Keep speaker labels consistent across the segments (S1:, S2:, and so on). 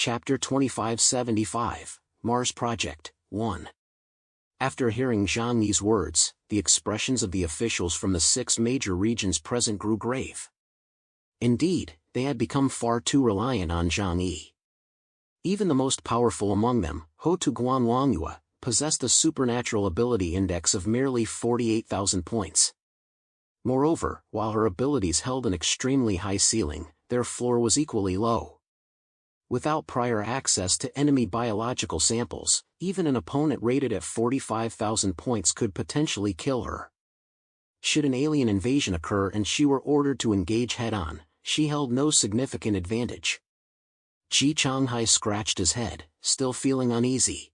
S1: Chapter 2575, Mars Project, 1. After hearing Zhang Yi's words, the expressions of the officials from the 6 major regions present grew grave. Indeed, they had become far too reliant on Zhang Yi. Even the most powerful among them, Ho Tu Guanlongyue, possessed a supernatural ability index of merely 48,000 points. Moreover, while her abilities held an extremely high ceiling, their floor was equally low. Without prior access to enemy biological samples, even an opponent rated at 45,000 points could potentially kill her. Should an alien invasion occur and she were ordered to engage head-on, she held no significant advantage. Ji Changhai scratched his head, still feeling uneasy.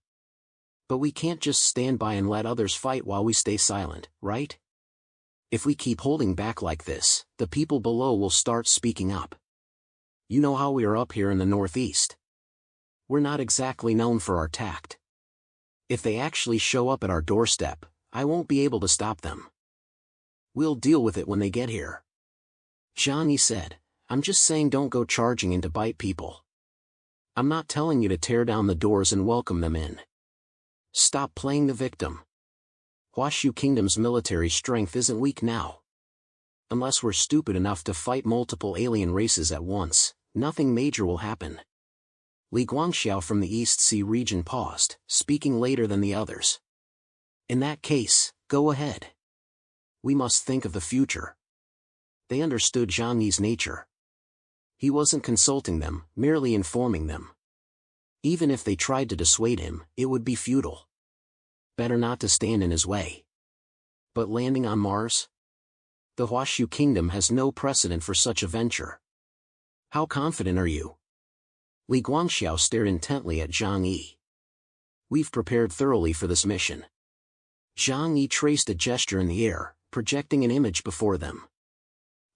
S1: But we can't just stand by and let others fight while we stay silent, right? If we keep holding back like this, the people below will start speaking up. You know how we are up here in the northeast. We're not exactly known for our tact. If they actually show up at our doorstep, I won't be able to stop them. We'll deal with it when they get here. Zhang Yi said, I'm just saying don't go charging in to bite people. I'm not telling you to tear down the doors and welcome them in. Stop playing the victim. Huashu Kingdom's military strength isn't weak now. Unless we're stupid enough to fight multiple alien races at once, nothing major will happen. Li Guangxiao from the East Sea region paused, speaking later than the others. In that case, go ahead. We must think of the future. They understood Zhang Yi's nature. He wasn't consulting them, merely informing them. Even if they tried to dissuade him, it would be futile. Better not to stand in his way. But landing on Mars? The Huashu Kingdom has no precedent for such a venture. How confident are you? Li Guangxiao stared intently at Zhang Yi. We've prepared thoroughly for this mission. Zhang Yi traced a gesture in the air, projecting an image before them.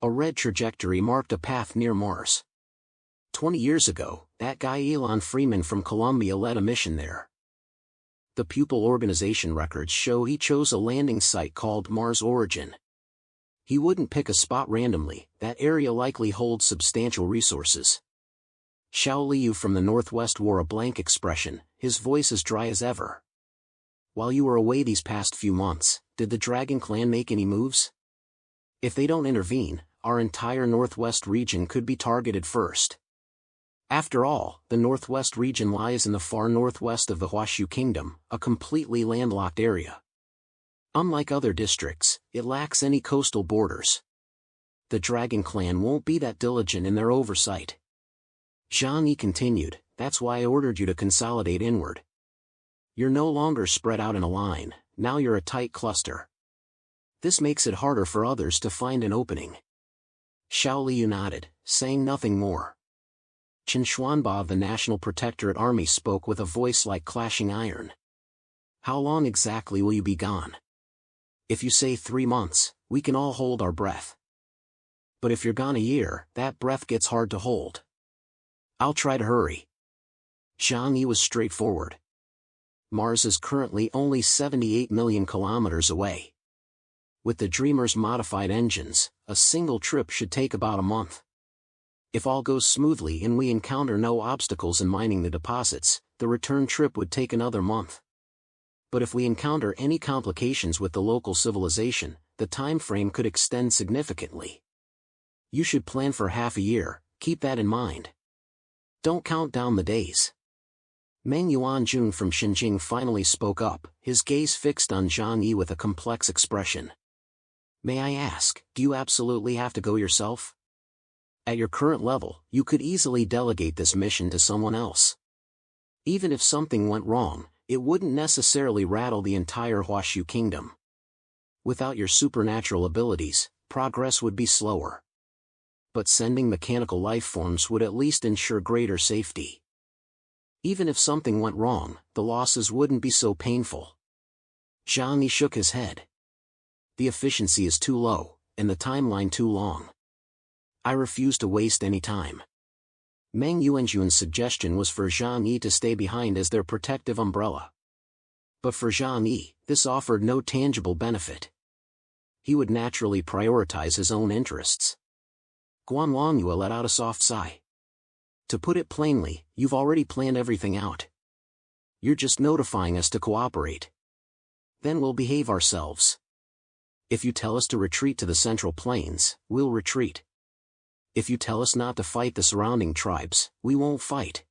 S1: A red trajectory marked a path near Mars. 20 years ago, that guy Elon Freeman from Colombia led a mission there. The pupil organization records show he chose a landing site called Mars Origin. He wouldn't pick a spot randomly, that area likely holds substantial resources. Xiao Liu from the northwest wore a blank expression, his voice as dry as ever. While you were away these past few months, did the Dragon Clan make any moves? If they don't intervene, our entire northwest region could be targeted first. After all, the northwest region lies in the far northwest of the Huashu Kingdom, a completely landlocked area. Unlike other districts, it lacks any coastal borders. The Dragon Clan won't be that diligent in their oversight. Zhang Yi continued, that's why I ordered you to consolidate inward. You're no longer spread out in a line, now you're a tight cluster. This makes it harder for others to find an opening. Xiao Liu nodded, saying nothing more. Chen Xuanba of the National Protectorate Army spoke with a voice like clashing iron. How long exactly will you be gone? If you say 3 months, we can all hold our breath. But if you're gone a year, that breath gets hard to hold. I'll try to hurry. Zhang Yi was straightforward. Mars is currently only 78 million kilometers away. With the Dreamer's modified engines, a single trip should take about a month. If all goes smoothly and we encounter no obstacles in mining the deposits, the return trip would take another month. But if we encounter any complications with the local civilization, the time frame could extend significantly. You should plan for half a year, keep that in mind. Don't count down the days. Meng Yuanjun from Xinjiang finally spoke up, his gaze fixed on Zhang Yi with a complex expression. May I ask, do you absolutely have to go yourself? At your current level, you could easily delegate this mission to someone else. Even if something went wrong, it wouldn't necessarily rattle the entire Huashu Kingdom. Without your supernatural abilities, progress would be slower. But sending mechanical life forms would at least ensure greater safety. Even if something went wrong, the losses wouldn't be so painful. Zhang Yi shook his head. The efficiency is too low, and the timeline too long. I refuse to waste any time. Meng Yuanjun's suggestion was for Zhang Yi to stay behind as their protective umbrella. But for Zhang Yi, this offered no tangible benefit. He would naturally prioritize his own interests. Guanlongyue let out a soft sigh. To put it plainly, you've already planned everything out. You're just notifying us to cooperate. Then we'll behave ourselves. If you tell us to retreat to the Central Plains, we'll retreat. If you tell us not to fight the surrounding tribes, we won't fight.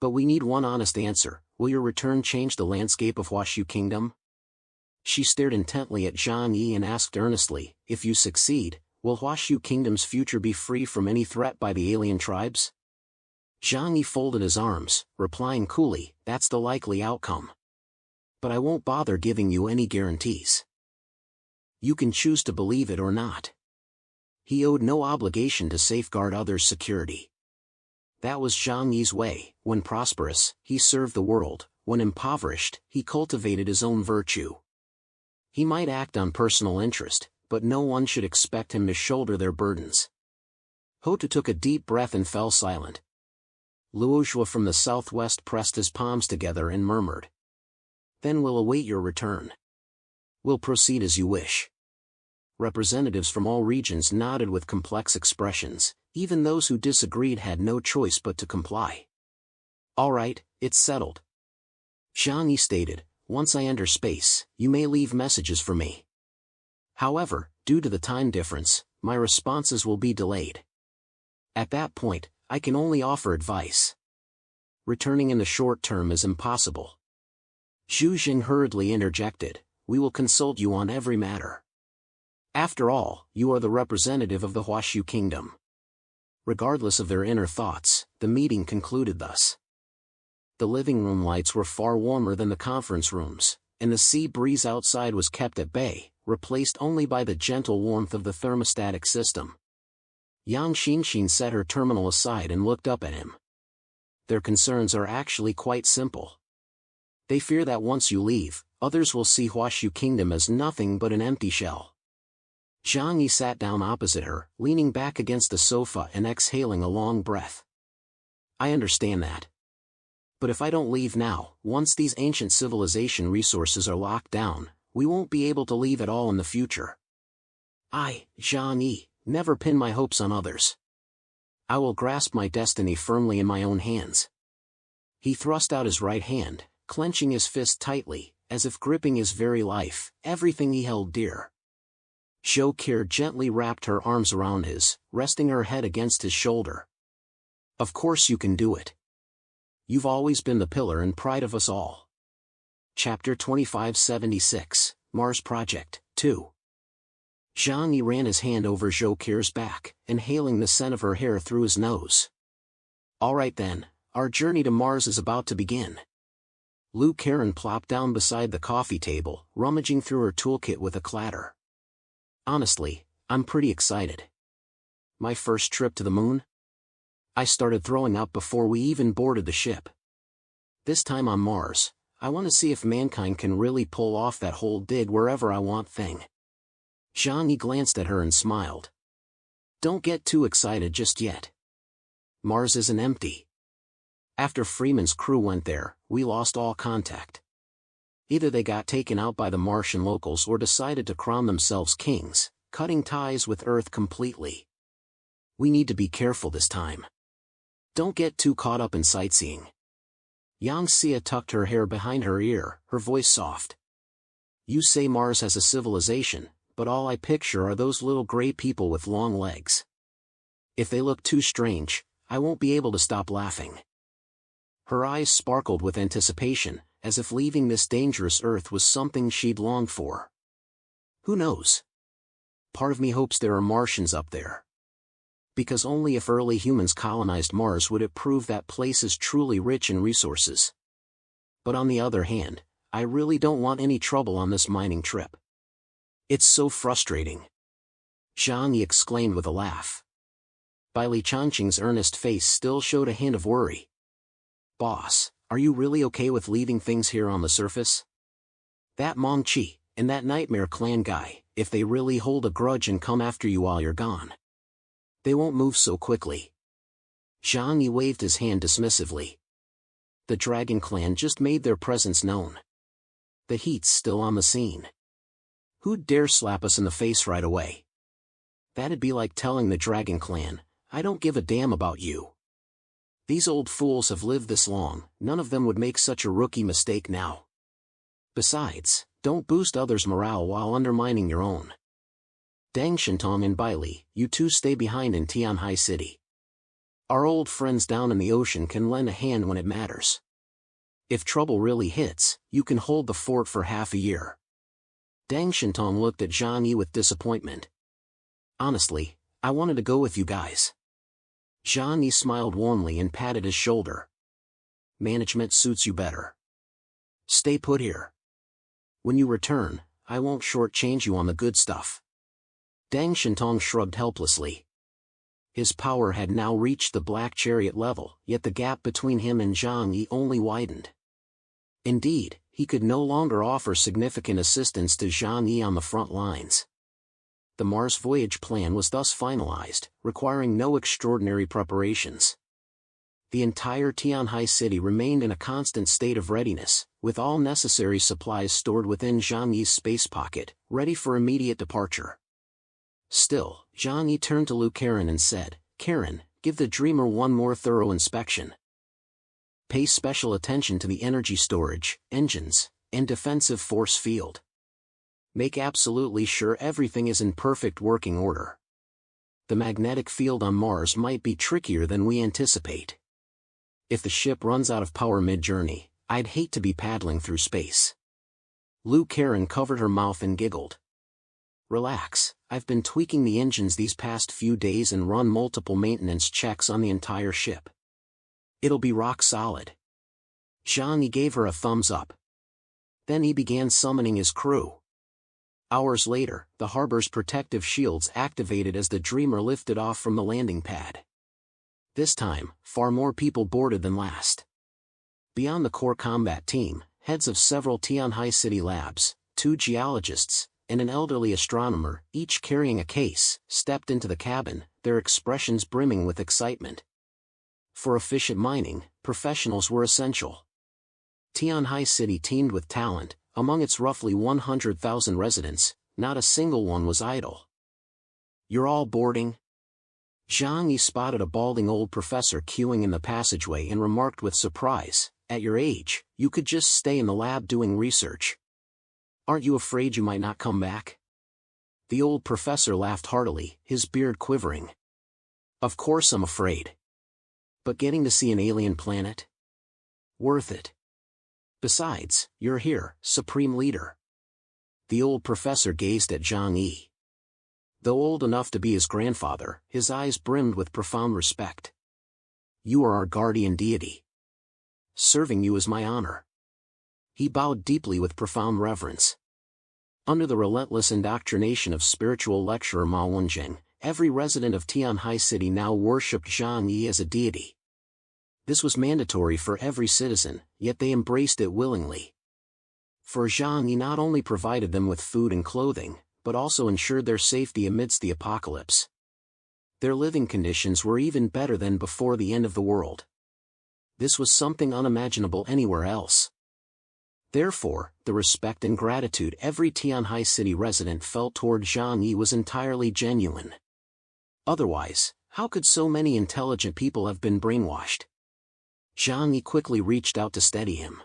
S1: But we need one honest answer: will your return change the landscape of Huashu Kingdom? She stared intently at Zhang Yi and asked earnestly, if you succeed, will Huashu Kingdom's future be free from any threat by the alien tribes? Zhang Yi folded his arms, replying coolly, that's the likely outcome. But I won't bother giving you any guarantees. You can choose to believe it or not. He owed no obligation to safeguard others' security. That was Zhang Yi's way. When prosperous, he served the world; when impoverished, he cultivated his own virtue. He might act on personal interest, but no one should expect him to shoulder their burdens. Hotu took a deep breath and fell silent. Luozhua from the southwest pressed his palms together and murmured, "Then we'll await your return. We'll proceed as you wish." Representatives from all regions nodded with complex expressions. Even those who disagreed had no choice but to comply. "All right, it's settled." Zhang Yi stated, "Once I enter space, you may leave messages for me. However, due to the time difference, my responses will be delayed. At that point, I can only offer advice. Returning in the short term is impossible." Zhu Jing hurriedly interjected, "We will consult you on every matter. After all, you are the representative of the Huashu Kingdom." Regardless of their inner thoughts, the meeting concluded thus. The living room lights were far warmer than the conference rooms, and the sea breeze outside was kept at bay, replaced only by the gentle warmth of the thermostatic system. Yang Xinxin set her terminal aside and looked up at him. Their concerns are actually quite simple. They fear that once you leave, others will see Huashu Kingdom as nothing but an empty shell. Zhang Yi sat down opposite her, leaning back against the sofa and exhaling a long breath. "I understand that. But if I don't leave now, once these ancient civilization resources are locked down, we won't be able to leave at all in the future. I, Zhang Yi, never pin my hopes on others. I will grasp my destiny firmly in my own hands." He thrust out his right hand, clenching his fist tightly, as if gripping his very life, everything he held dear. Zhou Qi gently wrapped her arms around his, resting her head against his shoulder. "Of course you can do it. You've always been the pillar and pride of us all." Chapter 2576, Mars Project, 2. Zhang Yi ran his hand over Zhou Qi's back, inhaling the scent of her hair through his nose. "All right then, our journey to Mars is about to begin." Lu Karen plopped down beside the coffee table, rummaging through her toolkit with a clatter. "Honestly, I'm pretty excited. My first trip to the moon? I started throwing up before we even boarded the ship. This time on Mars, I want to see if mankind can really pull off that whole dig wherever I want thing." Zhang Yi glanced at her and smiled. "Don't get too excited just yet. Mars isn't empty. After Freeman's crew went there, we lost all contact. Either they got taken out by the Martian locals or decided to crown themselves kings, cutting ties with Earth completely. We need to be careful this time. Don't get too caught up in sightseeing." Yang Xia tucked her hair behind her ear, her voice soft. "You say Mars has a civilization, but all I picture are those little gray people with long legs. If they look too strange, I won't be able to stop laughing." Her eyes sparkled with anticipation, as if leaving this dangerous Earth was something she'd longed for. Who knows? Part of me hopes there are Martians up there. Because only if early humans colonized Mars would it prove that place is truly rich in resources. But on the other hand, I really don't want any trouble on this mining trip. It's so frustrating." Zhang Yi exclaimed with a laugh. Bai Li Changqing's earnest face still showed a hint of worry. "Boss, are you really okay with leaving things here on the surface? That Mong Chi, and that Nightmare Clan guy, if they really hold a grudge and come after you while you're gone, they won't move so quickly." Zhang Yi waved his hand dismissively. "The Dragon Clan just made their presence known. The heat's still on the scene. Who'd dare slap us in the face right away? That'd be like telling the Dragon Clan, 'I don't give a damn about you.' These old fools have lived this long, none of them would make such a rookie mistake now. Besides, don't boost others' morale while undermining your own. Deng Shintong and Bailey, you two stay behind in Tianhai City. Our old friends down in the ocean can lend a hand when it matters. If trouble really hits, you can hold the fort for half a year. Deng Shintong looked at Zhang Yi with disappointment. Honestly, I wanted to go with you guys. Zhang Yi smiled warmly and patted his shoulder. Management suits you better. Stay put here. When you return, I won't shortchange you on the good stuff. Deng Shintong shrugged helplessly. His power had now reached the Black Chariot level, yet the gap between him and Zhang Yi only widened. Indeed, he could no longer offer significant assistance to Zhang Yi on the front lines. The Mars voyage plan was thus finalized, requiring no extraordinary preparations. The entire Tianhai city remained in a constant state of readiness, with all necessary supplies stored within Zhang Yi's space pocket, ready for immediate departure. Still, Zhang Yi turned to Lu Karen and said, Karen, give the Dreamer one more thorough inspection. Pay special attention to the energy storage, engines, and defensive force field. Make absolutely sure everything is in perfect working order. The magnetic field on Mars might be trickier than we anticipate. If the ship runs out of power mid-journey, I'd hate to be paddling through space. Lu Karen covered her mouth and giggled. Relax, I've been tweaking the engines these past few days and run multiple maintenance checks on the entire ship. It'll be rock solid. Zhang Yi gave her a thumbs up. Then he began summoning his crew. Hours later, the harbor's protective shields activated as the Dreamer lifted off from the landing pad. This time, far more people boarded than last. Beyond the core combat team, heads of several Tianhai City labs, 2 geologists, and an elderly astronomer, each carrying a case, stepped into the cabin, their expressions brimming with excitement. For efficient mining, professionals were essential. Tianhai City teemed with talent. Among its roughly 100,000 residents, not a single one was idle. You're all boarding? Zhang Yi spotted a balding old professor queuing in the passageway and remarked with surprise, at your age, you could just stay in the lab doing research. Aren't you afraid you might not come back? The old professor laughed heartily, his beard quivering. Of course I'm afraid. But getting to see an alien planet? Worth it. Besides, you're here, Supreme Leader. The old professor gazed at Zhang Yi. Though old enough to be his grandfather, his eyes brimmed with profound respect. You are our guardian deity. Serving you is my honor. He bowed deeply with profound reverence. Under the relentless indoctrination of spiritual lecturer Ma Wenjing, every resident of Tianhai City now worshipped Zhang Yi as a deity. This was mandatory for every citizen, yet they embraced it willingly. For Zhang Yi not only provided them with food and clothing, but also ensured their safety amidst the apocalypse. Their living conditions were even better than before the end of the world. This was something unimaginable anywhere else. Therefore, the respect and gratitude every Tianhai City resident felt toward Zhang Yi was entirely genuine. Otherwise, how could so many intelligent people have been brainwashed? Zhang Yi quickly reached out to steady him.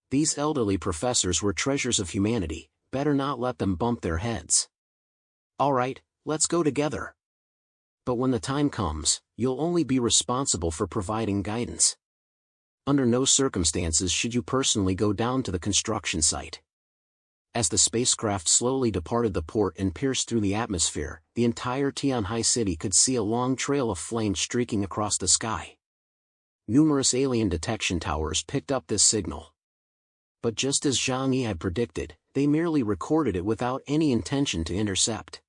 S1: These elderly professors were treasures of humanity, better not let them bump their heads. All right, let's go together. But when the time comes, you'll only be responsible for providing guidance. Under no circumstances should you personally go down to the construction site. As the spacecraft slowly departed the port and pierced through the atmosphere, the entire Tianhai City could see a long trail of flame streaking across the sky. Numerous alien detection towers picked up this signal. But just as Zhang Yi had predicted, they merely recorded it without any intention to intercept.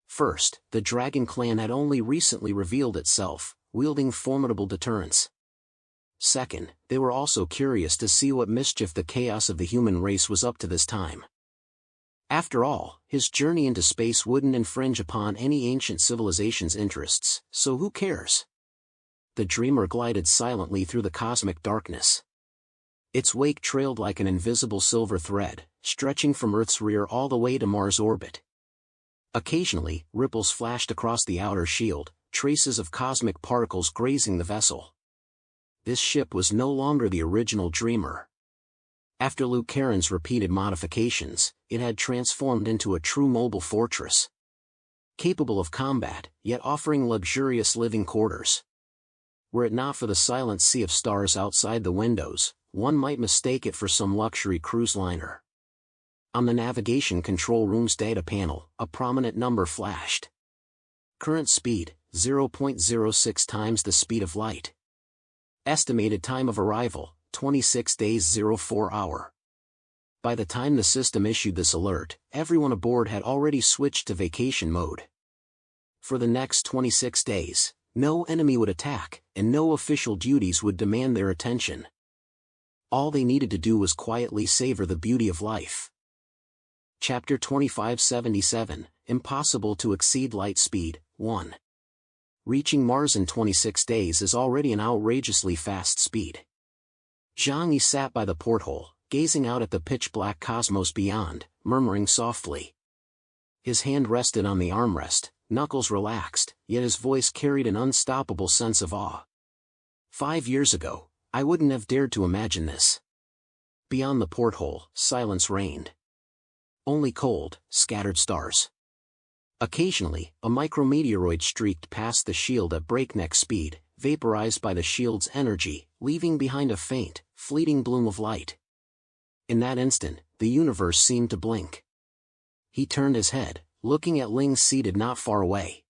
S1: First, the Dragon Clan had only recently revealed itself, wielding formidable deterrence. Second, they were also curious to see what mischief the chaos of the human race was up to this time. After all, his journey into space wouldn't infringe upon any ancient civilization's interests, so who cares? The Dreamer glided silently through the cosmic darkness. Its wake trailed like an invisible silver thread, stretching from Earth's rear all the way to Mars' orbit. Occasionally, ripples flashed across the outer shield, traces of cosmic particles grazing the vessel. This ship was no longer the original Dreamer. After Luke Caron's repeated modifications, it had transformed into a true mobile fortress. Capable of combat, yet offering luxurious living quarters. Were it not for the silent sea of stars outside the windows, one might mistake it for some luxury cruise liner. On the navigation control room's data panel, a prominent number flashed. Current speed, 0.06 times the speed of light. Estimated time of arrival, 26 days 04 hour. By the time the system issued this alert, everyone aboard had already switched to vacation mode. For the next 26 days, no enemy would attack, and no official duties would demand their attention. All they needed to do was quietly savor the beauty of life. Chapter 2577, Impossible to Exceed Light Speed, 1. Reaching Mars in 26 days is already an outrageously fast speed. Zhang Yi sat by the porthole, gazing out at the pitch-black cosmos beyond, murmuring softly. His hand rested on the armrest, knuckles relaxed, yet his voice carried an unstoppable sense of awe. 5 years ago, I wouldn't have dared to imagine this. Beyond the porthole, silence reigned. Only cold, scattered stars. Occasionally, a micrometeoroid streaked past the shield at breakneck speed, vaporized by the shield's energy, leaving behind a faint, fleeting bloom of light. In that instant, the universe seemed to blink. He turned his head, looking at Ling seated not far away.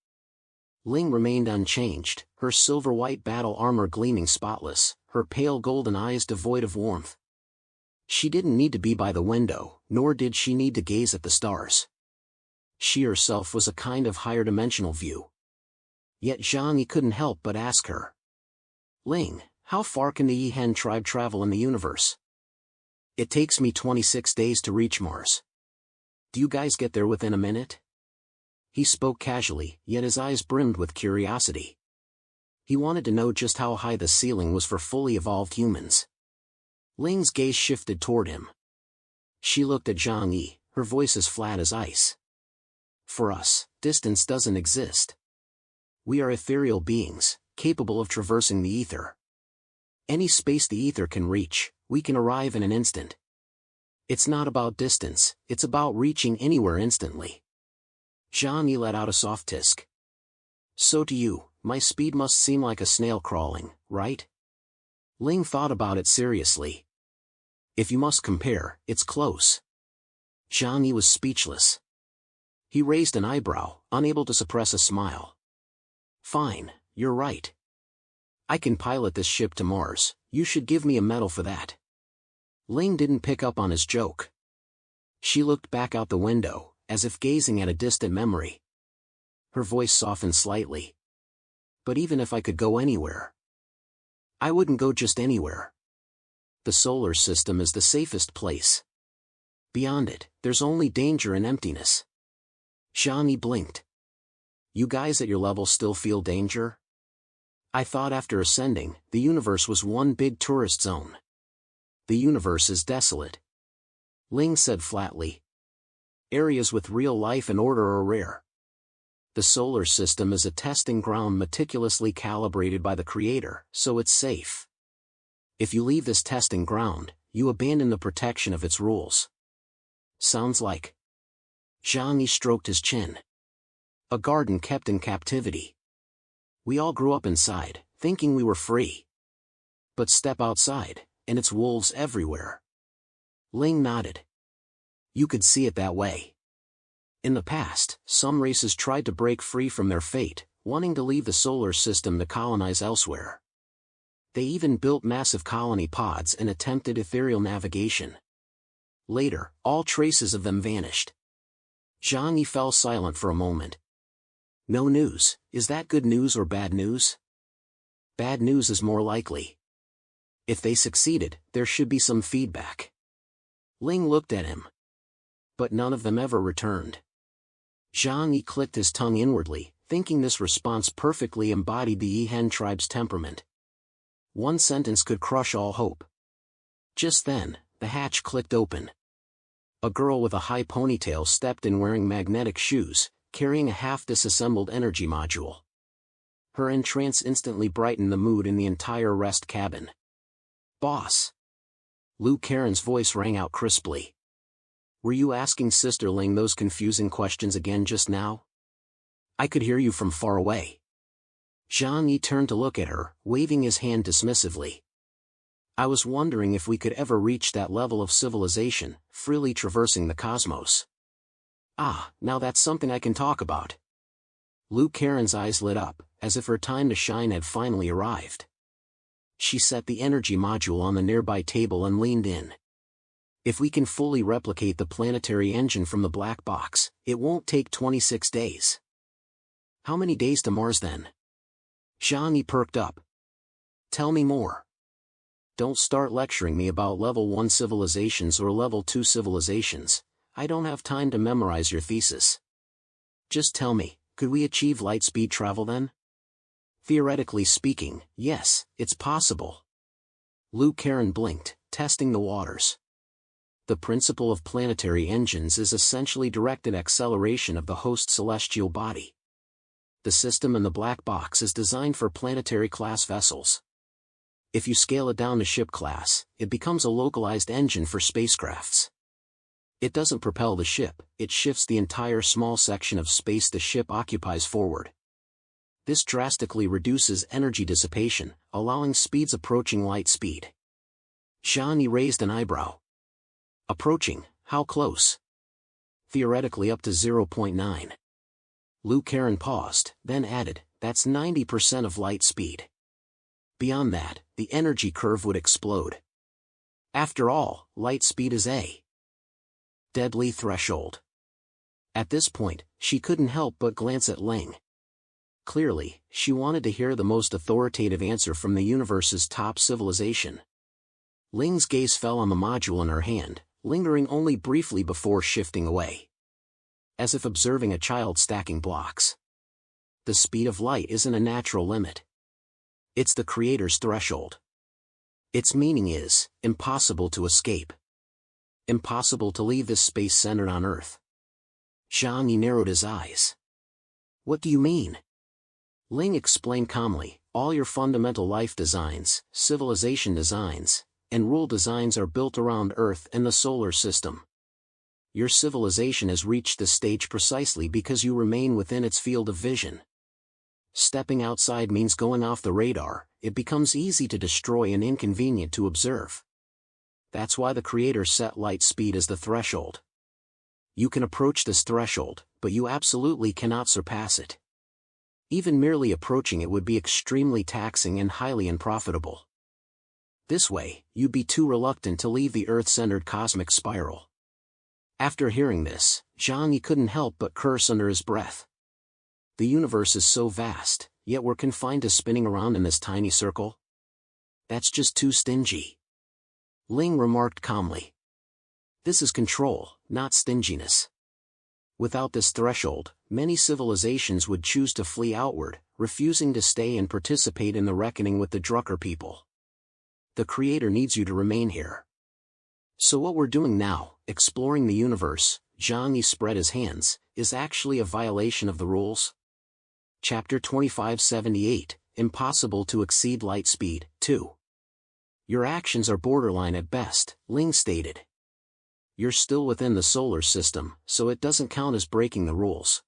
S1: Ling remained unchanged, her silver-white battle armor gleaming spotless, her pale golden eyes devoid of warmth. She didn't need to be by the window, nor did she need to gaze at the stars. She herself was a kind of higher-dimensional view. Yet Zhang Yi couldn't help but ask her. Ling, how far can the Yihen tribe travel in the universe? It takes me 26 days to reach Mars. Do you guys get there within a minute? He spoke casually, yet his eyes brimmed with curiosity. He wanted to know just how high the ceiling was for fully evolved humans. Ling's gaze shifted toward him. She looked at Zhang Yi, her voice as flat as ice. For us, distance doesn't exist. We are ethereal beings, capable of traversing the ether. Any space the ether can reach, we can arrive in an instant. It's not about distance, it's about reaching anywhere instantly. Zhang Yi let out a soft tisk. So to you, my speed must seem like a snail crawling, right? Ling thought about it seriously. If you must compare, it's close. Zhang Yi was speechless. He raised an eyebrow, unable to suppress a smile. Fine, you're right. I can pilot this ship to Mars, you should give me a medal for that. Ling didn't pick up on his joke. She looked back out the window, as if gazing at a distant memory. Her voice softened slightly. But even if I could go anywhere, I wouldn't go just anywhere. The solar system is the safest place. Beyond it, there's only danger and emptiness. Zhang Yi blinked. You guys at your level still feel danger? I thought after ascending, the universe was one big tourist zone. The universe is desolate. Ling said flatly. Areas with real life and order are rare. The solar system is a testing ground meticulously calibrated by the Creator, so it's safe. If you leave this testing ground, you abandon the protection of its rules. Sounds like. Zhang Yi stroked his chin. A garden kept in captivity. We all grew up inside, thinking we were free. But step outside, and it's wolves everywhere. Ling nodded. You could see it that way. In the past, some races tried to break free from their fate, wanting to leave the solar system to colonize elsewhere. They even built massive colony pods and attempted ethereal navigation. Later, all traces of them vanished. Zhang Yi fell silent for a moment. No news, is that good news or bad news? Bad news is more likely. If they succeeded, there should be some feedback. Ling looked at him. But none of them ever returned. Zhang Yi clicked his tongue inwardly, thinking this response perfectly embodied the Yihen tribe's temperament. One sentence could crush all hope. Just then, the hatch clicked open. A girl with a high ponytail stepped in wearing magnetic shoes, carrying a half-disassembled energy module. Her entrance instantly brightened the mood in the entire rest cabin. "Boss!" Lou Karen's voice rang out crisply. "Were you asking Sister Ling those confusing questions again just now? I could hear you from far away." Zhang Yi turned to look at her, waving his hand dismissively. "I was wondering if we could ever reach that level of civilization, freely traversing the cosmos." "Ah, now that's something I can talk about." Lou Karen's eyes lit up, as if her time to shine had finally arrived. She set the energy module on the nearby table and leaned in. "If we can fully replicate the planetary engine from the black box, it won't take 26 days. "How many days to Mars then?" Zhang Yi perked up. "Tell me more. Don't start lecturing me about level 1 civilizations or level 2 civilizations. I don't have time to memorize your thesis. Just tell me, could we achieve light speed travel then?" "Theoretically speaking, yes, it's possible." Lou Karen blinked, testing the waters. The principle of planetary engines is essentially directed acceleration of the host celestial body. The system in the black box is designed for planetary-class vessels. If you scale it down to ship class, it becomes a localized engine for spacecrafts. It doesn't propel the ship, it shifts the entire small section of space the ship occupies forward. This drastically reduces energy dissipation, allowing speeds approaching light speed. Zhang Yi raised an eyebrow. "Approaching, how close?" "Theoretically up to 0.9. Lou Karen paused, then added, "That's 90% of light speed. Beyond that, the energy curve would explode. After all, light speed is a deadly threshold." At this point, she couldn't help but glance at Ling. Clearly, she wanted to hear the most authoritative answer from the universe's top civilization. Ling's gaze fell on the module in her hand, lingering only briefly before shifting away. As if observing a child stacking blocks. The speed of light isn't a natural limit. It's the Creator's threshold. Its meaning is, impossible to escape. Impossible to leave this space centered on Earth. Zhang Yi narrowed his eyes. "What do you mean?" Ling explained calmly, "All your fundamental life designs, civilization designs, and rule designs are built around Earth and the solar system. Your civilization has reached this stage precisely because you remain within its field of vision. Stepping outside means going off the radar, it becomes easy to destroy and inconvenient to observe. That's why the Creator set light speed as the threshold. You can approach this threshold, but you absolutely cannot surpass it. Even merely approaching it would be extremely taxing and highly unprofitable. This way, you'd be too reluctant to leave the Earth-centered cosmic spiral." After hearing this, Zhang Yi couldn't help but curse under his breath. The universe is so vast, yet we're confined to spinning around in this tiny circle? That's just too stingy. Ling remarked calmly. "This is control, not stinginess. Without this threshold, many civilizations would choose to flee outward, refusing to stay and participate in the reckoning with the Drucker people. The Creator needs you to remain here. So what we're doing now, exploring the universe," Zhang Yi spread his hands, "is actually a violation of the rules." Chapter 2578, Impossible to Exceed Light Speed, 2. "Your actions are borderline at best," Ling stated. "You're still within the solar system, so it doesn't count as breaking the rules.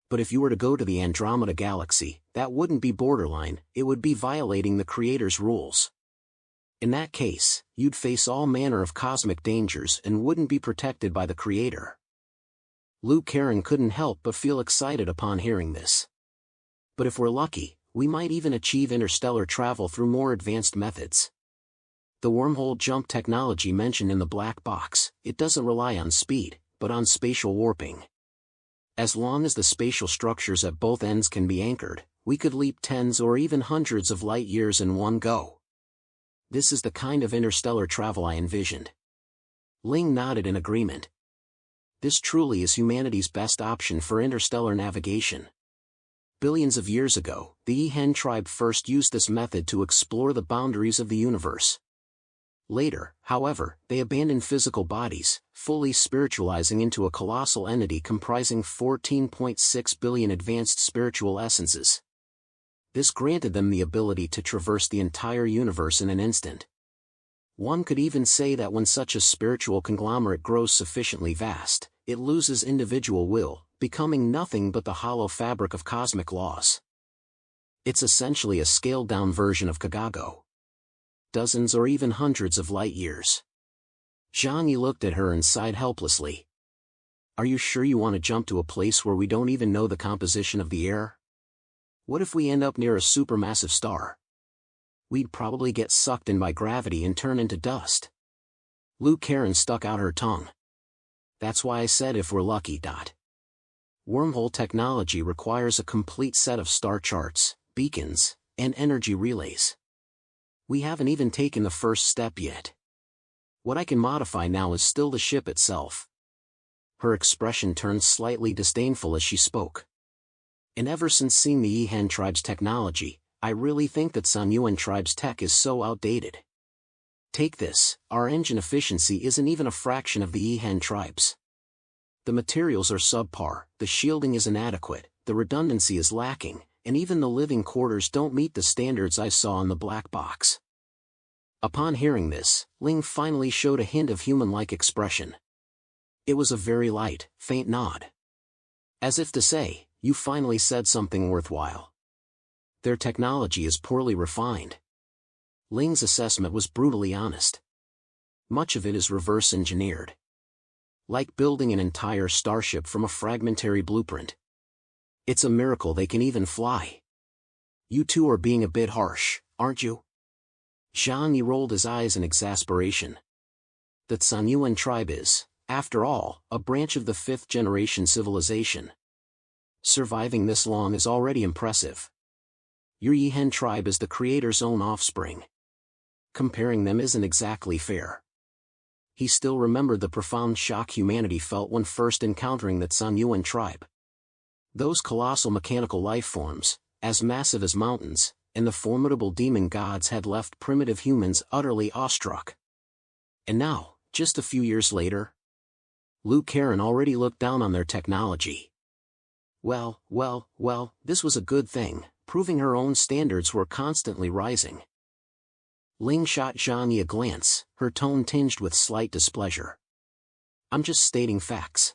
S1: But if you were to go to the Andromeda Galaxy, that wouldn't be borderline, it would be violating the Creator's rules. In that case, you'd face all manner of cosmic dangers and wouldn't be protected by the Creator." Lou Karen couldn't help but feel excited upon hearing this. "But if we're lucky, we might even achieve interstellar travel through more advanced methods. The wormhole jump technology mentioned in the black box, it doesn't rely on speed, but on spatial warping. As long as the spatial structures at both ends can be anchored, we could leap tens or even hundreds of light years in one go. This is the kind of interstellar travel I envisioned." Ling nodded in agreement. "This truly is humanity's best option for interstellar navigation. Billions of years ago, the Yihen tribe first used this method to explore the boundaries of the universe. Later, however, they abandoned physical bodies, fully spiritualizing into a colossal entity comprising 14.6 billion advanced spiritual essences. This granted them the ability to traverse the entire universe in an instant. One could even say that when such a spiritual conglomerate grows sufficiently vast, it loses individual will, becoming nothing but the hollow fabric of cosmic laws. It's essentially a scaled-down version of Kagago. Dozens or even hundreds of light years. Zhang Yi looked at her and sighed helplessly. Are you sure you want to jump to a place where we don't even know the composition of the air? What if we end up near a supermassive star? We'd probably get sucked in by gravity and turn into dust. Lu Karen stuck out her tongue. That's why I said if we're lucky. Wormhole technology requires a complete set of star charts, beacons, and energy relays. We haven't even taken the first step yet. What I can modify now is still the ship itself. Her expression turned slightly disdainful as she spoke. And ever since seeing the Yihan tribe's technology, I really think that Sanyuan tribe's tech is so outdated. Take this, our engine efficiency isn't even a fraction of the Yihan tribe's. The materials are subpar, the shielding is inadequate, the redundancy is lacking, and even the living quarters don't meet the standards I saw in the black box. Upon hearing this, Ling finally showed a hint of human-like expression. It was a very light, faint nod. As if to say, you finally said something worthwhile. Their technology is poorly refined. Ling's assessment was brutally honest. Much of it is reverse engineered. Like building an entire starship from a fragmentary blueprint. It's a miracle they can even fly. You two are being a bit harsh, aren't you? Zhang Yi rolled his eyes in exasperation. The Sanyuan tribe is, after all, a branch of the 5th-generation civilization. Surviving this long is already impressive. Your Yihan tribe is the creator's own offspring. Comparing them isn't exactly fair. He still remembered the profound shock humanity felt when first encountering the Sanyuan tribe. Those colossal mechanical life forms, as massive as mountains, and the formidable demon gods had left primitive humans utterly awestruck. And now, just a few years later, Lu Karen already looked down on their technology. Well, this was a good thing, proving her own standards were constantly rising. Ling shot Zhang Yi a glance, her tone tinged with slight displeasure. I'm just stating facts.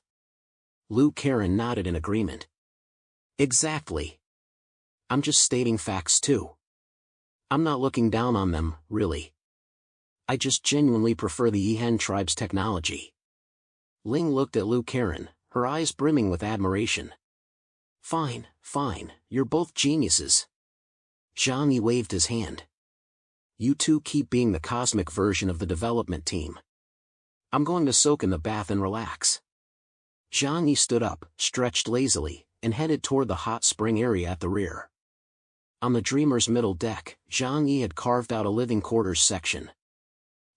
S1: Lu Karen nodded in agreement. Exactly. I'm just stating facts too. I'm not looking down on them, really. I just genuinely prefer the Yihan tribe's technology. Ling looked at Lu Karen, her eyes brimming with admiration. Fine, you're both geniuses. Zhang Yi waved his hand. You two keep being the cosmic version of the development team. I'm going to soak in the bath and relax. Zhang Yi stood up, stretched lazily, and headed toward the hot spring area at the rear. On the Dreamer's middle deck, Zhang Yi had carved out a living quarters section.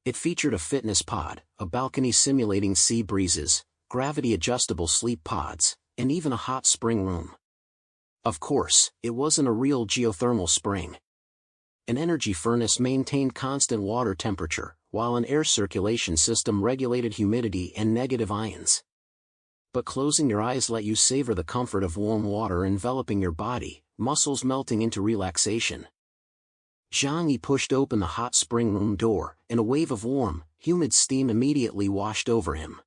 S1: It featured a fitness pod, a balcony simulating sea breezes, gravity-adjustable sleep pods, and even a hot spring room. Of course, it wasn't a real geothermal spring. An energy furnace maintained constant water temperature, while an air circulation system regulated humidity and negative ions. But closing your eyes let you savor the comfort of warm water enveloping your body, muscles melting into relaxation. Zhang Yi pushed open the hot spring room door, and a wave of warm, humid steam immediately washed over him.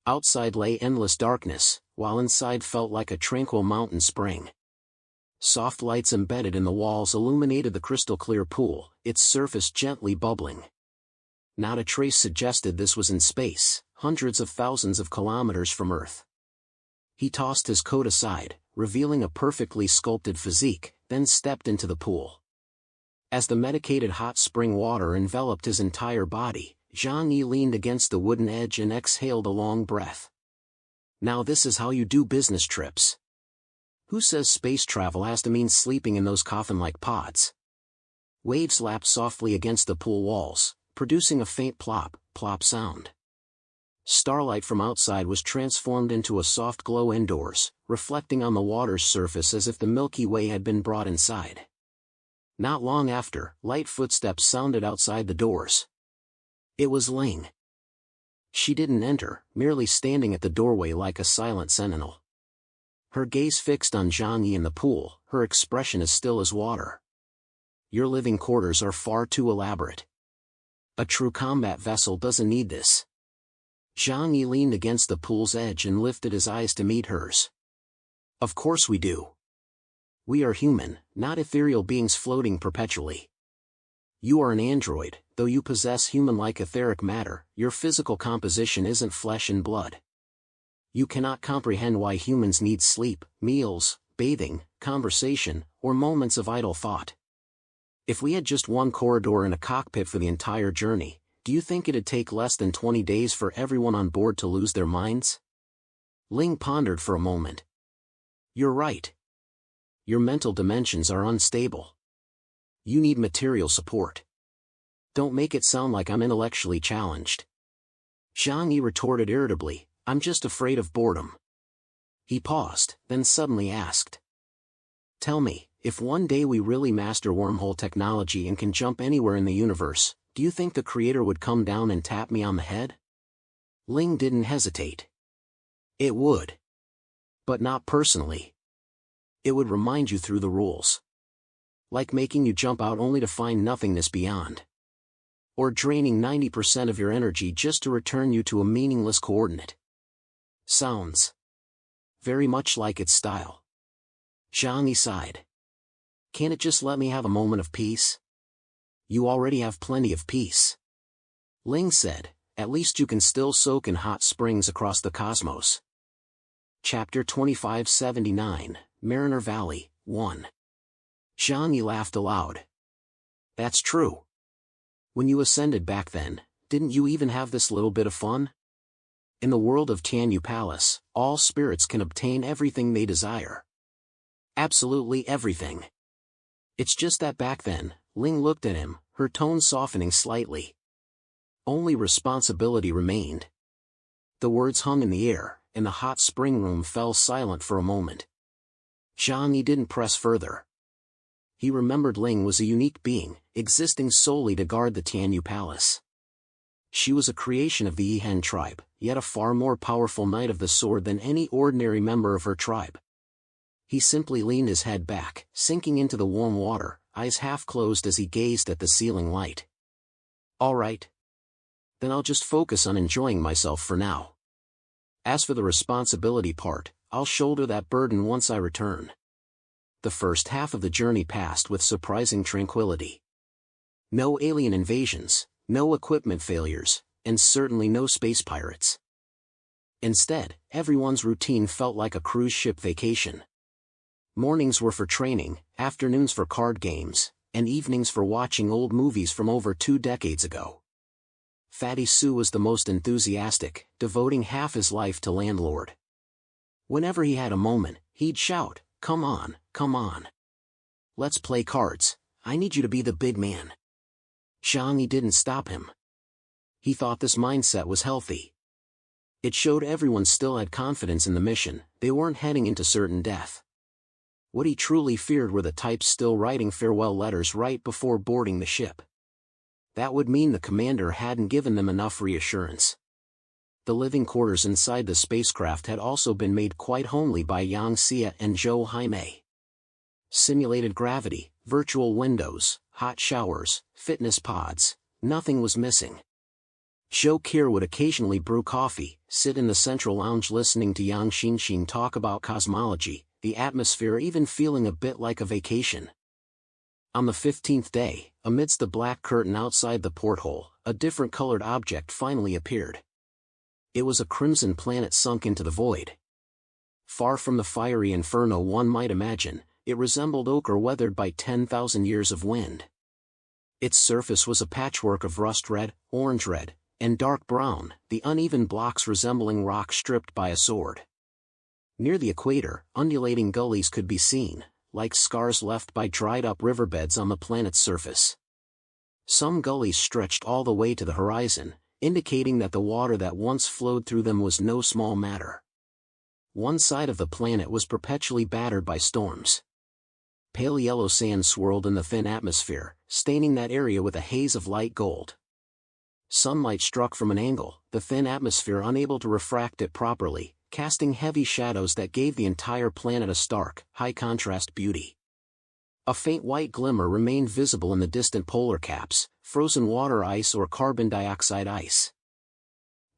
S1: Outside lay endless darkness, while inside felt like a tranquil mountain spring. Soft lights embedded in the walls illuminated the crystal-clear pool, its surface gently bubbling. Not a trace suggested this was in space, hundreds of thousands of kilometers from Earth. He tossed his coat aside, revealing a perfectly sculpted physique, then stepped into the pool. As the medicated hot spring water enveloped his entire body, Zhang Yi leaned against the wooden edge and exhaled a long breath. Now this is how you do business trips. Who says space travel has to mean sleeping in those coffin-like pods? Waves lapped softly against the pool walls, producing a faint plop sound. Starlight from outside was transformed into a soft glow indoors, reflecting on the water's surface as if the Milky Way had been brought inside. Not long after, light footsteps sounded outside the doors. It was Ling. She didn't enter, merely standing at the doorway like a silent sentinel. Her gaze fixed on Zhang Yi in the pool, her expression as still as water. Your living quarters are far too elaborate. A true combat vessel doesn't need this. Zhang Yi leaned against the pool's edge and lifted his eyes to meet hers. Of course we do. We are human, not ethereal beings floating perpetually. You are an android, though you possess human-like etheric matter, your physical composition isn't flesh and blood. You cannot comprehend why humans need sleep, meals, bathing, conversation, or moments of idle thought. If we had just one corridor and a cockpit for the entire journey, do you think it'd take less than 20 days for everyone on board to lose their minds? Ling pondered for a moment. You're right. Your mental dimensions are unstable. You need material support. Don't make it sound like I'm intellectually challenged. Zhang Yi retorted irritably, I'm just afraid of boredom. He paused, then suddenly asked. Tell me, if one day we really master wormhole technology and can jump anywhere in the universe, do you think the Creator would come down and tap me on the head? Ling didn't hesitate. It would. But not personally. It would remind you through the rules. Like making you jump out only to find nothingness beyond. Or draining 90% of your energy just to return you to a meaningless coordinate. Sounds very much like its style. Zhang Yi sighed. Can't it just let me have a moment of peace? You already have plenty of peace. Ling said, at least you can still soak in hot springs across the cosmos. Chapter 2579, Mariner Valley, 1. Zhang Yi laughed aloud. That's true. When you ascended back then, didn't you even have this little bit of fun? In the world of Tianyu Palace, all spirits can obtain everything they desire. Absolutely everything. It's just that back then, Ling looked at him, her tone softening slightly. Only responsibility remained. The words hung in the air, and the hot spring room fell silent for a moment. Zhang Yi didn't press further. He remembered Ling was a unique being, existing solely to guard the Tianyu Palace. She was a creation of the Yihen tribe, yet a far more powerful knight of the sword than any ordinary member of her tribe. He simply leaned his head back, sinking into the warm water, eyes half closed as he gazed at the ceiling light. All right. Then I'll just focus on enjoying myself for now. As for the responsibility part, I'll shoulder that burden once I return. The first half of the journey passed with surprising tranquility. No alien invasions, no equipment failures, and certainly no space pirates. Instead, everyone's routine felt like a cruise ship vacation. Mornings were for training, afternoons for card games, and evenings for watching old movies from over 2 decades ago. Fatty Sue was the most enthusiastic, devoting half his life to landlord. Whenever he had a moment, he'd shout, come on, come on. Let's play cards, I need you to be the big man. Zhang Yi didn't stop him. He thought this mindset was healthy. It showed everyone still had confidence in the mission, they weren't heading into certain death. What he truly feared were the types still writing farewell letters right before boarding the ship. That would mean the commander hadn't given them enough reassurance. The living quarters inside the spacecraft had also been made quite homely by Yang Xia and Zhou Haimei. Simulated gravity, virtual windows, hot showers, fitness pods, nothing was missing. Zhou Kier would occasionally brew coffee, sit in the central lounge listening to Yang Xinxin talk about cosmology, the atmosphere even feeling a bit like a vacation. On the 15th day, amidst the black curtain outside the porthole, a different colored object finally appeared. It was a crimson planet sunk into the void. Far from the fiery inferno one might imagine, it resembled ochre weathered by 10,000 years of wind. Its surface was a patchwork of rust red, orange red, and dark brown, the uneven blocks resembling rock stripped by a sword. Near the equator, undulating gullies could be seen, like scars left by dried-up riverbeds on the planet's surface. Some gullies stretched all the way to the horizon, indicating that the water that once flowed through them was no small matter. One side of the planet was perpetually battered by storms. Pale yellow sand swirled in the thin atmosphere, staining that area with a haze of light gold. Sunlight struck from an angle, the thin atmosphere unable to refract it properly, casting heavy shadows that gave the entire planet a stark, high-contrast beauty. A faint white glimmer remained visible in the distant polar caps, frozen water ice or carbon dioxide ice.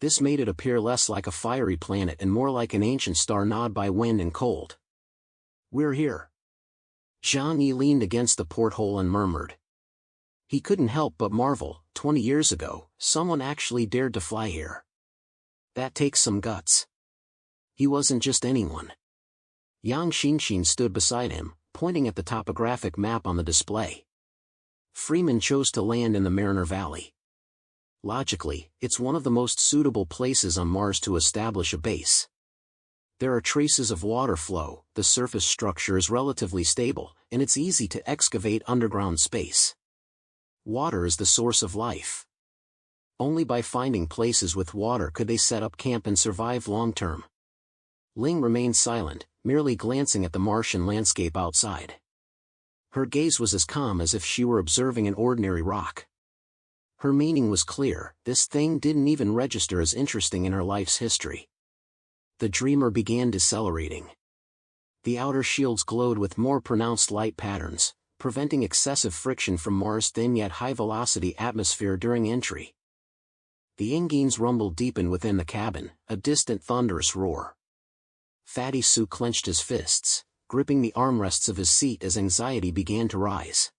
S1: This made it appear less like a fiery planet and more like an ancient star gnawed by wind and cold. "We're here." Zhang leaned against the porthole and murmured. He couldn't help but marvel, 20 years ago, someone actually dared to fly here. That takes some guts. He wasn't just anyone. Yang Xinxin stood beside him, pointing at the topographic map on the display. Freeman chose to land in the Mariner Valley. Logically, it's one of the most suitable places on Mars to establish a base. There are traces of water flow, the surface structure is relatively stable, and it's easy to excavate underground space. Water is the source of life. Only by finding places with water could they set up camp and survive long-term. Ling remained silent, merely glancing at the Martian landscape outside. Her gaze was as calm as if she were observing an ordinary rock. Her meaning was clear, this thing didn't even register as interesting in her life's history. The dreamer began decelerating. The outer shields glowed with more pronounced light patterns, preventing excessive friction from Mars' thin yet high-velocity atmosphere during entry. The engine's rumble deepened within the cabin, a distant thunderous roar. Fatty Sue clenched his fists, gripping the armrests of his seat as anxiety began to rise.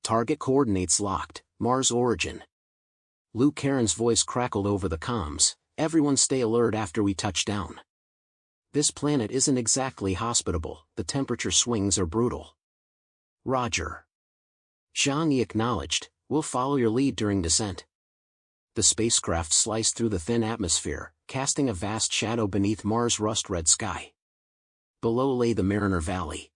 S1: Target coordinates locked, Mars origin. Lou Karen's voice crackled over the comms, "Everyone stay alert after we touch down. This planet isn't exactly hospitable, the temperature swings are brutal." "Roger." Zhang Yi acknowledged, "We'll follow your lead during descent." The spacecraft sliced through the thin atmosphere, casting a vast shadow beneath Mars' rust-red sky. Below lay the Mariner Valley.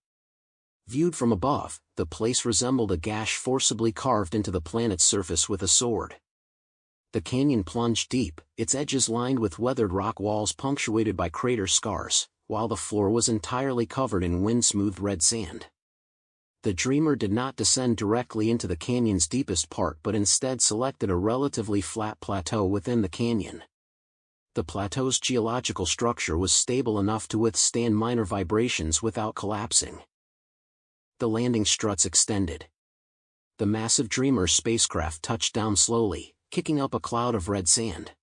S1: Viewed from above, the place resembled a gash forcibly carved into the planet's surface with a sword. The canyon plunged deep, its edges lined with weathered rock walls punctuated by crater scars, while the floor was entirely covered in wind-smoothed red sand. The dreamer did not descend directly into the canyon's deepest part but instead selected a relatively flat plateau within the canyon. The plateau's geological structure was stable enough to withstand minor vibrations without collapsing. The landing struts extended. The massive Dreamer spacecraft touched down slowly, kicking up a cloud of red sand.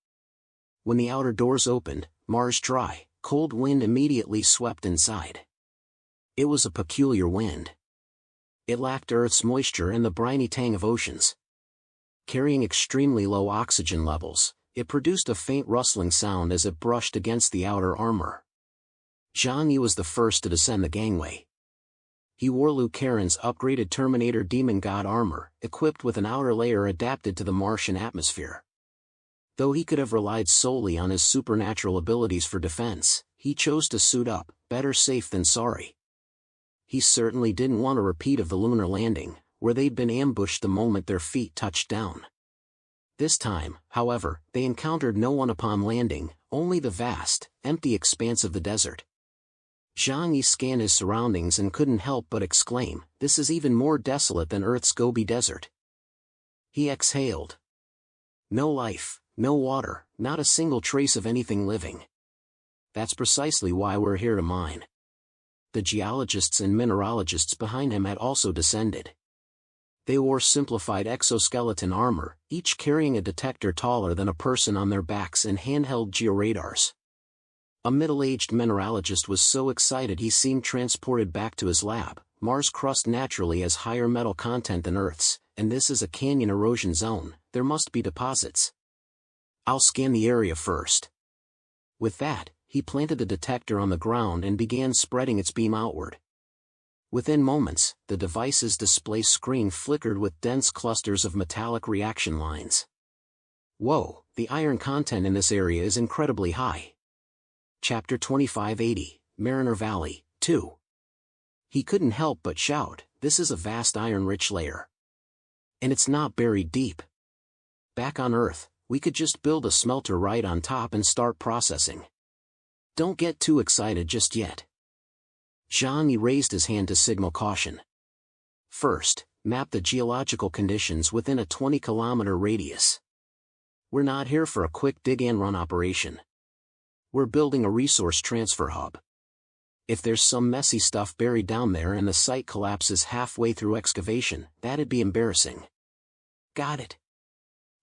S1: When the outer doors opened, Mars' dry, cold wind immediately swept inside. It was a peculiar wind. It lacked Earth's moisture and the briny tang of oceans. Carrying extremely low oxygen levels, it produced a faint rustling sound as it brushed against the outer armor. Zhang Yi was the first to descend the gangway. He wore Liu Karen's upgraded Terminator Demon God armor, equipped with an outer layer adapted to the Martian atmosphere. Though he could have relied solely on his supernatural abilities for defense, he chose to suit up, better safe than sorry. He certainly didn't want a repeat of the lunar landing, where they'd been ambushed the moment their feet touched down. This time, however, they encountered no one upon landing, only the vast, empty expanse of the desert. Zhang Yi scanned his surroundings and couldn't help but exclaim, "This is even more desolate than Earth's Gobi Desert." He exhaled. No life, no water, not a single trace of anything living. That's precisely why we're here to mine. The geologists and mineralogists behind him had also descended. They wore simplified exoskeleton armor, each carrying a detector taller than a person on their backs and handheld georadars. A middle-aged mineralogist was so excited he seemed transported back to his lab. Mars' crust naturally has higher metal content than Earth's, and this is a canyon erosion zone, there must be deposits. I'll scan the area first. With that, he planted the detector on the ground and began spreading its beam outward. Within moments, the device's display screen flickered with dense clusters of metallic reaction lines. Whoa, the iron content in this area is incredibly high. Chapter 2580, Mariner Valley, 2. He couldn't help but shout, "This is a vast iron-rich layer. And it's not buried deep. Back on Earth, we could just build a smelter right on top and start processing. Don't get too excited just yet." Zhang Yi raised his hand to signal caution. "First, map the geological conditions within a 20-kilometer radius. We're not here for a quick dig-and-run operation. We're building a resource transfer hub. If there's some messy stuff buried down there and the site collapses halfway through excavation, that'd be embarrassing. Got it.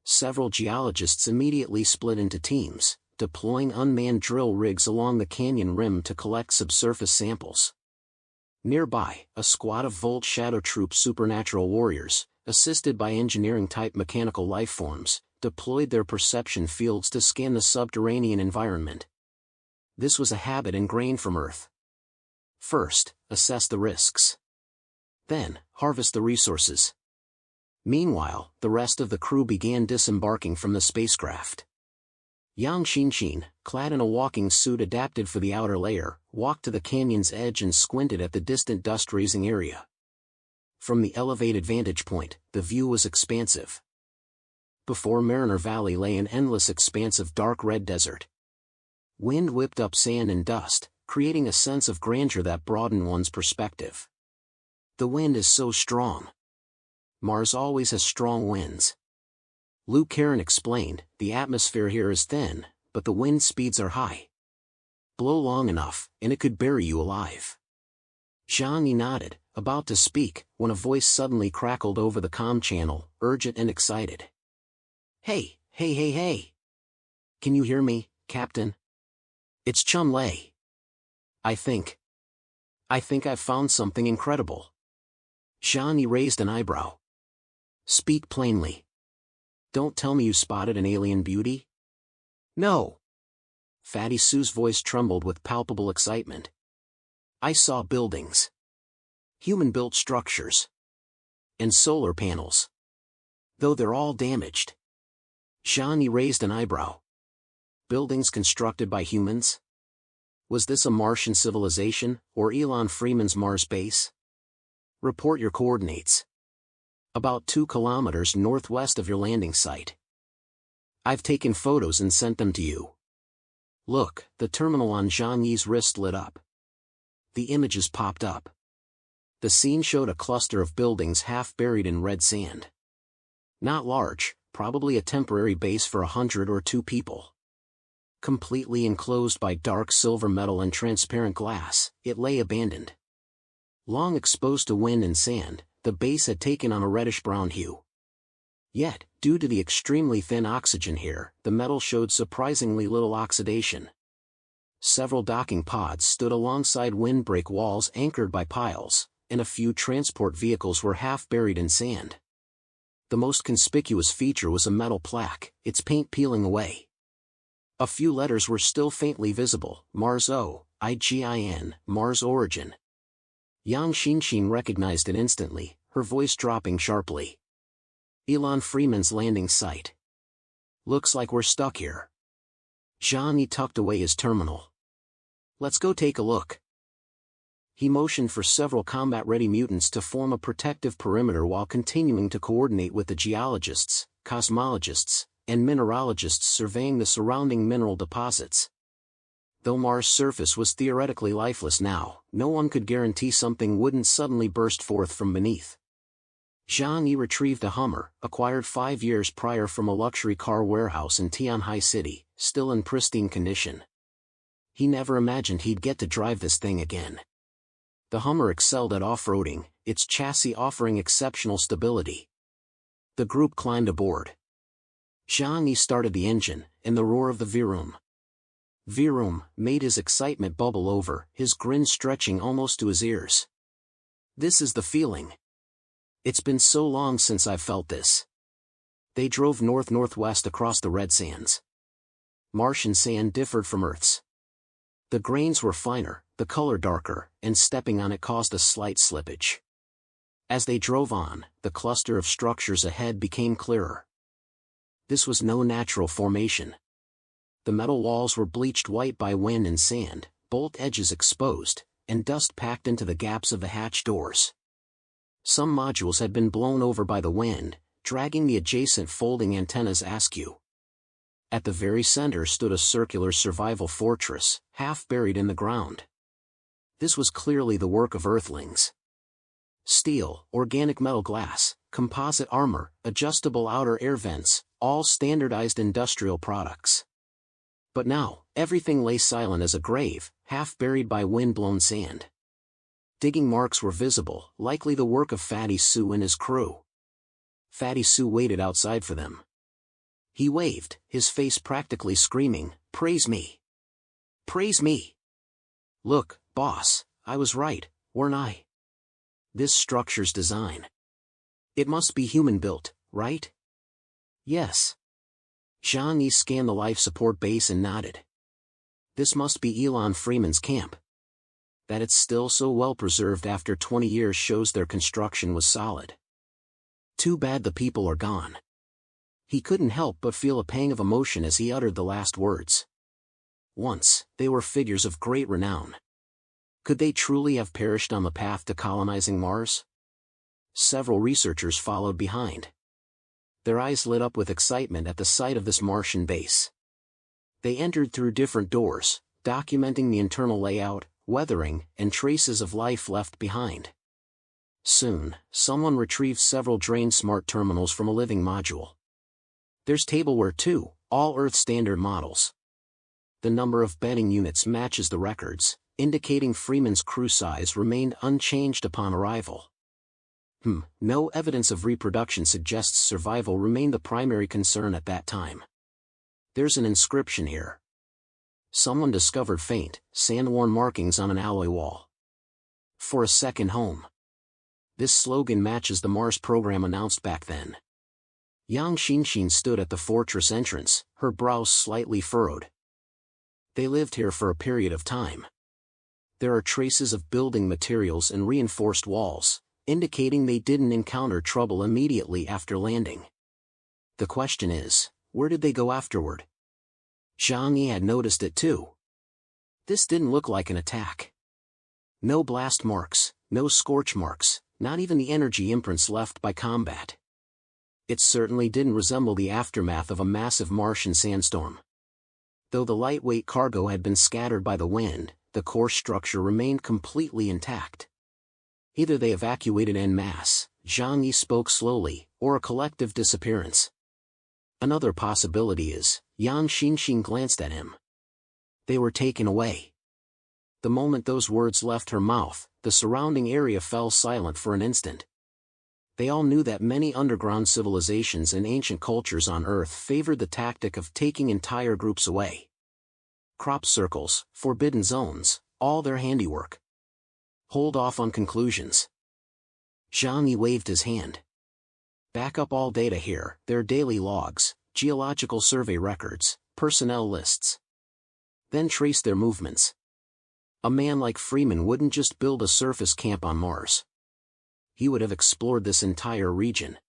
S1: Several geologists immediately split into teams, deploying unmanned drill rigs along the canyon rim to collect subsurface samples. Nearby, a squad of Volt Shadow Troop supernatural warriors, assisted by engineering-type mechanical lifeforms, deployed their perception fields to scan the subterranean environment. This was a habit ingrained from Earth. First, assess the risks. Then, harvest the resources. Meanwhile, the rest of the crew began disembarking from the spacecraft. Yang Xinxin, clad in a walking suit adapted for the outer layer, walked to the canyon's edge and squinted at the distant dust-raising area. From the elevated vantage point, the view was expansive. Before Mariner Valley lay an endless expanse of dark red desert. Wind whipped up sand and dust, creating a sense of grandeur that broadened one's perspective. The wind is so strong. Mars always has strong winds. Lou Caron explained, the atmosphere here is thin, but the wind speeds are high. Blow long enough, and it could bury you alive. Zhang Yi nodded, about to speak, when a voice suddenly crackled over the comm channel, urgent and excited. Hey, hey, hey, hey! Can you hear me, Captain? It's Chun Lei. I think I've found something incredible. Zhang Yi raised an eyebrow. Speak plainly. Don't tell me you spotted an alien beauty? No. Fatty Sue's voice trembled with palpable excitement. I saw buildings. Human-built structures. And solar panels. Though they're all damaged. Zhang Yi raised an eyebrow. Buildings constructed by humans? Was this a Martian civilization, or Elon Freeman's Mars base? Report your coordinates. About 2 kilometers northwest of your landing site. I've taken photos and sent them to you. Look, the terminal on Zhang Yi's wrist lit up. The images popped up. The scene showed a cluster of buildings half buried in red sand. Not large, probably a temporary base for 100 or 2 people. Completely enclosed by dark silver metal and transparent glass, it lay abandoned. Long exposed to wind and sand, the base had taken on a reddish-brown hue. Yet, due to the extremely thin oxygen here, the metal showed surprisingly little oxidation. Several docking pods stood alongside windbreak walls anchored by piles, and a few transport vehicles were half buried in sand. The most conspicuous feature was a metal plaque, its paint peeling away. A few letters were still faintly visible, Mars O-I-G-I-N, Mars Origin. Yang Xinxin recognized it instantly, her voice dropping sharply. Elon Freeman's landing site. Looks like we're stuck here. Zhang Yi tucked away his terminal. Let's go take a look. He motioned for several combat-ready mutants to form a protective perimeter while continuing to coordinate with the geologists, cosmologists, and mineralogists surveying the surrounding mineral deposits. Though Mars' surface was theoretically lifeless now, no one could guarantee something wouldn't suddenly burst forth from beneath. Zhang Yi retrieved a Hummer, acquired 5 years prior from a luxury car warehouse in Tianhai City, still in pristine condition. He never imagined he'd get to drive this thing again. The Hummer excelled at off-roading, its chassis offering exceptional stability. The group climbed aboard. Zhang Yi started the engine, and the roar of the Virum made his excitement bubble over, his grin stretching almost to his ears. This is the feeling. It's been so long since I've felt this. They drove north-northwest across the red sands. Martian sand differed from Earth's. The grains were finer, the color darker, and stepping on it caused a slight slippage. As they drove on, the cluster of structures ahead became clearer. This was no natural formation. The metal walls were bleached white by wind and sand, bolt edges exposed, and dust packed into the gaps of the hatch doors. Some modules had been blown over by the wind, dragging the adjacent folding antennas askew. At the very center stood a circular survival fortress, half buried in the ground. This was clearly the work of Earthlings. Steel, organic metal glass, composite armor, adjustable outer air vents, all standardized industrial products. But now, everything lay silent as a grave, half buried by wind-blown sand. Digging marks were visible, likely the work of Fatty Sue and his crew. Fatty Sue waited outside for them. He waved, his face practically screaming, "Praise me! Praise me! Look, boss, I was right, weren't I? This structure's design. It must be human-built, right?" "Yes." Zhang Yi scanned the life support base and nodded. "This must be Elon Freeman's camp. That it's still so well preserved after 20 years shows their construction was solid. Too bad the people are gone." He couldn't help but feel a pang of emotion as he uttered the last words. Once, they were figures of great renown. Could they truly have perished on the path to colonizing Mars? Several researchers followed behind. Their eyes lit up with excitement at the sight of this Martian base. They entered through different doors, documenting the internal layout, weathering, and traces of life left behind. Soon, someone retrieved several drained smart terminals from a living module. There's tableware too, all Earth standard models. The number of bedding units matches the records, indicating Freeman's crew size remained unchanged upon arrival. No evidence of reproduction suggests survival remained the primary concern at that time. There's an inscription here. Someone discovered faint, sand-worn markings on an alloy wall. "For a second home." This slogan matches the Mars program announced back then. Yang Xinxin stood at the fortress entrance, her brows slightly furrowed. They lived here for a period of time. There are traces of building materials and reinforced walls, indicating they didn't encounter trouble immediately after landing. The question is, where did they go afterward? Zhang Yi had noticed it too. This didn't look like an attack. No blast marks, no scorch marks, not even the energy imprints left by combat. It certainly didn't resemble the aftermath of a massive Martian sandstorm. Though the lightweight cargo had been scattered by the wind, the core structure remained completely intact. Either they evacuated en masse, Zhang Yi spoke slowly, or a collective disappearance. Another possibility is, Yang Xinxin glanced at him. They were taken away. The moment those words left her mouth, the surrounding area fell silent for an instant. They all knew that many underground civilizations and ancient cultures on Earth favored the tactic of taking entire groups away. Crop circles, forbidden zones, all their handiwork. Hold off on conclusions. Zhang Yi waved his hand. Back up all data here, their daily logs, geological survey records, personnel lists. Then trace their movements. A man like Freeman wouldn't just build a surface camp on Mars. He would have explored this entire region.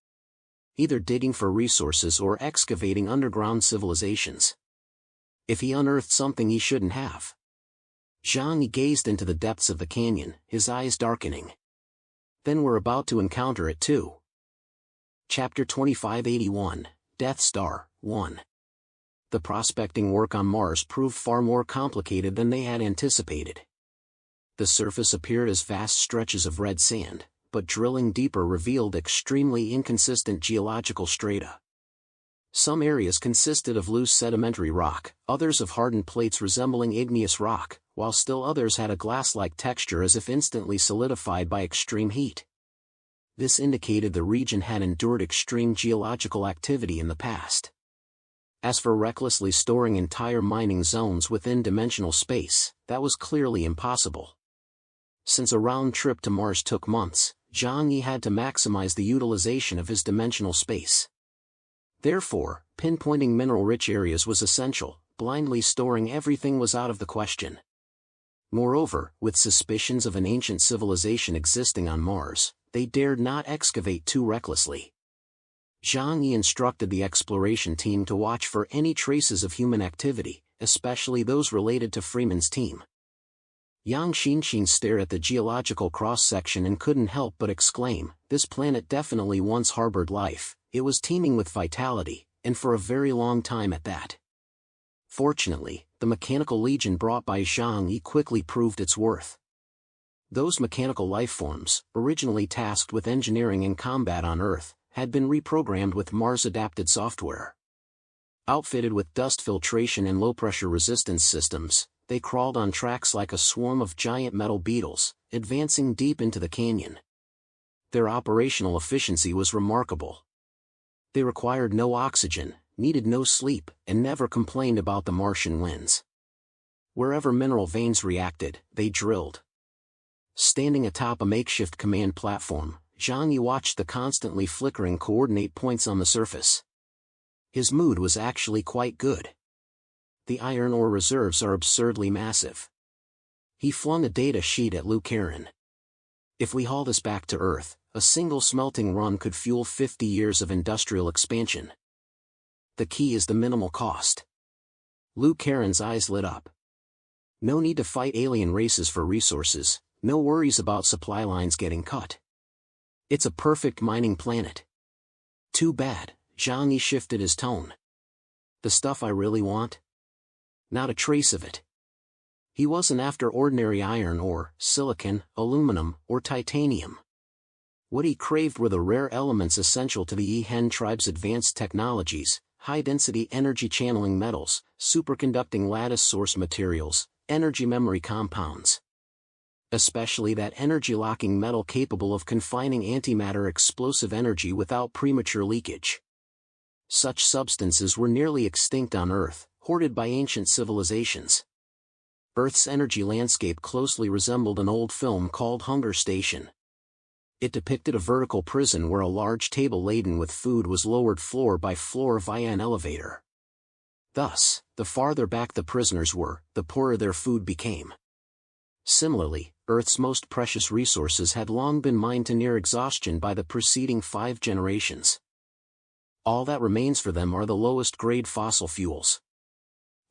S1: Either digging for resources or excavating underground civilizations. If he unearthed something he shouldn't have. Zhang Yi gazed into the depths of the canyon, his eyes darkening. Then we're about to encounter it too. Chapter 2581, Death Star, 1. The prospecting work on Mars proved far more complicated than they had anticipated. The surface appeared as vast stretches of red sand, but drilling deeper revealed extremely inconsistent geological strata. Some areas consisted of loose sedimentary rock, others of hardened plates resembling igneous rock, while still others had a glass-like texture as if instantly solidified by extreme heat. This indicated the region had endured extreme geological activity in the past. As for recklessly storing entire mining zones within dimensional space, that was clearly impossible. Since a round trip to Mars took months, Zhang Yi had to maximize the utilization of his dimensional space. Therefore, pinpointing mineral-rich areas was essential, blindly storing everything was out of the question. Moreover, with suspicions of an ancient civilization existing on Mars, they dared not excavate too recklessly. Zhang Yi instructed the exploration team to watch for any traces of human activity, especially those related to Freeman's team. Yang Xinxin stared at the geological cross-section and couldn't help but exclaim, "This planet definitely once harbored life, it was teeming with vitality, and for a very long time at that." Fortunately, the mechanical legion brought by Zhang Yi quickly proved its worth. Those mechanical lifeforms, originally tasked with engineering and combat on Earth, had been reprogrammed with Mars-adapted software. Outfitted with dust filtration and low-pressure resistance systems, they crawled on tracks like a swarm of giant metal beetles, advancing deep into the canyon. Their operational efficiency was remarkable. They required no oxygen, needed no sleep, and never complained about the Martian winds. Wherever mineral veins reacted, they drilled. Standing atop a makeshift command platform, Zhang Yi watched the constantly flickering coordinate points on the surface. His mood was actually quite good. The iron ore reserves are absurdly massive. He flung a data sheet at Liu Karen. If we haul this back to Earth, a single smelting run could fuel 50 years of industrial expansion. The key is the minimal cost. Liu Karen's eyes lit up. No need to fight alien races for resources, no worries about supply lines getting cut. It's a perfect mining planet. Too bad, Zhang Yi shifted his tone. The stuff I really want? Not a trace of it. He wasn't after ordinary iron ore, silicon, aluminum, or titanium. What he craved were the rare elements essential to the Yihen tribe's advanced technologies: high-density energy-channeling metals, superconducting lattice source materials, energy memory compounds. Especially that energy-locking metal capable of confining antimatter explosive energy without premature leakage. Such substances were nearly extinct on Earth, hoarded by ancient civilizations. Earth's energy landscape closely resembled an old film called Hunger Station. It depicted a vertical prison where a large table laden with food was lowered floor by floor via an elevator. Thus, the farther back the prisoners were, the poorer their food became. Similarly, Earth's most precious resources had long been mined to near exhaustion by the preceding 5 generations. All that remains for them are the lowest-grade fossil fuels.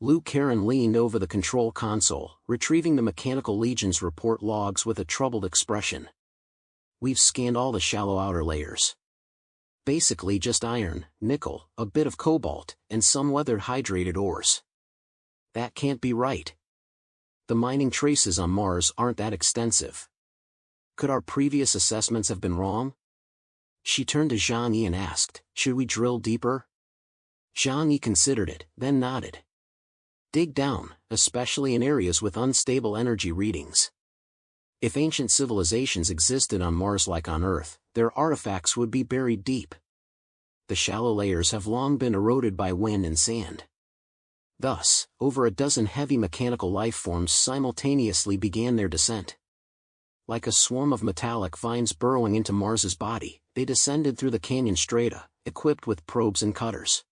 S1: Liu Karen leaned over the control console, retrieving the Mechanical Legion's report logs with a troubled expression. We've scanned all the shallow outer layers. Basically just iron, nickel, a bit of cobalt, and some weathered hydrated ores. That can't be right. The mining traces on Mars aren't that extensive. Could our previous assessments have been wrong? She turned to Zhang Yi and asked, should we drill deeper? Zhang Yi considered it, then nodded. Dig down, especially in areas with unstable energy readings. If ancient civilizations existed on Mars like on Earth, their artifacts would be buried deep. The shallow layers have long been eroded by wind and sand. Thus, over a dozen heavy mechanical life forms simultaneously began their descent. Like a swarm of metallic vines burrowing into Mars's body, they descended through the canyon strata, equipped with probes and cutters.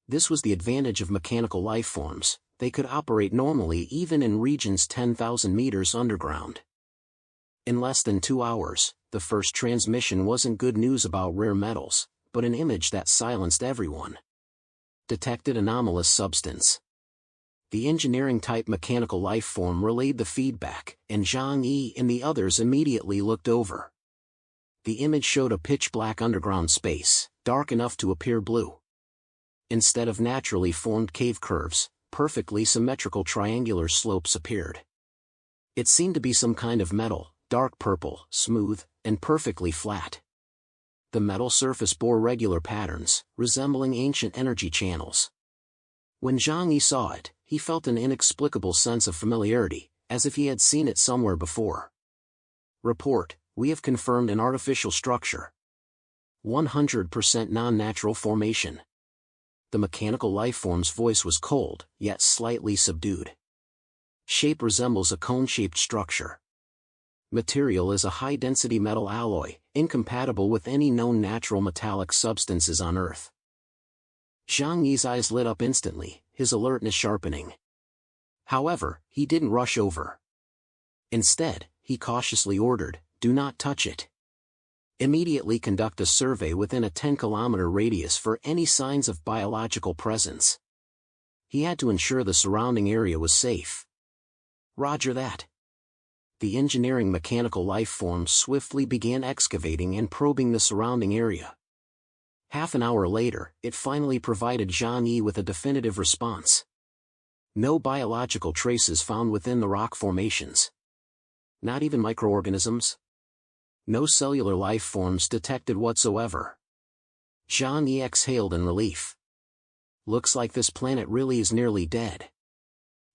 S1: This was the advantage of mechanical life forms: they could operate normally even in regions 10,000 meters underground. In less than 2 hours, the first transmission wasn't good news about rare metals, but an image that silenced everyone. Detected anomalous substance. The engineering-type mechanical life form relayed the feedback, and Zhang Yi and the others immediately looked over. The image showed a pitch-black underground space, dark enough to appear blue. Instead of naturally formed cave curves, perfectly symmetrical triangular slopes appeared. It seemed to be some kind of metal, dark purple, smooth, and perfectly flat. The metal surface bore regular patterns, resembling ancient energy channels. When Zhang Yi saw it, he felt an inexplicable sense of familiarity, as if he had seen it somewhere before. Report: we have confirmed an artificial structure. 100% non-natural formation. The mechanical lifeform's voice was cold, yet slightly subdued. Shape resembles a cone-shaped structure. Material is a high-density metal alloy, incompatible with any known natural metallic substances on Earth. Zhang Yi's eyes lit up instantly, his alertness sharpening. However, he didn't rush over. Instead, he cautiously ordered, "Do not touch it. Immediately conduct a survey within a 10-kilometer radius for any signs of biological presence." He had to ensure the surrounding area was safe. Roger that. The engineering mechanical life form swiftly began excavating and probing the surrounding area. Half an hour later, it finally provided Zhang Yi with a definitive response. No biological traces found within the rock formations. Not even microorganisms. No cellular life forms detected whatsoever. Zhang Yi exhaled in relief. looks like this planet really is nearly dead.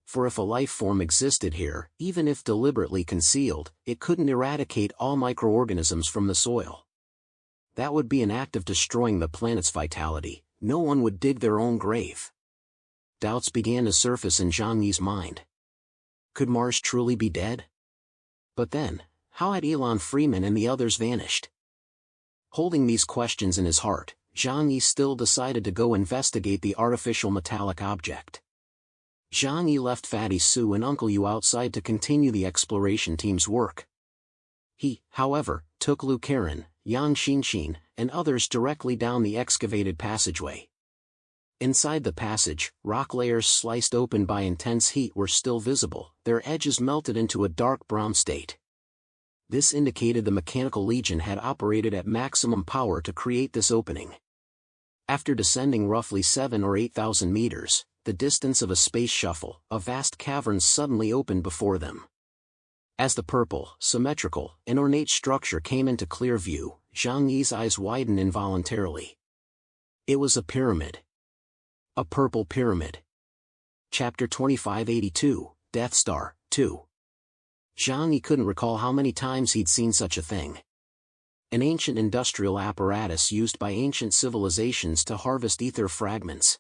S1: For if a life form existed here, even if deliberately concealed, it couldn't eradicate all microorganisms from the soil. That would be an act of destroying the planet's vitality. No one would dig their own grave. Doubts began to surface in Zhang Yi's mind. Could Mars truly be dead? But then, how had Elon Freeman and the others vanished? Holding these questions in his heart, Zhang Yi still decided to go investigate the artificial metallic object. Zhang Yi left Fatty Sue and Uncle Yu outside to continue the exploration team's work. He, however, took Lu Karen, Yang Xinxin, and others directly down the excavated passageway. Inside the passage, rock layers sliced open by intense heat were still visible, their edges melted into a dark brown state. This indicated the Mechanical Legion had operated at maximum power to create this opening. After descending roughly 7,000 or 8,000 meters, the distance of a space shuttle, a vast cavern suddenly opened before them. As the purple, symmetrical, and ornate structure came into clear view, Zhang Yi's eyes widened involuntarily. It was a pyramid. A purple pyramid. Chapter 2582, Death Star, 2. Zhang Yi couldn't recall how many times he'd seen such a thing. An ancient industrial apparatus used by ancient civilizations to harvest ether fragments.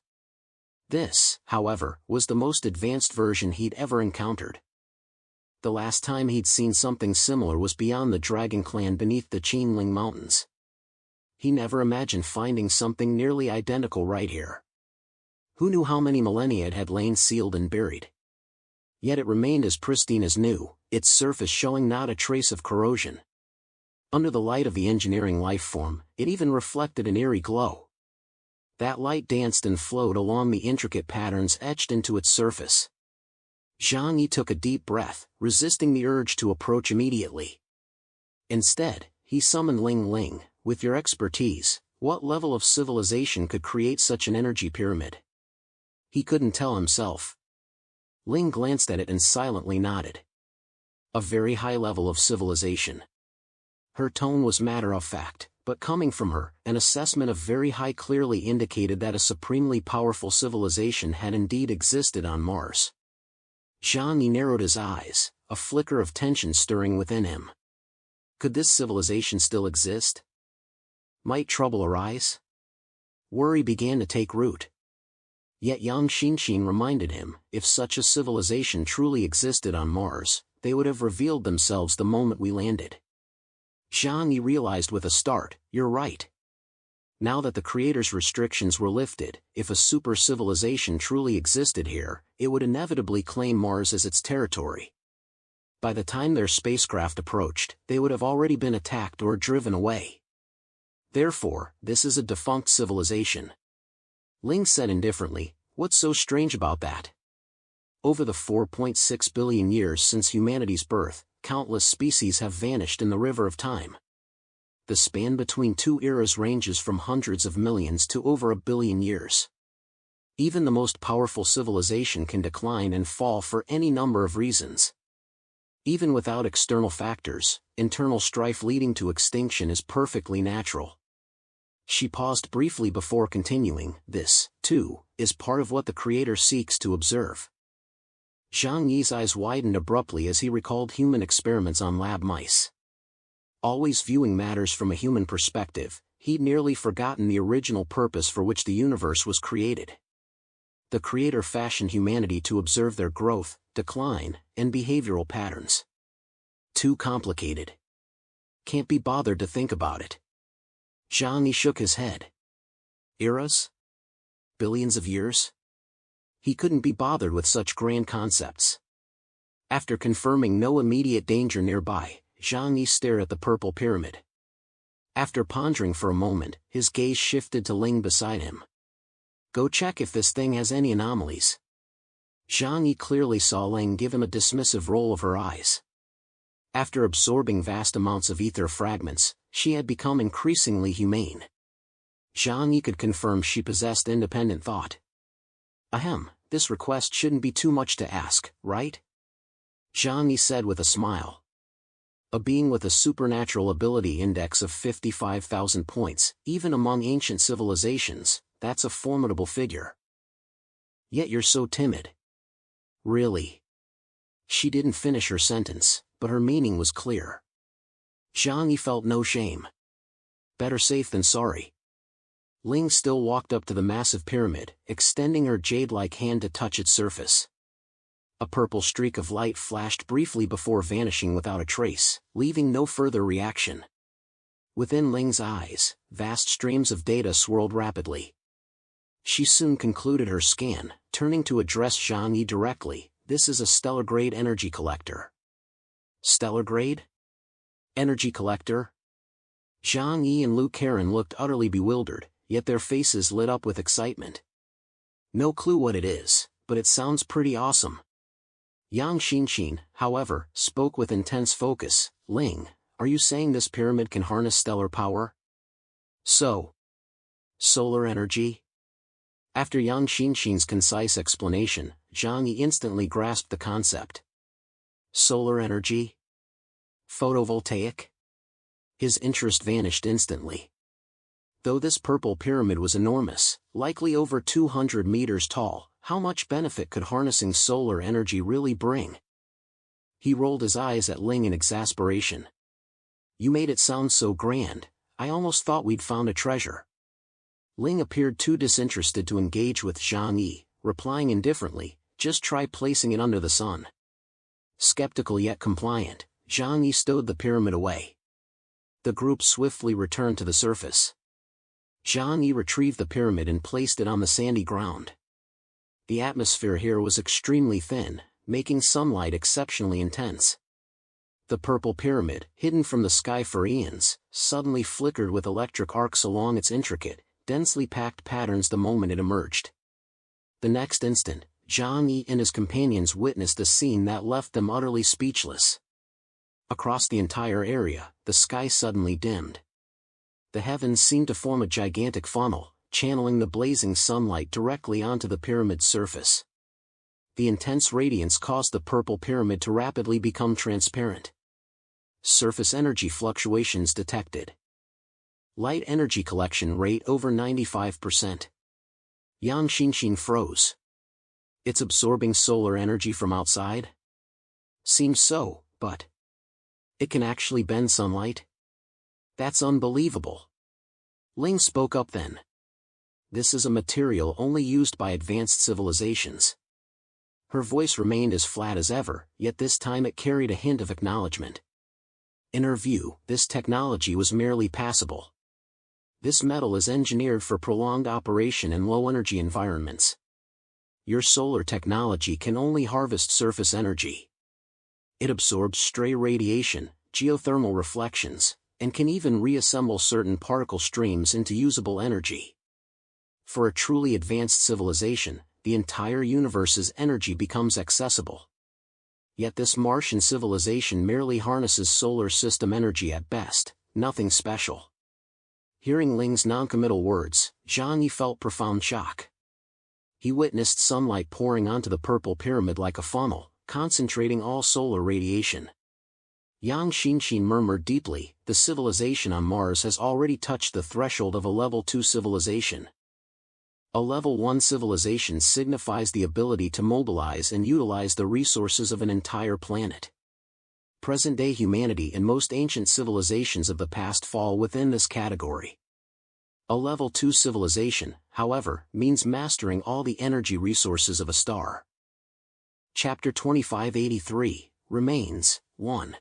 S1: This, however, was the most advanced version he'd ever encountered. The last time he'd seen something similar was beyond the Dragon Clan beneath the Qinling Mountains. He never imagined finding something nearly identical right here. Who knew how many millennia it had lain sealed and buried? Yet it remained as pristine as new, its surface showing not a trace of corrosion. Under the light of the engineering life form, it even reflected an eerie glow. That light danced and flowed along the intricate patterns etched into its surface. Zhang Yi took a deep breath, resisting the urge to approach immediately. Instead, he summoned Ling Ling. With your expertise, what level of civilization could create such an energy pyramid? He couldn't tell himself. Ling glanced at it and silently nodded. A very high level of civilization. Her tone was matter-of-fact, but coming from her, an assessment of very high clearly indicated that a supremely powerful civilization had indeed existed on Mars. Zhang Yi narrowed his eyes, a flicker of tension stirring within him. Could this civilization still exist? Might trouble arise? Worry began to take root. Yet Yang Xinxin reminded him, if such a civilization truly existed on Mars, they would have revealed themselves the moment we landed. Zhang Yi realized with a start, you're right. Now that the Creator's restrictions were lifted, if a super civilization truly existed here, it would inevitably claim Mars as its territory. By the time their spacecraft approached, they would have already been attacked or driven away. Therefore, this is a defunct civilization. Ling said indifferently, what's so strange about that? Over the 4.6 billion years since humanity's birth, countless species have vanished in the river of time. The span between two eras ranges from hundreds of millions to over 1 billion years. Even the most powerful civilization can decline and fall for any number of reasons. Even without external factors, internal strife leading to extinction is perfectly natural. She paused briefly before continuing, this, too, is part of what the Creator seeks to observe. Zhang Yi's eyes widened abruptly as he recalled human experiments on lab mice. Always viewing matters from a human perspective, he'd nearly forgotten the original purpose for which the universe was created. The Creator fashioned humanity to observe their growth, decline, and behavioral patterns. Too complicated. Can't be bothered to think about it. Zhang Yi shook his head. Eras? Billions of years? He couldn't be bothered with such grand concepts. After confirming no immediate danger nearby, Zhang Yi stared at the purple pyramid. After pondering for a moment, his gaze shifted to Ling beside him. Go check if this thing has any anomalies. Zhang Yi clearly saw Ling give him a dismissive roll of her eyes. After absorbing vast amounts of ether fragments, she had become increasingly humane. Zhang Yi could confirm she possessed independent thought. Ahem, this request shouldn't be too much to ask, right? Zhang Yi said with a smile. A being with a supernatural ability index of 55,000 points, even among ancient civilizations, that's a formidable figure. Yet you're so timid. Really? She didn't finish her sentence, but her meaning was clear. Zhang Yi felt no shame. Better safe than sorry. Ling still walked up to the massive pyramid, extending her jade-like hand to touch its surface. A purple streak of light flashed briefly before vanishing without a trace, leaving no further reaction. Within Ling's eyes, vast streams of data swirled rapidly. She soon concluded her scan, turning to address Zhang Yi directly. This is a stellar-grade energy collector. Stellar-grade? Energy collector? Zhang Yi and Lu Karen looked utterly bewildered, yet their faces lit up with excitement. No clue what it is, but it sounds pretty awesome. Yang Xinxin, however, spoke with intense focus. Ling, are you saying this pyramid can harness stellar power? So. Solar energy? After Yang Xinxin's concise explanation, Zhang Yi instantly grasped the concept. Solar energy? Photovoltaic? His interest vanished instantly. Though this purple pyramid was enormous, likely over 200 meters tall, how much benefit could harnessing solar energy really bring? He rolled his eyes at Ling in exasperation. You made it sound so grand, I almost thought we'd found a treasure. Ling appeared too disinterested to engage with Zhang Yi, replying indifferently, just try placing it under the sun. Skeptical yet compliant, Zhang Yi stowed the pyramid away. The group swiftly returned to the surface. Zhang Yi retrieved the pyramid and placed it on the sandy ground. The atmosphere here was extremely thin, making sunlight exceptionally intense. The purple pyramid, hidden from the sky for eons, suddenly flickered with electric arcs along its intricate, densely packed patterns the moment it emerged. The next instant, Zhang Yi and his companions witnessed a scene that left them utterly speechless. Across the entire area, the sky suddenly dimmed. The heavens seemed to form a gigantic funnel, channeling the blazing sunlight directly onto the pyramid's surface. The intense radiance caused the purple pyramid to rapidly become transparent. Surface energy fluctuations detected. Light energy collection rate over 95%. Yang Xinxin froze. It's absorbing solar energy from outside? Seems so, but it can actually bend sunlight? That's unbelievable. Ling spoke up then. This is a material only used by advanced civilizations. Her voice remained as flat as ever, yet this time it carried a hint of acknowledgement. In her view, this technology was merely passable. This metal is engineered for prolonged operation in low-energy environments. Your solar technology can only harvest surface energy. It absorbs stray radiation, geothermal reflections, and can even reassemble certain particle streams into usable energy. For a truly advanced civilization, the entire universe's energy becomes accessible. Yet this Martian civilization merely harnesses solar system energy at best, nothing special. Hearing Ling's noncommittal words, Zhang Yi felt profound shock. He witnessed sunlight pouring onto the purple pyramid like a funnel, concentrating all solar radiation. Yang Xinxin murmured deeply, the civilization on Mars has already touched the threshold of a level 2 civilization. A level 1 civilization signifies the ability to mobilize and utilize the resources of an entire planet. Present-day humanity and most ancient civilizations of the past fall within this category. A level 2 civilization, however, means mastering all the energy resources of a star. Chapter 2583, Remains, 1.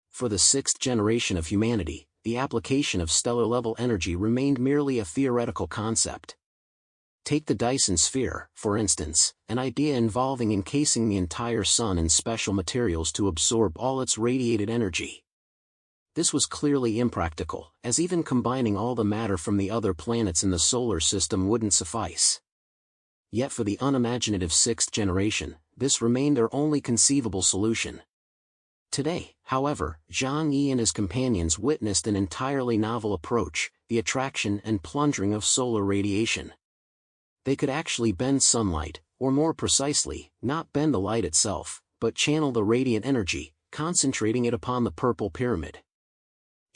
S1: For the sixth generation of humanity, the application of stellar-level energy remained merely a theoretical concept. Take the Dyson sphere, for instance, an idea involving encasing the entire sun in special materials to absorb all its radiated energy. This was clearly impractical, as even combining all the matter from the other planets in the solar system wouldn't suffice. Yet for the unimaginative sixth generation, this remained their only conceivable solution. Today, however, Zhang Yi and his companions witnessed an entirely novel approach, the attraction and plunging of solar radiation. They could actually bend sunlight, or more precisely, not bend the light itself, but channel the radiant energy, concentrating it upon the purple pyramid.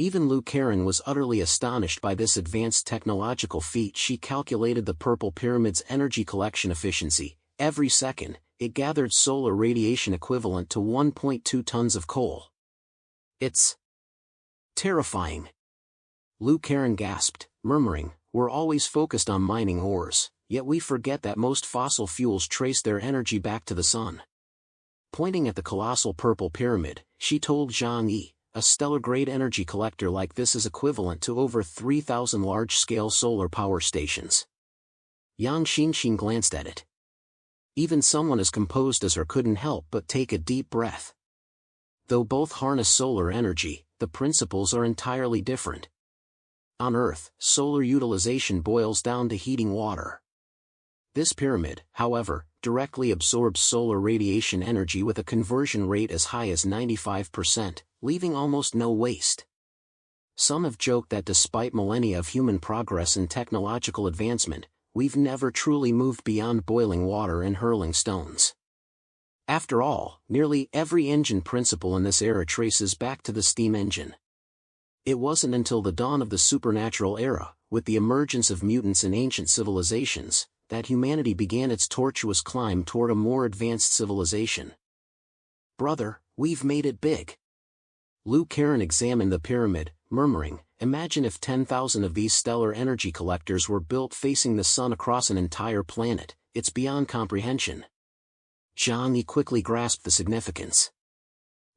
S1: Even Lou Karen was utterly astonished by this advanced technological feat. She calculated the Purple Pyramid's energy collection efficiency. Every second, it gathered solar radiation equivalent to 1.2 tons of coal. It's terrifying. Lou Karen gasped, murmuring, "We're always focused on mining ores, yet we forget that most fossil fuels trace their energy back to the sun." Pointing at the colossal Purple Pyramid, she told Zhang Yi, "A stellar-grade energy collector like this is equivalent to over 3,000 large-scale solar power stations." Yang Xinxin glanced at it. Even someone as composed as her couldn't help but take a deep breath. Though both harness solar energy, the principles are entirely different. On Earth, solar utilization boils down to heating water. This pyramid, however, directly absorbs solar radiation energy with a conversion rate as high as 95%, leaving almost no waste. Some have joked that despite millennia of human progress and technological advancement, we've never truly moved beyond boiling water and hurling stones. After all, nearly every engine principle in this era traces back to the steam engine. It wasn't until the dawn of the supernatural era, with the emergence of mutants in ancient civilizations, that humanity began its tortuous climb toward a more advanced civilization. "Brother, we've made it big." Lou Karen examined the pyramid, murmuring, "Imagine if 10,000 of these stellar energy collectors were built facing the sun across an entire planet. It's beyond comprehension." Zhang Yi quickly grasped the significance.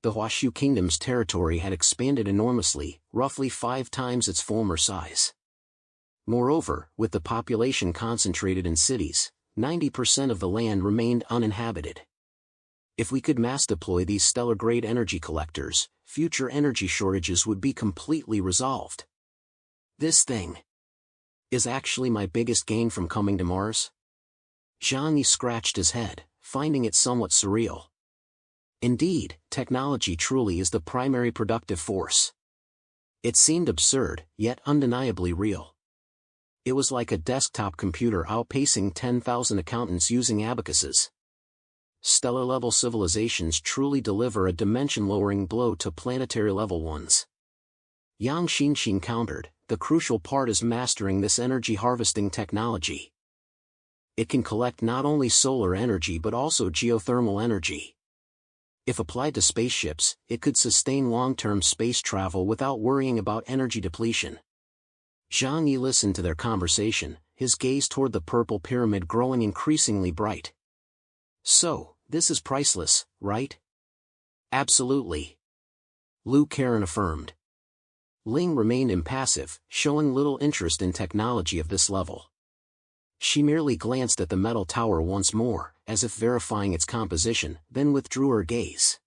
S1: The Huashu Kingdom's territory had expanded enormously, roughly 5 times its former size. Moreover, with the population concentrated in cities, 90% of the land remained uninhabited. If we could mass deploy these stellar-grade energy collectors, future energy shortages would be completely resolved. "This thing is actually my biggest gain from coming to Mars?" Zhang Yi scratched his head, finding it somewhat surreal. Indeed, technology truly is the primary productive force. It seemed absurd, yet undeniably real. It was like a desktop computer outpacing 10,000 accountants using abacuses. Stellar-level civilizations truly deliver a dimension-lowering blow to planetary-level ones. Yang Xinxin countered, "The crucial part is mastering this energy-harvesting technology. It can collect not only solar energy but also geothermal energy. If applied to spaceships, it could sustain long-term space travel without worrying about energy depletion." Zhang Yi listened to their conversation, his gaze toward the Purple Pyramid growing increasingly bright. "So, this is priceless, right?" "Absolutely," Lou Karen affirmed. Ling remained impassive, showing little interest in technology of this level. She merely glanced at the metal tower once more, as if verifying its composition, then withdrew her gaze.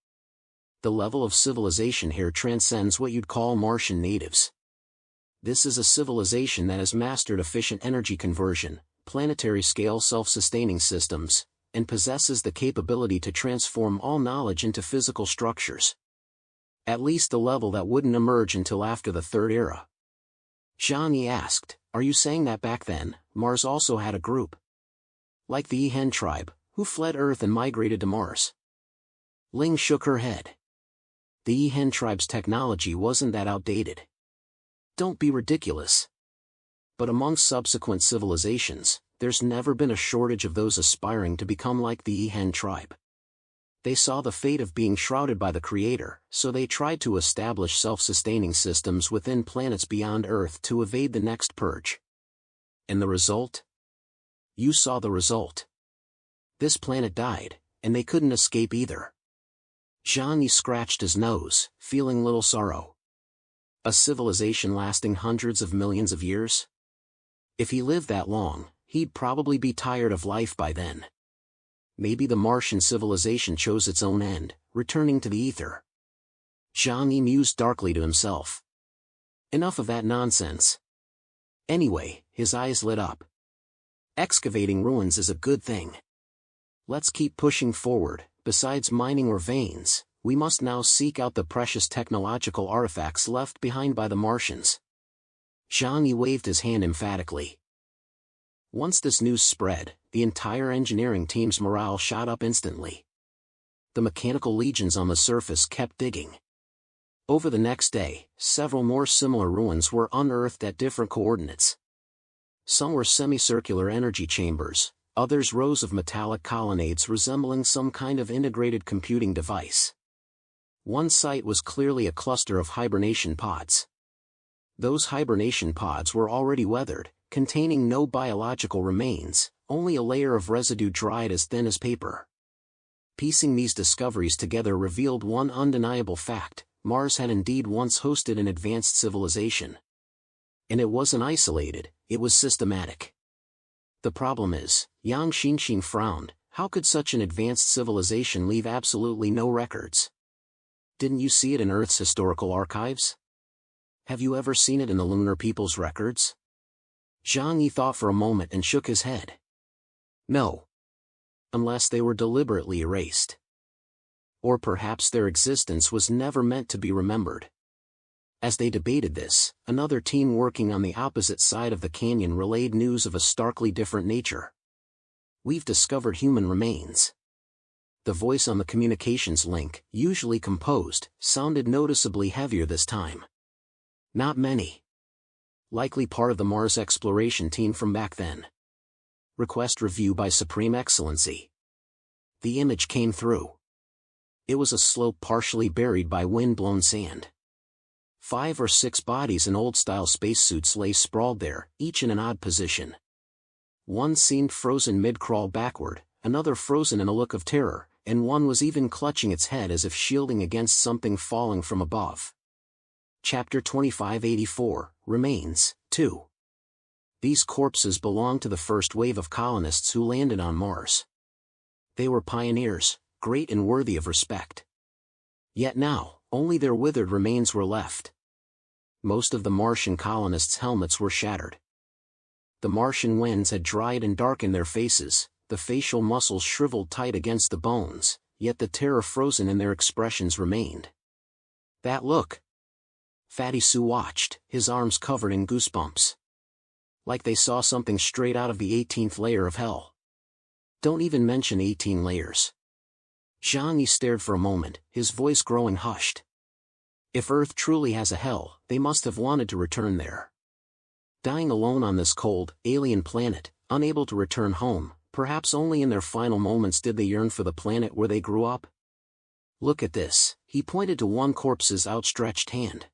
S1: The level of civilization here transcends what you'd call Martian natives. This is a civilization that has mastered efficient energy conversion, planetary-scale self-sustaining systems, and possesses the capability to transform all knowledge into physical structures. At least the level that wouldn't emerge until after the Third Era. Zhang Yi asked, "Are you saying that back then, Mars also had a group? Like the Yihen tribe, who fled Earth and migrated to Mars?" Ling shook her head. The Yihen tribe's technology wasn't that outdated. "Don't be ridiculous." But among subsequent civilizations, there's never been a shortage of those aspiring to become like the Yihen tribe. They saw the fate of being shrouded by the Creator, so they tried to establish self-sustaining systems within planets beyond Earth to evade the next purge. And the result? You saw the result. This planet died, and they couldn't escape either. Zhang Yi scratched his nose, feeling little sorrow. A civilization lasting hundreds of millions of years? If he lived that long, he'd probably be tired of life by then. Maybe the Martian civilization chose its own end, returning to the ether. Zhang Yi mused darkly to himself. Enough of that nonsense. Anyway, his eyes lit up. Excavating ruins is a good thing. Let's keep pushing forward. Besides mining or veins, we must now seek out the precious technological artifacts left behind by the Martians. Zhang Yi waved his hand emphatically. Once this news spread, the entire engineering team's morale shot up instantly. The mechanical legions on the surface kept digging. Over the next day, several more similar ruins were unearthed at different coordinates. Some were semicircular energy chambers, others rows of metallic colonnades resembling some kind of integrated computing device. One site was clearly a cluster of hibernation pods. Those hibernation pods were already weathered, containing no biological remains, only a layer of residue dried as thin as paper. Piecing these discoveries together revealed one undeniable fact: Mars had indeed once hosted an advanced civilization. And it wasn't isolated, it was systematic. The problem is, Yang Xinxin frowned, how could such an advanced civilization leave absolutely no records? Didn't you see it in Earth's historical archives? Have you ever seen it in the lunar people's records? Zhang Yi thought for a moment and shook his head. No. Unless they were deliberately erased. Or perhaps their existence was never meant to be remembered. As they debated this, another team working on the opposite side of the canyon relayed news of a starkly different nature. We've discovered human remains. The voice on the communications link, usually composed, sounded noticeably heavier this time. Not many. Likely part of the Mars exploration team from back then. Request review by Supreme Excellency. The image came through. It was a slope partially buried by wind-blown sand. 5 or 6 bodies in old-style spacesuits lay sprawled there, each in an odd position. One seemed frozen mid-crawl backward, another frozen in a look of terror, and one was even clutching its head as if shielding against something falling from above. Chapter 2584, Remains, 2. These corpses belonged to the first wave of colonists who landed on Mars. They were pioneers, great and worthy of respect. Yet now, only their withered remains were left. Most of the Martian colonists' helmets were shattered. The Martian winds had dried and darkened their faces, the facial muscles shriveled tight against the bones, yet the terror frozen in their expressions remained. That look! Fatty Sue watched, his arms covered in goosebumps. Like they saw something straight out of the 18th layer of hell. Don't even mention 18 layers. Zhang Yi stared for a moment, his voice growing hushed. If Earth truly has a hell, they must have wanted to return there. Dying alone on this cold, alien planet, unable to return home, perhaps only in their final moments did they yearn for the planet where they grew up. Look at this, he pointed to one corpse's outstretched hand.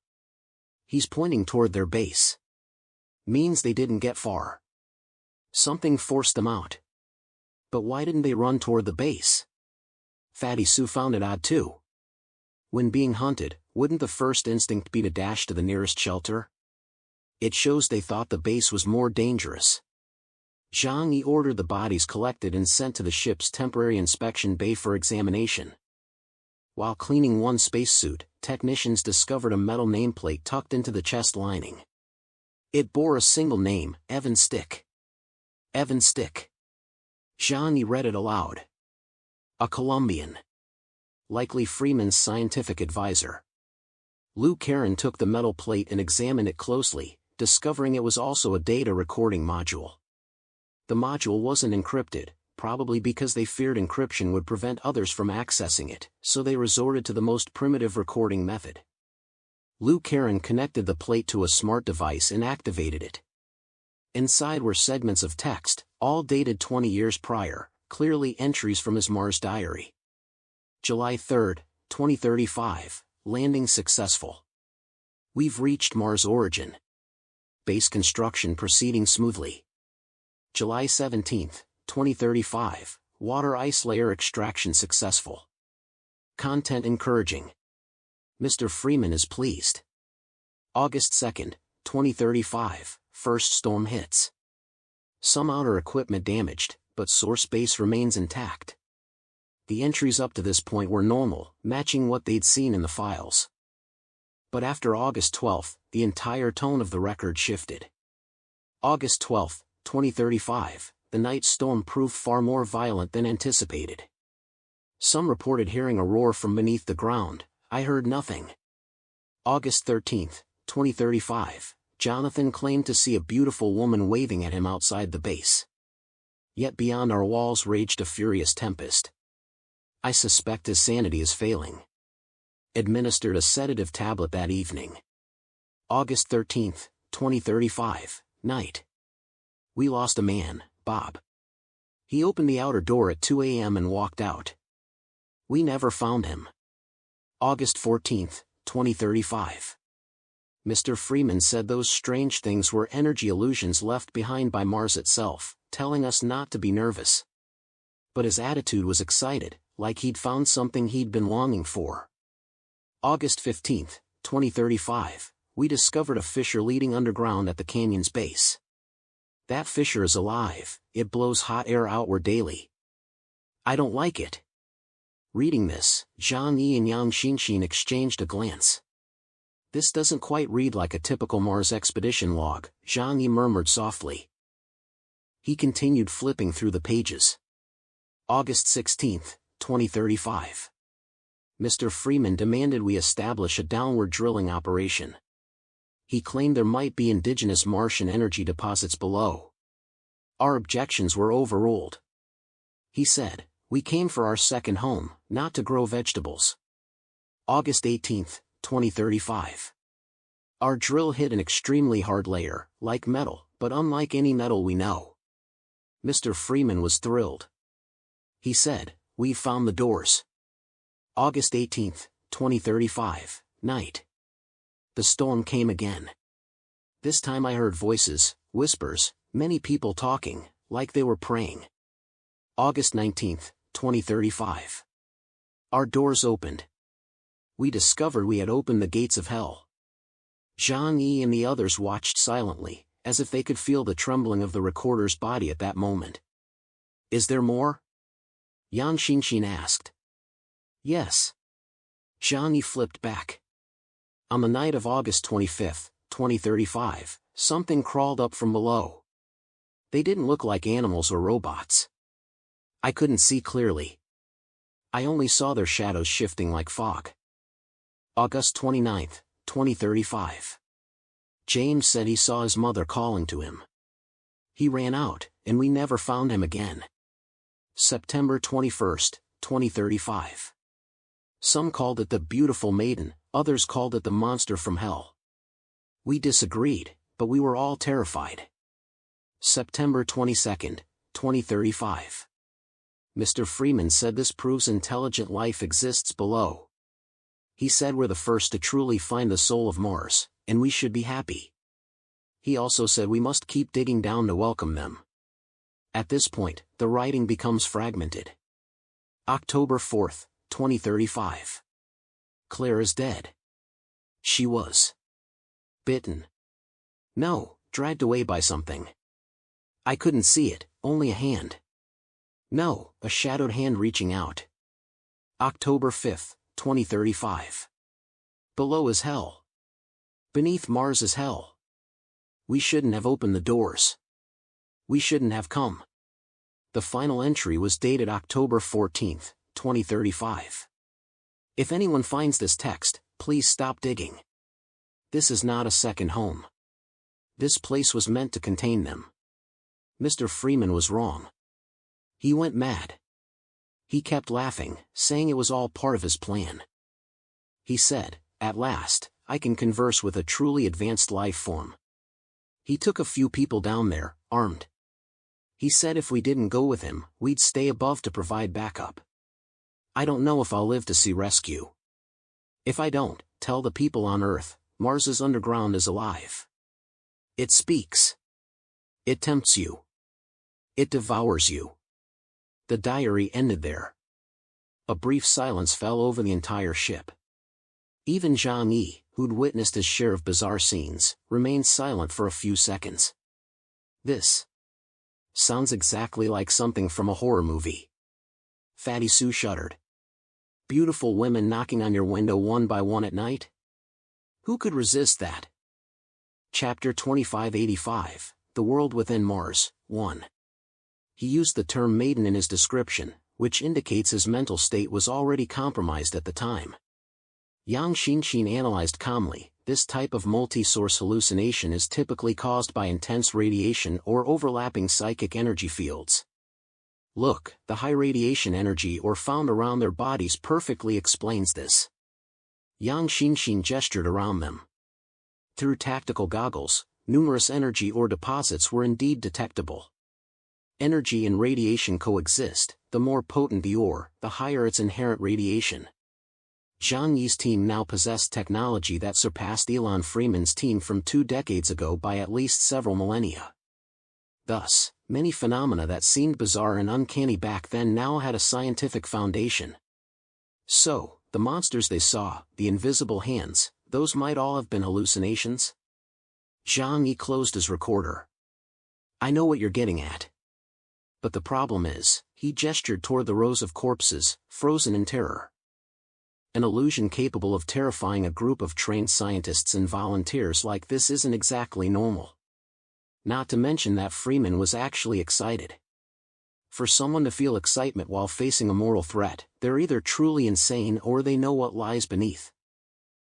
S1: He's pointing toward their base. Means they didn't get far. Something forced them out. But why didn't they run toward the base? Fatty Sue found it odd too. When being hunted, wouldn't the first instinct be to dash to the nearest shelter? It shows they thought the base was more dangerous. Zhang Yi ordered the bodies collected and sent to the ship's temporary inspection bay for examination. While cleaning one spacesuit, technicians discovered a metal nameplate tucked into the chest lining. It bore a single name, Evan Stick. Evan Stick. Zhang Yi read it aloud. A Colombian. Likely Freeman's scientific advisor. Lou Karen took the metal plate and examined it closely, discovering it was also a data recording module. The module wasn't encrypted, probably because they feared encryption would prevent others from accessing it, so they resorted to the most primitive recording method. Lou Karen connected the plate to a smart device and activated it. Inside were segments of text, all dated 20 years prior, clearly entries from his Mars diary. July 3, 2035, landing successful. We've reached Mars origin. Base construction proceeding smoothly. July 17, 2035, water ice layer extraction successful. Content encouraging. Mr. Freeman is pleased. August 2, 2035, first storm hits. Some outer equipment damaged, but source base remains intact. The entries up to this point were normal, matching what they'd seen in the files. But after August 12, the entire tone of the record shifted. August 12, 2035, the night storm proved far more violent than anticipated. Some reported hearing a roar from beneath the ground. I heard nothing. August 13, 2035, Jonathan claimed to see a beautiful woman waving at him outside the base. Yet beyond our walls raged a furious tempest. I suspect his sanity is failing. Administered a sedative tablet that evening. August 13, 2035, night. We lost a man, Bob. He opened the outer door at 2 a.m. and walked out. We never found him. August 14, 2035. Mr. Freeman said those strange things were energy illusions left behind by Mars itself, telling us not to be nervous. But his attitude was excited, like he'd found something he'd been longing for. August 15, 2035, we discovered a fissure leading underground at the canyon's base. That fissure is alive, it blows hot air outward daily. I don't like it. Reading this, Zhang Yi and Yang Xinxin exchanged a glance. This doesn't quite read like a typical Mars expedition log, Zhang Yi murmured softly. He continued flipping through the pages. August 16, 2035. Mr. Freeman demanded we establish a downward drilling operation. He claimed there might be indigenous Martian energy deposits below. Our objections were overruled. He said, "We came for our second home, not to grow vegetables." August 18, 2035. Our drill hit an extremely hard layer, like metal, but unlike any metal we know. Mr. Freeman was thrilled. He said, "We found the doors." August 18, 2035, night. The storm came again. This time I heard voices, whispers, many people talking, like they were praying. August 19, 2035. Our doors opened. We discovered we had opened the gates of hell. Zhang Yi and the others watched silently, as if they could feel the trembling of the recorder's body at that moment. "Is there more?" Yang Xinxin asked. "Yes." Zhang Yi flipped back. On the night of August 25, 2035, something crawled up from below. They didn't look like animals or robots. I couldn't see clearly. I only saw their shadows shifting like fog. August 29, 2035. James said he saw his mother calling to him. He ran out, and we never found him again. September 21, 2035. Some called it the beautiful maiden, others called it the monster from hell. We disagreed, but we were all terrified. September 22, 2035. Mr. Freeman said this proves intelligent life exists below. He said we're the first to truly find the soul of Mars, and we should be happy. He also said we must keep digging down to welcome them. At this point, the writing becomes fragmented. October 4, 2035. Claire is dead. She was bitten. No, dragged away by something. I couldn't see it, only a hand. No, a shadowed hand reaching out. October 5, 2035. Below is hell. Beneath Mars is hell. We shouldn't have opened the doors. We shouldn't have come. The final entry was dated October 14, 2035. If anyone finds this text, please stop digging. This is not a second home. This place was meant to contain them. Mr. Freeman was wrong. He went mad. He kept laughing, saying it was all part of his plan. He said, "At last, I can converse with a truly advanced life form." He took a few people down there, armed. He said if we didn't go with him, we'd stay above to provide backup. I don't know if I'll live to see rescue. If I don't, tell the people on Earth, Mars's underground is alive. It speaks. It tempts you. It devours you. The diary ended there. A brief silence fell over the entire ship. Even Zhang Yi, who'd witnessed his share of bizarre scenes, remained silent for a few seconds. This sounds exactly like something from a horror movie. Fatty Sue shuddered. Beautiful women knocking on your window one by one at night? Who could resist that? Chapter 2585, The World Within Mars, 1. He used the term maiden in his description, which indicates his mental state was already compromised at the time. Yang Xinxin analyzed calmly, this type of multi-source hallucination is typically caused by intense radiation or overlapping psychic energy fields. Look, the high radiation energy or found around their bodies perfectly explains this. Yang Xinxin gestured around them. Through tactical goggles, numerous energy ore deposits were indeed detectable. Energy and radiation coexist. The more potent the ore, the higher its inherent radiation. Zhang Yi's team now possessed technology that surpassed Elon Freeman's team from 2 decades ago by at least several millennia. Thus, many phenomena that seemed bizarre and uncanny back then now had a scientific foundation. So, the monsters they saw, the invisible hands, those might all have been hallucinations? Zhang Yi closed his recorder. I know what you're getting at. But the problem is, he gestured toward the rows of corpses, frozen in terror. An illusion capable of terrifying a group of trained scientists and volunteers like this isn't exactly normal. Not to mention that Freeman was actually excited. For someone to feel excitement while facing a mortal threat, they're either truly insane or they know what lies beneath.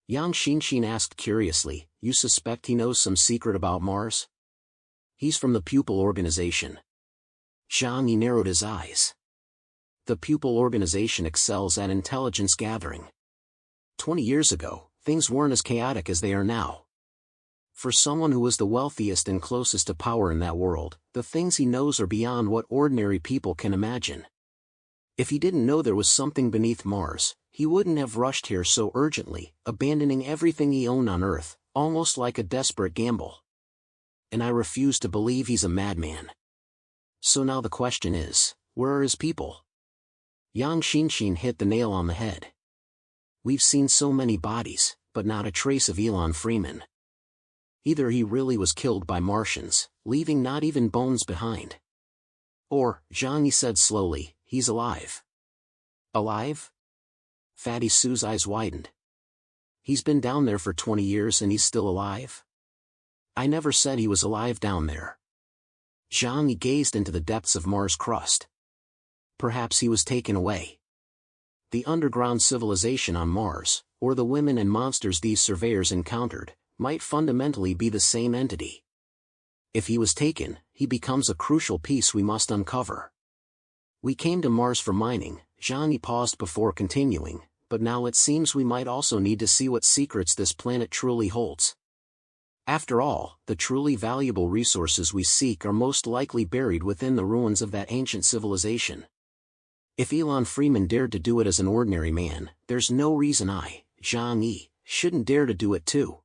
S1: Yang Xinxin asked curiously, you suspect he knows some secret about Mars? He's from the Pupil Organization. Zhang Yi narrowed his eyes. The Pupil Organization excels at intelligence gathering. 20 years ago, things weren't as chaotic as they are now. For someone who was the wealthiest and closest to power in that world, the things he knows are beyond what ordinary people can imagine. If he didn't know there was something beneath Mars, he wouldn't have rushed here so urgently, abandoning everything he owned on Earth, almost like a desperate gamble. And I refuse to believe he's a madman. So now the question is, where are his people? Yang Xinxin hit the nail on the head. We've seen so many bodies, but not a trace of Elon Freeman. Either he really was killed by Martians, leaving not even bones behind. Or, Zhang Yi said slowly, he's alive. Alive? Fatty Sue's eyes widened. He's been down there for 20 years and he's still alive? I never said he was alive down there. Zhang Yi gazed into the depths of Mars' crust. Perhaps he was taken away. The underground civilization on Mars, or the women and monsters these surveyors encountered, might fundamentally be the same entity. If he was taken, he becomes a crucial piece we must uncover. We came to Mars for mining, Zhang Yi paused before continuing, but now it seems we might also need to see what secrets this planet truly holds. After all, the truly valuable resources we seek are most likely buried within the ruins of that ancient civilization. If Elon Freeman dared to do it as an ordinary man, there's no reason I, Zhang Yi, shouldn't dare to do it too.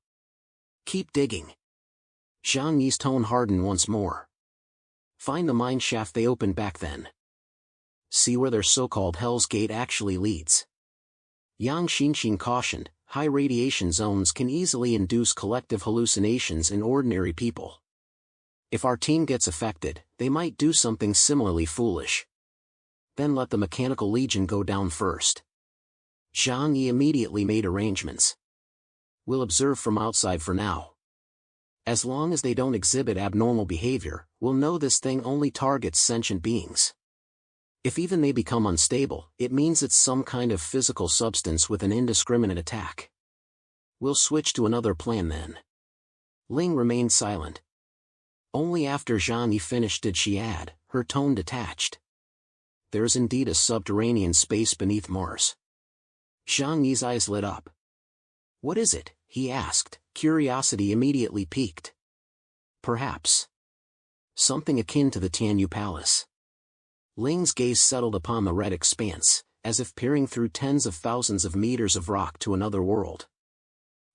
S1: Keep digging. Zhang Yi's tone hardened once more. Find the mine shaft they opened back then. See where their so-called Hell's Gate actually leads. Yang Xinxin cautioned, high radiation zones can easily induce collective hallucinations in ordinary people. If our team gets affected, they might do something similarly foolish. Then let the Mechanical Legion go down first. Zhang Yi immediately made arrangements. We'll observe from outside for now. As long as they don't exhibit abnormal behavior, we'll know this thing only targets sentient beings. If even they become unstable, it means it's some kind of physical substance with an indiscriminate attack. We'll switch to another plan then. Ling remained silent. Only after Zhang Yi finished did she add, her tone detached. There's indeed a subterranean space beneath Mars. Zhang Yi's eyes lit up. What is it? He asked, curiosity immediately piqued. Perhaps something akin to the Tianyu Palace. Ling's gaze settled upon the red expanse, as if peering through tens of thousands of meters of rock to another world.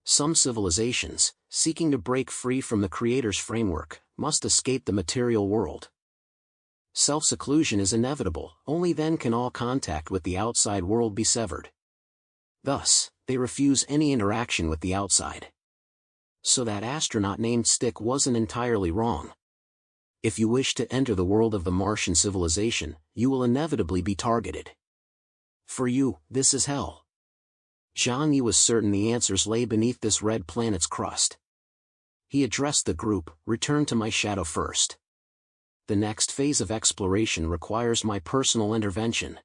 S1: Some civilizations, seeking to break free from the Creator's framework, must escape the material world. Self-seclusion is inevitable, only then can all contact with the outside world be severed. Thus, they refuse any interaction with the outside. So that astronaut named Stick wasn't entirely wrong. If you wish to enter the world of the Martian civilization, you will inevitably be targeted. For you, this is hell. Zhang Yi was certain the answers lay beneath this red planet's crust. He addressed the group, return to my shadow first. The next phase of exploration requires my personal intervention.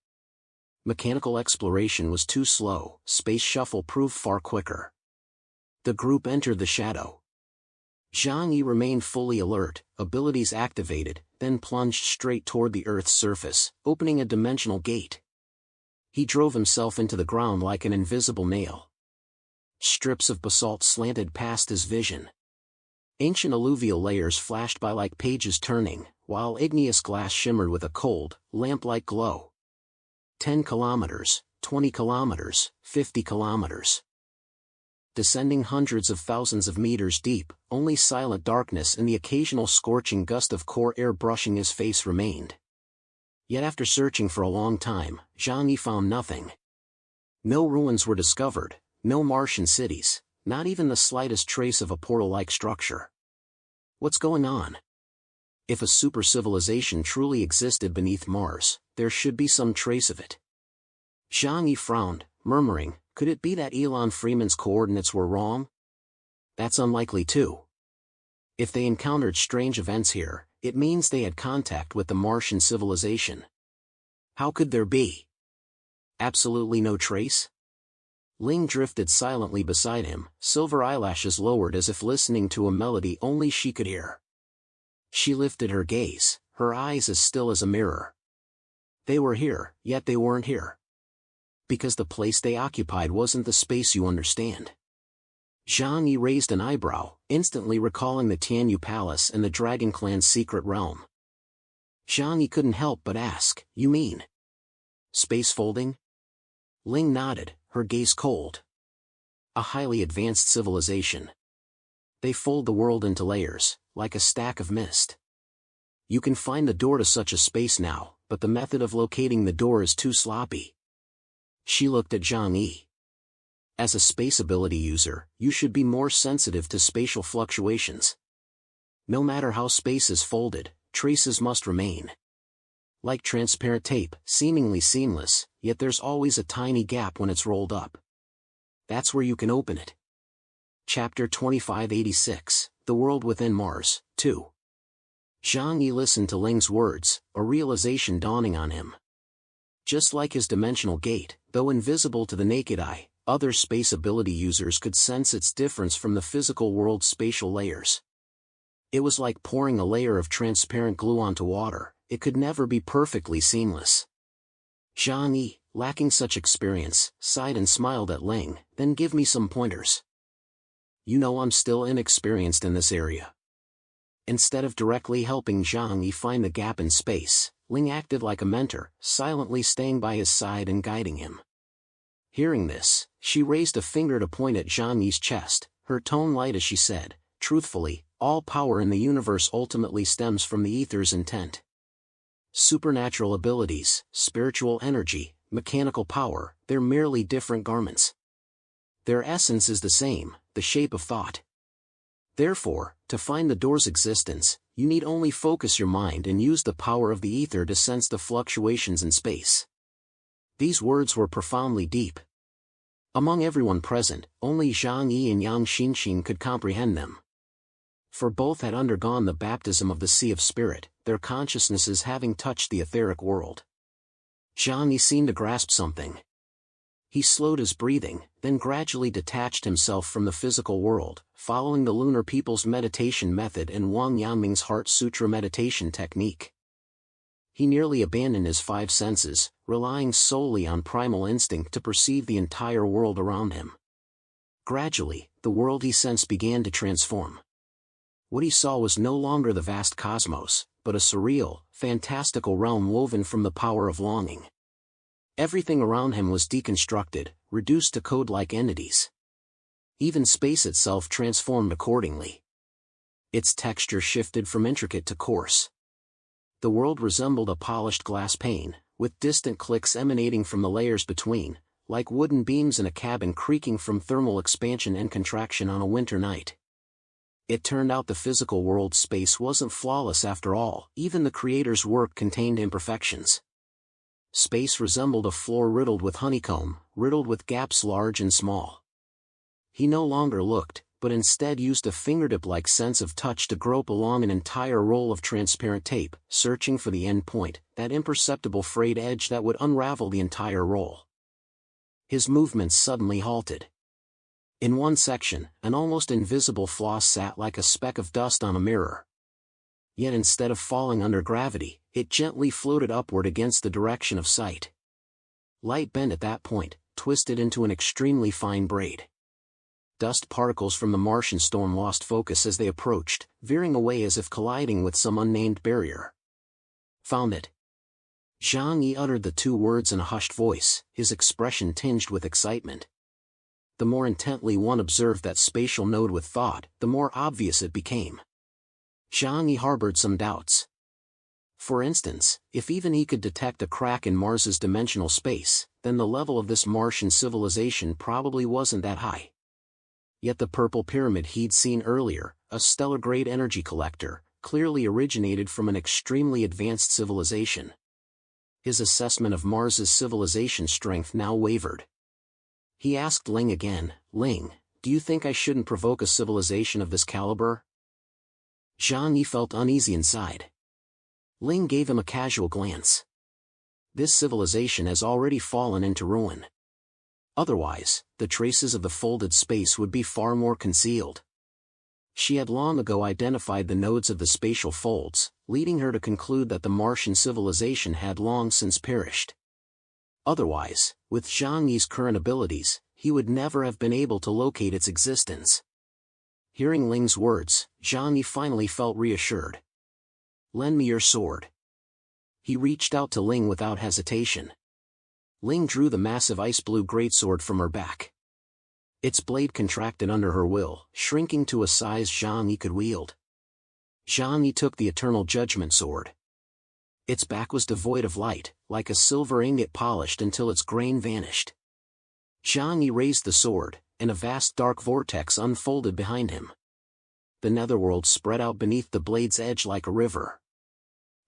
S1: Mechanical exploration was too slow, space shuffle proved far quicker. The group entered the shadow. Zhang Yi remained fully alert, abilities activated, then plunged straight toward the Earth's surface, opening a dimensional gate. He drove himself into the ground like an invisible nail. Strips of basalt slanted past his vision. Ancient alluvial layers flashed by like pages turning, while igneous glass shimmered with a cold, lamp-like glow. 10 kilometers, 20 kilometers, 50 kilometers. Descending hundreds of thousands of meters deep, only silent darkness and the occasional scorching gust of core air brushing his face remained. Yet after searching for a long time, Zhang Yi found nothing. No ruins were discovered, no Martian cities, not even the slightest trace of a portal-like structure. What's going on? If a super-civilization truly existed beneath Mars, there should be some trace of it. Zhang Yi frowned, murmuring, could it be that Elon Freeman's coordinates were wrong? That's unlikely too. If they encountered strange events here, it means they had contact with the Martian civilization. How could there be absolutely no trace? Ling drifted silently beside him, silver eyelashes lowered as if listening to a melody only she could hear. She lifted her gaze, her eyes as still as a mirror. They were here, yet they weren't here. Because the place they occupied wasn't the space you understand. Zhang Yi raised an eyebrow, instantly recalling the Tianyu Palace and the Dragon Clan's secret realm. Zhang Yi couldn't help but ask, you mean space folding? Ling nodded, her gaze cold. A highly advanced civilization. They fold the world into layers, like a stack of mist. You can find the door to such a space now, but the method of locating the door is too sloppy. She looked at Zhang Yi. As a space ability user, you should be more sensitive to spatial fluctuations. No matter how space is folded, traces must remain. Like transparent tape, seemingly seamless, yet there's always a tiny gap when it's rolled up. That's where you can open it. Chapter 2586, The World Within Mars, 2. Zhang Yi listened to Ling's words, a realization dawning on him. Just like his dimensional gate, though invisible to the naked eye, other space ability users could sense its difference from the physical world's spatial layers. It was like pouring a layer of transparent glue onto water, it could never be perfectly seamless. Zhang Yi, lacking such experience, sighed and smiled at Ling, then give me some pointers. You know I'm still inexperienced in this area. Instead of directly helping Zhang Yi find the gap in space, Ling acted like a mentor, silently staying by his side and guiding him. Hearing this, she raised a finger to point at Zhang Yi's chest, her tone light as she said, truthfully, all power in the universe ultimately stems from the ether's intent. Supernatural abilities, spiritual energy, mechanical power, they're merely different garments. Their essence is the same, the shape of thought. Therefore, to find the door's existence, you need only focus your mind and use the power of the ether to sense the fluctuations in space. These words were profoundly deep. Among everyone present, only Zhang Yi and Yang Xinxin could comprehend them. For both had undergone the baptism of the Sea of Spirit, their consciousnesses having touched the etheric world. Zhang Yi seemed to grasp something. He slowed his breathing, then gradually detached himself from the physical world, following the Lunar People's meditation method and Wang Yanming's Heart Sutra meditation technique. He nearly abandoned his five senses, relying solely on primal instinct to perceive the entire world around him. Gradually, the world he sensed began to transform. What he saw was no longer the vast cosmos, but a surreal, fantastical realm woven from the power of longing. Everything around him was deconstructed, reduced to code-like entities. Even space itself transformed accordingly. Its texture shifted from intricate to coarse. The world resembled a polished glass pane, with distant clicks emanating from the layers between, like wooden beams in a cabin creaking from thermal expansion and contraction on a winter night. It turned out the physical world's space wasn't flawless after all, even the creator's work contained imperfections. Space resembled a floor riddled with honeycomb, riddled with gaps large and small. He no longer looked, but instead used a fingertip-like sense of touch to grope along an entire roll of transparent tape, searching for the end point, that imperceptible frayed edge that would unravel the entire roll. His movements suddenly halted. In one section, an almost invisible flaw sat like a speck of dust on a mirror. Yet instead of falling under gravity, it gently floated upward against the direction of sight. Light bent at that point, twisted into an extremely fine braid. Dust particles from the Martian storm lost focus as they approached, veering away as if colliding with some unnamed barrier. Found it. Zhang Yi uttered the two words in a hushed voice, his expression tinged with excitement. The more intently one observed that spatial node with thought, the more obvious it became. Zhang Yi harbored some doubts. For instance, if even he could detect a crack in Mars's dimensional space, then the level of this Martian civilization probably wasn't that high. Yet the purple pyramid he'd seen earlier, a stellar-grade energy collector, clearly originated from an extremely advanced civilization. His assessment of Mars's civilization strength now wavered. He asked Ling again, "Ling, do you think I shouldn't provoke a civilization of this caliber?" Zhang Yi felt uneasy inside. Ling gave him a casual glance. This civilization has already fallen into ruin. Otherwise, the traces of the folded space would be far more concealed. She had long ago identified the nodes of the spatial folds, leading her to conclude that the Martian civilization had long since perished. Otherwise, with Zhang Yi's current abilities, he would never have been able to locate its existence. Hearing Ling's words, Zhang Yi finally felt reassured. "Lend me your sword." He reached out to Ling without hesitation. Ling drew the massive ice-blue greatsword from her back. Its blade contracted under her will, shrinking to a size Zhang Yi could wield. Zhang Yi took the Eternal Judgment Sword. Its back was devoid of light, like a silver ingot polished until its grain vanished. Zhang Yi raised the sword, and a vast dark vortex unfolded behind him. The netherworld spread out beneath the blade's edge like a river.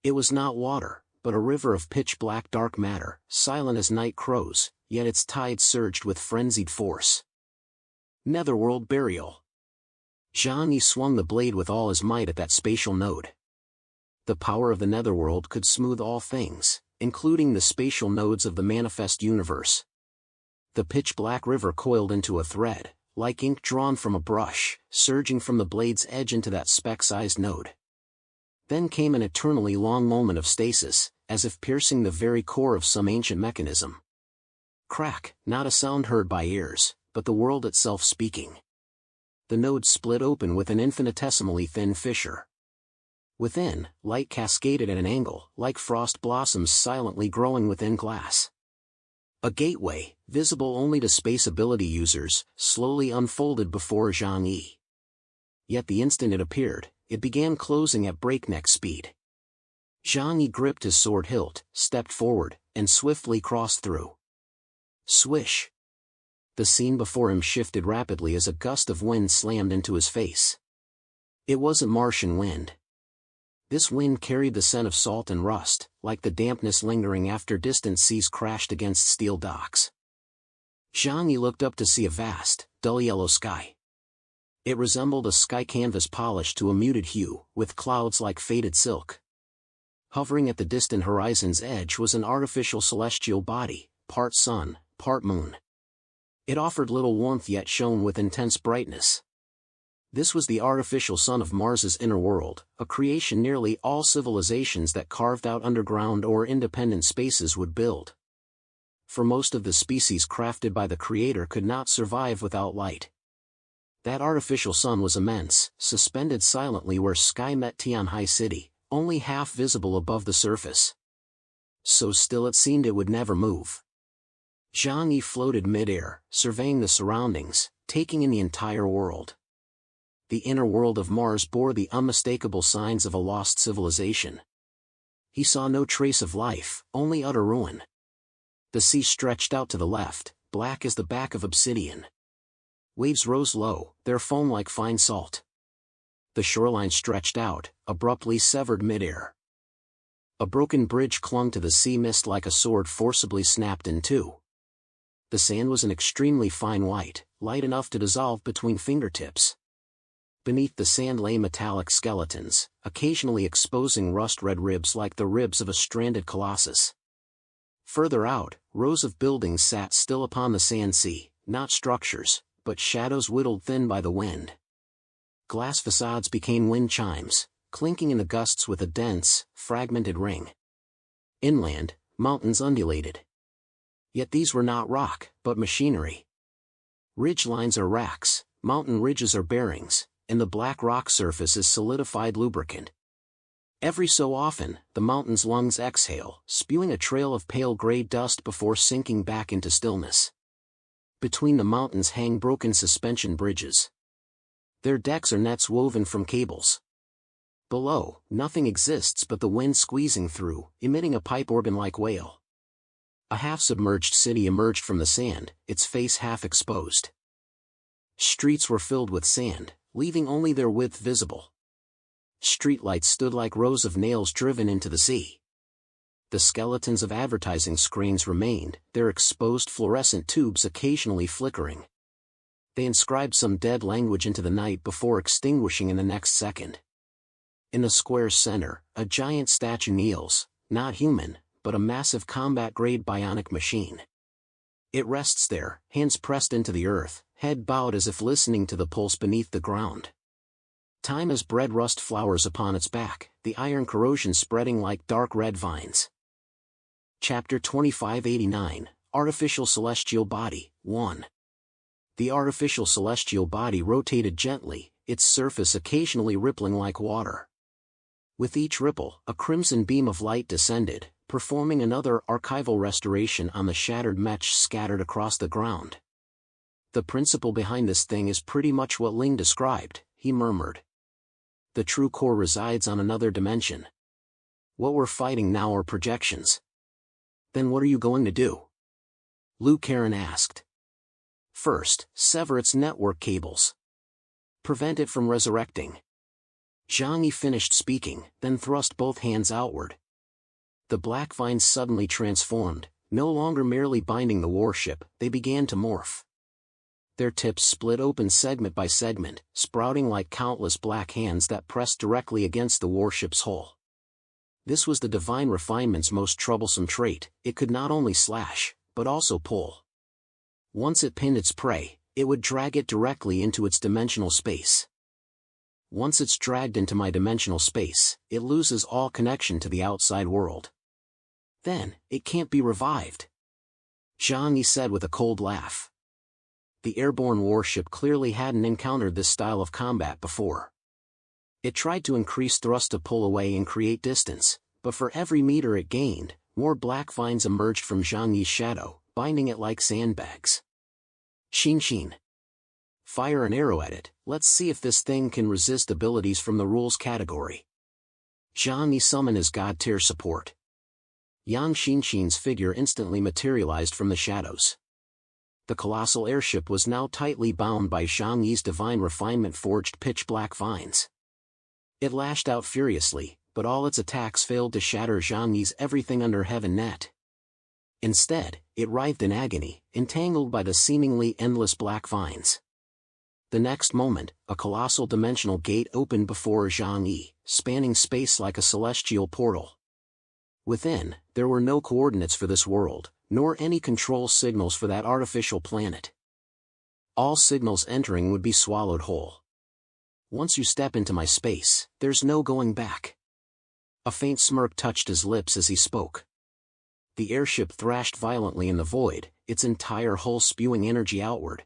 S1: It was not water, but a river of pitch-black dark matter, silent as night crows, yet its tide surged with frenzied force. Netherworld burial. Zhang Yi swung the blade with all his might at that spatial node. The power of the netherworld could smooth all things, including the spatial nodes of the manifest universe. The pitch-black river coiled into a thread, like ink drawn from a brush, surging from the blade's edge into that speck-sized node. Then came an eternally long moment of stasis, as if piercing the very core of some ancient mechanism. Crack, not a sound heard by ears, but the world itself speaking. The node split open with an infinitesimally thin fissure. Within, light cascaded at an angle, like frost blossoms silently growing within glass. A gateway, visible only to space ability users, slowly unfolded before Zhang Yi. Yet the instant it appeared, it began closing at breakneck speed. Zhang Yi gripped his sword hilt, stepped forward, and swiftly crossed through. Swish! The scene before him shifted rapidly as a gust of wind slammed into his face. It wasn't Martian wind. This wind carried the scent of salt and rust, like the dampness lingering after distant seas crashed against steel docks. Zhang Yi looked up to see a vast, dull yellow sky. It resembled a sky canvas polished to a muted hue, with clouds like faded silk. Hovering at the distant horizon's edge was an artificial celestial body, part sun, part moon. It offered little warmth yet shone with intense brightness. This was the artificial sun of Mars's inner world, a creation nearly all civilizations that carved out underground or independent spaces would build. For most of the species crafted by the Creator could not survive without light. That artificial sun was immense, suspended silently where sky met Tianhai City, only half visible above the surface. So still it seemed it would never move. Zhang Yi floated mid-air, surveying the surroundings, taking in the entire world. The inner world of Mars bore the unmistakable signs of a lost civilization. He saw no trace of life, only utter ruin. The sea stretched out to the left, black as the back of obsidian. Waves rose low, their foam like fine salt. The shoreline stretched out, abruptly severed mid-air. A broken bridge clung to the sea mist like a sword forcibly snapped in two. The sand was an extremely fine white, light enough to dissolve between fingertips. Beneath the sand lay metallic skeletons, occasionally exposing rust-red ribs like the ribs of a stranded colossus. Further out, rows of buildings sat still upon the sand sea, not structures, but shadows whittled thin by the wind. Glass facades became wind chimes, clinking in the gusts with a dense, fragmented ring. Inland, mountains undulated. Yet these were not rock, but machinery. Ridge lines or racks, mountain ridges are bearings, and the black rock surface is solidified lubricant. Every so often, the mountain's lungs exhale, spewing a trail of pale gray dust before sinking back into stillness. Between the mountains hang broken suspension bridges. Their decks are nets woven from cables. Below, nothing exists but the wind squeezing through, emitting a pipe organ-like wail. A half-submerged city emerged from the sand, its face half exposed. Streets were filled with sand, leaving only their width visible. Streetlights stood like rows of nails driven into the sea. The skeletons of advertising screens remained, their exposed fluorescent tubes occasionally flickering. They inscribed some dead language into the night before extinguishing in the next second. In the square's center, a giant statue kneels, not human, but a massive combat-grade bionic machine. It rests there, hands pressed into the earth, head bowed as if listening to the pulse beneath the ground. Time has bred rust flowers upon its back, the iron corrosion spreading like dark red vines. Chapter 2589, Artificial Celestial Body, 1. The artificial celestial body rotated gently, its surface occasionally rippling like water. With each ripple, a crimson beam of light descended, performing another archival restoration on the shattered mesh scattered across the ground. The principle behind this thing is pretty much what Ling described, he murmured. The true core resides on another dimension. What we're fighting now are projections. Then what are you going to do? Liu Karen asked. First, sever its network cables. Prevent it from resurrecting. Zhang Yi finished speaking, then thrust both hands outward. The black vines suddenly transformed, no longer merely binding the warship, they began to morph. Their tips split open segment by segment, sprouting like countless black hands that pressed directly against the warship's hull. This was the divine refinement's most troublesome trait, it could not only slash, but also pull. Once it pinned its prey, it would drag it directly into its dimensional space. Once it's dragged into my dimensional space, it loses all connection to the outside world. Then, it can't be revived. Zhang Yi said with a cold laugh. The airborne warship clearly hadn't encountered this style of combat before. It tried to increase thrust to pull away and create distance, but for every meter it gained, more black vines emerged from Zhang Yi's shadow, binding it like sandbags. Xin. Fire an arrow at it, let's see if this thing can resist abilities from the rules category. Zhang Yi summoned his god-tier support. Yang Xinxin's figure instantly materialized from the shadows. The colossal airship was now tightly bound by Zhang Yi's divine refinement forged pitch-black vines. It lashed out furiously, but all its attacks failed to shatter Zhang Yi's everything under heaven net. Instead, it writhed in agony, entangled by the seemingly endless black vines. The next moment, a colossal dimensional gate opened before Zhang Yi, spanning space like a celestial portal. Within, there were no coordinates for this world, nor any control signals for that artificial planet. All signals entering would be swallowed whole. Once you step into my space, there's no going back. A faint smirk touched his lips as he spoke. The airship thrashed violently in the void, its entire hull spewing energy outward.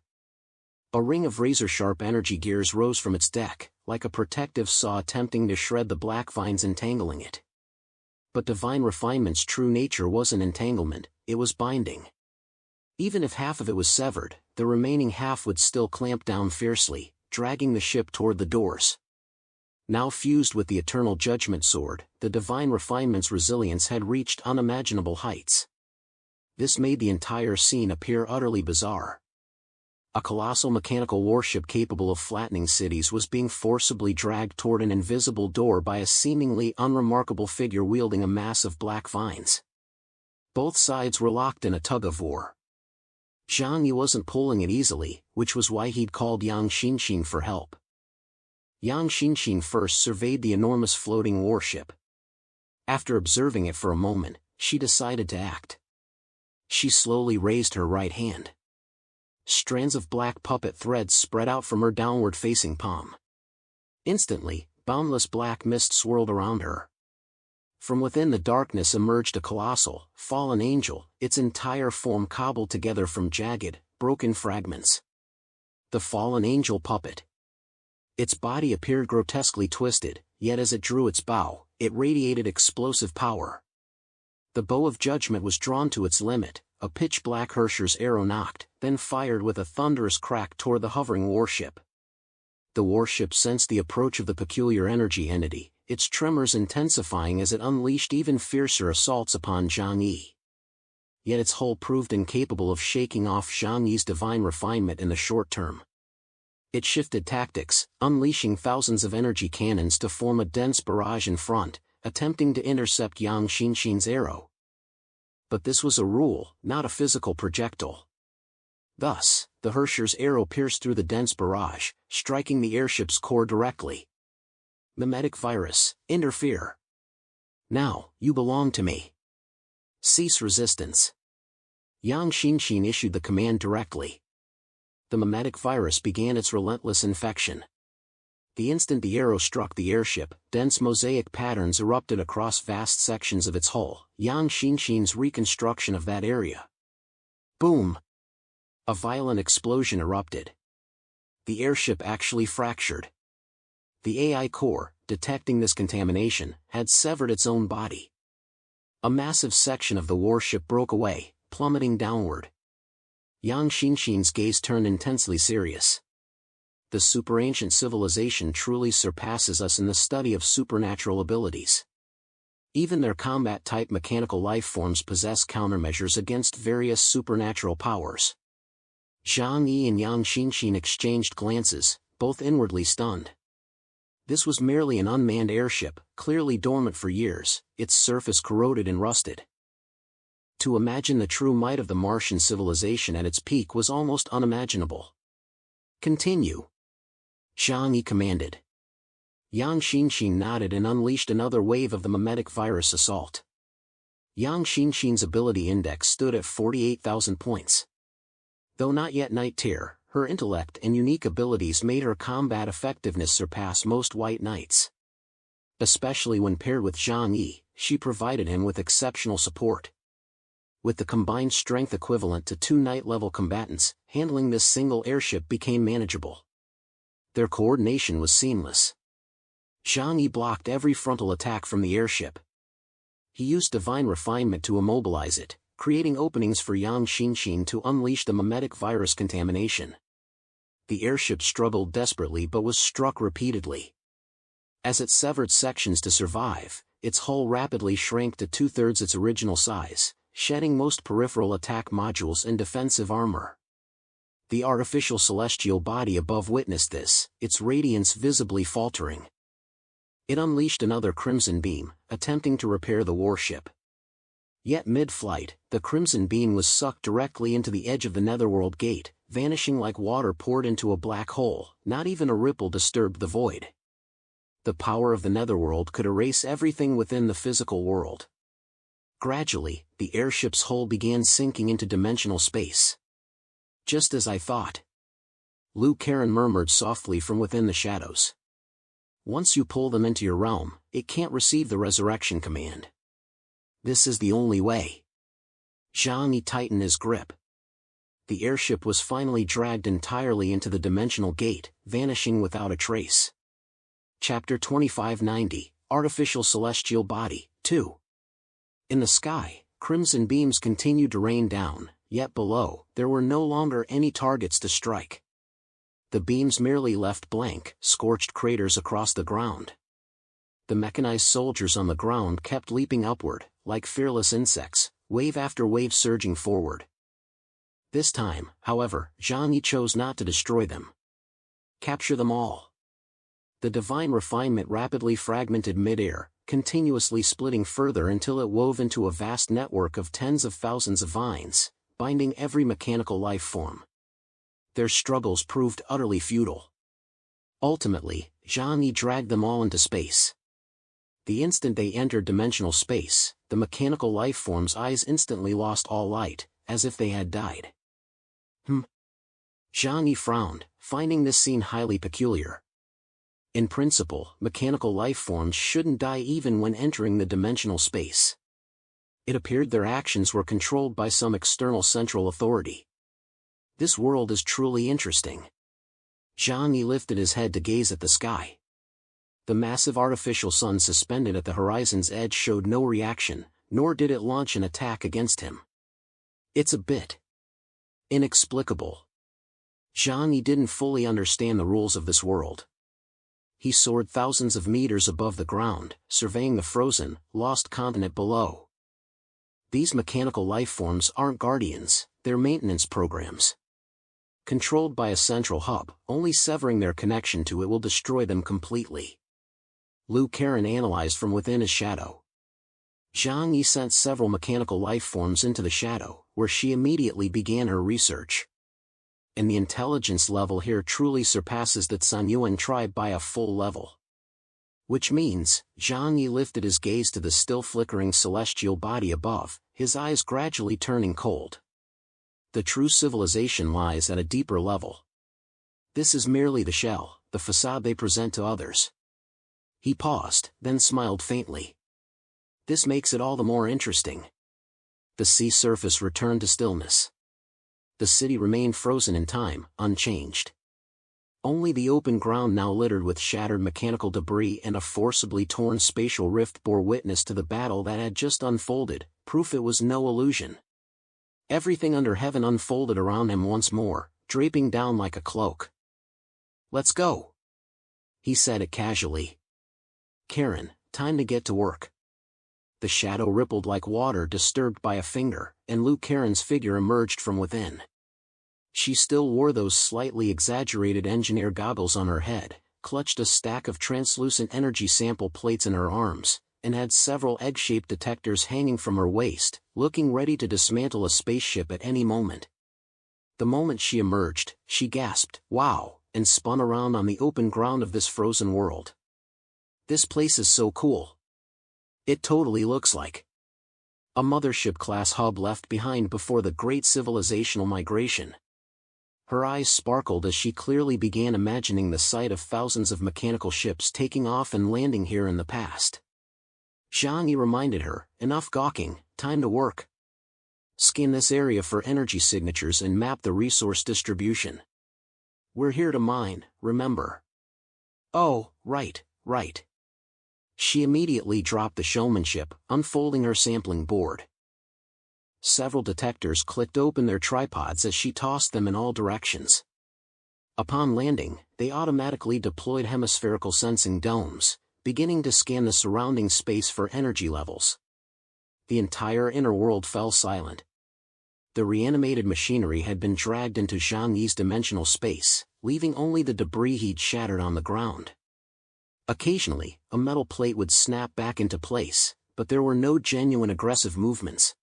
S1: A ring of razor-sharp energy gears rose from its deck, like a protective saw attempting to shred the black vines entangling it. But divine refinement's true nature wasn't entanglement, it was binding. Even if half of it was severed, the remaining half would still clamp down fiercely, dragging the ship toward the doors. Now fused with the eternal judgment sword, the divine refinement's resilience had reached unimaginable heights. This made the entire scene appear utterly bizarre. A colossal mechanical warship capable of flattening cities was being forcibly dragged toward an invisible door by a seemingly unremarkable figure wielding a mass of black vines. Both sides were locked in a tug-of-war. Zhang Yi wasn't pulling it easily, which was why he'd called Yang Xinxin for help. Yang Xinxin first surveyed the enormous floating warship. After observing it for a moment, she decided to act. She slowly raised her right hand. Strands of black puppet threads spread out from her downward-facing palm. Instantly, boundless black mist swirled around her. From within the darkness emerged a colossal, fallen angel, its entire form cobbled together from jagged, broken fragments. The fallen angel puppet. Its body appeared grotesquely twisted, yet as it drew its bow, it radiated explosive power. The bow of judgment was drawn to its limit, a pitch-black Hersher's arrow knocked, then fired with a thunderous crack toward the hovering warship. The warship sensed the approach of the peculiar energy entity, its tremors intensifying as it unleashed even fiercer assaults upon Zhang Yi. Yet its hull proved incapable of shaking off Zhang Yi's divine refinement in the short term. It shifted tactics, unleashing thousands of energy cannons to form a dense barrage in front, attempting to intercept Yang Xinxin's arrow. But this was a rule, not a physical projectile. Thus, the Hersher's arrow pierced through the dense barrage, striking the airship's core directly. Mimetic virus, interfere. Now, you belong to me. Cease resistance. Yang Xinxin issued the command directly. The mimetic virus began its relentless infection. The instant the arrow struck the airship, dense mosaic patterns erupted across vast sections of its hull, Yang Xinxin's reconstruction of that area. Boom! A violent explosion erupted. The airship actually fractured. The AI core, detecting this contamination, had severed its own body. A massive section of the warship broke away, plummeting downward. Yang Xinxin's gaze turned intensely serious. The superancient civilization truly surpasses us in the study of supernatural abilities. Even their combat-type mechanical life forms possess countermeasures against various supernatural powers. Zhang Yi and Yang Xinxin exchanged glances, both inwardly stunned. This was merely an unmanned airship, clearly dormant for years, its surface corroded and rusted. To imagine the true might of the Martian civilization at its peak was almost unimaginable. Continue. Zhang Yi commanded. Yang Xinxin nodded and unleashed another wave of the mimetic virus assault. Yang Xinxin's ability index stood at 48,000 points. Though not yet Knight tier, her intellect and unique abilities made her combat effectiveness surpass most white knights. Especially when paired with Zhang Yi, she provided him with exceptional support. With the combined strength equivalent to 2 knight-level combatants, handling this single airship became manageable. Their coordination was seamless. Zhang Yi blocked every frontal attack from the airship. He used divine refinement to immobilize it, creating openings for Yang Xinxin to unleash the mimetic virus contamination. The airship struggled desperately but was struck repeatedly. As it severed sections to survive, its hull rapidly shrank to 2/3 its original size, shedding most peripheral attack modules and defensive armor. The artificial celestial body above witnessed this, its radiance visibly faltering. It unleashed another crimson beam, attempting to repair the warship. Yet mid-flight, the crimson beam was sucked directly into the edge of the netherworld gate, vanishing like water poured into a black hole. Not even a ripple disturbed the void. The power of the netherworld could erase everything within the physical world. Gradually, the airship's hull began sinking into dimensional space. Just as I thought. Lu Karen murmured softly from within the shadows. Once you pull them into your realm, it can't receive the resurrection command. This is the only way. Zhang Yi tightened his grip. The airship was finally dragged entirely into the dimensional gate, vanishing without a trace. Chapter 2590, Artificial Celestial Body, 2. In the sky, crimson beams continued to rain down, yet below, there were no longer any targets to strike. The beams merely left blank, scorched craters across the ground. The mechanized soldiers on the ground kept leaping upward, like fearless insects, wave after wave surging forward. This time, however, Zhang Yi chose not to destroy them. Capture them all. The divine refinement rapidly fragmented mid-air, continuously splitting further until it wove into a vast network of tens of thousands of vines, binding every mechanical life form. Their struggles proved utterly futile. Ultimately, Zhang Yi dragged them all into space. The instant they entered dimensional space, the mechanical life forms' eyes instantly lost all light, as if they had died. Zhang Yi frowned, finding this scene highly peculiar. In principle, mechanical life forms shouldn't die even when entering the dimensional space. It appeared their actions were controlled by some external central authority. This world is truly interesting. Zhang Yi lifted his head to gaze at the sky. The massive artificial sun suspended at the horizon's edge showed no reaction, nor did it launch an attack against him. It's a bit inexplicable. Zhang Yi didn't fully understand the rules of this world. He soared thousands of meters above the ground, surveying the frozen, lost continent below. These mechanical life forms aren't guardians, they're maintenance programs. Controlled by a central hub, only severing their connection to it will destroy them completely. Lu Karen analyzed from within his shadow. Zhang Yi sent several mechanical life forms into the shadow, where she immediately began her research. And the intelligence level here truly surpasses that Sanyuan tribe by a full level. Which means, Zhang Yi lifted his gaze to the still flickering celestial body above, his eyes gradually turning cold. The true civilization lies at a deeper level. This is merely the shell, the facade they present to others. He paused, then smiled faintly. This makes it all the more interesting. The sea surface returned to stillness. The city remained frozen in time, unchanged. Only the open ground now littered with shattered mechanical debris and a forcibly torn spatial rift bore witness to the battle that had just unfolded, proof it was no illusion. Everything under heaven unfolded around him once more, draping down like a cloak. "Let's go," he said it casually. "Karen, time to get to work." The shadow rippled like water disturbed by a finger, and Lu Karen's figure emerged from within. She still wore those slightly exaggerated engineer goggles on her head, clutched a stack of translucent energy sample plates in her arms, and had several egg-shaped detectors hanging from her waist, looking ready to dismantle a spaceship at any moment. The moment she emerged, she gasped, "Wow," and spun around on the open ground of this frozen world. "This place is so cool. It totally looks like a mothership-class hub left behind before the great civilizational migration." Her eyes sparkled as she clearly began imagining the sight of thousands of mechanical ships taking off and landing here in the past. Zhang Yi reminded her, "Enough gawking, time to work. Scan this area for energy signatures and map the resource distribution. We're here to mine, remember?" "Oh, right, right." She immediately dropped the showmanship, unfolding her sampling board. Several detectors clicked open their tripods as she tossed them in all directions. Upon landing, they automatically deployed hemispherical sensing domes, beginning to scan the surrounding space for energy levels. The entire inner world fell silent. The reanimated machinery had been dragged into Zhang Yi's dimensional space, leaving only the debris he'd shattered on the ground. Occasionally, a metal plate would snap back into place, but there were no genuine aggressive movements.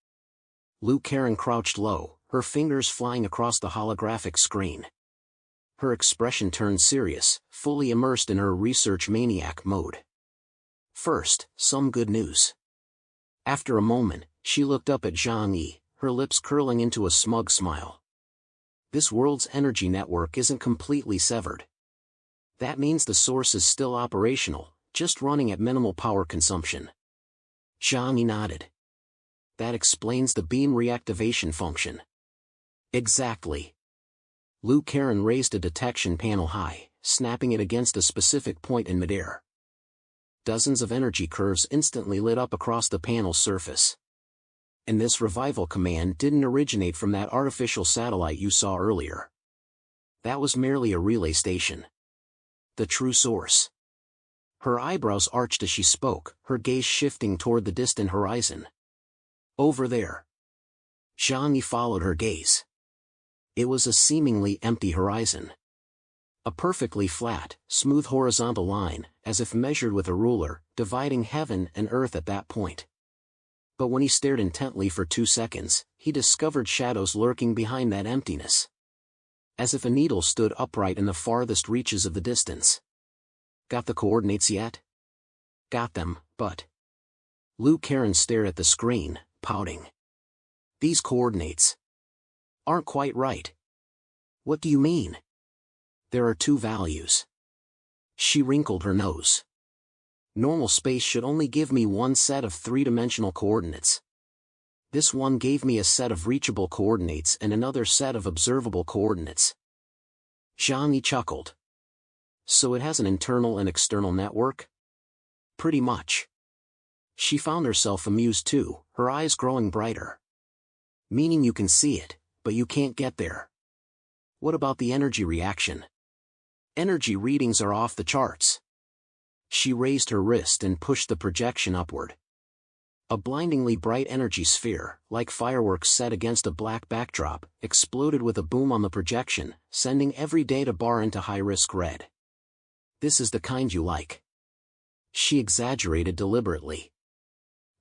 S1: Lu Karen crouched low, her fingers flying across the holographic screen. Her expression turned serious, fully immersed in her research maniac mode. First, some good news. After a moment, she looked up at Zhang Yi, her lips curling into a smug smile. This world's energy network isn't completely severed. That means the source is still operational, just running at minimal power consumption. Zhang Yi nodded. That explains the beam reactivation function. Exactly. Lu Karen raised a detection panel high, snapping it against a specific point in midair. Dozens of energy curves instantly lit up across the panel's surface. And this revival command didn't originate from that artificial satellite you saw earlier. That was merely a relay station. The true source. Her eyebrows arched as she spoke, her gaze shifting toward the distant horizon. Over there. Zhang Yi followed her gaze. It was a seemingly empty horizon. A perfectly flat, smooth horizontal line, as if measured with a ruler, dividing heaven and earth at that point. But when he stared intently for 2 seconds, he discovered shadows lurking behind that emptiness. As if a needle stood upright in the farthest reaches of the distance. Got the coordinates yet? Got them, but... Lu Karen stared at the screen, pouting. These coordinates aren't quite right. What do you mean? There are 2 values. She wrinkled her nose. Normal space should only give me one set of 3-dimensional coordinates. This one gave me a set of reachable coordinates and another set of observable coordinates. Zhang Yi chuckled. So it has an internal and external network? Pretty much. She found herself amused too, her eyes growing brighter. Meaning you can see it, but you can't get there. What about the energy reaction? Energy readings are off the charts. She raised her wrist and pushed the projection upward. A blindingly bright energy sphere, like fireworks set against a black backdrop, exploded with a boom on the projection, sending every data bar into high-risk red. This is the kind you like. She exaggerated deliberately.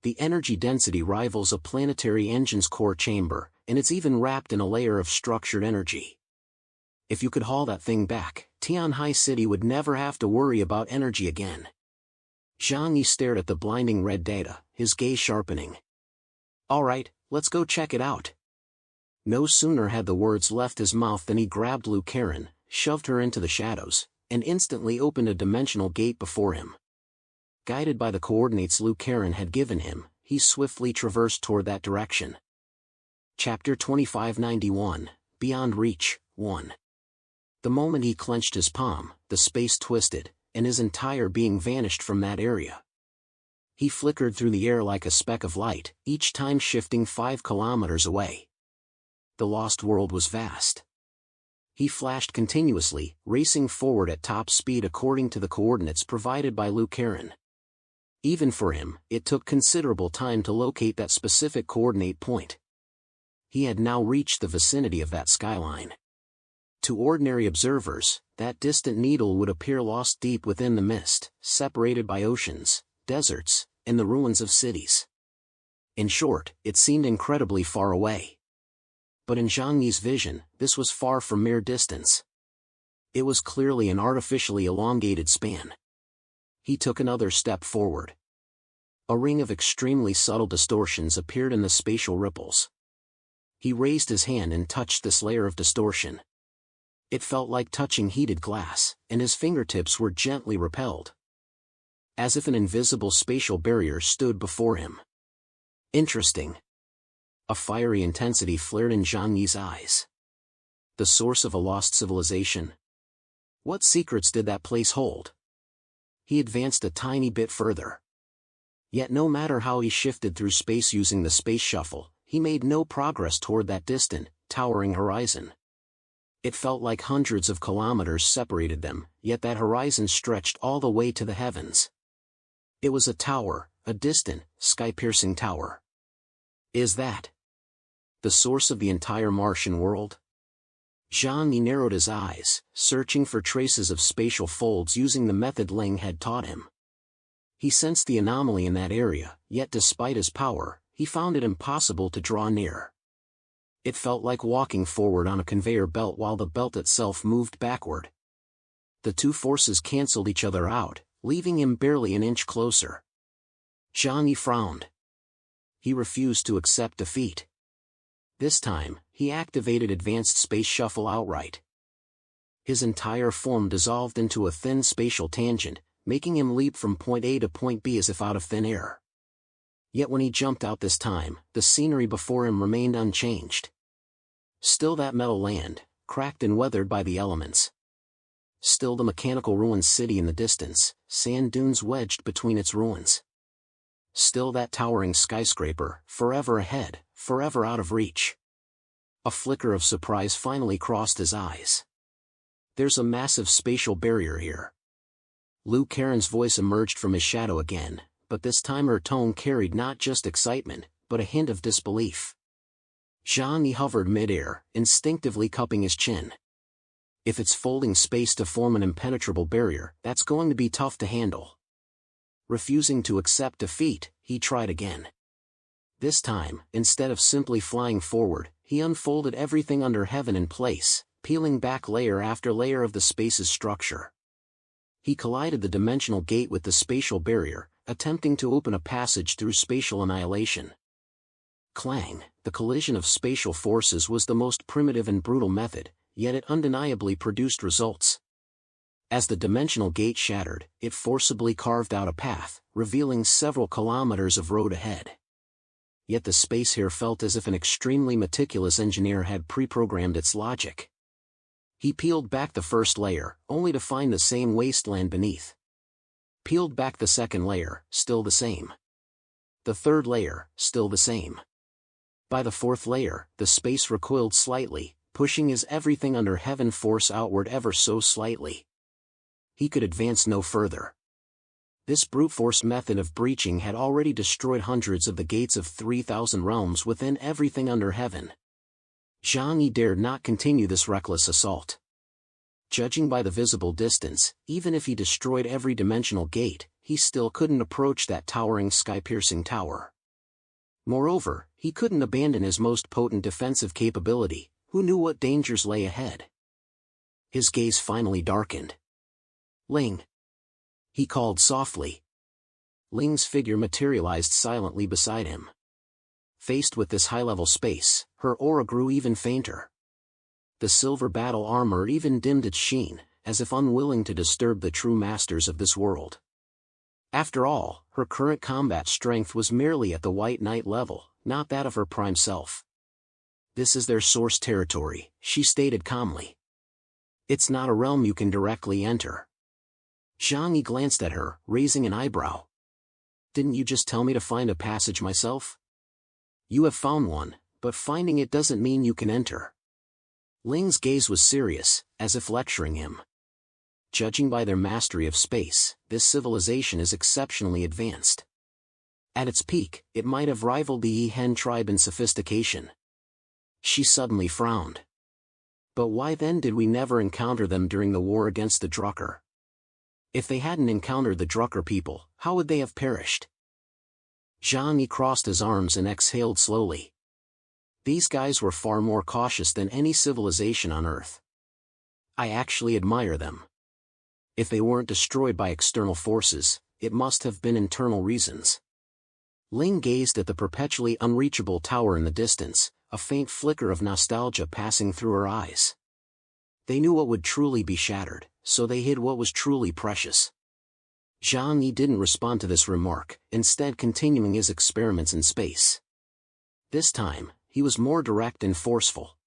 S1: The energy density rivals a planetary engine's core chamber, and it's even wrapped in a layer of structured energy. If you could haul that thing back, Tian High City would never have to worry about energy again. Zhang Yi stared at the blinding red data, his gaze sharpening. All right, let's go check it out. No sooner had the words left his mouth than he grabbed Lu Karen, shoved her into the shadows, and instantly opened a dimensional gate before him. Guided by the coordinates Lu Karen had given him, he swiftly traversed toward that direction. Chapter 2591, Beyond Reach, 1. The moment he clenched his palm, the space twisted, and his entire being vanished from that area. He flickered through the air like a speck of light, each time shifting 5 kilometers away. The lost world was vast. He flashed continuously, racing forward at top speed according to the coordinates provided by Lu Karen. Even for him, it took considerable time to locate that specific coordinate point. He had now reached the vicinity of that skyline. To ordinary observers, that distant needle would appear lost deep within the mist, separated by oceans, deserts, and the ruins of cities. In short, it seemed incredibly far away. But in Zhang Yi's vision, this was far from mere distance. It was clearly an artificially elongated span. He took another step forward. A ring of extremely subtle distortions appeared in the spatial ripples. He raised his hand and touched this layer of distortion. It felt like touching heated glass, and his fingertips were gently repelled. As if an invisible spatial barrier stood before him. Interesting. A fiery intensity flared in Zhang Yi's eyes. The source of a lost civilization? What secrets did that place hold? He advanced a tiny bit further. Yet no matter how he shifted through space using the space shuffle, he made no progress toward that distant, towering horizon. It felt like hundreds of kilometers separated them, yet that horizon stretched all the way to the heavens. It was a tower, a distant, sky-piercing tower. Is that the source of the entire Martian world? Zhang Yi narrowed his eyes, searching for traces of spatial folds using the method Ling had taught him. He sensed the anomaly in that area, yet despite his power, he found it impossible to draw near. It felt like walking forward on a conveyor belt while the belt itself moved backward. The two forces canceled each other out, leaving him barely an inch closer. Zhang Yi frowned. He refused to accept defeat. This time, he activated Advanced Space Shuffle outright. His entire form dissolved into a thin spatial tangent, making him leap from point A to point B as if out of thin air. Yet when he jumped out this time, the scenery before him remained unchanged. Still that metal land, cracked and weathered by the elements. Still the mechanical ruined city in the distance, sand dunes wedged between its ruins. Still that towering skyscraper, forever ahead, forever out of reach. A flicker of surprise finally crossed his eyes. There's a massive spatial barrier here. Lu Karen's voice emerged from his shadow again, but this time her tone carried not just excitement, but a hint of disbelief. Zhang Yi hovered mid-air, instinctively cupping his chin. If it's folding space to form an impenetrable barrier, that's going to be tough to handle. Refusing to accept defeat, he tried again. This time, instead of simply flying forward, he unfolded everything under heaven in place, peeling back layer after layer of the space's structure. He collided the dimensional gate with the spatial barrier, attempting to open a passage through spatial annihilation. Clang, the collision of spatial forces was the most primitive and brutal method, yet it undeniably produced results. As the dimensional gate shattered, it forcibly carved out a path, revealing several kilometers of road ahead. Yet the space here felt as if an extremely meticulous engineer had pre-programmed its logic. He peeled back the first layer, only to find the same wasteland beneath. Peeled back the second layer, still the same. The third layer, still the same. By the fourth layer, the space recoiled slightly, pushing his everything under heaven force outward ever so slightly. He could advance no further. This brute force method of breaching had already destroyed hundreds of the gates of 3,000 realms within everything under heaven. Zhang Yi dared not continue this reckless assault. Judging by the visible distance, even if he destroyed every dimensional gate, he still couldn't approach that towering sky-piercing tower. Moreover, he couldn't abandon his most potent defensive capability. Who knew what dangers lay ahead? His gaze finally darkened. Ling. He called softly. Ling's figure materialized silently beside him. Faced with this high-level space, her aura grew even fainter. The silver battle armor even dimmed its sheen, as if unwilling to disturb the true masters of this world. After all, her current combat strength was merely at the White Knight level, not that of her prime self. This is their source territory, she stated calmly. It's not a realm you can directly enter. Zhang Yi glanced at her, raising an eyebrow. Didn't you just tell me to find a passage myself? You have found one, but finding it doesn't mean you can enter. Ling's gaze was serious, as if lecturing him. Judging by their mastery of space, this civilization is exceptionally advanced. At its peak, it might have rivaled the Yi-Hen tribe in sophistication. She suddenly frowned. But why then did we never encounter them during the war against the Drucker? If they hadn't encountered the Drucker people, how would they have perished? Zhang Yi crossed his arms and exhaled slowly. These guys were far more cautious than any civilization on Earth. I actually admire them. If they weren't destroyed by external forces, it must have been internal reasons. Ling gazed at the perpetually unreachable tower in the distance, a faint flicker of nostalgia passing through her eyes. They knew what would truly be shattered, so they hid what was truly precious. Zhang Yi didn't respond to this remark, instead continuing his experiments in space. This time, he was more direct and forceful.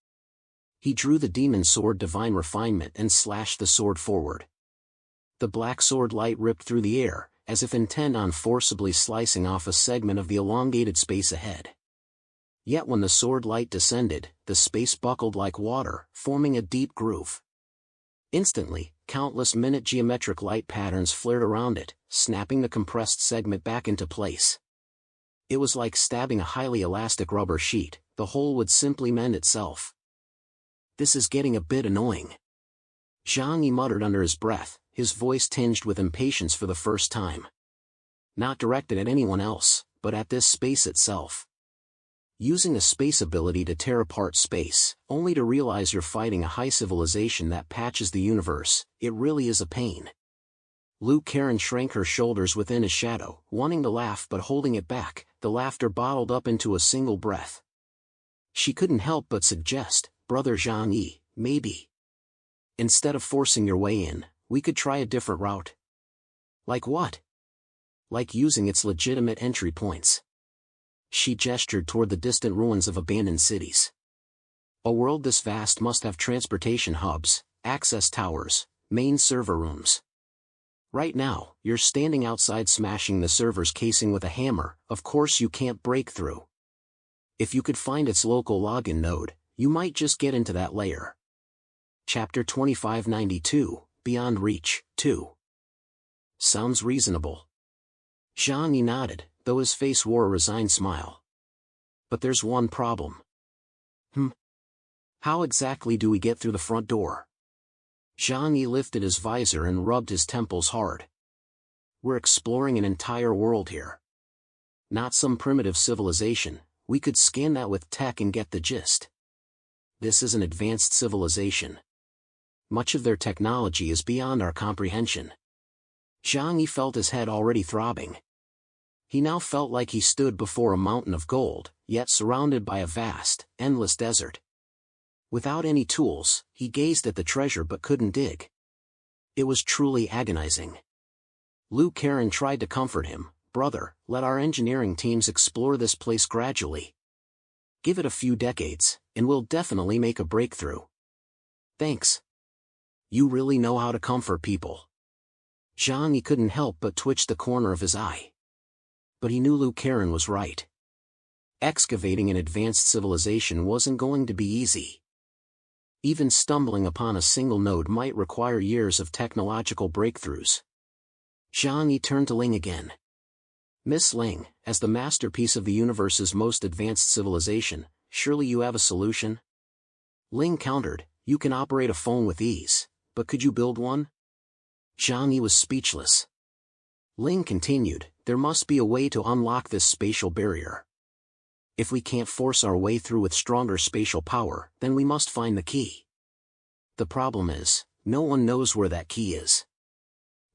S1: He drew the demon sword Divine Refinement and slashed the sword forward. The black sword light ripped through the air, as if intent on forcibly slicing off a segment of the elongated space ahead. Yet when the sword light descended, the space buckled like water, forming a deep groove. Instantly, countless minute geometric light patterns flared around it, snapping the compressed segment back into place. It was like stabbing a highly elastic rubber sheet, the hole would simply mend itself. This is getting a bit annoying. Zhang Yi muttered under his breath, his voice tinged with impatience for the first time. Not directed at anyone else, but at this space itself. Using a space ability to tear apart space, only to realize you're fighting a high civilization that patches the universe, it really is a pain. Lu Karen shrank her shoulders within his shadow, wanting to laugh but holding it back, the laughter bottled up into a single breath. She couldn't help but suggest, Brother Zhang Yi, maybe. Instead of forcing your way in, we could try a different route. Like what? Like using its legitimate entry points. She gestured toward the distant ruins of abandoned cities. A world this vast must have transportation hubs, access towers, main server rooms. Right now, you're standing outside smashing the server's casing with a hammer, of course you can't break through. If you could find its local login node, you might just get into that layer. Chapter 2592, Beyond Reach, 2. Sounds reasonable. Zhang Yi nodded, though his face wore a resigned smile. But there's one problem. How exactly do we get through the front door? Zhang Yi lifted his visor and rubbed his temples hard. We're exploring an entire world here. Not some primitive civilization, we could scan that with tech and get the gist. This is an advanced civilization. Much of their technology is beyond our comprehension. Zhang Yi felt his head already throbbing. He now felt like he stood before a mountain of gold, yet surrounded by a vast, endless desert. Without any tools, he gazed at the treasure but couldn't dig. It was truly agonizing. Lu Karen tried to comfort him, Brother, let our engineering teams explore this place gradually. Give it a few decades, and we'll definitely make a breakthrough. Thanks. You really know how to comfort people. Zhang couldn't help but twitch the corner of his eye. But he knew Lu Karen was right. Excavating an advanced civilization wasn't going to be easy. Even stumbling upon a single node might require years of technological breakthroughs. Zhang turned to Ling again. Miss Ling, as the masterpiece of the universe's most advanced civilization, surely you have a solution? Ling countered, you can operate a phone with ease, but could you build one? Zhang was speechless. Ling continued, there must be a way to unlock this spatial barrier. If we can't force our way through with stronger spatial power, then we must find the key. The problem is, no one knows where that key is.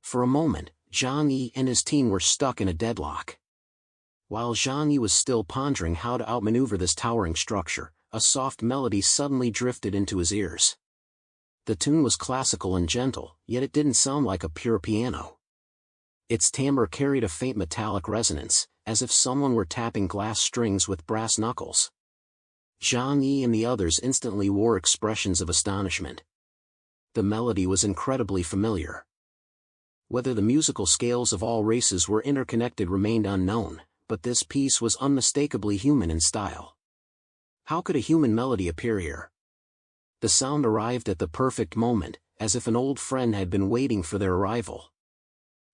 S1: For a moment, Zhang and his team were stuck in a deadlock. While Zhang was still pondering how to outmaneuver this towering structure, a soft melody suddenly drifted into his ears. The tune was classical and gentle, yet it didn't sound like a pure piano. Its timbre carried a faint metallic resonance, as if someone were tapping glass strings with brass knuckles. Zhang and the others instantly wore expressions of astonishment. The melody was incredibly familiar. Whether the musical scales of all races were interconnected remained unknown, but this piece was unmistakably human in style. How could a human melody appear here? The sound arrived at the perfect moment, as if an old friend had been waiting for their arrival.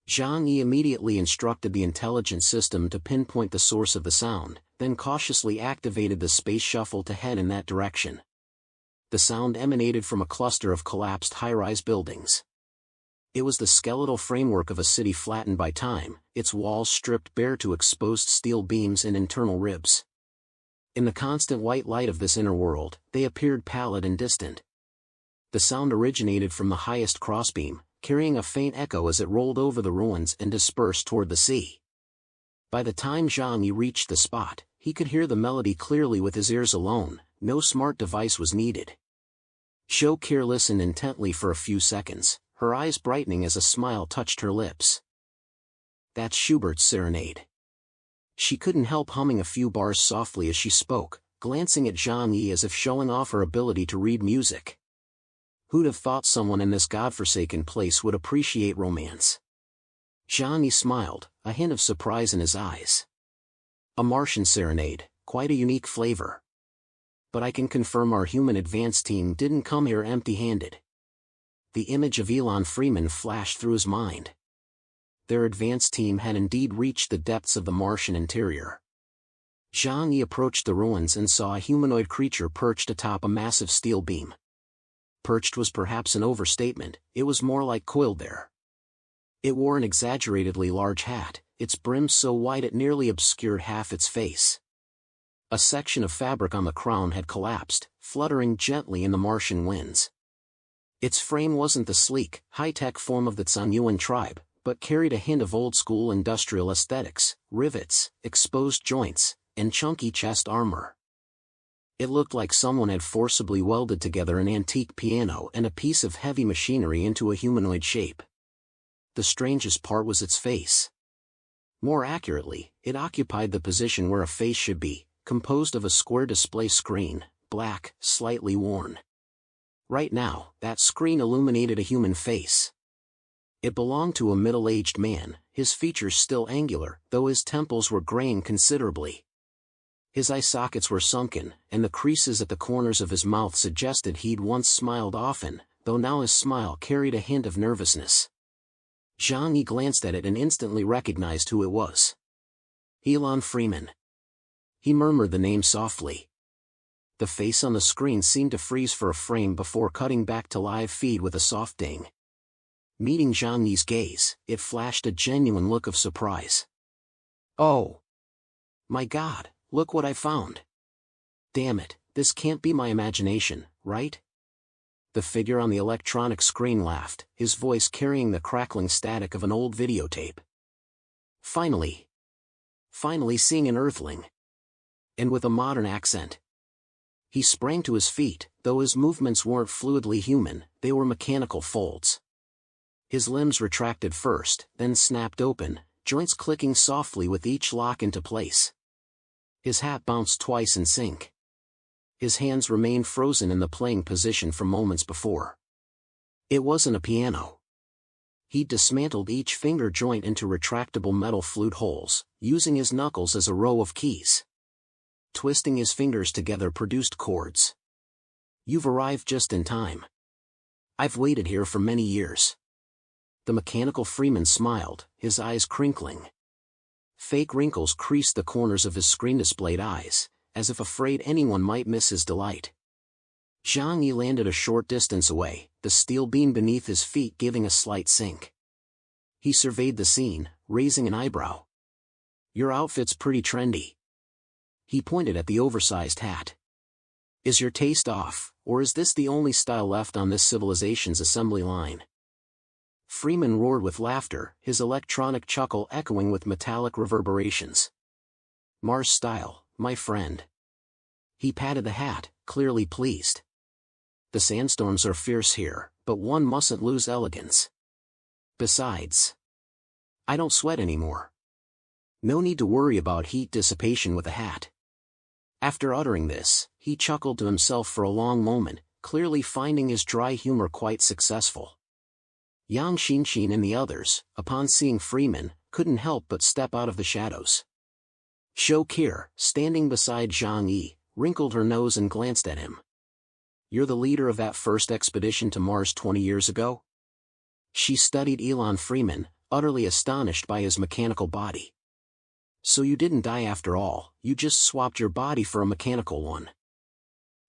S1: Zhang immediately instructed the intelligence system to pinpoint the source of the sound, then cautiously activated the space shuffle to head in that direction. The sound emanated from a cluster of collapsed high-rise buildings. It was the skeletal framework of a city flattened by time, its walls stripped bare to exposed steel beams and internal ribs. In the constant white light of this inner world, they appeared pallid and distant. The sound originated from the highest crossbeam, carrying a faint echo as it rolled over the ruins and dispersed toward the sea. By the time Zhang reached the spot, he could hear the melody clearly with his ears alone, no smart device was needed. Shokir listened intently for a few seconds, her eyes brightening as a smile touched her lips. That's Schubert's Serenade. She couldn't help humming a few bars softly as she spoke, glancing at Zhang as if showing off her ability to read music. Who'd have thought someone in this godforsaken place would appreciate romance? Zhang smiled, a hint of surprise in his eyes. A Martian serenade, quite a unique flavor. But I can confirm our human advance team didn't come here empty-handed. The image of Elon Freeman flashed through his mind. Their advance team had indeed reached the depths of the Martian interior. Zhang approached the ruins and saw a humanoid creature perched atop a massive steel beam. Perched was perhaps an overstatement, it was more like coiled there. It wore an exaggeratedly large hat, its brim so wide it nearly obscured half its face. A section of fabric on the crown had collapsed, fluttering gently in the Martian winds. Its frame wasn't the sleek, high-tech form of the Zhanyuan tribe, but carried a hint of old-school industrial aesthetics, rivets, exposed joints, and chunky chest armor. It looked like someone had forcibly welded together an antique piano and a piece of heavy machinery into a humanoid shape. The strangest part was its face. More accurately, it occupied the position where a face should be, composed of a square display screen, black, slightly worn. Right now, that screen illuminated a human face. It belonged to a middle-aged man, his features still angular, though his temples were graying considerably. His eye sockets were sunken, and the creases at the corners of his mouth suggested he'd once smiled often, though now his smile carried a hint of nervousness. Zhang glanced at it and instantly recognized who it was. Elon Freeman. He murmured the name softly. The face on the screen seemed to freeze for a frame before cutting back to live feed with a soft ding. Meeting Zhang's gaze, it flashed a genuine look of surprise. Oh! My God, look what I found! Damn it, this can't be my imagination, right? The figure on the electronic screen laughed, his voice carrying the crackling static of an old videotape. Finally seeing an Earthling. And with a modern accent. He sprang to his feet, though his movements weren't fluidly human, they were mechanical folds. His limbs retracted first, then snapped open, joints clicking softly with each lock into place. His hat bounced twice in sync. His hands remained frozen in the playing position from moments before. It wasn't a piano. He dismantled each finger joint into retractable metal flute holes, using his knuckles as a row of keys. Twisting his fingers together produced chords. You've arrived just in time. I've waited here for many years. The mechanical Freeman smiled, his eyes crinkling. Fake wrinkles creased the corners of his screen-displayed eyes, as if afraid anyone might miss his delight. Zhang Yi landed a short distance away, the steel beam beneath his feet giving a slight sink. He surveyed the scene, raising an eyebrow. Your outfit's pretty trendy. He pointed at the oversized hat. Is your taste off, or is this the only style left on this civilization's assembly line? Freeman roared with laughter, his electronic chuckle echoing with metallic reverberations. Mars style, my friend. He patted the hat, clearly pleased. The sandstorms are fierce here, but one mustn't lose elegance. Besides, I don't sweat anymore. No need to worry about heat dissipation with a hat. After uttering this, he chuckled to himself for a long moment, clearly finding his dry humor quite successful. Yang Xinxin and the others, upon seeing Freeman, couldn't help but step out of the shadows. Shou Qir, standing beside Zhang Yi, wrinkled her nose and glanced at him. You're the leader of that first expedition to Mars 20 years ago? She studied Elon Freeman, utterly astonished by his mechanical body. So you didn't die after all, you just swapped your body for a mechanical one.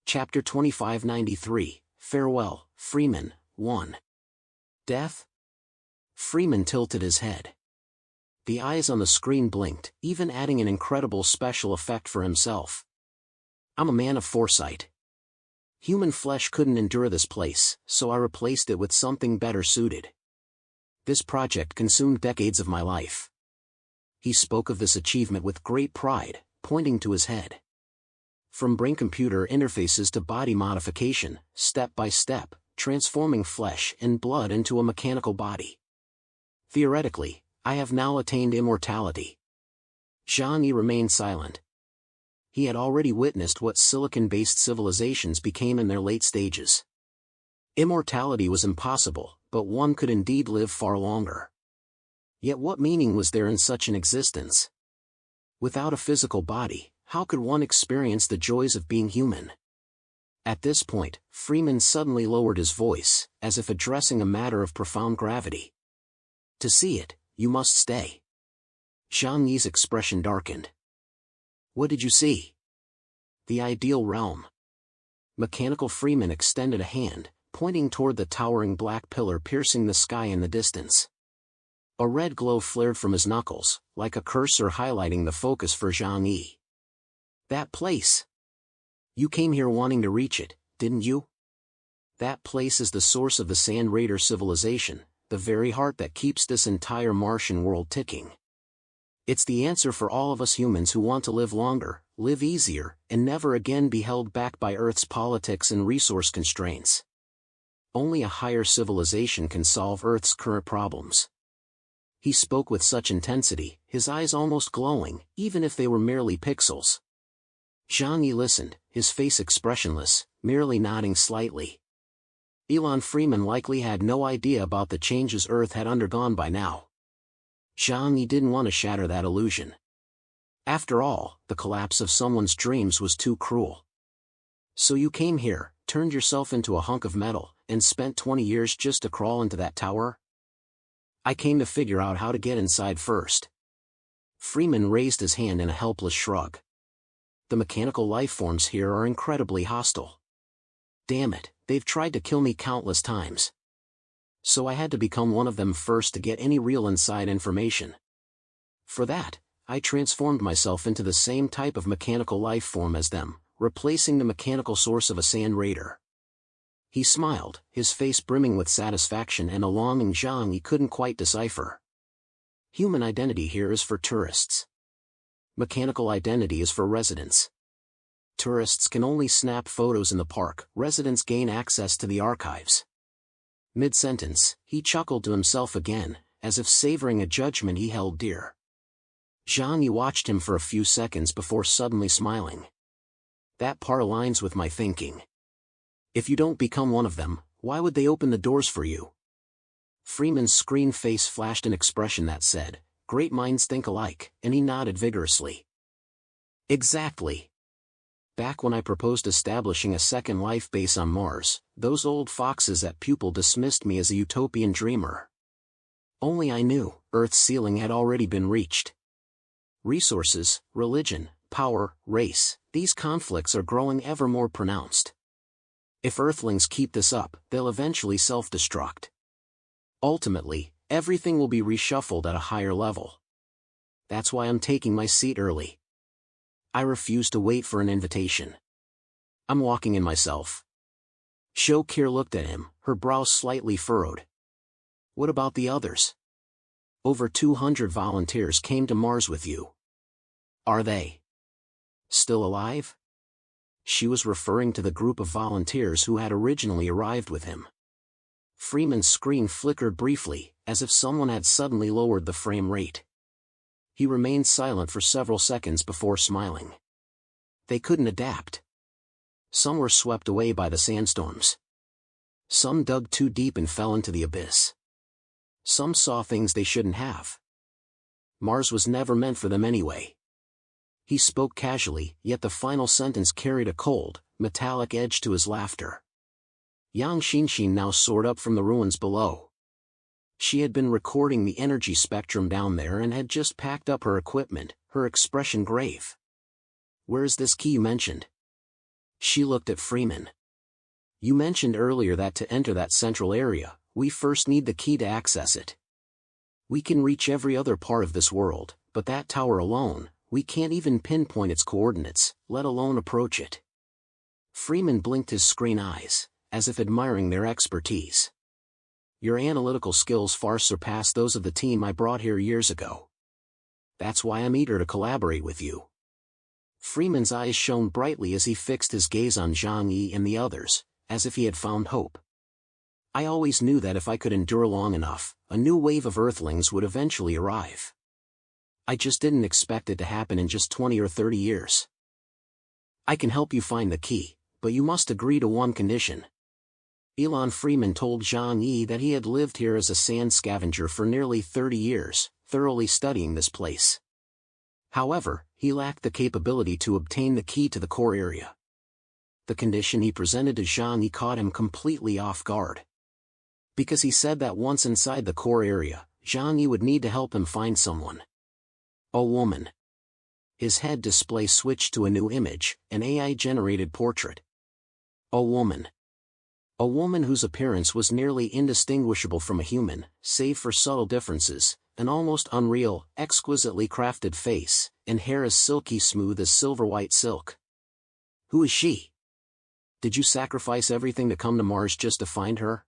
S1: Chapter 2593, Farewell, Freeman, 1. Death? Freeman tilted his head. The eyes on the screen blinked, even adding an incredible special effect for himself. I'm a man of foresight. Human flesh couldn't endure this place, so I replaced it with something better suited. This project consumed decades of my life. He spoke of this achievement with great pride, pointing to his head. From brain-computer interfaces to body modification, step by step, transforming flesh and blood into a mechanical body. Theoretically, I have now attained immortality. Zhang Yi remained silent. He had already witnessed what silicon-based civilizations became in their late stages. Immortality was impossible, but one could indeed live far longer. Yet what meaning was there in such an existence? Without a physical body, how could one experience the joys of being human? At this point, Freeman suddenly lowered his voice, as if addressing a matter of profound gravity. To see it, you must stay. Zhang Yi's expression darkened. What did you see? The ideal realm. Mechanical Freeman extended a hand, pointing toward the towering black pillar piercing the sky in the distance. A red glow flared from his knuckles, like a cursor highlighting the focus for Zhang Yi. That place. You came here wanting to reach it, didn't you? That place is the source of the Sand Raider civilization, the very heart that keeps this entire Martian world ticking. It's the answer for all of us humans who want to live longer, live easier, and never again be held back by Earth's politics and resource constraints. Only a higher civilization can solve Earth's current problems. He spoke with such intensity, his eyes almost glowing, even if they were merely pixels. Zhang Yi listened, his face expressionless, merely nodding slightly. Elon Freeman likely had no idea about the changes Earth had undergone by now. Zhang Yi didn't want to shatter that illusion. After all, the collapse of someone's dreams was too cruel. So you came here, turned yourself into a hunk of metal, and spent 20 years just to crawl into that tower? I came to figure out how to get inside first. Freeman raised his hand in a helpless shrug. The mechanical life forms here are incredibly hostile. Damn it, they've tried to kill me countless times. So I had to become one of them first to get any real inside information. For that, I transformed myself into the same type of mechanical life form as them, replacing the mechanical source of a Sand Raider. He smiled, his face brimming with satisfaction and a longing Zhang Yi couldn't quite decipher. Human identity here is for tourists. Mechanical identity is for residents. Tourists can only snap photos in the park, residents gain access to the archives. Mid-sentence, he chuckled to himself again, as if savoring a judgment he held dear. Zhang Yi watched him for a few seconds before suddenly smiling. That part aligns with my thinking. If you don't become one of them, Why would they open the doors for you? Freeman's screen face flashed an expression that said, "Great minds think alike," and he nodded vigorously. Exactly. Back when I proposed establishing a second life base on Mars, those old foxes at Pupil dismissed me as a utopian dreamer. Only I knew, Earth's ceiling had already been reached. Resources, religion, power, race, these conflicts are growing ever more pronounced. If Earthlings keep this up, they'll eventually self-destruct. Ultimately, everything will be reshuffled at a higher level. That's why I'm taking my seat early. I refuse to wait for an invitation. I'm walking in myself. Shokir looked at him, her brow slightly furrowed. What about the others? Over 200 volunteers came to Mars with you. Are they still alive? She was referring to the group of volunteers who had originally arrived with him. Freeman's screen flickered briefly, as if someone had suddenly lowered the frame rate. He remained silent for several seconds before smiling. They couldn't adapt. Some were swept away by the sandstorms. Some dug too deep and fell into the abyss. Some saw things they shouldn't have. Mars was never meant for them anyway. He spoke casually, yet the final sentence carried a cold, metallic edge to his laughter. Yang Xinshin now soared up from the ruins below. She had been recording the energy spectrum down there and had just packed up her equipment, her expression grave. Where is this key you mentioned? She looked at Freeman. You mentioned earlier that to enter that central area, we first need the key to access it. We can reach every other part of this world, but that tower alone, we can't even pinpoint its coordinates, let alone approach it. Freeman blinked his screen eyes, as if admiring their expertise. Your analytical skills far surpass those of the team I brought here years ago. That's why I'm eager to collaborate with you. Freeman's eyes shone brightly as he fixed his gaze on Zhang Yi and the others, as if he had found hope. I always knew that if I could endure long enough, a new wave of Earthlings would eventually arrive. I just didn't expect it to happen in just 20 or 30 years. I can help you find the key, but you must agree to one condition. Elon Freeman told Zhang Yi that he had lived here as a sand scavenger for nearly 30 years, thoroughly studying this place. However, he lacked the capability to obtain the key to the core area. The condition he presented to Zhang Yi caught him completely off guard. Because he said that once inside the core area, Zhang Yi would need to help him find someone. A woman. His head display switched to a new image, an AI-generated portrait. A woman. A woman whose appearance was nearly indistinguishable from a human, save for subtle differences, an almost unreal, exquisitely crafted face, and hair as silky smooth as silver-white silk. Who is she? Did you sacrifice everything to come to Mars just to find her?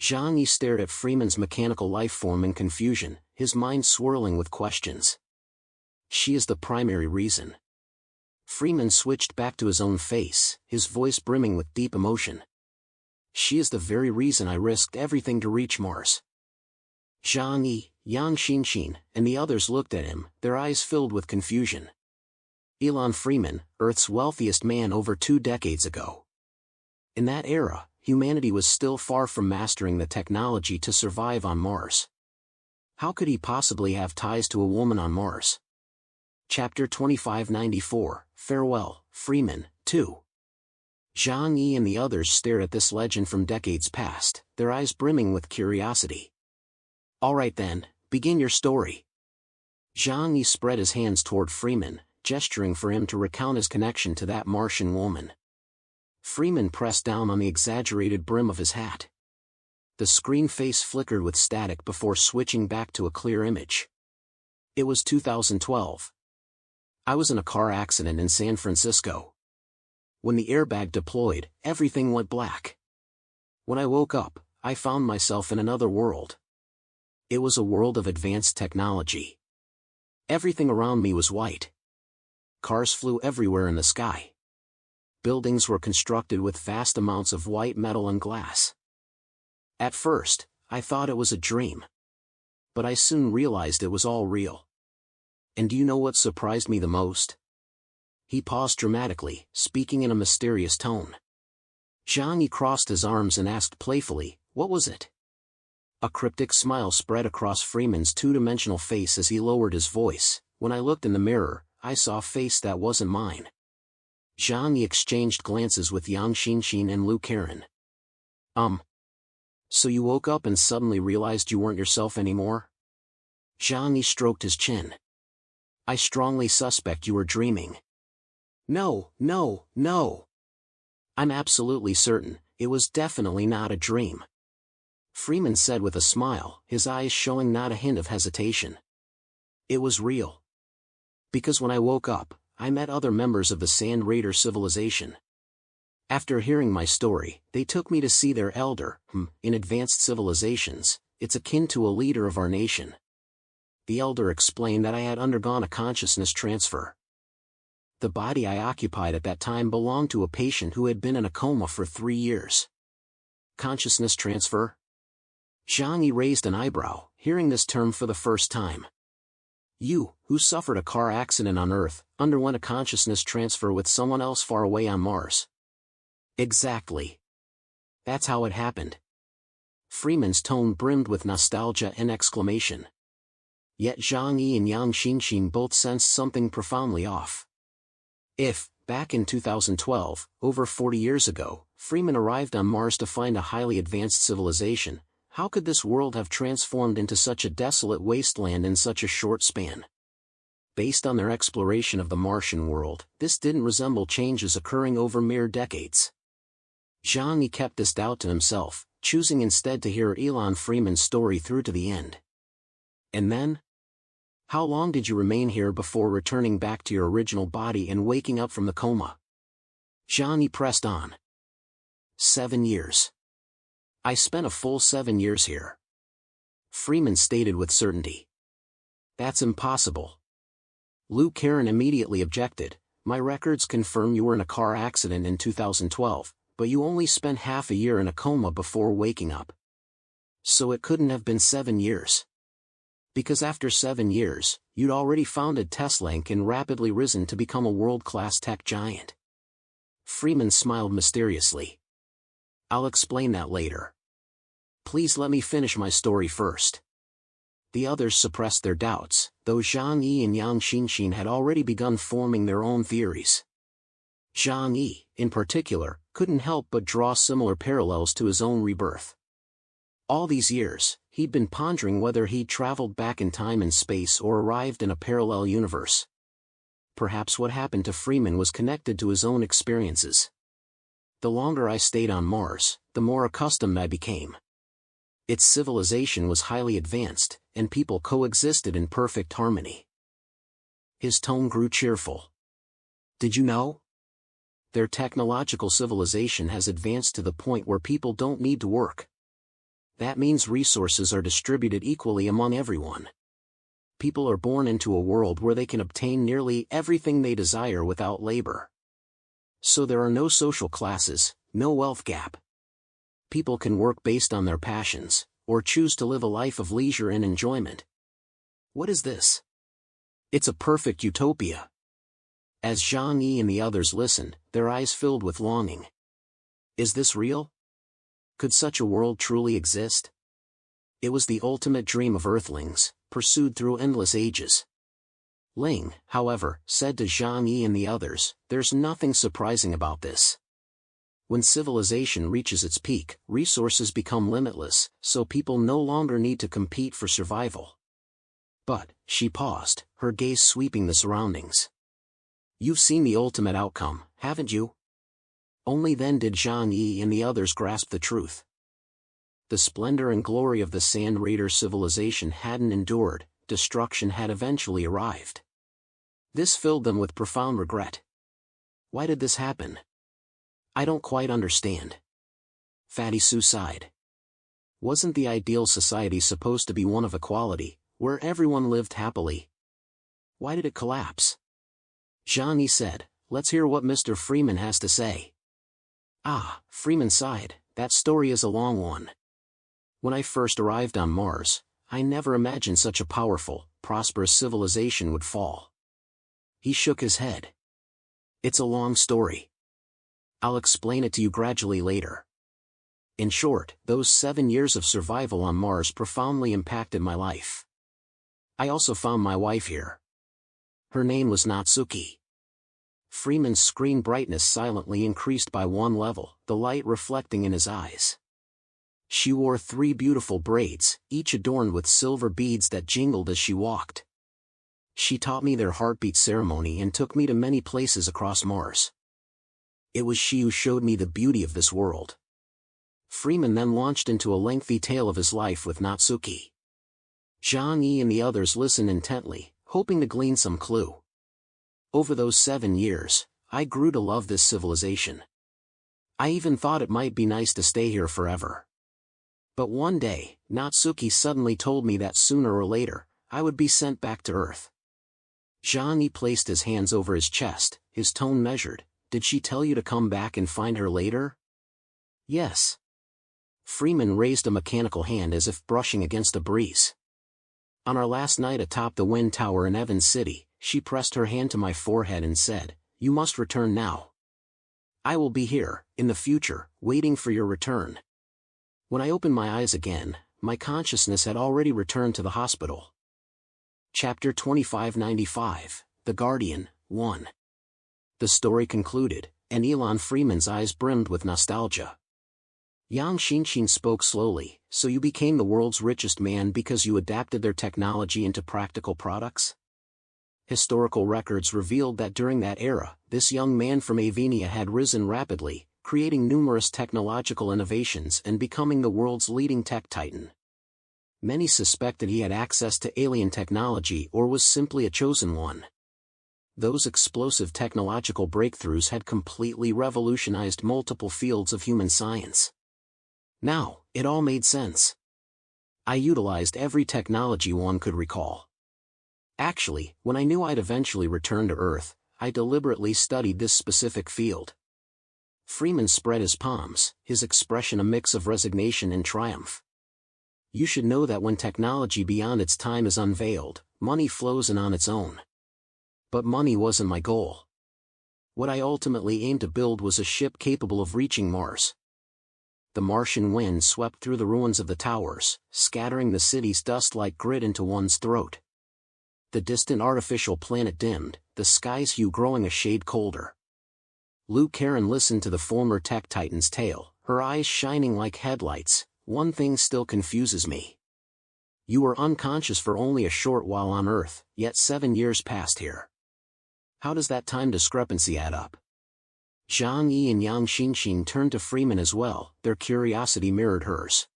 S1: Zhang Yi stared at Freeman's mechanical life form in confusion, his mind swirling with questions. She is the primary reason. Freeman switched back to his own face, his voice brimming with deep emotion. She is the very reason I risked everything to reach Mars. Zhang Yi, Yang Xinshin, and the others looked at him, their eyes filled with confusion. Elon Freeman, Earth's wealthiest man over 2 decades ago. In that era, humanity was still far from mastering the technology to survive on Mars. How could he possibly have ties to a woman on Mars? Chapter 2594, Farewell, Freeman, 2. Zhang Yi and the others stared at this legend from decades past, their eyes brimming with curiosity. All right then, begin your story. Zhang Yi spread his hands toward Freeman, gesturing for him to recount his connection to that Martian woman. Freeman pressed down on the exaggerated brim of his hat. The screen face flickered with static before switching back to a clear image. It was 2012. I was in a car accident in San Francisco. When the airbag deployed, everything went black. When I woke up, I found myself in another world. It was a world of advanced technology. Everything around me was white. Cars flew everywhere in the sky. Buildings were constructed with vast amounts of white metal and glass. At first, I thought it was a dream. But I soon realized it was all real. And do you know what surprised me the most? He paused dramatically, speaking in a mysterious tone. Zhang crossed his arms and asked playfully, "What was it?" A cryptic smile spread across Freeman's two-dimensional face as he lowered his voice. "When I looked in the mirror, I saw a face that wasn't mine." Zhang exchanged glances with Yang Xinxin and Lu Karen. So you woke up and suddenly realized you weren't yourself anymore?" Zhang stroked his chin. "I strongly suspect you were dreaming." No. "I'm absolutely certain, it was definitely not a dream," Freeman said with a smile, his eyes showing not a hint of hesitation. "It was real. Because when I woke up, I met other members of the Sand Raider civilization. After hearing my story, they took me to see their elder. In advanced civilizations, it's akin to a leader of our nation. The elder explained that I had undergone a consciousness transfer. The body I occupied at that time belonged to a patient who had been in a coma for 3 years." Consciousness transfer? Zhang raised an eyebrow, hearing this term for the first time. "You, who suffered a car accident on Earth, underwent a consciousness transfer with someone else far away on Mars." "Exactly. That's how it happened." Freeman's tone brimmed with nostalgia and exclamation. Yet Zhang Yi and Yang Xinxin both sensed something profoundly off. If, back in 2012, over 40 years ago, Freeman arrived on Mars to find a highly advanced civilization, how could this world have transformed into such a desolate wasteland in such a short span? Based on their exploration of the Martian world, this didn't resemble changes occurring over mere decades. Zhang kept this doubt to himself, choosing instead to hear Elon Freeman's story through to the end. "And then? How long did you remain here before returning back to your original body and waking up from the coma?" Zhang pressed on. 7 years. I spent a full 7 years here," Freeman stated with certainty. "That's impossible." Lu Karen immediately objected. "My records confirm you were in a car accident in 2012, but you only spent half a year in a coma before waking up. So it couldn't have been 7 years. Because after 7 years, you'd already founded Tesla Inc. and rapidly risen to become a world-class tech giant." Freeman smiled mysteriously. "I'll explain that later. Please let me finish my story first." The others suppressed their doubts, though Zhang Yi and Yang Xinxin had already begun forming their own theories. Zhang Yi, in particular, couldn't help but draw similar parallels to his own rebirth. All these years, he'd been pondering whether he'd traveled back in time and space or arrived in a parallel universe. Perhaps what happened to Freeman was connected to his own experiences. "The longer I stayed on Mars, the more accustomed I became. Its civilization was highly advanced, and people coexisted in perfect harmony." His tone grew cheerful. "Did you know? Their technological civilization has advanced to the point where people don't need to work. That means resources are distributed equally among everyone. People are born into a world where they can obtain nearly everything they desire without labor. So there are no social classes, no wealth gap. People can work based on their passions, or choose to live a life of leisure and enjoyment. What is this? It's a perfect utopia." As Zhang Yi and the others listened, their eyes filled with longing. Is this real? Could such a world truly exist? It was the ultimate dream of Earthlings, pursued through endless ages. Ling, however, said to Zhang Yi and the others, "There's nothing surprising about this. When civilization reaches its peak, resources become limitless, so people no longer need to compete for survival." But, she paused, her gaze sweeping the surroundings. "You've seen the ultimate outcome, haven't you?" Only then did Zhang Yi and the others grasp the truth. The splendor and glory of the Sand Raider civilization hadn't endured, destruction had eventually arrived. This filled them with profound regret. Why did this happen? I don't quite understand. Fatty Sue sighed. Wasn't the ideal society supposed to be one of equality, where everyone lived happily? Why did it collapse? Zhang Yi said, "Let's hear what Mr. Freeman has to say." Ah, Freeman sighed, "That story is a long one. When I first arrived on Mars, I never imagined such a powerful, prosperous civilization would fall." He shook his head. "It's a long story. I'll explain it to you gradually later. In short, those 7 years of survival on Mars profoundly impacted my life. I also found my wife here. Her name was Natsuki. Freeman's screen brightness silently increased by 1 level, the light reflecting in his eyes. She wore 3 beautiful braids, each adorned with silver beads that jingled as she walked. She taught me their heartbeat ceremony and took me to many places across Mars. It was she who showed me the beauty of this world. Freeman then launched into a lengthy tale of his life with Natsuki. Zhang Yi and the others listened intently, hoping to glean some clue. Over those 7 years, I grew to love this civilization. I even thought it might be nice to stay here forever. But one day, Natsuki suddenly told me that sooner or later, I would be sent back to Earth. Zhang Yi placed his hands over his chest, his tone measured. Did she tell you to come back and find her later? Yes. Freeman raised a mechanical hand as if brushing against a breeze. On our last night atop the wind tower in Evans City, she pressed her hand to my forehead and said, "You must return now. I will be here, in the future, waiting for your return." When I opened my eyes again, my consciousness had already returned to the hospital. Chapter 2595, The Guardian, 1. The story concluded, and Elon Freeman's eyes brimmed with nostalgia. Yang Xinshin spoke slowly, "So you became the world's richest man because you adapted their technology into practical products?" Historical records revealed that during that era, this young man from Avenia had risen rapidly, creating numerous technological innovations and becoming the world's leading tech titan. Many suspected he had access to alien technology or was simply a chosen one. Those explosive technological breakthroughs had completely revolutionized multiple fields of human science. Now, it all made sense. I utilized every technology one could recall. Actually, when I knew I'd eventually return to Earth, I deliberately studied this specific field. Freeman spread his palms, his expression a mix of resignation and triumph. You should know that when technology beyond its time is unveiled, money flows in on its own. But money wasn't my goal. What I ultimately aimed to build was a ship capable of reaching Mars. The Martian wind swept through the ruins of the towers, scattering the city's dust like grit into one's throat. The distant artificial planet dimmed, the sky's hue growing a shade colder. Lou Karen listened to the former tech titan's tale, her eyes shining like headlights. "One thing still confuses me. You were unconscious for only a short while on Earth, yet 7 years passed here. How does that time discrepancy add up?" Zhang Yi and Yang Xinshin turned to Freeman as well, their curiosity mirrored hers.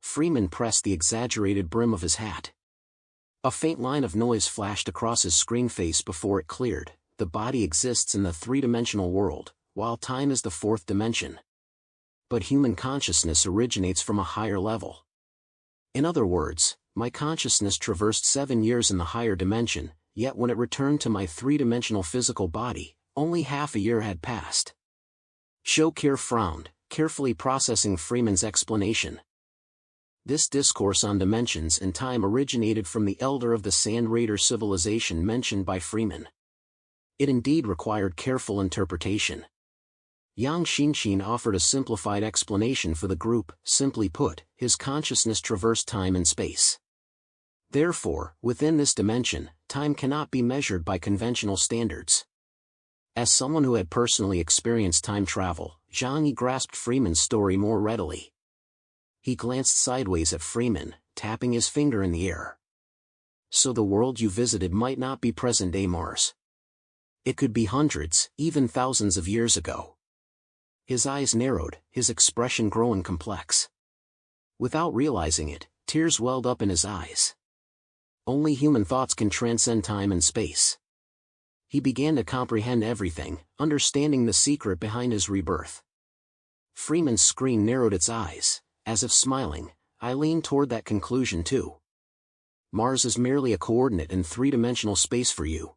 S1: Freeman pressed the exaggerated brim of his hat. A faint line of noise flashed across his screen face before it cleared. The body exists in the 3-dimensional world, while time is the 4th dimension. But human consciousness originates from a higher level. In other words, my consciousness traversed 7 years in the higher dimension, yet when it returned to my 3-dimensional physical body, only half a year had passed. Shokir frowned, carefully processing Freeman's explanation. This discourse on dimensions and time originated from the elder of the Sand Raider civilization mentioned by Freeman. It indeed required careful interpretation. Yang Xinshin offered a simplified explanation for the group. Simply put, his consciousness traversed time and space. Therefore, within this dimension, time cannot be measured by conventional standards. As someone who had personally experienced time travel, Zhang Yi grasped Freeman's story more readily. He glanced sideways at Freeman, tapping his finger in the air. "So the world you visited might not be present-day Mars. It could be hundreds, even thousands of years ago." His eyes narrowed, his expression growing complex. Without realizing it, tears welled up in his eyes. Only human thoughts can transcend time and space. He began to comprehend everything, understanding the secret behind his rebirth. Freeman's screen narrowed its eyes, as if smiling. I leaned toward that conclusion too. Mars is merely a coordinate in 3-dimensional space for you.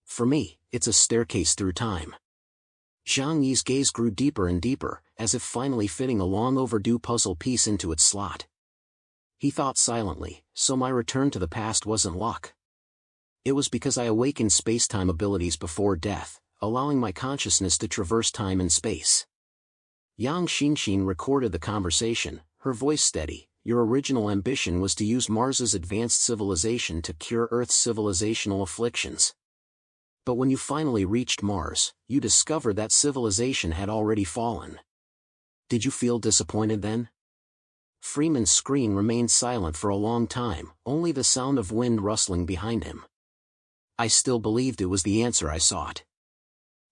S1: For me, it's a staircase through time. Zhang Yi's gaze grew deeper and deeper, as if finally fitting a long-overdue puzzle piece into its slot. He thought silently, so my return to the past wasn't luck. It was because I awakened space-time abilities before death. allowing my consciousness to traverse time and space. Yang Xinxin recorded the conversation, her voice steady. Your original ambition was to use Mars's advanced civilization to cure Earth's civilizational afflictions. But when you finally reached Mars, you discovered that civilization had already fallen. Did you feel disappointed then? Freeman's screen remained silent for a long time, only the sound of wind rustling behind him. I still believed it was the answer I sought.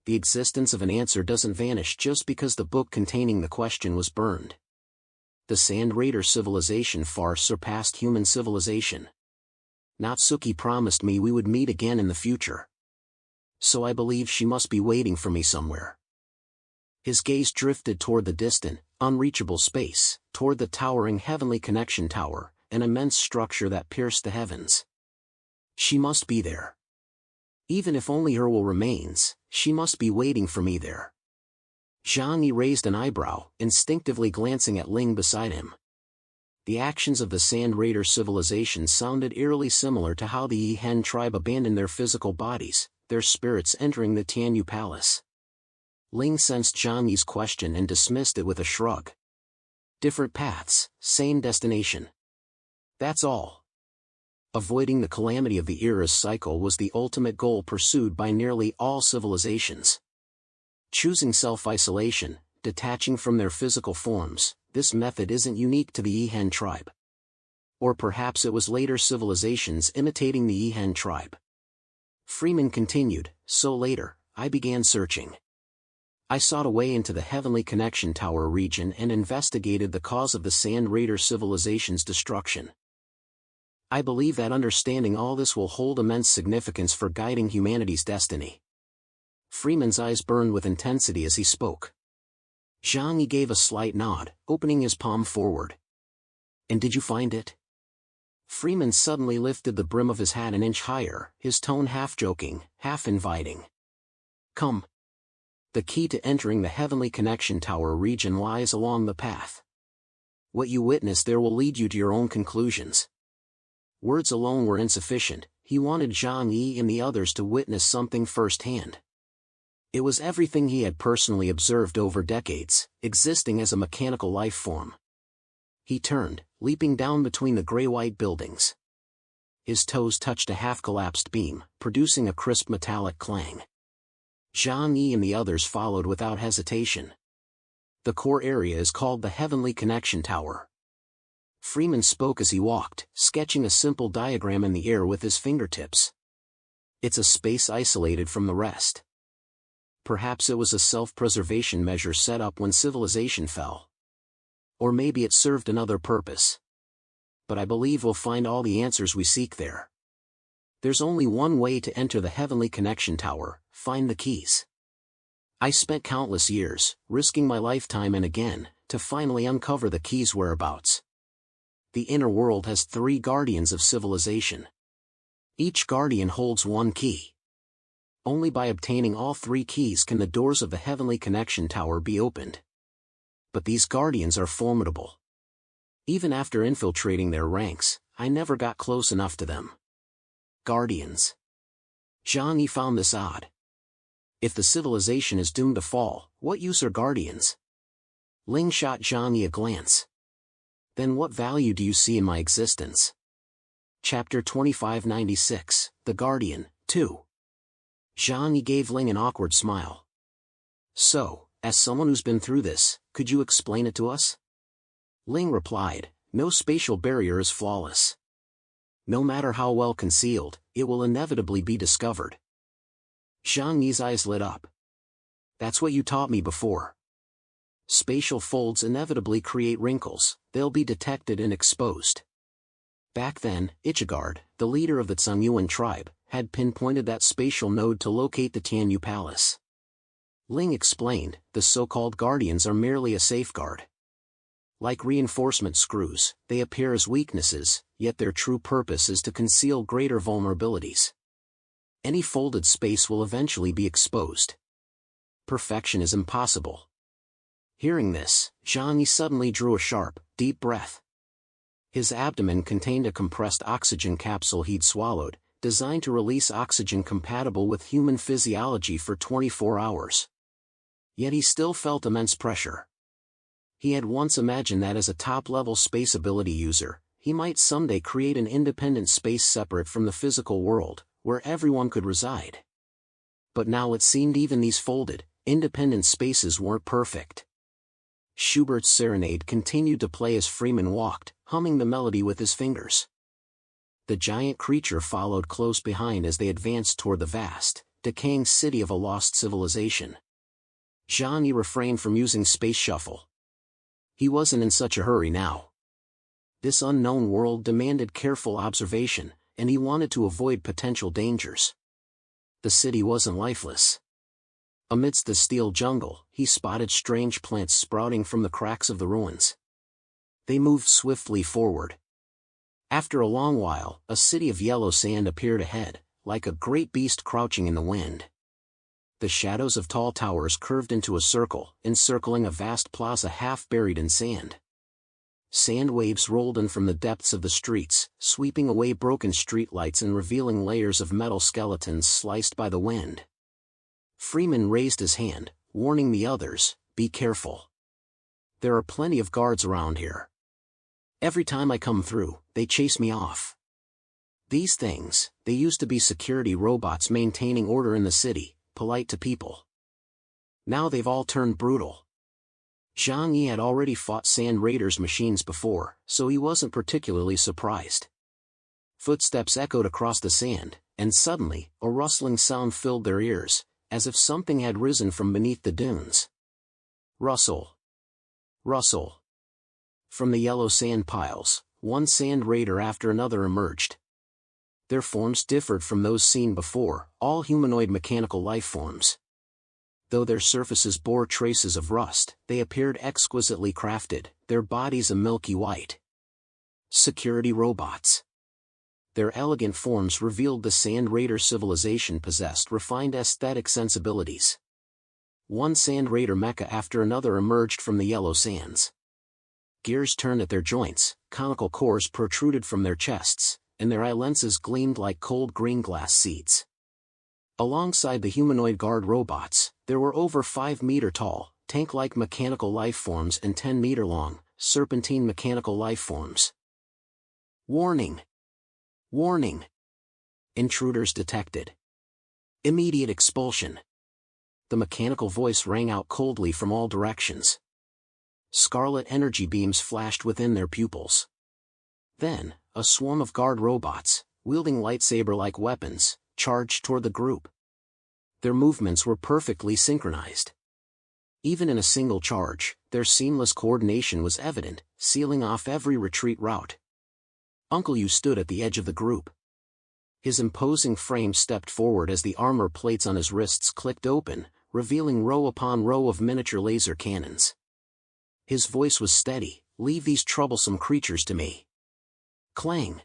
S1: The existence of an answer doesn't vanish just because the book containing the question was burned. The Sand Raider civilization far surpassed human civilization. Natsuki promised me we would meet again in the future. So I believe she must be waiting for me somewhere. His gaze drifted toward the distant, unreachable space, toward the towering heavenly connection tower, an immense structure that pierced the heavens. She must be there. Even if only her will remains, she must be waiting for me there. Zhang Yi raised an eyebrow, instinctively glancing at Ling beside him. The actions of the Sand Raider civilization sounded eerily similar to how the Yihen tribe abandoned their physical bodies, their spirits entering the Tianyu Palace. Ling sensed Zhang Yi's question and dismissed it with a shrug. Different paths, same destination. That's all. Avoiding the calamity of the era's cycle was the ultimate goal pursued by nearly all civilizations. Choosing self-isolation, detaching from their physical forms, this method isn't unique to the Yihen tribe. Or perhaps it was later civilizations imitating the Yihen tribe. Freeman continued, so later, I began searching. I sought a way into the Heavenly Connection Tower region and investigated the cause of the Sand Raider civilization's destruction. I believe that understanding all this will hold immense significance for guiding humanity's destiny. Freeman's eyes burned with intensity as he spoke. Zhang Yi gave a slight nod, opening his palm forward. And did you find it? Freeman suddenly lifted the brim of his hat an inch higher, his tone half joking, half inviting. Come. The key to entering the Heavenly Connection Tower region lies along the path. What you witness there will lead you to your own conclusions. Words alone were insufficient, he wanted Zhang Yi and the others to witness something firsthand. It was everything he had personally observed over decades, existing as a mechanical life form. He turned, leaping down between the gray-white buildings. His toes touched a half-collapsed beam, producing a crisp metallic clang. Zhang Yi and the others followed without hesitation. The core area is called the Heavenly Connection Tower. Freeman spoke as he walked, sketching a simple diagram in the air with his fingertips. It's a space isolated from the rest. Perhaps it was a self-preservation measure set up when civilization fell. Or maybe it served another purpose. But I believe we'll find all the answers we seek there. There's only one way to enter the Heavenly Connection Tower, find the keys. I spent countless years, risking my lifetime and again, to finally uncover the keys' whereabouts. The inner world has 3 guardians of civilization. Each guardian holds one key. Only by obtaining all 3 keys can the doors of the Heavenly Connection Tower be opened. But these guardians are formidable. Even after infiltrating their ranks, I never got close enough to them. Guardians. Zhang Yi found this odd. If the civilization is doomed to fall, what use are guardians? Ling shot Zhang Yi a glance. Then what value do you see in my existence? Chapter 2596, The Guardian, 2. Zhang Yi gave Ling an awkward smile. So, as someone who's been through this, could you explain it to us? Ling replied, no spatial barrier is flawless. No matter how well concealed, it will inevitably be discovered. Zhang Yi's eyes lit up. That's what you taught me before. Spatial folds inevitably create wrinkles, they'll be detected and exposed. Back then, Ichigard, the leader of the Zhangyuan tribe, had pinpointed that spatial node to locate the Tianyu Palace. Ling explained, the so-called guardians are merely a safeguard. Like reinforcement screws, they appear as weaknesses, yet their true purpose is to conceal greater vulnerabilities. Any folded space will eventually be exposed. Perfection is impossible. Hearing this, Zhang Yi suddenly drew a sharp, deep breath. His abdomen contained a compressed oxygen capsule he'd swallowed, designed to release oxygen compatible with human physiology for 24 hours. Yet he still felt immense pressure. He had once imagined that as a top-level space ability user, he might someday create an independent space separate from the physical world, where everyone could reside. But now it seemed even these folded, independent spaces weren't perfect. Schubert's Serenade continued to play as Freeman walked, humming the melody with his fingers. The giant creature followed close behind as they advanced toward the vast, decaying city of a lost civilization. Johnny refrained from using Space Shuffle. He wasn't in such a hurry now. This unknown world demanded careful observation, and he wanted to avoid potential dangers. The city wasn't lifeless. Amidst the steel jungle, he spotted strange plants sprouting from the cracks of the ruins. They moved swiftly forward. After a long while, a city of yellow sand appeared ahead, like a great beast crouching in the wind. The shadows of tall towers curved into a circle, encircling a vast plaza half buried in sand. Sand waves rolled in from the depths of the streets, sweeping away broken streetlights and revealing layers of metal skeletons sliced by the wind. Freeman raised his hand, warning the others, "Be careful. There are plenty of guards around here. Every time I come through, they chase me off." These things, they used to be security robots maintaining order in the city, polite to people. Now they've all turned brutal. Zhang Yi had already fought Sand Raiders machines before, so he wasn't particularly surprised. Footsteps echoed across the sand, and suddenly, a rustling sound filled their ears, as if something had risen from beneath the dunes. Rustle. Rustle. From the yellow sand piles, one Sand Raider after another emerged. Their forms differed from those seen before, all humanoid mechanical life forms. Though their surfaces bore traces of rust, they appeared exquisitely crafted, their bodies a milky white. Security robots. Their elegant forms revealed the Sand Raider civilization possessed refined aesthetic sensibilities. One Sand Raider mecha after another emerged from the yellow sands. Gears turned at their joints, conical cores protruded from their chests, and their eye lenses gleamed like cold green glass seeds. Alongside the humanoid guard robots, there were over 5-meter-tall, tank-like mechanical life forms and 10-meter-long, serpentine mechanical life forms. Warning! Warning! Intruders detected. Immediate expulsion. The mechanical voice rang out coldly from all directions. Scarlet energy beams flashed within their pupils. Then, a swarm of guard robots, wielding lightsaber-like weapons, charged toward the group. Their movements were perfectly synchronized. Even in a single charge, their seamless coordination was evident, sealing off every retreat route. Uncle Yu stood at the edge of the group. His imposing frame stepped forward as the armor plates on his wrists clicked open, revealing row upon row of miniature laser cannons. His voice was steady, "Leave these troublesome creatures to me." Clang!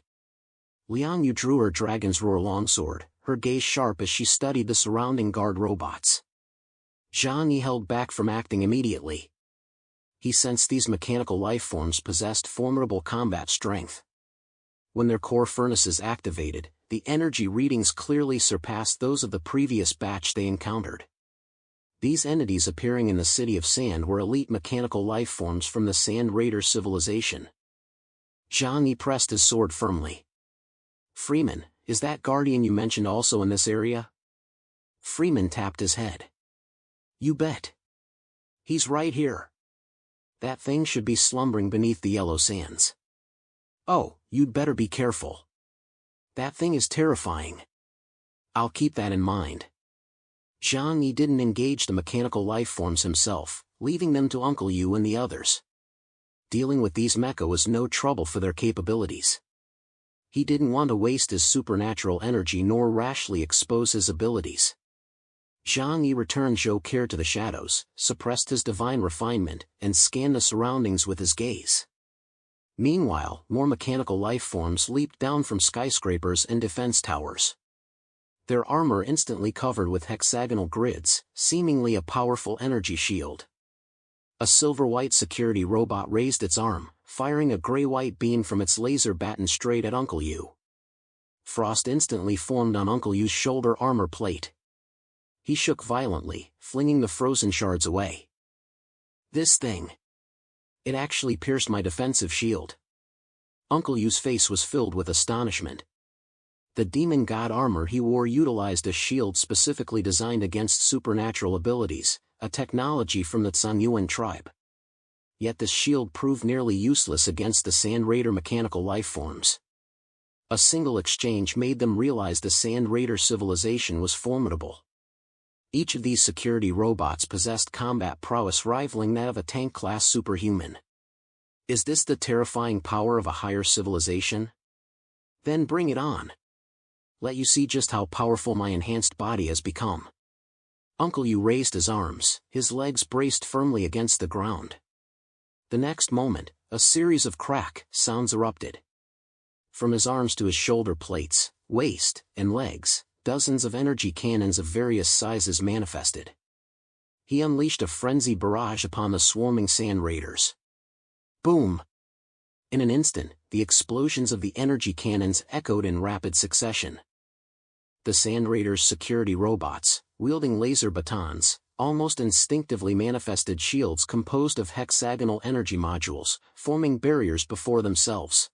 S1: Liang Yu drew her dragon's roar longsword, her gaze sharp as she studied the surrounding guard robots. Zhang Yi held back from acting immediately. He sensed these mechanical life forms possessed formidable combat strength. When their core furnaces activated, the energy readings clearly surpassed those of the previous batch they encountered. These entities appearing in the City of Sand were elite mechanical life forms from the Sand Raider civilization. Zhang Yi pressed his sword firmly. "Freeman, is that guardian you mentioned also in this area?" Freeman tapped his head. "You bet. He's right here. That thing should be slumbering beneath the yellow sands. Oh, you'd better be careful. That thing is terrifying." "I'll keep that in mind." Zhang Yi didn't engage the mechanical life forms himself, leaving them to Uncle Yu and the others. Dealing with these mecha was no trouble for their capabilities. He didn't want to waste his supernatural energy nor rashly expose his abilities. Zhang Yi returned Zhou Care to the shadows, suppressed his divine refinement, and scanned the surroundings with his gaze. Meanwhile, more mechanical life forms leaped down from skyscrapers and defense towers. Their armor instantly covered with hexagonal grids, seemingly a powerful energy shield. A silver-white security robot raised its arm, firing a gray-white beam from its laser baton straight at Uncle Yu. frost instantly formed on Uncle Yu's shoulder armor plate. He shook violently, flinging the frozen shards away. This thing. It actually pierced my defensive shield. Uncle Yu's face was filled with astonishment. The demon god armor he wore utilized a shield specifically designed against supernatural abilities, a technology from the Tsanyuan tribe. Yet this shield proved nearly useless against the Sand Raider mechanical lifeforms. A single exchange made them realize the Sand Raider civilization was formidable. Each of these security robots possessed combat prowess rivaling that of a tank-class superhuman. Is this the terrifying power of a higher civilization? Then bring it on. Let you see just how powerful my enhanced body has become. Uncle Yu raised his arms, his legs braced firmly against the ground. The next moment, a series of crack sounds erupted. From his arms to his shoulder plates, waist, and legs, dozens of energy cannons of various sizes manifested. He unleashed a frenzied barrage upon the swarming Sand Raiders. Boom! In an instant, the explosions of the energy cannons echoed in rapid succession. The Sand Raiders' security robots, wielding laser batons, almost instinctively manifested shields composed of hexagonal energy modules, forming barriers before themselves.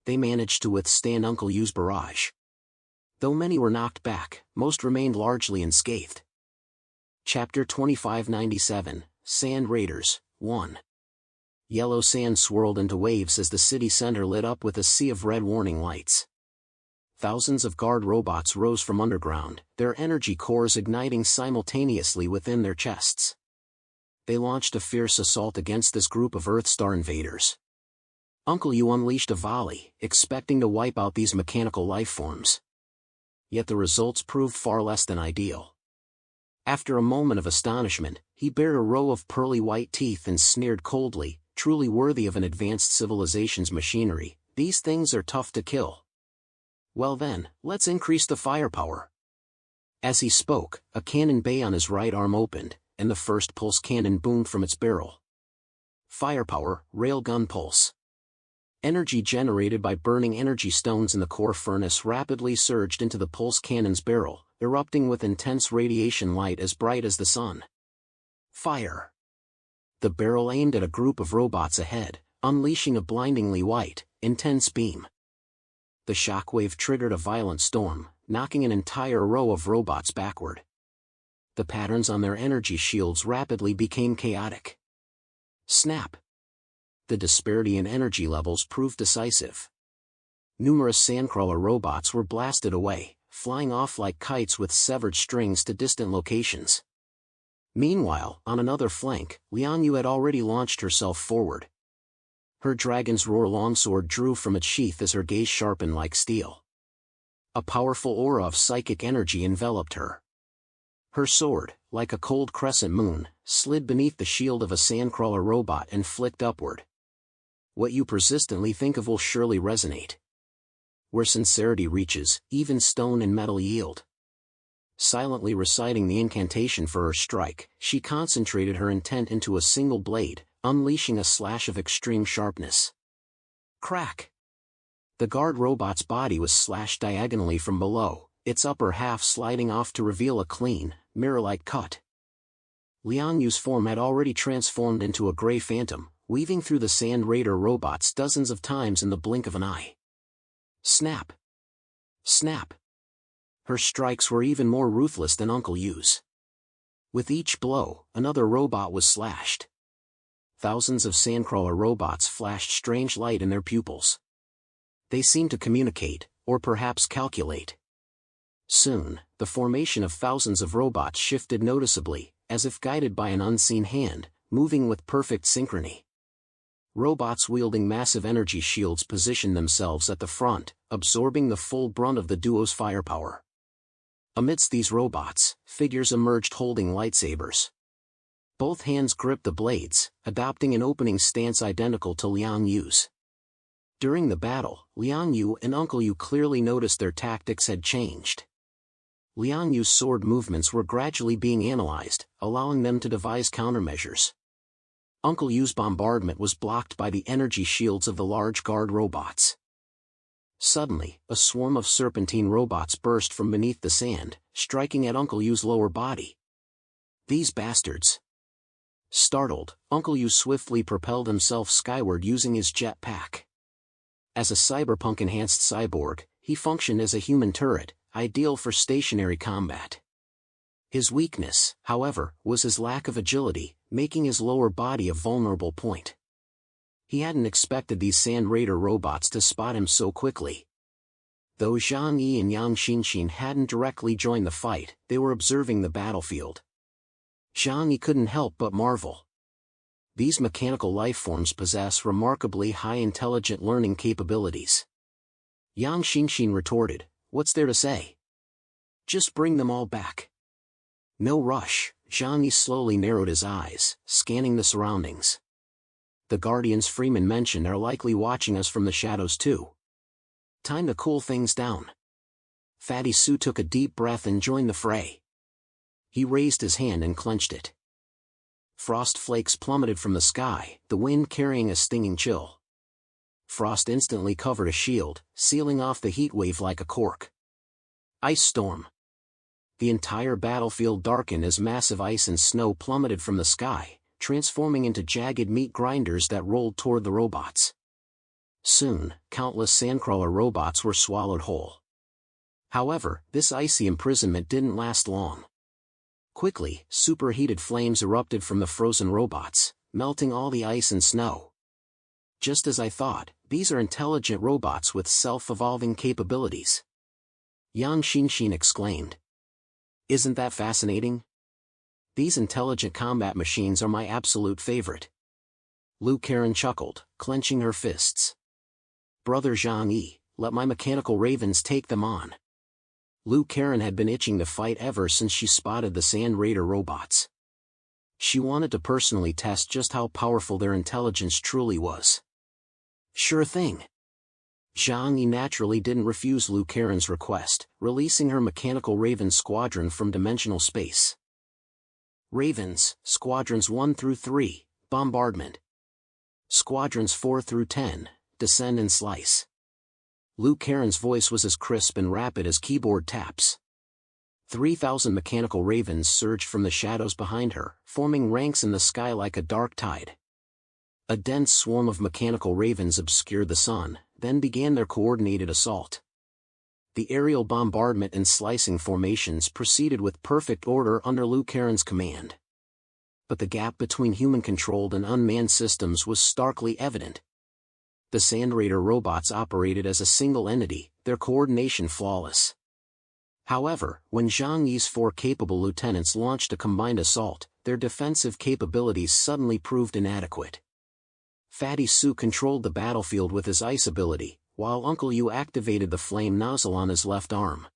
S1: They managed to withstand Uncle Yu's barrage. Though many were knocked back, most remained largely unscathed. Chapter 2597, Sand Raiders, 1. Yellow sand swirled into waves as the city center lit up with a sea of red warning lights. Thousands of guard robots rose from underground, their energy cores igniting simultaneously within their chests. They launched a fierce assault against this group of Earthstar invaders. Uncle Yu unleashed a volley, expecting to wipe out these mechanical lifeforms. Yet the results proved far less than ideal. After a moment of astonishment, he bared a row of pearly white teeth and sneered coldly, "Truly worthy of an advanced civilization's machinery, these things are tough to kill. Well then, let's increase the firepower." As he spoke, a cannon bay on his right arm opened, and the first pulse cannon boomed from its barrel. Firepower, railgun pulse. Energy generated by burning energy stones in the core furnace rapidly surged into the pulse cannon's barrel, erupting with intense radiation light as bright as the sun. Fire! The barrel aimed at a group of robots ahead, unleashing a blindingly white, intense beam. The shockwave triggered a violent storm, knocking an entire row of robots backward. The patterns on their energy shields rapidly became chaotic. Snap! The disparity in energy levels proved decisive. Numerous sandcrawler robots were blasted away, flying off like kites with severed strings to distant locations. Meanwhile, on another flank, Liang Yu had already launched herself forward. Her dragon's roar longsword drew from its sheath as her gaze sharpened like steel. A powerful aura of psychic energy enveloped her. Her sword, like a cold crescent moon, slid beneath the shield of a sandcrawler robot and flicked upward. What you persistently think of will surely resonate. Where sincerity reaches, even stone and metal yield. Silently reciting the incantation for her strike, she concentrated her intent into a single blade, unleashing a slash of extreme sharpness. Crack! The guard robot's body was slashed diagonally from below, its upper half sliding off to reveal a clean, mirror-like cut. Liang Yu's form had already transformed into a gray phantom, weaving through the Sand Raider robots dozens of times in the blink of an eye. Snap! Snap! Her strikes were even more ruthless than Uncle Yu's. With each blow, another robot was slashed. Thousands of sandcrawler robots flashed strange light in their pupils. They seemed to communicate, or perhaps calculate. Soon, the formation of thousands of robots shifted noticeably, as if guided by an unseen hand, moving with perfect synchrony. Robots wielding massive energy shields positioned themselves at the front, absorbing the full brunt of the duo's firepower. Amidst these robots, figures emerged holding lightsabers. Both hands gripped the blades, adopting an opening stance identical to Liang Yu's. During the battle, Liang Yu and Uncle Yu clearly noticed their tactics had changed. Liang Yu's sword movements were gradually being analyzed, allowing them to devise countermeasures. Uncle Yu's bombardment was blocked by the energy shields of the large guard robots. Suddenly, a swarm of serpentine robots burst from beneath the sand, striking at Uncle Yu's lower body. These bastards! Startled, Uncle Yu swiftly propelled himself skyward using his jetpack. As a cyberpunk-enhanced cyborg, he functioned as a human turret, ideal for stationary combat. His weakness, however, was his lack of agility, making his lower body a vulnerable point. He hadn't expected these Sand Raider robots to spot him so quickly. Though Zhang Yi and Yang Xinxin hadn't directly joined the fight, they were observing the battlefield. Zhang Yi couldn't help but marvel. These mechanical lifeforms possess remarkably high intelligent learning capabilities. Yang Xinxin retorted, "What's there to say? Just bring them all back." "No rush." Zhang Yi slowly narrowed his eyes, scanning the surroundings. "The Guardians Freeman mentioned are likely watching us from the shadows too. Time to cool things down." Fatty Sue took a deep breath and joined the fray. He raised his hand and clenched it. Frost flakes plummeted from the sky, the wind carrying a stinging chill. Frost instantly covered a shield, sealing off the heat wave like a cork. Ice storm. The entire battlefield darkened as massive ice and snow plummeted from the sky, transforming into jagged meat grinders that rolled toward the robots. Soon, countless sandcrawler robots were swallowed whole. However, this icy imprisonment didn't last long. Quickly, superheated flames erupted from the frozen robots, melting all the ice and snow. "Just as I thought, these are intelligent robots with self-evolving capabilities," Yang Xinxin exclaimed. "Isn't that fascinating? These intelligent combat machines are my absolute favorite." Lu Karen chuckled, clenching her fists. "Brother Zhang Yi, let my mechanical ravens take them on." Lu Karen had been itching to fight ever since she spotted the Sand Raider robots. She wanted to personally test just how powerful their intelligence truly was. "Sure thing." Zhang Yi naturally didn't refuse Lu Karen's request, releasing her mechanical Raven squadron from dimensional space. Ravens, Squadrons 1 through 3, Bombardment. Squadrons 4 through 10, Descend and Slice. Lu Karen's voice was as crisp and rapid as keyboard taps. 3,000 mechanical ravens surged from the shadows behind her, forming ranks in the sky like a dark tide. A dense swarm of mechanical ravens obscured the sun, then began their coordinated assault. The aerial bombardment and slicing formations proceeded with perfect order under Lu Karen's command. But the gap between human-controlled and unmanned systems was starkly evident. The Sand Raider robots operated as a single entity, their coordination flawless. However, when Zhang Yi's 4 capable lieutenants launched a combined assault, their defensive capabilities suddenly proved inadequate. Fatty Sue controlled the battlefield with his ice ability, while Uncle Yu activated the flame nozzle on his left arm.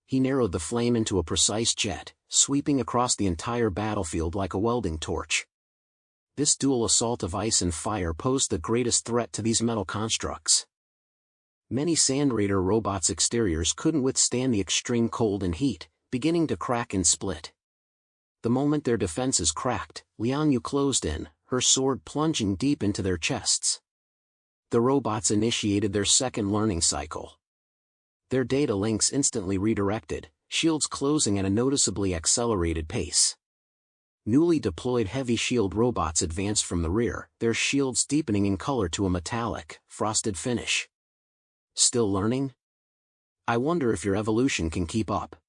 S1: He narrowed the flame into a precise jet, sweeping across the entire battlefield like a welding torch. This dual assault of ice and fire posed the greatest threat to these metal constructs. Many Sand Raider robots' exteriors couldn't withstand the extreme cold and heat, beginning to crack and split. The moment their defenses cracked, Liang Yu closed in, her sword plunging deep into their chests. The robots initiated their second learning cycle. Their data links instantly redirected, shields closing at a noticeably accelerated pace. Newly deployed heavy shield robots advanced from the rear, their shields deepening in color to a metallic, frosted finish. "Still learning? I wonder if your evolution can keep up."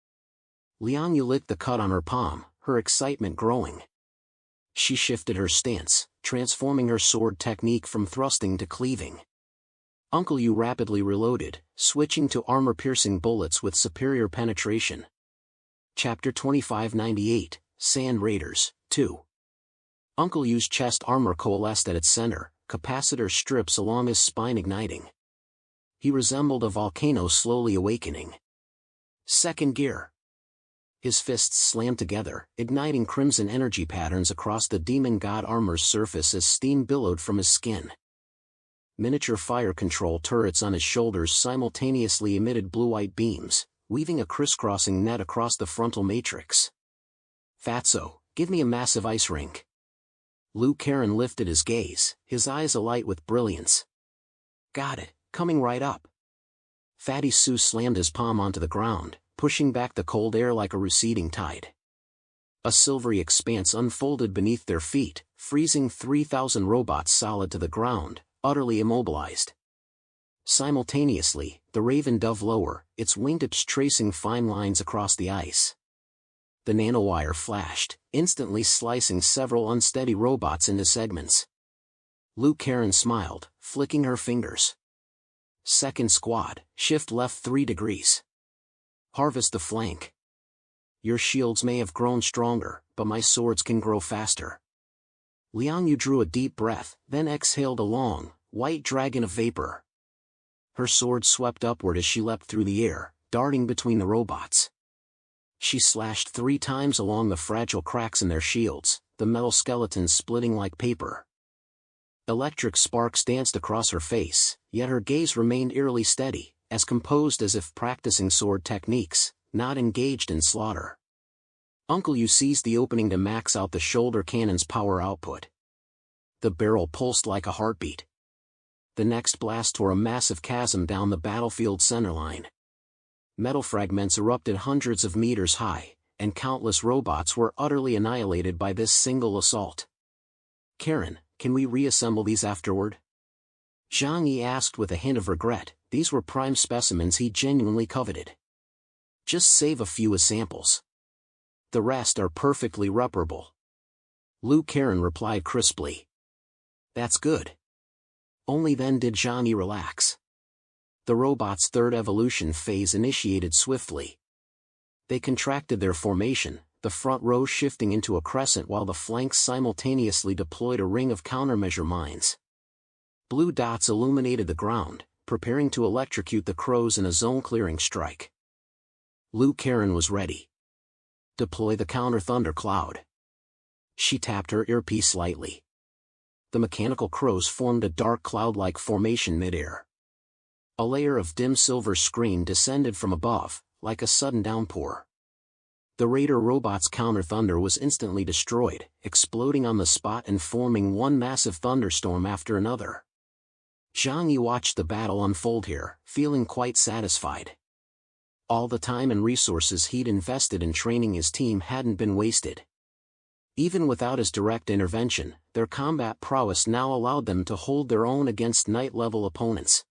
S1: Liang Yu licked the cut on her palm, her excitement growing. She shifted her stance, transforming her sword technique from thrusting to cleaving. Uncle Yu rapidly reloaded, switching to armor-piercing bullets with superior penetration. Chapter 2598, Sand Raiders, 2. Uncle Yu's chest armor coalesced at its center, capacitor strips along his spine igniting. He resembled a volcano slowly awakening. Second gear. His fists slammed together, igniting crimson energy patterns across the demon god armor's surface as steam billowed from his skin. Miniature fire control turrets on his shoulders simultaneously emitted blue-white beams, weaving a crisscrossing net across the frontal matrix. "Fatso, give me a massive ice rink." Lu Karen lifted his gaze, his eyes alight with brilliance. "Got it, coming right up." Fatty Sue slammed his palm onto the ground, pushing back the cold air like a receding tide. A silvery expanse unfolded beneath their feet, freezing 3,000 robots solid to the ground, utterly immobilized. Simultaneously, the Raven dove lower, its wingtips tracing fine lines across the ice. The nanowire flashed, instantly slicing several unsteady robots into segments. Luke Karen smiled, flicking her fingers. Second squad, shift left 3 degrees. Harvest the flank. Your shields may have grown stronger, but my swords can grow faster. Liang Yu drew a deep breath, then exhaled a long, white dragon of vapor. Her sword swept upward as she leapt through the air, darting between the robots. She slashed 3 times along the fragile cracks in their shields, the metal skeletons splitting like paper. Electric sparks danced across her face, yet her gaze remained eerily steady, as composed as if practicing sword techniques, not engaged in slaughter. Uncle Yu seized the opening to max out the shoulder cannon's power output. The barrel pulsed like a heartbeat. The next blast tore a massive chasm down the battlefield centerline. Metal fragments erupted hundreds of meters high, and countless robots were utterly annihilated by this single assault. Karen, can we reassemble these afterward? Zhang Yi asked with a hint of regret. These were prime specimens he genuinely coveted. Just save a few as samples. The rest are perfectly reparable. Luke Karen replied crisply. That's good. Only then did Zhang Yi relax. The robot's third evolution phase initiated swiftly. They contracted their formation, the front row shifting into a crescent while the flanks simultaneously deployed a ring of countermeasure mines. Blue dots illuminated the ground, preparing to electrocute the crows in a zone-clearing strike. Luke Karen was ready. Deploy the counter-thunder cloud. She tapped her earpiece lightly. The mechanical crows formed a dark cloud-like formation midair. A layer of dim silver screen descended from above, like a sudden downpour. The Raider robot's counter-thunder was instantly destroyed, exploding on the spot and forming one massive thunderstorm after another. Zhang Yi watched the battle unfold here, feeling quite satisfied. All the time and resources he'd invested in training his team hadn't been wasted. Even without his direct intervention, their combat prowess now allowed them to hold their own against knight-level opponents.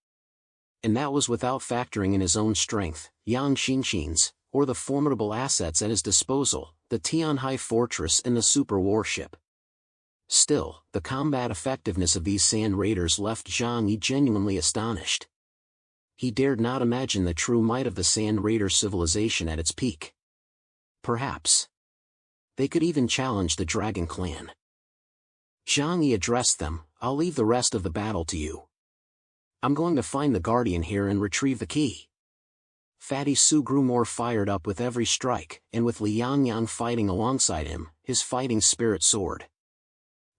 S1: And that was without factoring in his own strength, Yang Xinxin's, or the formidable assets at his disposal, the Tianhai Fortress and the super warship. Still, the combat effectiveness of these Sand Raiders left Zhang Yi genuinely astonished. He dared not imagine the true might of the Sand Raider civilization at its peak. Perhaps they could even challenge the Dragon Clan. Zhang Yi addressed them. I'll leave the rest of the battle to you. I'm going to find the Guardian here and retrieve the key. Fatty Sue grew more fired up with every strike, and with Liang Yang fighting alongside him, his fighting spirit soared.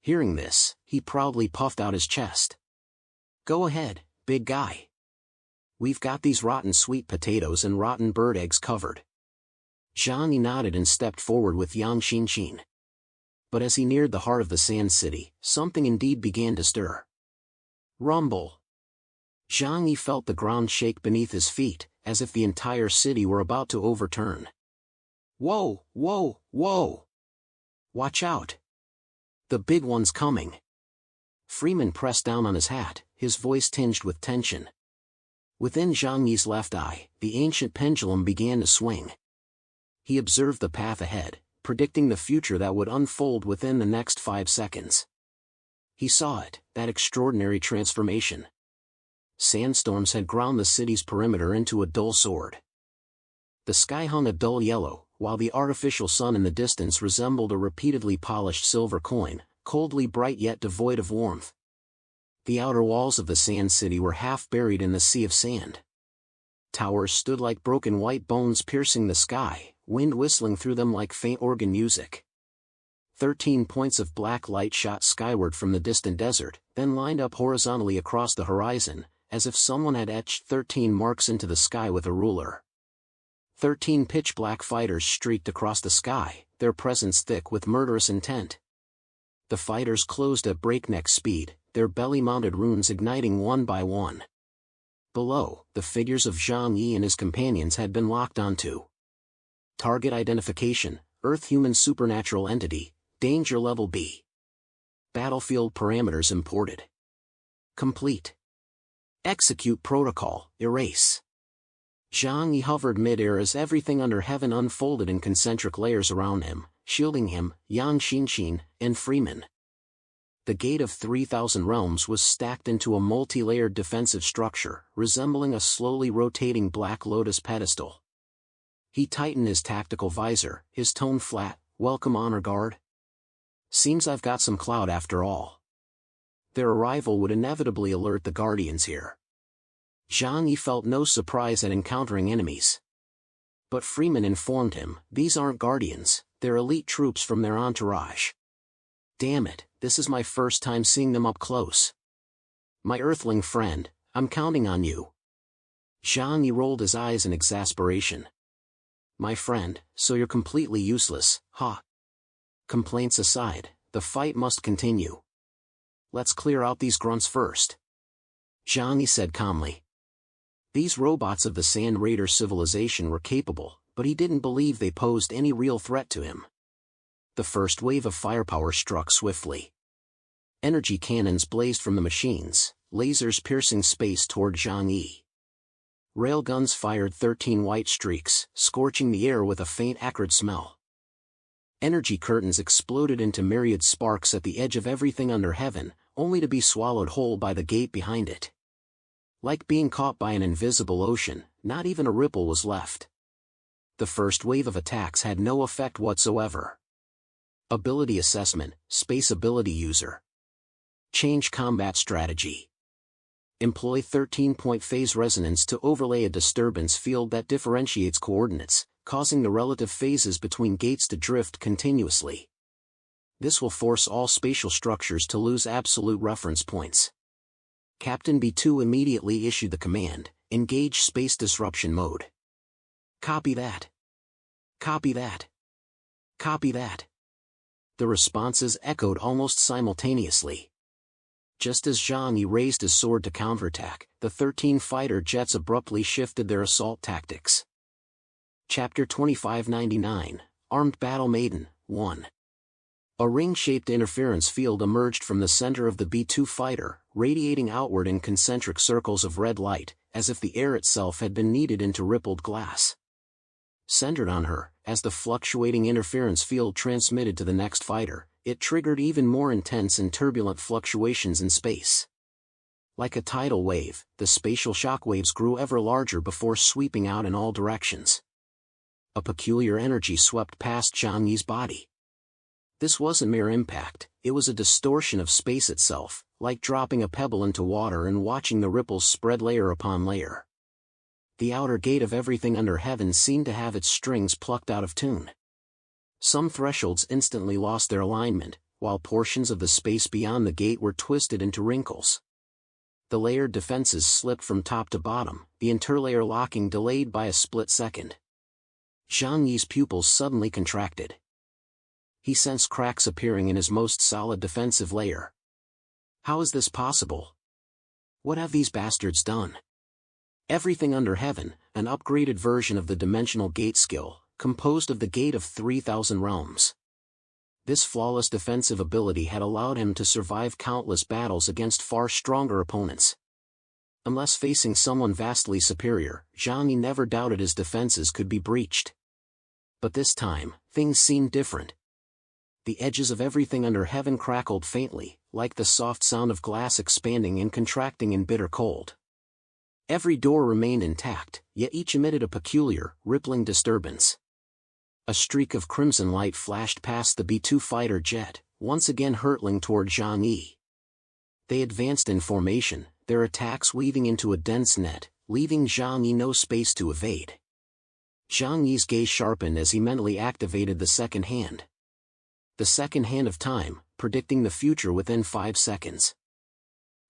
S1: Hearing this, he proudly puffed out his chest. Go ahead, big guy. We've got these rotten sweet potatoes and rotten bird eggs covered. Zhang Yi nodded and stepped forward with Yang Xinxin. But as he neared the heart of the Sand City, something indeed began to stir. Rumble. Zhang Yi felt the ground shake beneath his feet, as if the entire city were about to overturn. Whoa, whoa, whoa! Watch out! The big one's coming! Freeman pressed down on his hat, his voice tinged with tension. Within Zhang Yi's left eye, the ancient pendulum began to swing. He observed the path ahead, predicting the future that would unfold within the next 5 seconds. He saw it, that extraordinary transformation. Sandstorms had ground the city's perimeter into a dull sword. The sky hung a dull yellow, while the artificial sun in the distance resembled a repeatedly polished silver coin, coldly bright yet devoid of warmth. The outer walls of the Sand City were half buried in the sea of sand. Towers stood like broken white bones piercing the sky, wind whistling through them like faint organ music. 13 points of black light shot skyward from the distant desert, then lined up horizontally across the horizon, as if someone had etched 13 marks into the sky with a ruler. 13 pitch-black fighters streaked across the sky, their presence thick with murderous intent. The fighters closed at breakneck speed, their belly-mounted runes igniting one by one. Below, the figures of Zhang Yi and his companions had been locked onto. Target identification, Earth-human supernatural entity, danger level B. Battlefield parameters imported. Complete. Execute protocol, erase. Zhang Yi hovered mid-air as everything under heaven unfolded in concentric layers around him, shielding him, Yang Xinxin, and Freeman. The gate of 3,000 realms was stacked into a multi-layered defensive structure, resembling a slowly rotating black lotus pedestal. He tightened his tactical visor, his tone flat. Welcome, honor guard. Seems I've got some clout after all. Their arrival would inevitably alert the guardians here. Zhang Yi felt no surprise at encountering enemies. But Freeman informed him, these aren't guardians, they're elite troops from their entourage. Damn it, this is my first time seeing them up close. My earthling friend, I'm counting on you. Zhang Yi rolled his eyes in exasperation. My friend, so you're completely useless, huh? Complaints aside, the fight must continue. Let's clear out these grunts first. Zhang Yi said calmly. These robots of the Sand Raider civilization were capable, but he didn't believe they posed any real threat to him. The first wave of firepower struck swiftly. Energy cannons blazed from the machines, lasers piercing space toward Zhang Yi. Railguns fired 13 white streaks, scorching the air with a faint acrid smell. Energy curtains exploded into myriad sparks at the edge of everything under heaven, only to be swallowed whole by the gate behind it. Like being caught by an invisible ocean, not even a ripple was left. The first wave of attacks had no effect whatsoever. Ability assessment, space ability user. Change combat strategy. Employ 13-point phase resonance to overlay a disturbance field that differentiates coordinates, causing the relative phases between gates to drift continuously. This will force all spatial structures to lose absolute reference points. Captain B2 immediately issued the command, engage space disruption mode. Copy that. Copy that. Copy that. The responses echoed almost simultaneously. Just as Zhang Yi raised his sword to counterattack, the 13 fighter jets abruptly shifted their assault tactics. Chapter 2599, Armed Battle Maiden, 1. A ring-shaped interference field emerged from the center of the B-2 fighter, radiating outward in concentric circles of red light, as if the air itself had been kneaded into rippled glass. Centered on her, as the fluctuating interference field transmitted to the next fighter, it triggered even more intense and turbulent fluctuations in space. Like a tidal wave, the spatial shockwaves grew ever larger before sweeping out in all directions. A peculiar energy swept past Zhang Yi's body. This wasn't mere impact, it was a distortion of space itself, like dropping a pebble into water and watching the ripples spread layer upon layer. The outer gate of everything under heaven seemed to have its strings plucked out of tune. Some thresholds instantly lost their alignment, while portions of the space beyond the gate were twisted into wrinkles. The layered defenses slipped from top to bottom, the interlayer locking delayed by a split second. Zhang Yi's pupils suddenly contracted. He sensed cracks appearing in his most solid defensive layer. How is this possible? What have these bastards done? Everything under heaven, an upgraded version of the dimensional gate skill, composed of the gate of 3,000 realms. This flawless defensive ability had allowed him to survive countless battles against far stronger opponents. Unless facing someone vastly superior, Zhang Yi never doubted his defenses could be breached. But this time, things seemed different. The edges of everything under heaven crackled faintly, like the soft sound of glass expanding and contracting in bitter cold. Every door remained intact, yet each emitted a peculiar, rippling disturbance. A streak of crimson light flashed past the B-2 fighter jet, once again hurtling toward Zhang Yi. They advanced in formation, their attacks weaving into a dense net, leaving Zhang Yi no space to evade. Zhang Yi's gaze sharpened as he mentally activated the second hand. The second hand of time, predicting the future within 5 seconds.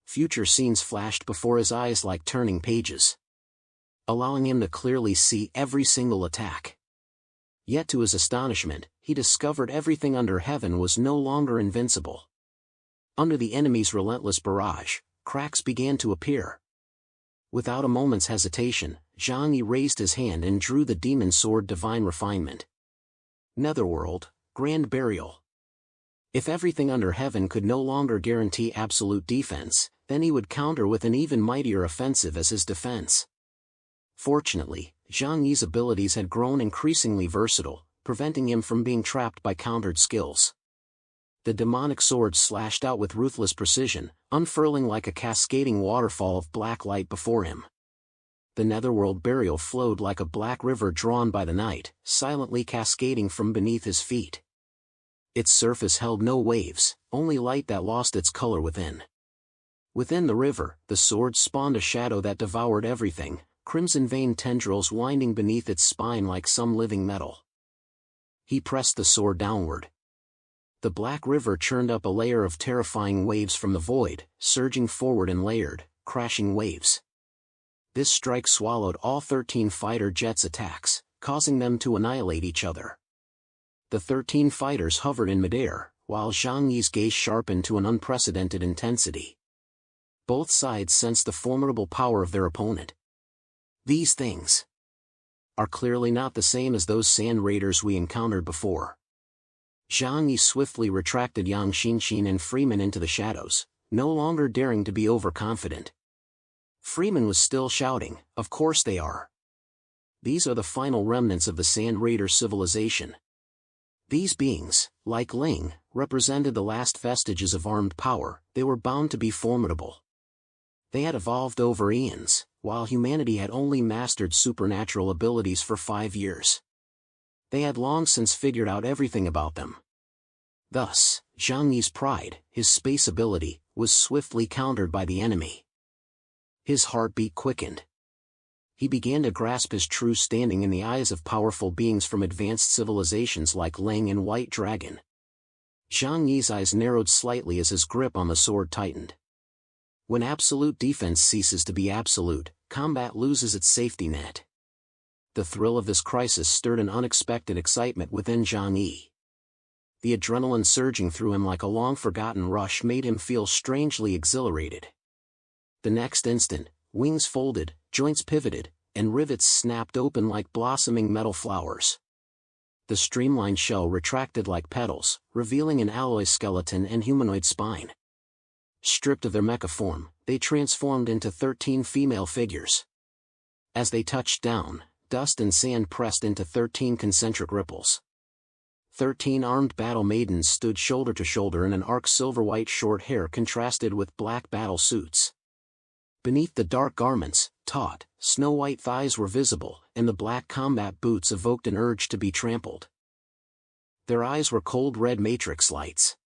S1: Future scenes flashed before his eyes like turning pages, allowing him to clearly see every single attack. Yet to his astonishment, he discovered everything under heaven was no longer invincible. Under the enemy's relentless barrage, cracks began to appear. Without a moment's hesitation, Zhang Yi raised his hand and drew the demon sword Divine Refinement. Netherworld, Grand Burial. If everything under heaven could no longer guarantee absolute defense, then he would counter with an even mightier offensive as his defense. Fortunately, Zhang Yi's abilities had grown increasingly versatile, preventing him from being trapped by countered skills. The demonic sword slashed out with ruthless precision, unfurling like a cascading waterfall of black light before him. The netherworld burial flowed like a black river drawn by the night, silently cascading from beneath his feet. Its surface held no waves, only light that lost its color within. Within the river, the sword spawned a shadow that devoured everything, crimson vein tendrils winding beneath its spine like some living metal. He pressed the sword downward. The black river churned up a layer of terrifying waves from the void, surging forward in layered, crashing waves. This strike swallowed all 13 fighter jets' attacks, causing them to annihilate each other. The 13 fighters hovered in midair, while Zhang Yi's gaze sharpened to an unprecedented intensity. Both sides sensed the formidable power of their opponent. These things are clearly not the same as those sand raiders we encountered before. Zhang Yi swiftly retracted Yang Xinxin and Freeman into the shadows, no longer daring to be overconfident. Freeman was still shouting, "Of course they are. These are the final remnants of the Sand Raider civilization." These beings, like Ling, represented the last vestiges of armed power. They were bound to be formidable. They had evolved over eons, while humanity had only mastered supernatural abilities for 5 years. They had long since figured out everything about them. Thus, Zhang Yi's pride, his space ability, was swiftly countered by the enemy. His heartbeat quickened. He began to grasp his true standing in the eyes of powerful beings from advanced civilizations like Ling and White Dragon. Zhang Yi's eyes narrowed slightly as his grip on the sword tightened. When absolute defense ceases to be absolute, combat loses its safety net. The thrill of this crisis stirred an unexpected excitement within Zhang Yi. The adrenaline surging through him like a long-forgotten rush made him feel strangely exhilarated. The next instant, wings folded, joints pivoted, and rivets snapped open like blossoming metal flowers. The streamlined shell retracted like petals, revealing an alloy skeleton and humanoid spine. Stripped of their mecha form, they transformed into 13 female figures. As they touched down, dust and sand pressed into 13 concentric ripples. 13 armed battle maidens stood shoulder to shoulder in an arc. Silver-white short hair contrasted with black battle suits. Beneath the dark garments, taut, snow-white thighs were visible, and the black combat boots evoked an urge to be trampled. Their eyes were cold red matrix lights.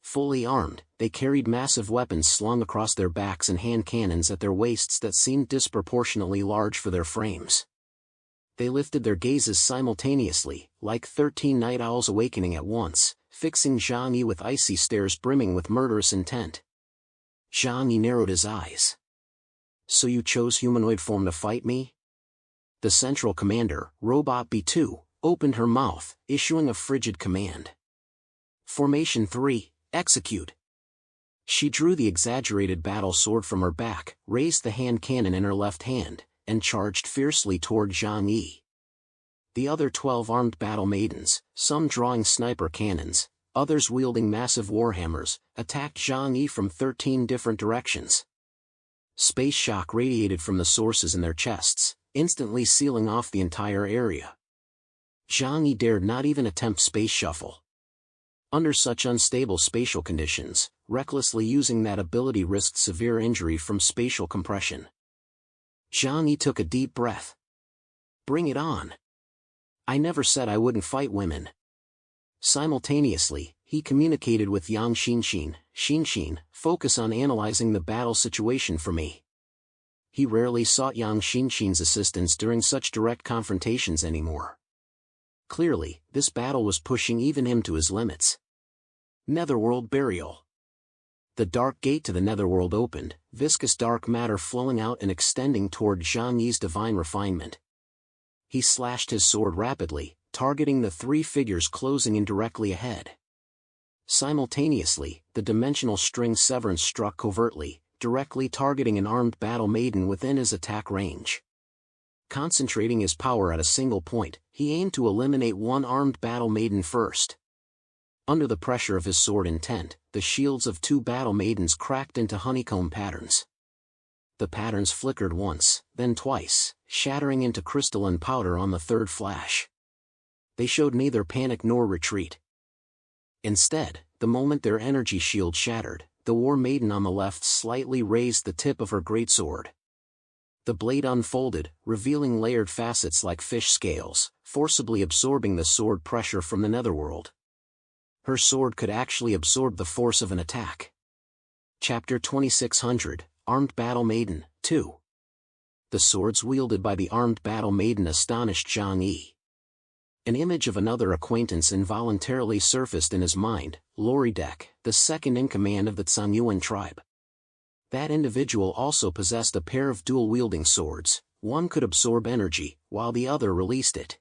S1: Fully armed, they carried massive weapons slung across their backs and hand cannons at their waists that seemed disproportionately large for their frames. They lifted their gazes simultaneously, like 13 night owls awakening at once, fixing Zhang Yi with icy stares brimming with murderous intent. Zhang Yi narrowed his eyes. "So you chose humanoid form to fight me?" The central commander, Robot B2, opened her mouth, issuing a frigid command. "Formation 3, execute." She drew the exaggerated battle sword from her back, raised the hand cannon in her left hand, and charged fiercely toward Zhang Yi. The other 12 armed battle maidens, some drawing sniper cannons, others wielding massive warhammers, attacked Zhang Yi from 13 different directions. Space shock radiated from the sources in their chests, instantly sealing off the entire area. Zhang Yi dared not even attempt space shuffle. Under such unstable spatial conditions, recklessly using that ability risked severe injury from spatial compression. Zhang Yi took a deep breath. "Bring it on. I never said I wouldn't fight women." Simultaneously, he communicated with Yang Xinxin. "Xinxin, focus on analyzing the battle situation for me." He rarely sought Yang Xinxin's assistance during such direct confrontations anymore. Clearly, this battle was pushing even him to his limits. Netherworld burial. The dark gate to the netherworld opened, viscous dark matter flowing out and extending toward Zhang Yi's divine refinement. He slashed his sword rapidly, targeting the 3 figures closing in directly ahead. Simultaneously, the dimensional string severance struck covertly, directly targeting an armed battle maiden within his attack range. Concentrating his power at a single point, he aimed to eliminate one armed battle maiden first. Under the pressure of his sword intent, the shields of two battle maidens cracked into honeycomb patterns. The patterns flickered once, then twice, shattering into crystalline powder on the third flash. They showed neither panic nor retreat. Instead, the moment their energy shield shattered, the war maiden on the left slightly raised the tip of her greatsword. The blade unfolded, revealing layered facets like fish scales, forcibly absorbing the sword pressure from the netherworld. Her sword could actually absorb the force of an attack. Chapter 2600, Armed Battle Maiden, 2. The swords wielded by the armed battle maiden astonished Zhang Yi. An image of another acquaintance involuntarily surfaced in his mind, Loridek, the second in command of the Zhanyuan tribe. That individual also possessed a pair of dual-wielding swords, one could absorb energy, while the other released it.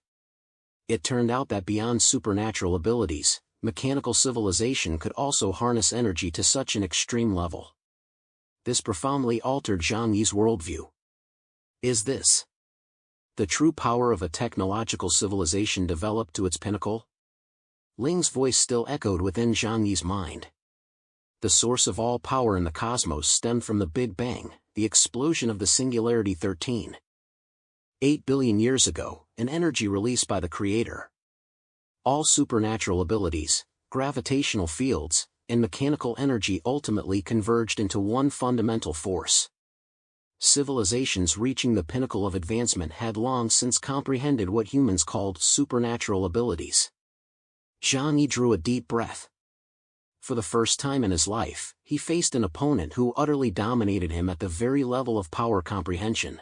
S1: It turned out that beyond supernatural abilities, mechanical civilization could also harness energy to such an extreme level. This profoundly altered Zhang Yi's worldview. Is this the true power of a technological civilization developed to its pinnacle? Ling's voice still echoed within Zhang Yi's mind. The source of all power in the cosmos stemmed from the Big Bang, the explosion of the Singularity 13. 8 billion years ago, an energy released by the Creator. All supernatural abilities, gravitational fields, and mechanical energy ultimately converged into one fundamental force. Civilizations reaching the pinnacle of advancement had long since comprehended what humans called supernatural abilities. Zhang Yi drew a deep breath. For the first time in his life, he faced an opponent who utterly dominated him at the very level of power comprehension.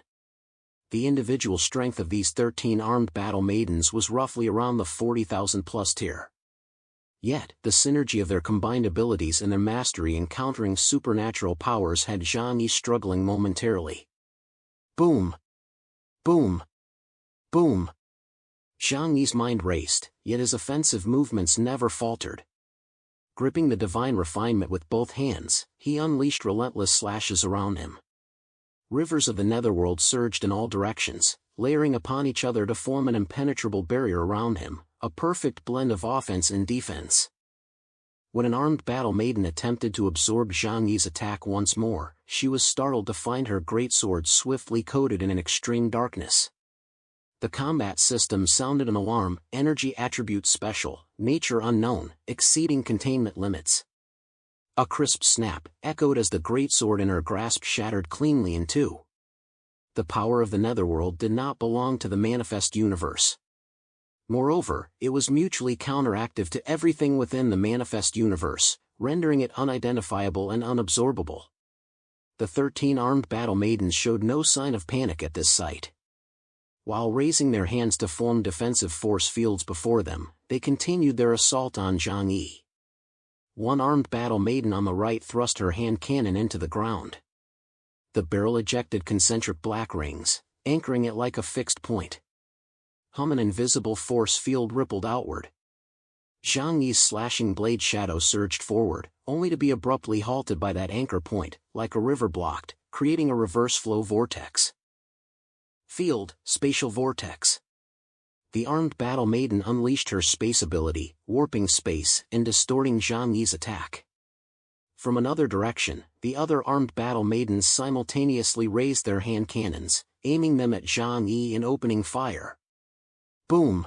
S1: The individual strength of these 13 armed battle maidens was roughly around the 40,000 plus tier. Yet, the synergy of their combined abilities and their mastery in countering supernatural powers had Zhang Yi struggling momentarily. Boom! Boom! Boom! Zhang Yi's mind raced, yet his offensive movements never faltered. Gripping the divine refinement with both hands, he unleashed relentless slashes around him. Rivers of the netherworld surged in all directions, layering upon each other to form an impenetrable barrier around him, a perfect blend of offense and defense. When an armed battle maiden attempted to absorb Zhang Yi's attack once more, she was startled to find her greatsword swiftly coated in an extreme darkness. The combat system sounded an alarm: energy attribute special, nature unknown, exceeding containment limits. A crisp snap echoed as the greatsword in her grasp shattered cleanly in two. The power of the netherworld did not belong to the manifest universe. Moreover, it was mutually counteractive to everything within the manifest universe, rendering it unidentifiable and unabsorbable. The 13 armed battle maidens showed no sign of panic at this sight. While raising their hands to form defensive force fields before them, they continued their assault on Zhang Yi. One armed battle maiden on the right thrust her hand cannon into the ground. The barrel ejected concentric black rings, anchoring it like a fixed point. An invisible force field rippled outward. Zhang Yi's slashing blade shadow surged forward, only to be abruptly halted by that anchor point, like a river blocked, creating a reverse flow vortex. Field, spatial vortex. The armed battle maiden unleashed her space ability, warping space and distorting Zhang Yi's attack. From another direction, the other armed battle maidens simultaneously raised their hand cannons, aiming them at Zhang Yi and opening fire. Boom!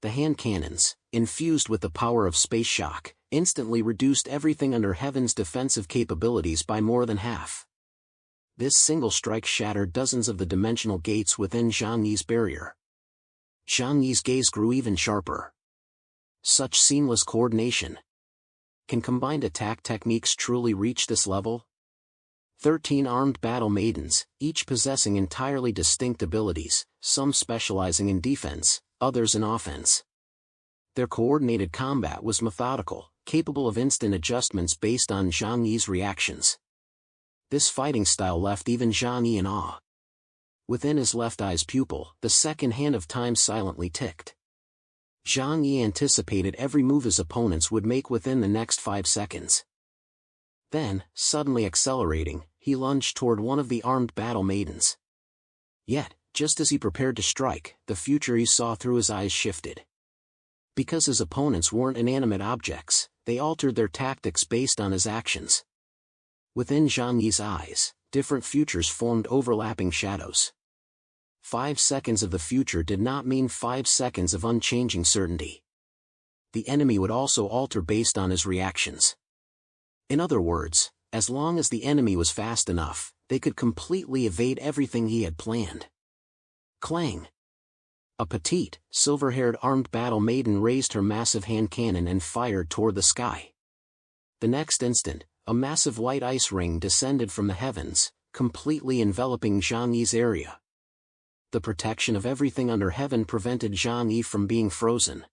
S1: The hand cannons, infused with the power of space shock, instantly reduced everything under heaven's defensive capabilities by more than half. This single strike shattered dozens of the dimensional gates within Zhang Yi's barrier. Zhang Yi's gaze grew even sharper. Such seamless coordination. Can combined attack techniques truly reach this level? 13 armed battle maidens, each possessing entirely distinct abilities, some specializing in defense, others in offense. Their coordinated combat was methodical, capable of instant adjustments based on Zhang Yi's reactions. This fighting style left even Zhang Yi in awe. Within his left eye's pupil, the second hand of time silently ticked. Zhang Yi anticipated every move his opponents would make within the next 5 seconds. Then, suddenly accelerating, he lunged toward one of the armed battle maidens. Yet, just as he prepared to strike, the future he saw through his eyes shifted. Because his opponents weren't inanimate objects, they altered their tactics based on his actions. Within Zhang Yi's eyes, different futures formed overlapping shadows. 5 seconds of the future did not mean 5 seconds of unchanging certainty. The enemy would also alter based on his reactions. In other words, as long as the enemy was fast enough, they could completely evade everything he had planned. Clang! A petite, silver-haired armed battle maiden raised her massive hand cannon and fired toward the sky. The next instant, a massive white ice ring descended from the heavens, completely enveloping Zhang Yi's area. The protection of everything under heaven prevented Zhang Yi from being frozen.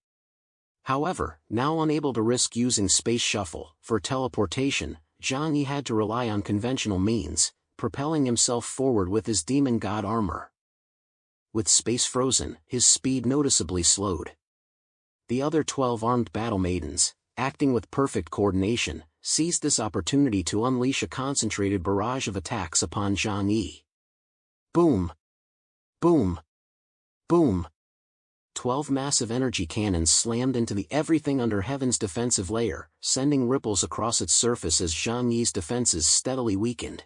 S1: However, now unable to risk using space shuffle for teleportation, Zhang Yi had to rely on conventional means, propelling himself forward with his demon god armor. With space frozen, his speed noticeably slowed. The other 12 armed battle maidens, acting with perfect coordination, seized this opportunity to unleash a concentrated barrage of attacks upon Zhang Yi. Boom! Boom! Boom! 12 massive energy cannons slammed into the everything under heaven's defensive layer, sending ripples across its surface as Zhang Yi's defenses steadily weakened.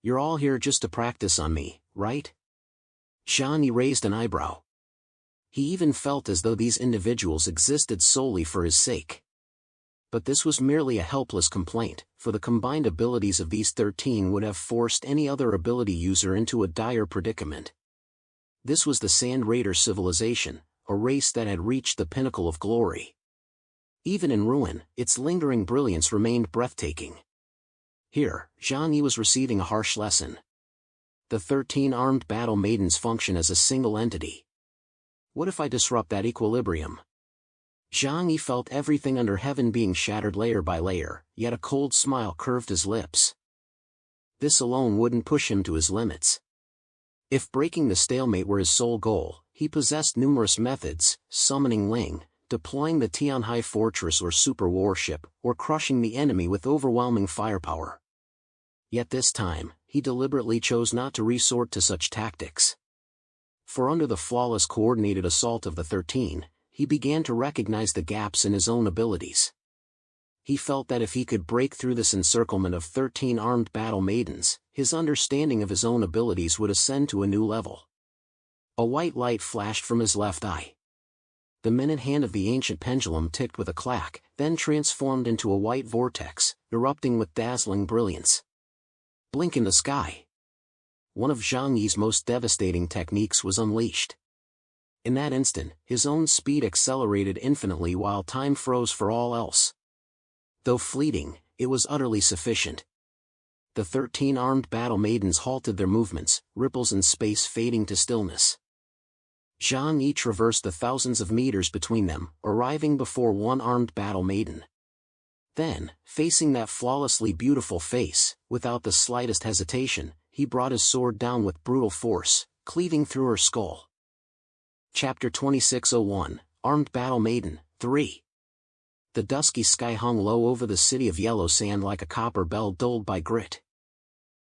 S1: "You're all here just to practice on me, right?" Zhang Yi raised an eyebrow. He even felt as though these individuals existed solely for his sake. But this was merely a helpless complaint, for the combined abilities of these 13 would have forced any other ability user into a dire predicament. This was the Sand Raider civilization, a race that had reached the pinnacle of glory. Even in ruin, its lingering brilliance remained breathtaking. Here, Zhang Yi was receiving a harsh lesson. The 13 armed battle maidens function as a single entity. What if I disrupt that equilibrium? Zhang Yi felt everything under heaven being shattered layer by layer, yet a cold smile curved his lips. This alone wouldn't push him to his limits. If breaking the stalemate were his sole goal, he possessed numerous methods: summoning Ling, deploying the Tianhai fortress or super warship, or crushing the enemy with overwhelming firepower. Yet this time, he deliberately chose not to resort to such tactics. For under the flawless coordinated assault of the 13, he began to recognize the gaps in his own abilities. He felt that if he could break through this encirclement of 13 armed battle maidens, his understanding of his own abilities would ascend to a new level. A white light flashed from his left eye. The minute hand of the ancient pendulum ticked with a clack, then transformed into a white vortex, erupting with dazzling brilliance. Blink in the sky. One of Zhang Yi's most devastating techniques was unleashed. In that instant, his own speed accelerated infinitely while time froze for all else. Though fleeting, it was utterly sufficient. The 13 armed battle maidens halted their movements, ripples in space fading to stillness. Zhang Yi traversed the thousands of meters between them, arriving before one armed battle maiden. Then, facing that flawlessly beautiful face, without the slightest hesitation, he brought his sword down with brutal force, cleaving through her skull. Chapter 2601, Armed Battle Maiden, 3. The dusky sky hung low over the city of yellow sand like a copper bell dulled by grit.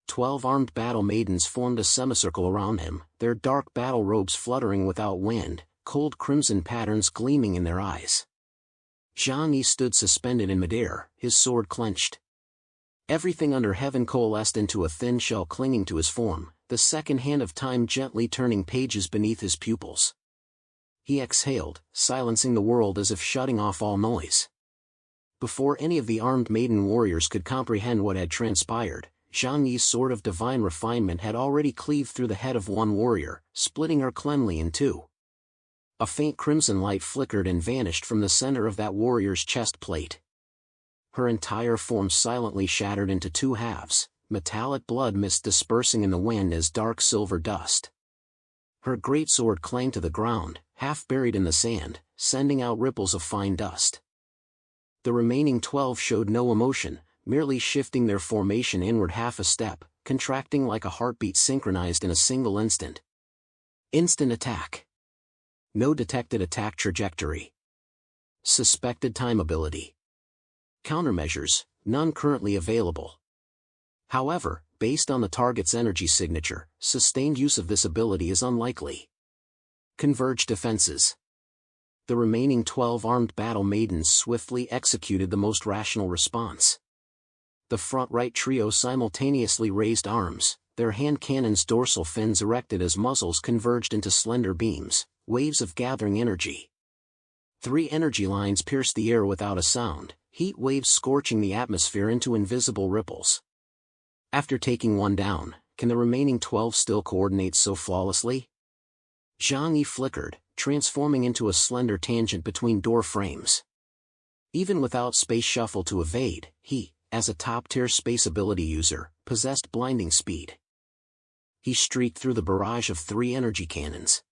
S1: 12 armed battle maidens formed a semicircle around him, their dark battle robes fluttering without wind, cold crimson patterns gleaming in their eyes. Zhang Yi stood suspended in midair, his sword clenched. Everything under heaven coalesced into a thin shell clinging to his form, the second hand of time gently turning pages beneath his pupils. He exhaled, silencing the world as if shutting off all noise. Before any of the armed maiden warriors could comprehend what had transpired, Zhang Yi's sword of divine refinement had already cleaved through the head of one warrior, splitting her cleanly in two. A faint crimson light flickered and vanished from the center of that warrior's chest plate. Her entire form silently shattered into two halves, metallic blood mist dispersing in the wind as dark silver dust. Her great sword clanged to the ground, half buried in the sand, sending out ripples of fine dust. The remaining 12 showed no emotion, merely shifting their formation inward half a step, contracting like a heartbeat synchronized in a single instant. Instant attack. No detected attack trajectory. Suspected time ability. Countermeasures, none currently available. However, based on the target's energy signature, sustained use of this ability is unlikely. Converged defenses. The remaining 12 armed battle maidens swiftly executed the most rational response. The front right trio simultaneously raised arms, their hand cannons' dorsal fins erected as muzzles converged into slender beams, waves of gathering energy. 3 energy lines pierced the air without a sound, heat waves scorching the atmosphere into invisible ripples. After taking one down, can the remaining 12 still coordinate so flawlessly? Zhang Yi flickered, transforming into a slender tangent between door frames. Even without space shuffle to evade, he, as a top-tier space ability user, possessed blinding speed. He streaked through the barrage of 3 energy cannons.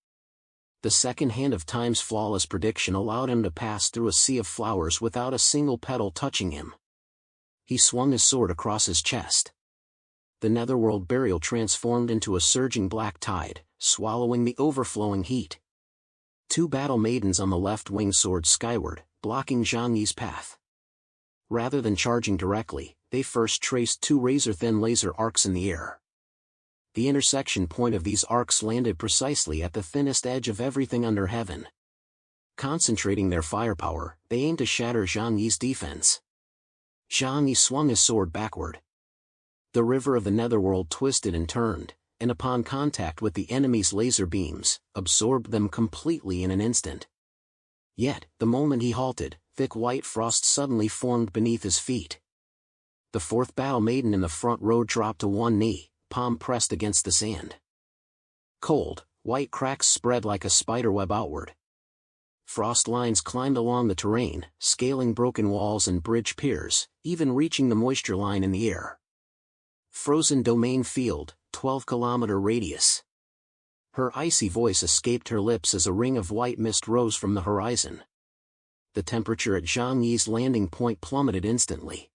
S1: The second hand of time's flawless prediction allowed him to pass through a sea of flowers without a single petal touching him. He swung his sword across his chest. The netherworld burial transformed into a surging black tide, swallowing the overflowing heat. 2 battle maidens on the left wing soared skyward, blocking Zhang Yi's path. Rather than charging directly, they first traced 2 razor-thin laser arcs in the air. The intersection point of these arcs landed precisely at the thinnest edge of everything under heaven. Concentrating their firepower, they aimed to shatter Zhang Yi's defense. Zhang Yi swung his sword backward. The river of the netherworld twisted and turned, and upon contact with the enemy's laser beams, absorbed them completely in an instant. Yet, the moment he halted, thick white frost suddenly formed beneath his feet. The 4th battle maiden in the front row dropped to one knee, palm pressed against the sand. Cold, white cracks spread like a spiderweb outward. Frost lines climbed along the terrain, scaling broken walls and bridge piers, even reaching the moisture line in the air. Frozen domain field, 12-kilometer radius. Her icy voice escaped her lips as a ring of white mist rose from the horizon. The temperature at Zhang Yi's landing point plummeted instantly.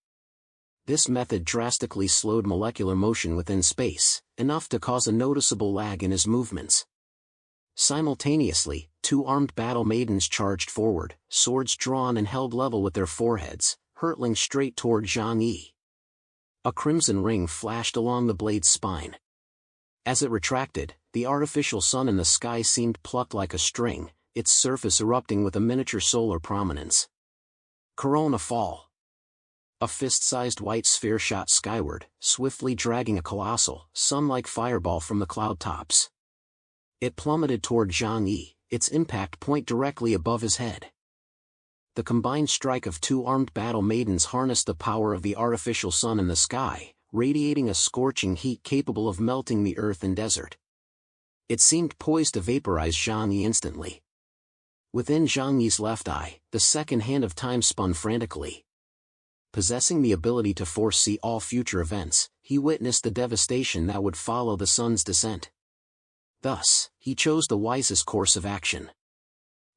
S1: This method drastically slowed molecular motion within space, enough to cause a noticeable lag in his movements. Simultaneously, 2 armed battle maidens charged forward, swords drawn and held level with their foreheads, hurtling straight toward Zhang Yi. A crimson ring flashed along the blade's spine. As it retracted, the artificial sun in the sky seemed plucked like a string, its surface erupting with a miniature solar prominence. Corona fall. A fist-sized white sphere shot skyward, swiftly dragging a colossal, sun-like fireball from the cloud tops. It plummeted toward Zhang Yi, its impact point directly above his head. The combined strike of 2 armed battle maidens harnessed the power of the artificial sun in the sky, radiating a scorching heat capable of melting the earth and desert. It seemed poised to vaporize Zhang Yi instantly. Within Zhang Yi's left eye, the second hand of time spun frantically. Possessing the ability to foresee all future events, he witnessed the devastation that would follow the sun's descent. Thus, he chose the wisest course of action.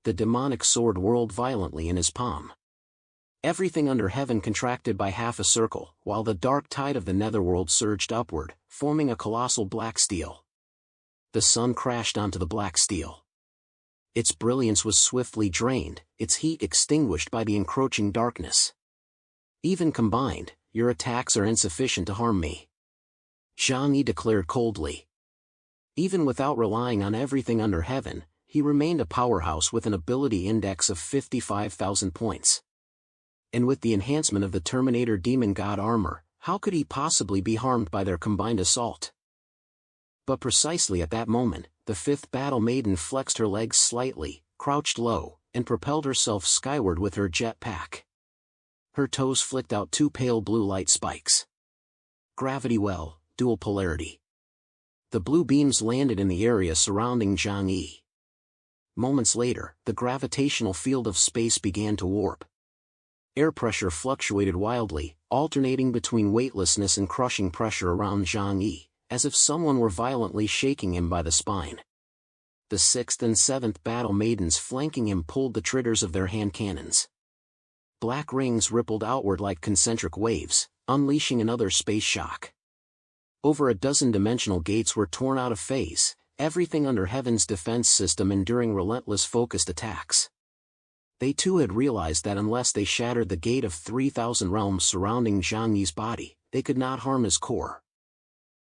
S1: The demonic sword whirled violently in his palm. Everything under heaven contracted by half a circle, while the dark tide of the netherworld surged upward, forming a colossal black steel. The sun crashed onto the black steel. Its brilliance was swiftly drained, its heat extinguished by the encroaching darkness. Even combined, your attacks are insufficient to harm me, Zhang Yi declared coldly. Even without relying on everything under heaven, he remained a powerhouse with an ability index of 55,000 points. And with the enhancement of the Terminator Demon God armor, how could he possibly be harmed by their combined assault? But precisely at that moment, the 5th battle maiden flexed her legs slightly, crouched low, and propelled herself skyward with her jet pack. Her toes flicked out 2 pale blue light spikes. Gravity well, dual polarity. The blue beams landed in the area surrounding Zhang Yi. Moments later, the gravitational field of space began to warp. Air pressure fluctuated wildly, alternating between weightlessness and crushing pressure around Zhang Yi, as if someone were violently shaking him by the spine. The 6th and 7th battle maidens flanking him pulled the triggers of their hand cannons. Black rings rippled outward like concentric waves, unleashing another space shock. Over a dozen dimensional gates were torn out of phase, everything under heaven's defense system enduring relentless focused attacks. They too had realized that unless they shattered the gate of 3,000 realms surrounding Zhang Yi's body, they could not harm his core.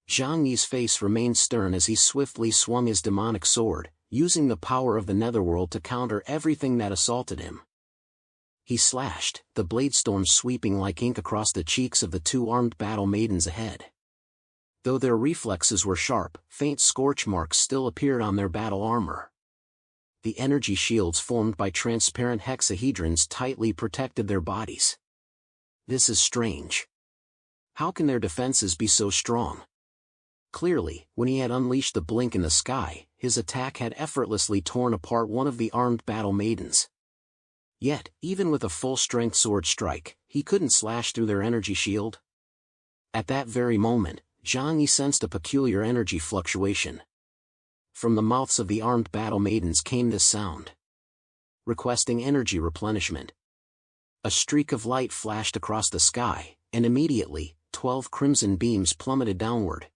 S1: Zhang Yi's face remained stern as he swiftly swung his demonic sword, using the power of the netherworld to counter everything that assaulted him. He slashed, the blade storm sweeping like ink across the cheeks of the two armed battle maidens ahead. Though their reflexes were sharp, faint scorch marks still appeared on their battle armor. The energy shields formed by transparent hexahedrons tightly protected their bodies. This is strange. How can their defenses be so strong? Clearly, when he had unleashed the blink in the sky, his attack had effortlessly torn apart one of the armed battle maidens. Yet, even with a full-strength sword strike, he couldn't slash through their energy shield. At that very moment, Zhang Yi sensed a peculiar energy fluctuation. From the mouths of the armed battle maidens came this sound. Requesting energy replenishment. A streak of light flashed across the sky, and immediately, 12 crimson beams plummeted downward.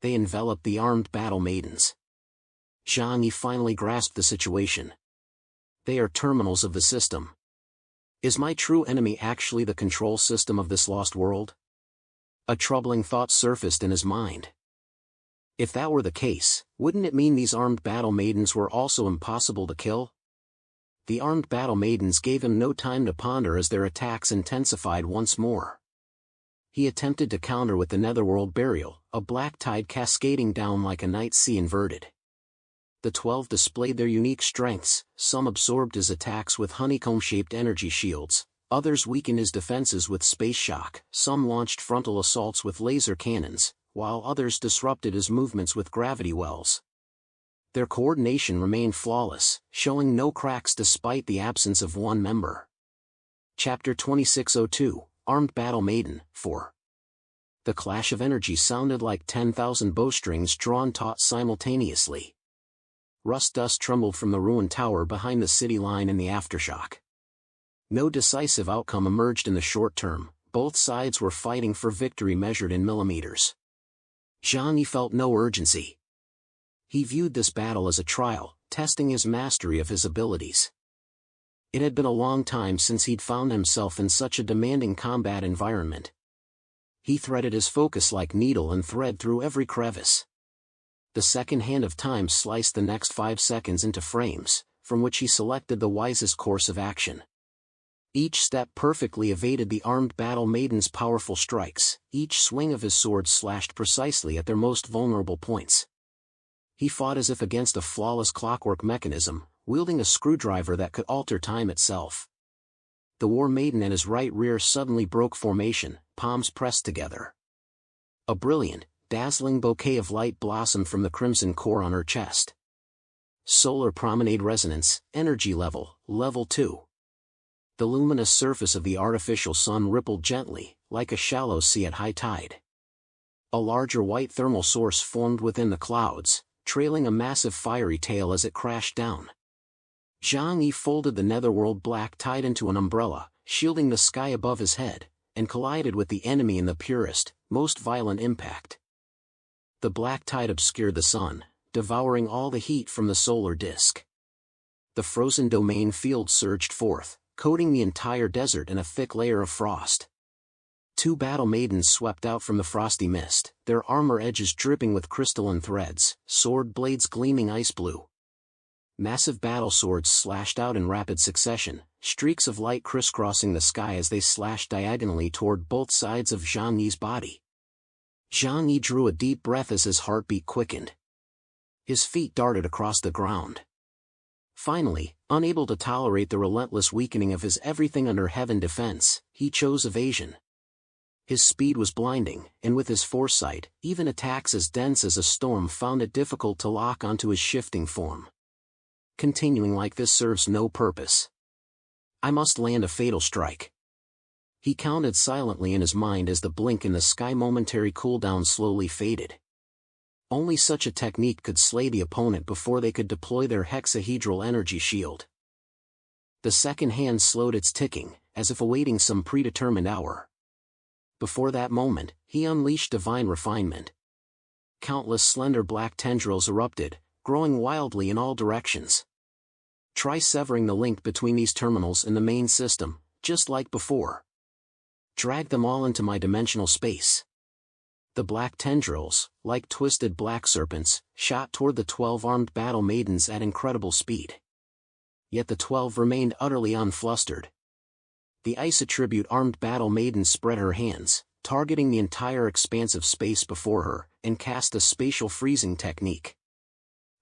S1: They enveloped the armed battle maidens. Zhang Yi finally grasped the situation. They are terminals of the system. Is my true enemy actually the control system of this lost world? A troubling thought surfaced in his mind. If that were the case, wouldn't it mean these armed battle maidens were also impossible to kill? The armed battle maidens gave him no time to ponder as their attacks intensified once more. He attempted to counter with the netherworld burial, a black tide cascading down like a night sea inverted. The 12 displayed their unique strengths, some absorbed his attacks with honeycomb-shaped energy shields, others weakened his defenses with space shock, some launched frontal assaults with laser cannons, while others disrupted his movements with gravity wells. Their coordination remained flawless, showing no cracks despite the absence of one member. Chapter 2602, Armed Battle Maiden, 4. The clash of energy sounded like 10,000 bowstrings drawn taut simultaneously. Rust dust trembled from the ruined tower behind the city line in the aftershock. No decisive outcome emerged in the short term, both sides were fighting for victory measured in millimeters. Zhang Yi felt no urgency. He viewed this battle as a trial, testing his mastery of his abilities. It had been a long time since he'd found himself in such a demanding combat environment. He threaded his focus like needle and thread through every crevice. The second hand of time sliced the next 5 seconds into frames, from which he selected the wisest course of action. Each step perfectly evaded the armed battle maiden's powerful strikes, each swing of his sword slashed precisely at their most vulnerable points. He fought as if against a flawless clockwork mechanism, wielding a screwdriver that could alter time itself. The war maiden and his right rear suddenly broke formation, palms pressed together. A brilliant, dazzling bouquet of light blossomed from the crimson core on her chest. Solar Promenade Resonance, Energy Level, Level 2. The luminous surface of the artificial sun rippled gently, like a shallow sea at high tide. A larger white thermal source formed within the clouds, trailing a massive fiery tail as it crashed down. Zhang Yi folded the netherworld black tide into an umbrella, shielding the sky above his head, and collided with the enemy in the purest, most violent impact. The black tide obscured the sun, devouring all the heat from the solar disk. The frozen domain field surged forth, coating the entire desert in a thick layer of frost. 2 battle maidens swept out from the frosty mist, their armor edges dripping with crystalline threads, sword blades gleaming ice blue. Massive battle swords slashed out in rapid succession, streaks of light crisscrossing the sky as they slashed diagonally toward both sides of Zhang Yi's body. Zhang Yi drew a deep breath as his heartbeat quickened. His feet darted across the ground. Finally, unable to tolerate the relentless weakening of his everything under heaven defense, he chose evasion. His speed was blinding, and with his foresight, even attacks as dense as a storm found it difficult to lock onto his shifting form. Continuing like this serves no purpose. I must land a fatal strike. He counted silently in his mind as the blink in the sky momentary cooldown slowly faded. Only such a technique could slay the opponent before they could deploy their hexahedral energy shield. The second hand slowed its ticking, as if awaiting some predetermined hour. Before that moment, he unleashed divine refinement. Countless slender black tendrils erupted, growing wildly in all directions. Try severing the link between these terminals in the main system, just like before. Drag them all into my dimensional space. The black tendrils, like twisted black serpents, shot toward the 12 armed battle maidens at incredible speed. Yet the 12 remained utterly unflustered. The ice attribute armed battle maiden spread her hands, targeting the entire expanse of space before her, and cast a spatial freezing technique.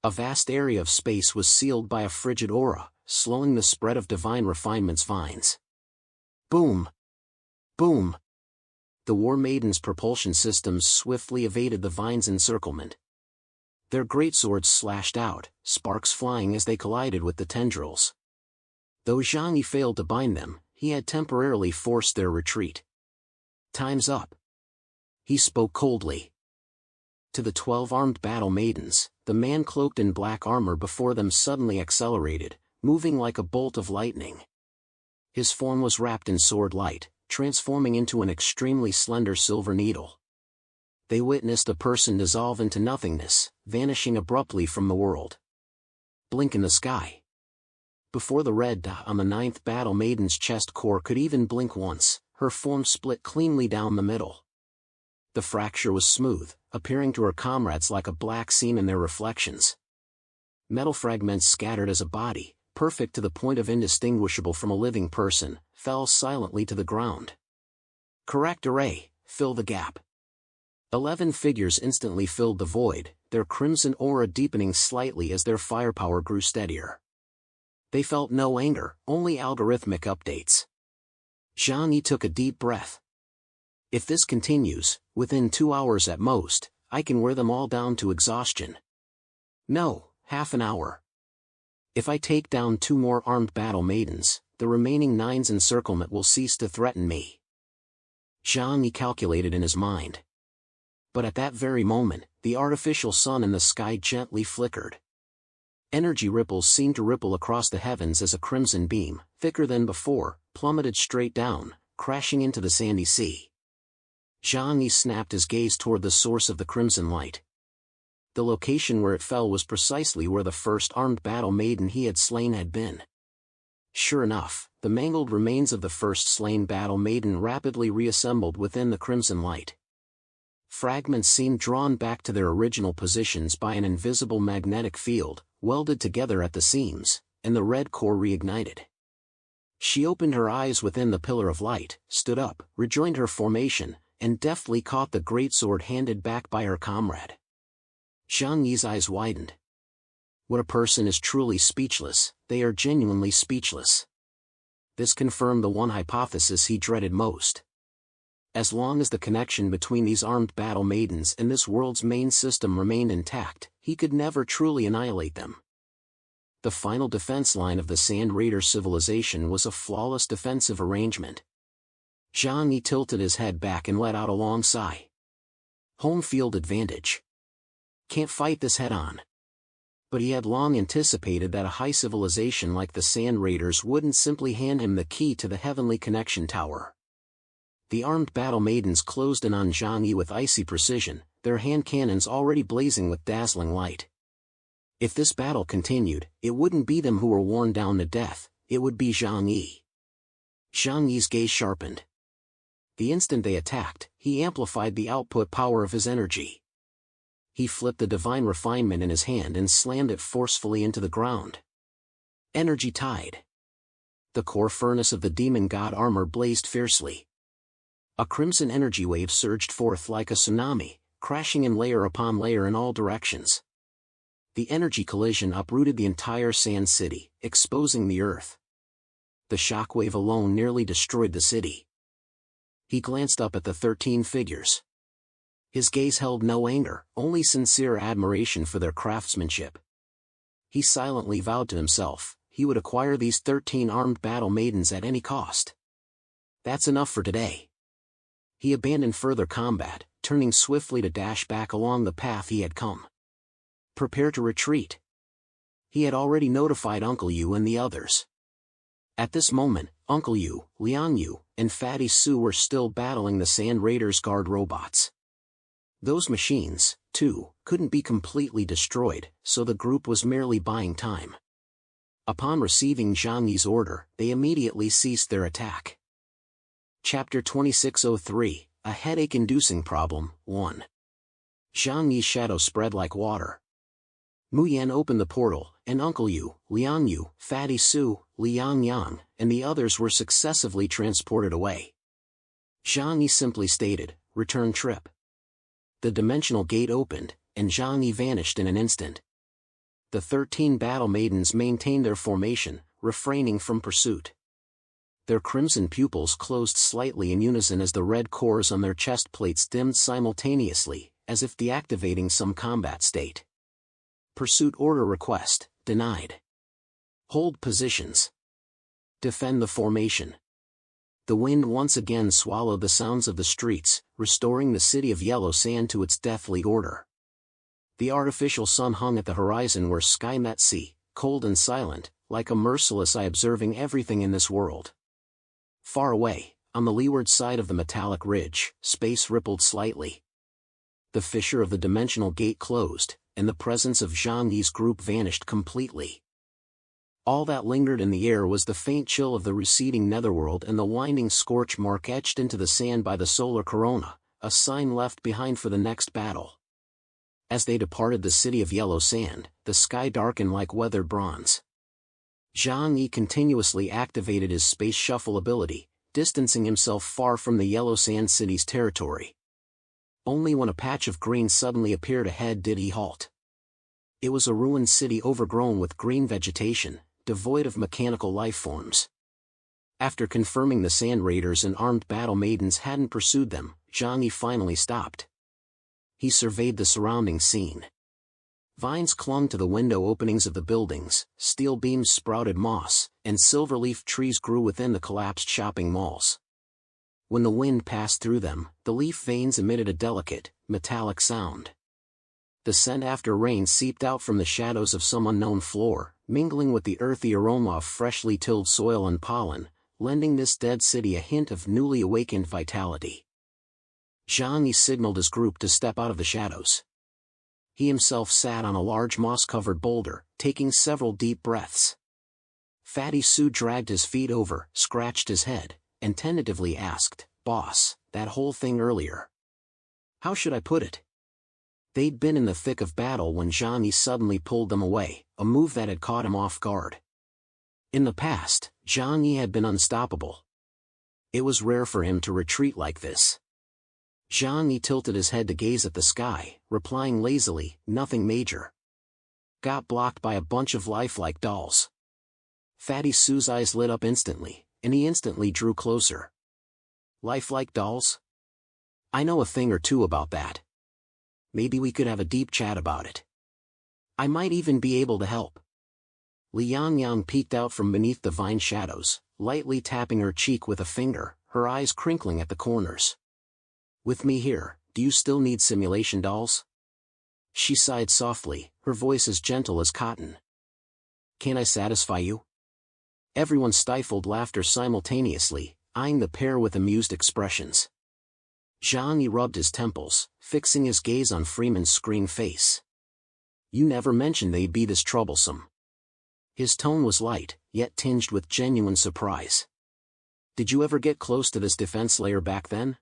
S1: A vast area of space was sealed by a frigid aura, slowing the spread of divine refinement's vines. Boom! Boom! The War Maiden's propulsion systems swiftly evaded the vine's encirclement. Their greatswords slashed out, sparks flying as they collided with the tendrils. Though Zhang Yi failed to bind them, he had temporarily forced their retreat. Time's up. He spoke coldly. To the 12 armed battle maidens, the man cloaked in black armor before them suddenly accelerated, moving like a bolt of lightning. His form was wrapped in sword light, transforming into an extremely slender silver needle. They witnessed a person dissolve into nothingness, vanishing abruptly from the world. Blink in the sky. Before the red dot on the 9th battle maiden's chest core could even blink once, her form split cleanly down the middle. The fracture was smooth, appearing to her comrades like a black seam in their reflections. Metal fragments scattered as a body, perfect to the point of indistinguishable from a living person, fell silently to the ground. Correct array, fill the gap. 11 figures instantly filled the void, their crimson aura deepening slightly as their firepower grew steadier. They felt no anger, only algorithmic updates. Zhang Yi took a deep breath. If this continues, within 2 hours at most, I can wear them all down to exhaustion. No, half an hour. If I take down 2 more armed battle maidens, the remaining 9's encirclement will cease to threaten me. Zhang Yi calculated in his mind. But at that very moment, the artificial sun in the sky gently flickered. Energy ripples seemed to ripple across the heavens as a crimson beam, thicker than before, plummeted straight down, crashing into the sandy sea. Zhang Yi snapped his gaze toward the source of the crimson light. The location where it fell was precisely where the first armed battle maiden he had slain had been. Sure enough, the mangled remains of the first slain battle maiden rapidly reassembled within the crimson light. Fragments seemed drawn back to their original positions by an invisible magnetic field, welded together at the seams, and the red core reignited. She opened her eyes within the pillar of light, stood up, rejoined her formation, and deftly caught the greatsword handed back by her comrade. Zhang Yi's eyes widened. When a person is truly speechless, they are genuinely speechless. This confirmed the one hypothesis he dreaded most. As long as the connection between these armed battle maidens and this world's main system remained intact, he could never truly annihilate them. The final defense line of the Sand Raider civilization was a flawless defensive arrangement. Zhang Yi tilted his head back and let out a long sigh. Home field advantage. Can't fight this head-on. But he had long anticipated that a high civilization like the Sand Raiders wouldn't simply hand him the key to the heavenly connection tower. The armed battle maidens closed in on Zhang Yi with icy precision, their hand cannons already blazing with dazzling light. If this battle continued, it wouldn't be them who were worn down to death, it would be Zhang Yi. Zhang Yi's gaze sharpened. The instant they attacked, he amplified the output power of his energy. He flipped the divine refinement in his hand and slammed it forcefully into the ground. Energy tide. The core furnace of the demon god armor blazed fiercely. A crimson energy wave surged forth like a tsunami, crashing in layer upon layer in all directions. The energy collision uprooted the entire sand city, exposing the earth. The shockwave alone nearly destroyed the city. He glanced up at the 13 figures. His gaze held no anger, only sincere admiration for their craftsmanship. He silently vowed to himself, he would acquire these 13 armed battle maidens at any cost. That's enough for today. He abandoned further combat, turning swiftly to dash back along the path he had come. Prepare to retreat. He had already notified Uncle Yu and the others. At this moment, Uncle Yu, Liang Yu, and Fatty Su were still battling the Sand Raiders' guard robots. Those machines, too, couldn't be completely destroyed, so the group was merely buying time. Upon receiving Zhang Yi's order, they immediately ceased their attack. Chapter 2603, A Headache-Inducing Problem, 1. Zhang Yi's shadow spread like water. Mu Yan opened the portal, and Uncle Yu, Liang Yu, Fatty Su, Liang Yang, and the others were successively transported away. Zhang Yi simply stated, "Return trip." The dimensional gate opened, and Zhang Yi vanished in an instant. The 13 battle maidens maintained their formation, refraining from pursuit. Their crimson pupils closed slightly in unison as the red cores on their chest plates dimmed simultaneously, as if deactivating some combat state. Pursuit order request, denied. Hold positions. Defend the formation. The wind once again swallowed the sounds of the streets, restoring the city of yellow sand to its deathly order. The artificial sun hung at the horizon where sky met sea, cold and silent, like a merciless eye observing everything in this world. Far away, on the leeward side of the metallic ridge, space rippled slightly. The fissure of the dimensional gate closed, and the presence of Zhang Yi's group vanished completely. All that lingered in the air was the faint chill of the receding netherworld and the winding scorch mark etched into the sand by the solar corona, a sign left behind for the next battle. As they departed the city of yellow sand, the sky darkened like weathered bronze. Zhang Yi continuously activated his space shuffle ability, distancing himself far from the yellow sand city's territory. Only when a patch of green suddenly appeared ahead did he halt. It was a ruined city overgrown with green vegetation, devoid of mechanical life forms. After confirming the sand raiders and armed battle maidens hadn't pursued them, Zhang Yi finally stopped. He surveyed the surrounding scene. Vines clung to the window openings of the buildings, steel beams sprouted moss, and silver-leaf trees grew within the collapsed shopping malls. When the wind passed through them, the leaf veins emitted a delicate, metallic sound. The scent after rain seeped out from the shadows of some unknown floor, mingling with the earthy aroma of freshly tilled soil and pollen, lending this dead city a hint of newly awakened vitality. Zhang Yi signaled his group to step out of the shadows. He himself sat on a large moss-covered boulder, taking several deep breaths. Fatty Su dragged his feet over, scratched his head, and tentatively asked, "Boss, that whole thing earlier. How should I put it?" They'd been in the thick of battle when Zhang Yi suddenly pulled them away, a move that had caught him off guard. In the past, Zhang Yi had been unstoppable. It was rare for him to retreat like this. Zhang Yi tilted his head to gaze at the sky, replying lazily, "Nothing major." Got blocked by a bunch of lifelike dolls. Fatty Su's eyes lit up instantly, and he instantly drew closer. Lifelike dolls? I know a thing or two about that. Maybe we could have a deep chat about it. I might even be able to help. Liang Yang peeked out from beneath the vine shadows, lightly tapping her cheek with a finger, her eyes crinkling at the corners. "With me here, do you still need simulation dolls?" She sighed softly, her voice as gentle as cotton. "Can I satisfy you?" Everyone stifled laughter simultaneously, eyeing the pair with amused expressions. Zhang Yi rubbed his temples, fixing his gaze on Freeman's screen face. "You never mentioned they'd be this troublesome." His tone was light, yet tinged with genuine surprise. "Did you ever get close to this defense layer back then?"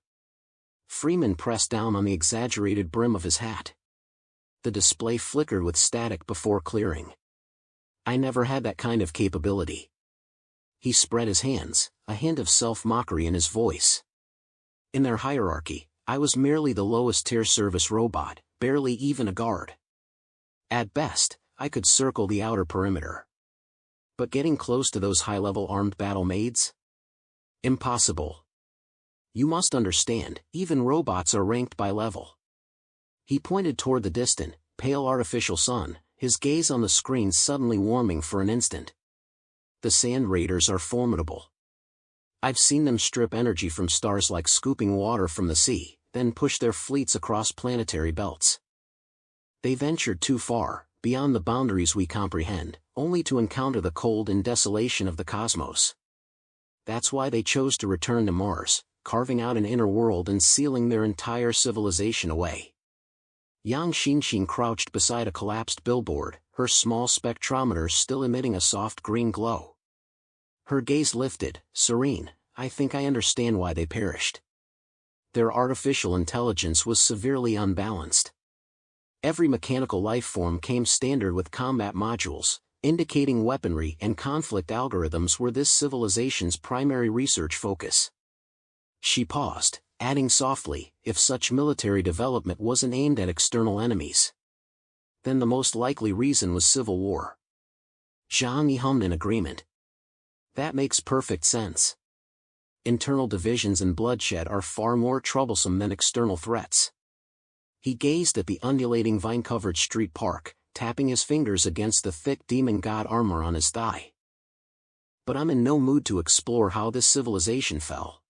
S1: Freeman pressed down on the exaggerated brim of his hat. The display flickered with static before clearing. "I never had that kind of capability." He spread his hands, a hint of self-mockery in his voice. "In their hierarchy, I was merely the lowest-tier service robot, barely even a guard. At best, I could circle the outer perimeter. But getting close to those high-level armed battle maids? Impossible. You must understand, even robots are ranked by level." He pointed toward the distant, pale artificial sun, his gaze on the screen suddenly warming for an instant. "The Sand Raiders are formidable. I've seen them strip energy from stars like scooping water from the sea, then push their fleets across planetary belts. They ventured too far, beyond the boundaries we comprehend, only to encounter the cold and desolation of the cosmos. That's why they chose to return to Mars, carving out an inner world and sealing their entire civilization away." Yang Xinxin crouched beside a collapsed billboard, her small spectrometer still emitting a soft green glow. Her gaze lifted, serene, I think I understand why they perished. Their artificial intelligence was severely unbalanced. Every mechanical life form came standard with combat modules, indicating weaponry and conflict algorithms were this civilization's primary research focus. She paused, adding softly, if such military development wasn't aimed at external enemies, then the most likely reason was civil war. Zhang Yi hummed in agreement. That makes perfect sense. Internal divisions and bloodshed are far more troublesome than external threats. He gazed at the undulating vine-covered street park, tapping his fingers against the thick demon god armor on his thigh. But I'm in no mood to explore how this civilization fell.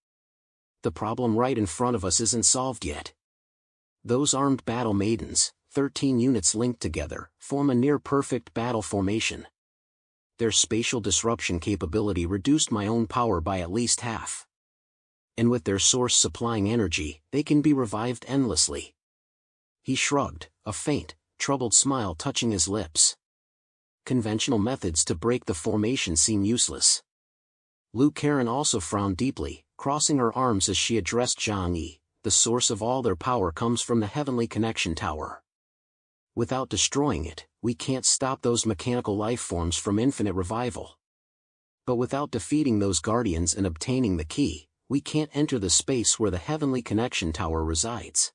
S1: The problem right in front of us isn't solved yet. Those armed battle maidens, 13 units linked together, form a near-perfect battle formation. Their spatial disruption capability reduced my own power by at least half. And with their source supplying energy, they can be revived endlessly. He shrugged, a faint, troubled smile touching his lips. Conventional methods to break the formation seem useless. Lu Karen also frowned deeply, crossing her arms as she addressed Zhang Yi. The source of all their power comes from the Heavenly Connection Tower. Without destroying it, we can't stop those mechanical life forms from infinite revival. But without defeating those guardians and obtaining the key, we can't enter the space where the Heavenly Connection Tower resides.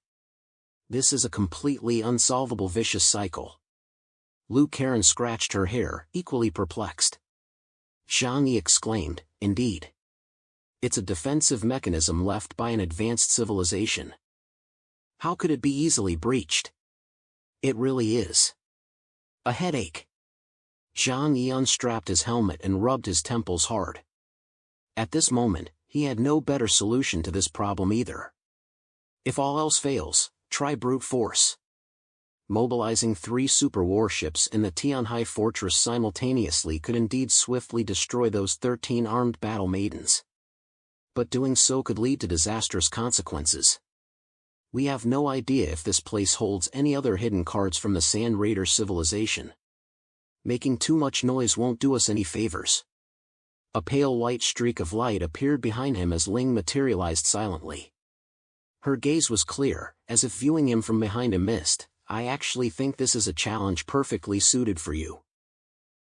S1: This is a completely unsolvable vicious cycle. Lu Karen scratched her hair, equally perplexed. Zhang Yi exclaimed, indeed. It's a defensive mechanism left by an advanced civilization. How could it be easily breached? It really is. A headache. Zhang Yi unstrapped his helmet and rubbed his temples hard. At this moment, he had no better solution to this problem either. If all else fails, try brute force. Mobilizing 3 super warships in the Tianhai fortress simultaneously could indeed swiftly destroy those 13 armed battle maidens. But doing so could lead to disastrous consequences. We have no idea if this place holds any other hidden cards from the Sand Raider civilization. Making too much noise won't do us any favors. A pale white streak of light appeared behind him as Ling materialized silently. Her gaze was clear, as if viewing him from behind a mist. I actually think this is a challenge perfectly suited for you.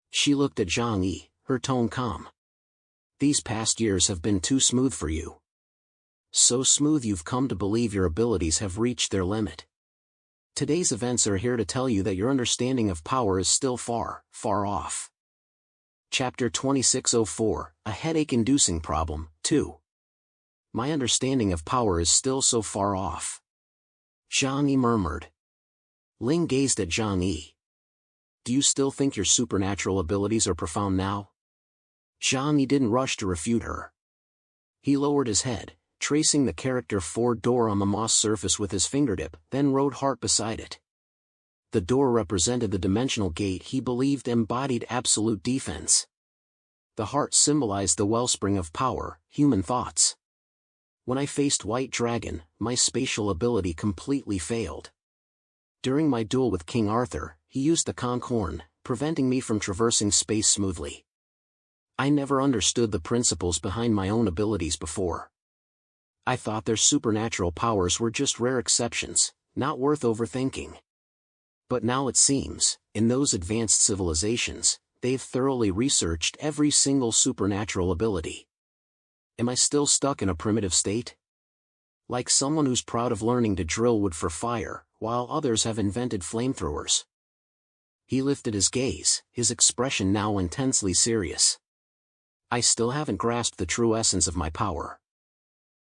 S1: She looked at Zhang Yi, her tone calm. These past years have been too smooth for you. So smooth you've come to believe your abilities have reached their limit. Today's events are here to tell you that your understanding of power is still far, far off. Chapter 2604, A Headache-Inducing Problem, 2. My understanding of power is still so far off. Zhang Yi murmured. Ling gazed at Zhang Yi. Do you still think your supernatural abilities are profound now? Zhang Yi didn't rush to refute her. He lowered his head, tracing the character 4 door on the moss surface with his fingertip, then wrote heart beside it. The door represented the dimensional gate he believed embodied absolute defense. The heart symbolized the wellspring of power, human thoughts. When I faced White Dragon, my spatial ability completely failed. During my duel with King Arthur, he used the conch horn, preventing me from traversing space smoothly. I never understood the principles behind my own abilities before. I thought their supernatural powers were just rare exceptions, not worth overthinking. But now it seems, in those advanced civilizations, they've thoroughly researched every single supernatural ability. Am I still stuck in a primitive state? Like someone who's proud of learning to drill wood for fire, while others have invented flamethrowers. He lifted his gaze, his expression now intensely serious. I still haven't grasped the true essence of my power.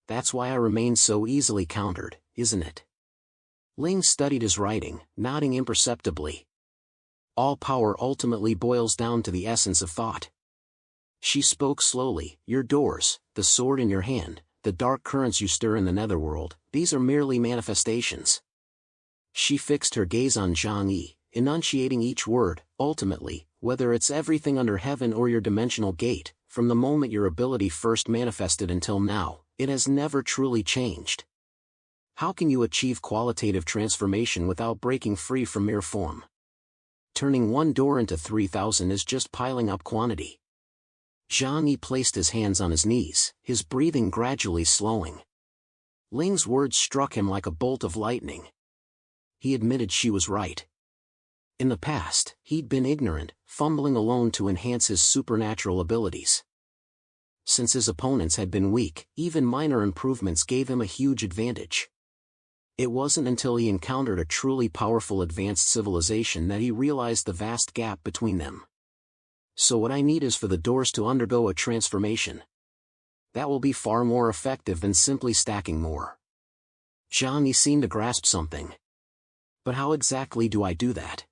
S1: That's why I remain so easily countered, isn't it? Ling studied his writing, nodding imperceptibly. All power ultimately boils down to the essence of thought. She spoke slowly, your doors, the sword in your hand, the dark currents you stir in the netherworld, these are merely manifestations. She fixed her gaze on Zhang Yi, enunciating each word, ultimately, whether it's everything under heaven or your dimensional gate, from the moment your ability first manifested until now, it has never truly changed. How can you achieve qualitative transformation without breaking free from mere form? Turning one door into 3,000 is just piling up quantity. Zhang Yi placed his hands on his knees, his breathing gradually slowing. Ling's words struck him like a bolt of lightning. He admitted she was right. In the past, he'd been ignorant, fumbling alone to enhance his supernatural abilities. Since his opponents had been weak, even minor improvements gave him a huge advantage. It wasn't until he encountered a truly powerful advanced civilization that he realized the vast gap between them. So what I need is for the doors to undergo a transformation. That will be far more effective than simply stacking more. Zhang Yi seemed to grasp something. But how exactly do I do that?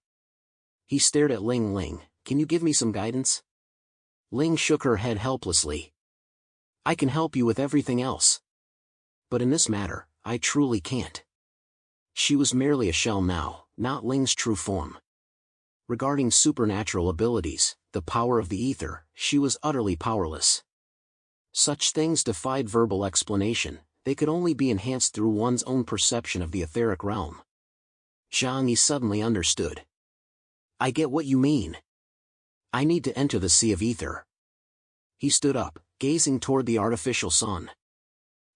S1: He stared at Ling. Ling, can you give me some guidance? Ling shook her head helplessly. I can help you with everything else. But in this matter, I truly can't. She was merely a shell now, not Ling's true form. Regarding supernatural abilities, the power of the ether, she was utterly powerless. Such things defied verbal explanation, they could only be enhanced through one's own perception of the etheric realm. Zhang Yi suddenly understood. I get what you mean. I need to enter the sea of ether. He stood up, gazing toward the artificial sun.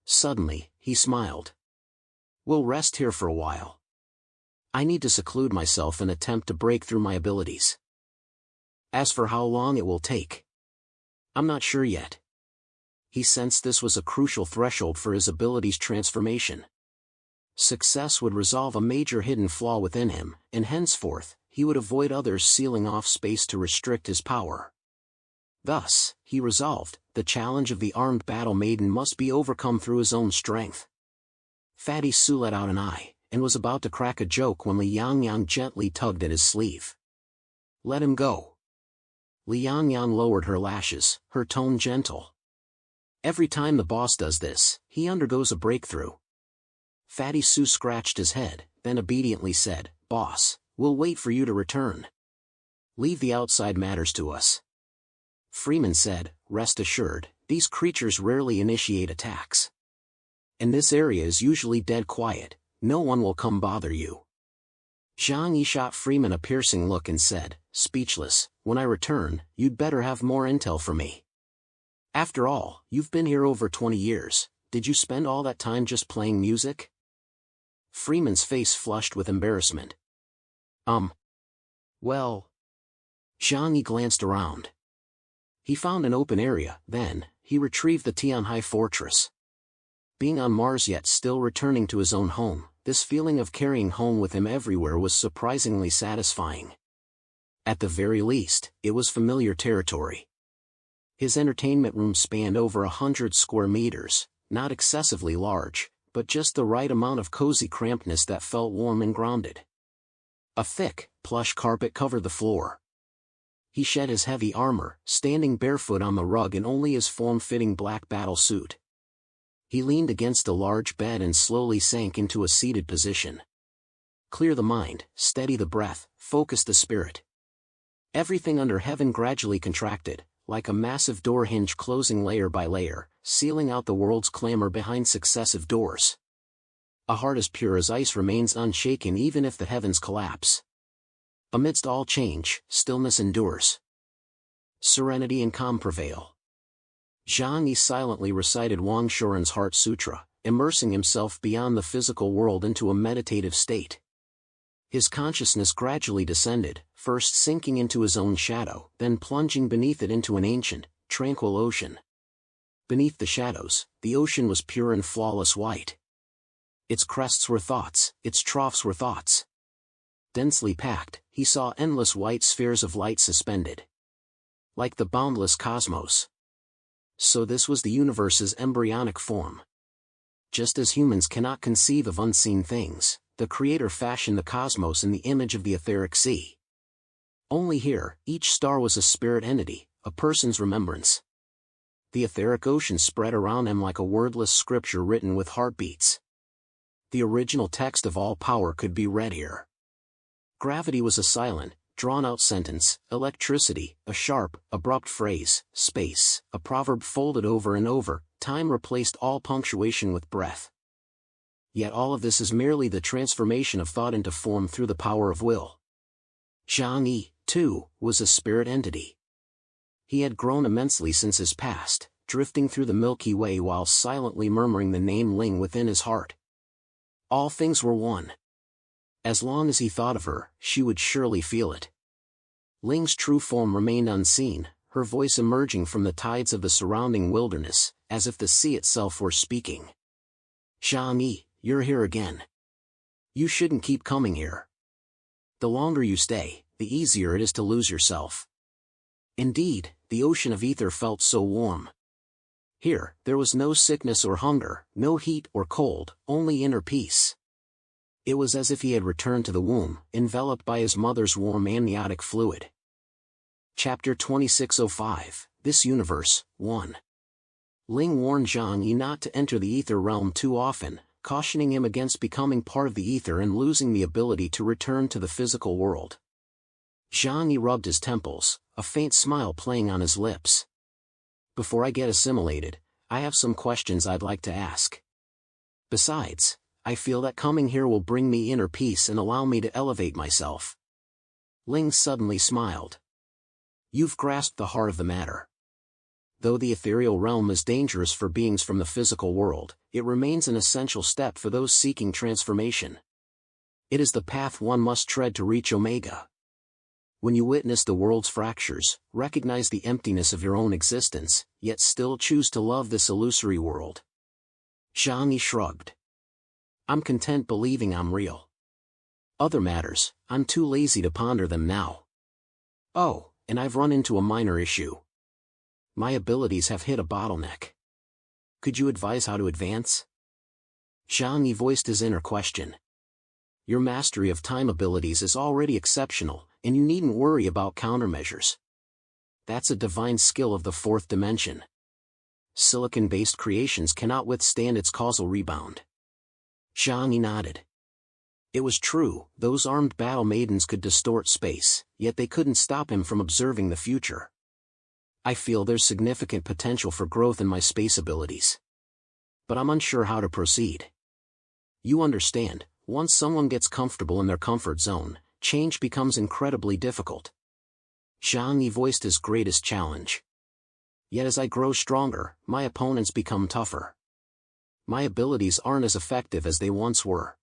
S1: Suddenly, he smiled. We'll rest here for a while. I need to seclude myself and attempt to break through my abilities. As for how long it will take, I'm not sure yet. He sensed this was a crucial threshold for his abilities' transformation. Success would resolve a major hidden flaw within him, and henceforth, he would avoid others sealing off space to restrict his power. Thus, he resolved, the challenge of the armed battle maiden must be overcome through his own strength. Fatty Su let out an eye, and was about to crack a joke when Li Yangyang gently tugged at his sleeve. Let him go. Li Yangyang lowered her lashes, her tone gentle. Every time the boss does this, he undergoes a breakthrough. Fatty Su scratched his head, then obediently said, Boss, we'll wait for you to return. Leave the outside matters to us. Freeman said, Rest assured, these creatures rarely initiate attacks. And this area is usually dead quiet, no one will come bother you. Zhang Yi shot Freeman a piercing look and said, Speechless, when I return, you'd better have more intel for me. After all, you've been here over 20 years, did you spend all that time just playing music? Freeman's face flushed with embarrassment. Well. Zhang Yi glanced around. He found an open area, then, he retrieved the Tianhai fortress. Being on Mars yet still returning to his own home, this feeling of carrying home with him everywhere was surprisingly satisfying. At the very least, it was familiar territory. His entertainment room spanned over 100 square meters, not excessively large, but just the right amount of cozy crampedness that felt warm and grounded. A thick, plush carpet covered the floor. He shed his heavy armor, standing barefoot on the rug in only his form-fitting black battle suit. He leaned against a large bed and slowly sank into a seated position. Clear the mind, steady the breath, focus the spirit. Everything under heaven gradually contracted, like a massive door hinge closing layer by layer, sealing out the world's clamor behind successive doors. A heart as pure as ice remains unshaken even if the heavens collapse. Amidst all change, stillness endures. Serenity and calm prevail. Zhang Yi silently recited Wang Shuren's Heart Sutra, immersing himself beyond the physical world into a meditative state. His consciousness gradually descended, first sinking into his own shadow, then plunging beneath it into an ancient, tranquil ocean. Beneath the shadows, the ocean was pure and flawless white. Its crests were thoughts, its troughs were thoughts. Densely packed, he saw endless white spheres of light suspended. Like the boundless cosmos. So this was the universe's embryonic form. Just as humans cannot conceive of unseen things, the Creator fashioned the cosmos in the image of the etheric sea. Only here, each star was a spirit entity, a person's remembrance. The etheric ocean spread around him like a wordless scripture written with heartbeats. The original text of all power could be read here. Gravity was a silent, drawn-out sentence, electricity, a sharp, abrupt phrase, space, a proverb folded over and over, time replaced all punctuation with breath. Yet all of this is merely the transformation of thought into form through the power of will. Zhang Yi, too, was a spirit entity. He had grown immensely since his past, drifting through the Milky Way while silently murmuring the name Ling within his heart. All things were one. As long as he thought of her, she would surely feel it. Ling's true form remained unseen, her voice emerging from the tides of the surrounding wilderness, as if the sea itself were speaking. Zhang, you're here again. You shouldn't keep coming here. The longer you stay, the easier it is to lose yourself. Indeed, the ocean of ether felt so warm. Here, there was no sickness or hunger, no heat or cold, only inner peace. It was as if he had returned to the womb, enveloped by his mother's warm amniotic fluid. Chapter 2605, This Universe, 1. Ling warned Zhang Yi not to enter the ether realm too often, cautioning him against becoming part of the ether and losing the ability to return to the physical world. Zhang Yi rubbed his temples, a faint smile playing on his lips. Before I get assimilated, I have some questions I'd like to ask. Besides, I feel that coming here will bring me inner peace and allow me to elevate myself. Ling suddenly smiled. You've grasped the heart of the matter. Though the ethereal realm is dangerous for beings from the physical world, it remains an essential step for those seeking transformation. It is the path one must tread to reach Omega. When you witness the world's fractures, recognize the emptiness of your own existence, yet still choose to love this illusory world. Zhang Yi shrugged. I'm content believing I'm real. Other matters, I'm too lazy to ponder them now. Oh, and I've run into a minor issue. My abilities have hit a bottleneck. Could you advise how to advance? Zhang Yi voiced his inner question. Your mastery of time abilities is already exceptional, and you needn't worry about countermeasures. That's a divine skill of the fourth dimension. Silicon-based creations cannot withstand its causal rebound. Zhang Yi nodded. It was true, those armed battle maidens could distort space, yet they couldn't stop him from observing the future. I feel there's significant potential for growth in my space abilities. But I'm unsure how to proceed. You understand, once someone gets comfortable in their comfort zone, change becomes incredibly difficult. Zhang Yi voiced his greatest challenge. Yet as I grow stronger, my opponents become tougher. My abilities aren't as effective as they once were.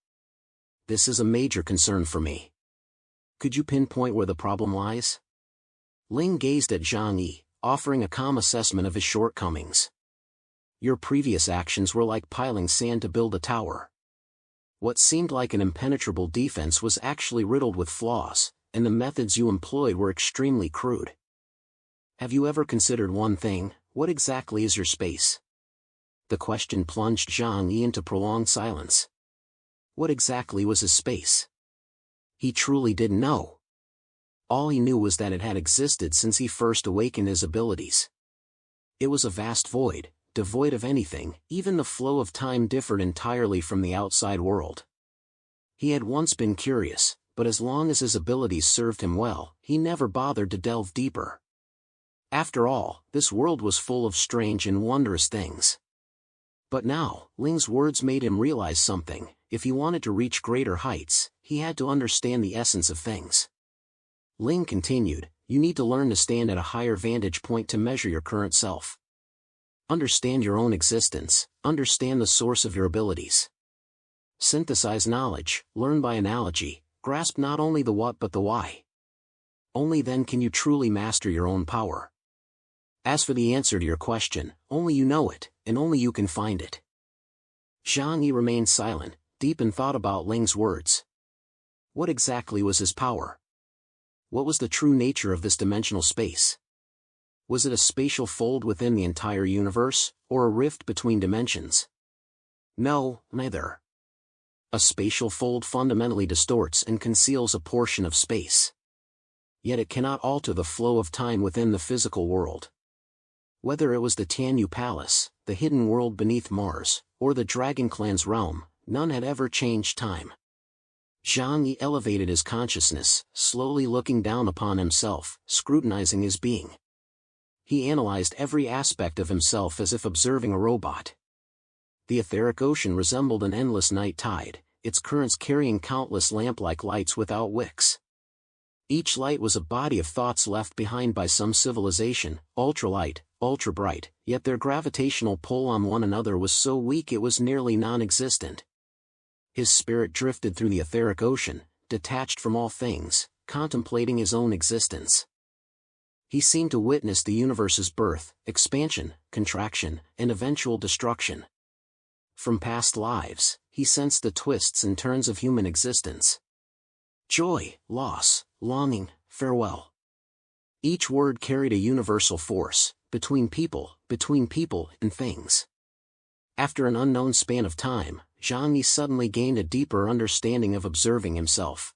S1: This is a major concern for me. Could you pinpoint where the problem lies? Ling gazed at Zhang Yi, offering a calm assessment of his shortcomings. Your previous actions were like piling sand to build a tower. What seemed like an impenetrable defense was actually riddled with flaws, and the methods you employed were extremely crude. Have you ever considered one thing? What exactly is your space? The question plunged Zhang Yi into prolonged silence. What exactly was his space? He truly didn't know. All he knew was that it had existed since he first awakened his abilities. It was a vast void, devoid of anything, even the flow of time differed entirely from the outside world. He had once been curious, but as long as his abilities served him well, he never bothered to delve deeper. After all, this world was full of strange and wondrous things. But now, Ling's words made him realize something. If he wanted to reach greater heights, he had to understand the essence of things. Ling continued, you need to learn to stand at a higher vantage point to measure your current self. Understand your own existence, understand the source of your abilities. Synthesize knowledge, learn by analogy, grasp not only the what but the why. Only then can you truly master your own power. As for the answer to your question, only you know it, and only you can find it. Zhang Yi remained silent, deep in thought about Ling's words. What exactly was his power? What was the true nature of this dimensional space? Was it a spatial fold within the entire universe, or a rift between dimensions? No, neither. A spatial fold fundamentally distorts and conceals a portion of space. Yet it cannot alter the flow of time within the physical world. Whether it was the Tianyu Palace, the hidden world beneath Mars, or the Dragon Clan's realm, none had ever changed time. Zhang Yi elevated his consciousness, slowly looking down upon himself, scrutinizing his being. He analyzed every aspect of himself as if observing a robot. The etheric ocean resembled an endless night tide, its currents carrying countless lamp-like lights without wicks. Each light was a body of thoughts left behind by some civilization, ultralight, ultra-bright, yet their gravitational pull on one another was so weak it was nearly non-existent. His spirit drifted through the etheric ocean, detached from all things, contemplating his own existence. He seemed to witness the universe's birth, expansion, contraction, and eventual destruction. From past lives, he sensed the twists and turns of human existence. Joy, loss, longing, farewell. Each word carried a universal force, between people and things. After an unknown span of time, Zhang suddenly gained a deeper understanding of observing himself.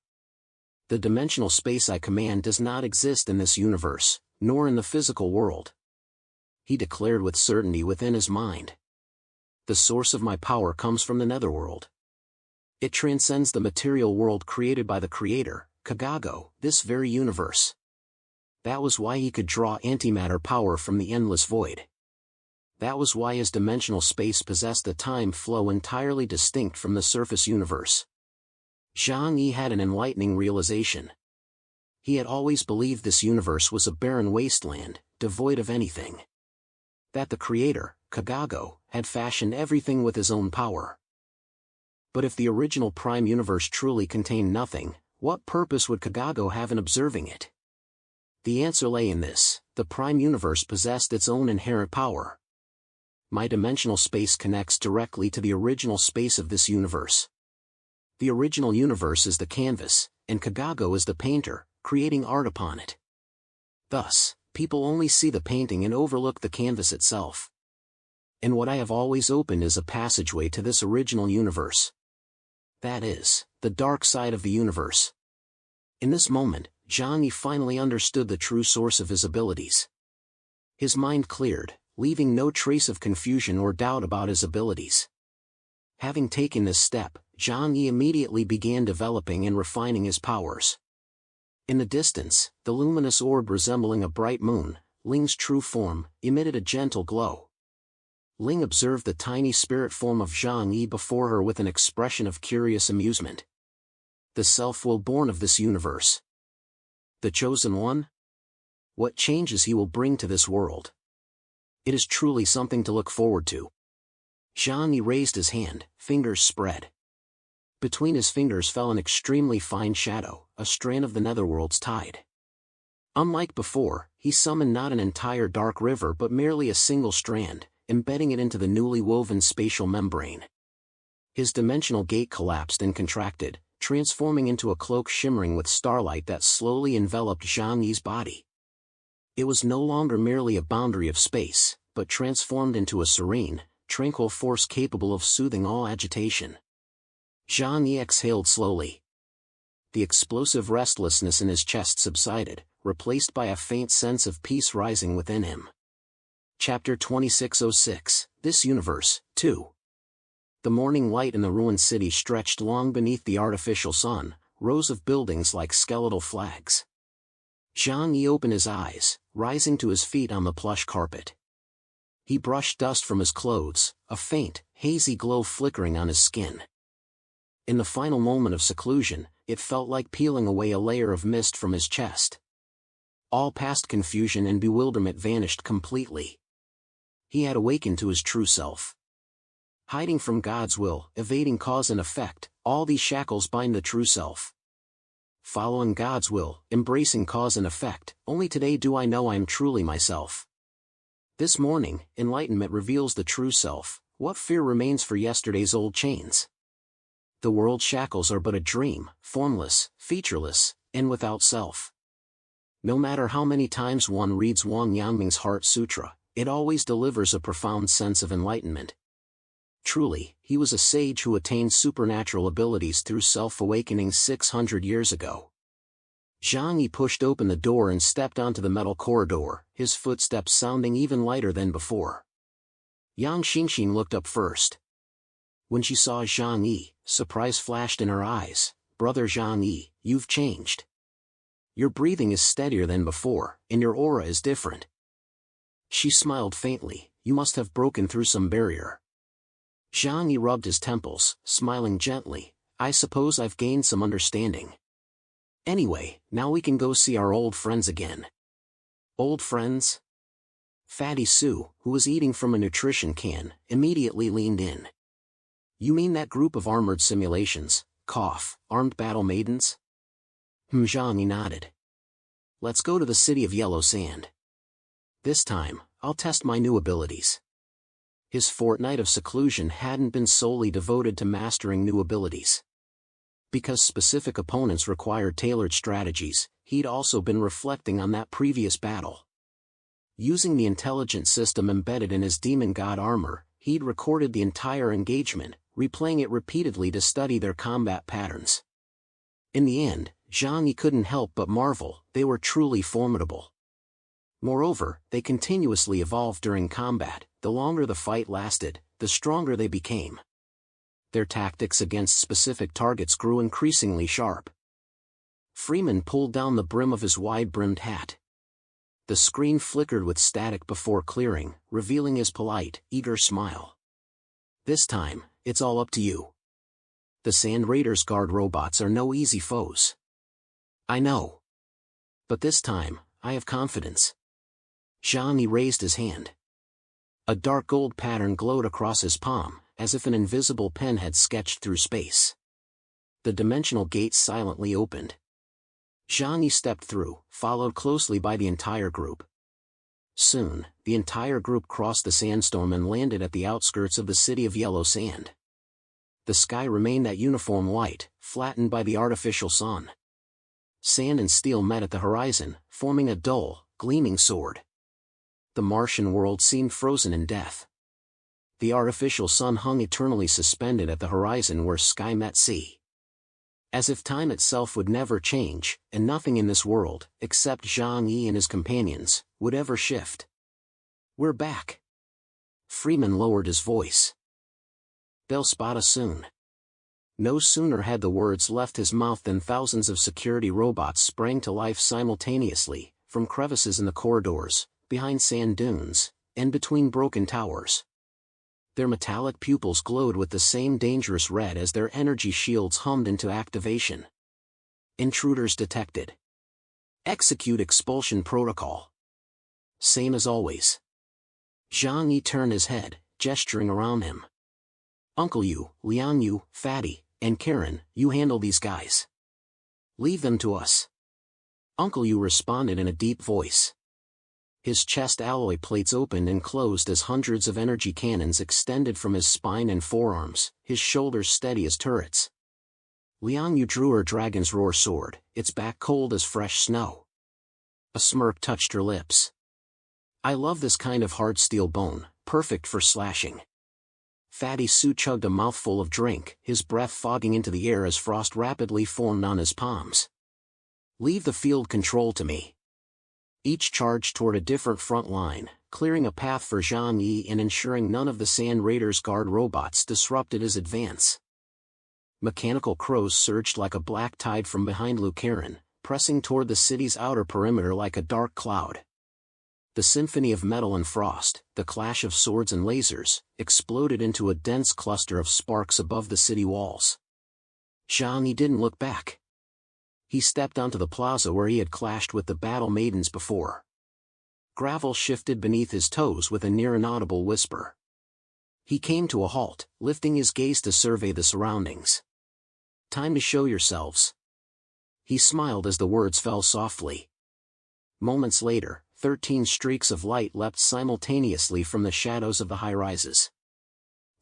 S1: The dimensional space I command does not exist in this universe, nor in the physical world. He declared with certainty within his mind. The source of my power comes from the netherworld. It transcends the material world created by the Creator, Kagago, this very universe. That was why he could draw antimatter power from the endless void. That was why his dimensional space possessed a time flow entirely distinct from the surface universe. Zhang Yi had an enlightening realization. He had always believed this universe was a barren wasteland, devoid of anything. That the Creator, Kagago, had fashioned everything with his own power. But if the original prime universe truly contained nothing, what purpose would Kagago have in observing it? The answer lay in this: the prime universe possessed its own inherent power. My dimensional space connects directly to the original space of this universe. The original universe is the canvas, and Kagago is the painter, creating art upon it. Thus, people only see the painting and overlook the canvas itself. And what I have always opened is a passageway to this original universe. That is, the dark side of the universe. In this moment, Zhang Yi finally understood the true source of his abilities. His mind cleared, leaving no trace of confusion or doubt about his abilities. Having taken this step, Zhang Yi immediately began developing and refining his powers. In the distance, the luminous orb resembling a bright moon, Ling's true form, emitted a gentle glow. Ling observed the tiny spirit form of Zhang Yi before her with an expression of curious amusement. The self-will born of this universe. The chosen one? What changes he will bring to this world? It is truly something to look forward to. Zhang Yi raised his hand, fingers spread. Between his fingers fell an extremely fine shadow, a strand of the netherworld's tide. Unlike before, he summoned not an entire dark river but merely a single strand, embedding it into the newly woven spatial membrane. His dimensional gate collapsed and contracted, transforming into a cloak shimmering with starlight that slowly enveloped Zhang Yi's body. It was no longer merely a boundary of space, but transformed into a serene, tranquil force capable of soothing all agitation. Zhang Yi exhaled slowly. The explosive restlessness in his chest subsided, replaced by a faint sense of peace rising within him. Chapter 2606, This Universe, 2. The morning light in the ruined city stretched long beneath the artificial sun, rows of buildings like skeletal flags. Zhang Yi opened his eyes, rising to his feet on the plush carpet. He brushed dust from his clothes, a faint, hazy glow flickering on his skin. In the final moment of seclusion, it felt like peeling away a layer of mist from his chest. All past confusion and bewilderment vanished completely. He had awakened to his true self. Hiding from God's will, evading cause and effect, all these shackles bind the true self. Following God's will, embracing cause and effect, only today do I know I am truly myself. This morning, enlightenment reveals the true self. What fear remains for yesterday's old chains? The world's shackles are but a dream, formless, featureless, and without self. No matter how many times one reads Wang Yangming's Heart Sutra, it always delivers a profound sense of enlightenment. Truly, he was a sage who attained supernatural abilities through self-awakening 600 years ago. Zhang Yi pushed open the door and stepped onto the metal corridor, his footsteps sounding even lighter than before. Yang Xingxin looked up first. When she saw Zhang Yi, surprise flashed in her eyes. Brother Zhang Yi, you've changed. Your breathing is steadier than before, and your aura is different. She smiled faintly. You must have broken through some barrier. Zhang Yi rubbed his temples, smiling gently. I suppose I've gained some understanding. Anyway, now we can go see our old friends again. Old friends? Fatty Sue, who was eating from a nutrition can, immediately leaned in. You mean that group of armored simulations, armed battle maidens? Zhang nodded. Let's go to the city of yellow sand. This time, I'll test my new abilities. His fortnight of seclusion hadn't been solely devoted to mastering new abilities. Because specific opponents required tailored strategies, he'd also been reflecting on that previous battle. Using the intelligent system embedded in his demon god armor, he'd recorded the entire engagement, replaying it repeatedly to study their combat patterns. In the end, Zhang Yi couldn't help but marvel, they were truly formidable. Moreover, they continuously evolved during combat. The longer the fight lasted, the stronger they became. Their tactics against specific targets grew increasingly sharp. Freeman pulled down the brim of his wide-brimmed hat. The screen flickered with static before clearing, revealing his polite, eager smile. This time, it's all up to you. The Sand Raiders guard robots are no easy foes. I know. But this time, I have confidence. Zhang Yi raised his hand. A dark gold pattern glowed across his palm, as if an invisible pen had sketched through space. The dimensional gates silently opened. Zhang Yi stepped through, followed closely by the entire group. Soon, the entire group crossed the sandstorm and landed at the outskirts of the city of yellow sand. The sky remained that uniform white, flattened by the artificial sun. Sand and steel met at the horizon, forming a dull, gleaming sword. The Martian world seemed frozen in death. The artificial sun hung eternally suspended at the horizon where sky met sea. As if time itself would never change, and nothing in this world, except Zhang Yi and his companions, would ever shift. We're back. Freeman lowered his voice. They'll spot us soon. No sooner had the words left his mouth than thousands of security robots sprang to life simultaneously, from crevices in the corridors, behind sand dunes, and between broken towers. Their metallic pupils glowed with the same dangerous red as their energy shields hummed into activation. Intruders detected. Execute expulsion protocol. Same as always. Zhang Yi turned his head, gesturing around him. Uncle Yu, Liang Yu, Fatty, and Karen, you handle these guys. Leave them to us. Uncle Yu responded in a deep voice. His chest alloy plates opened and closed as hundreds of energy cannons extended from his spine and forearms, his shoulders steady as turrets. Liang Yu drew her dragon's roar sword, its back cold as fresh snow. A smirk touched her lips. I love this kind of hard steel bone, perfect for slashing. Fatty Sue chugged a mouthful of drink, his breath fogging into the air as frost rapidly formed on his palms. Leave the field control to me. Each charged toward a different front line, clearing a path for Zhang Yi and ensuring none of the Sand Raiders' guard robots disrupted his advance. Mechanical crows surged like a black tide from behind Lucaran, pressing toward the city's outer perimeter like a dark cloud. The symphony of metal and frost, the clash of swords and lasers, exploded into a dense cluster of sparks above the city walls. Zhang Yi didn't look back. He stepped onto the plaza where he had clashed with the battle maidens before. Gravel shifted beneath his toes with a near-inaudible whisper. He came to a halt, lifting his gaze to survey the surroundings. Time to show yourselves. He smiled as the words fell softly. Moments later, 13 streaks of light leapt simultaneously from the shadows of the high-rises.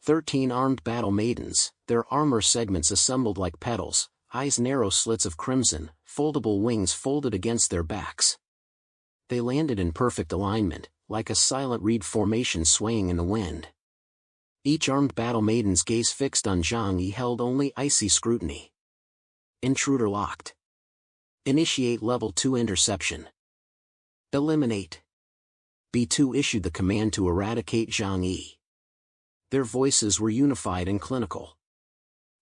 S1: 13 armed battle maidens, their armor segments assembled like petals, eyes narrow slits of crimson, foldable wings folded against their backs. They landed in perfect alignment, like a silent reed formation swaying in the wind. Each armed battle maiden's gaze fixed on Zhang Yi held only icy scrutiny. Intruder locked. Initiate Level 2 interception. Eliminate. B2 issued the command to eradicate Zhang Yi. Their voices were unified and clinical.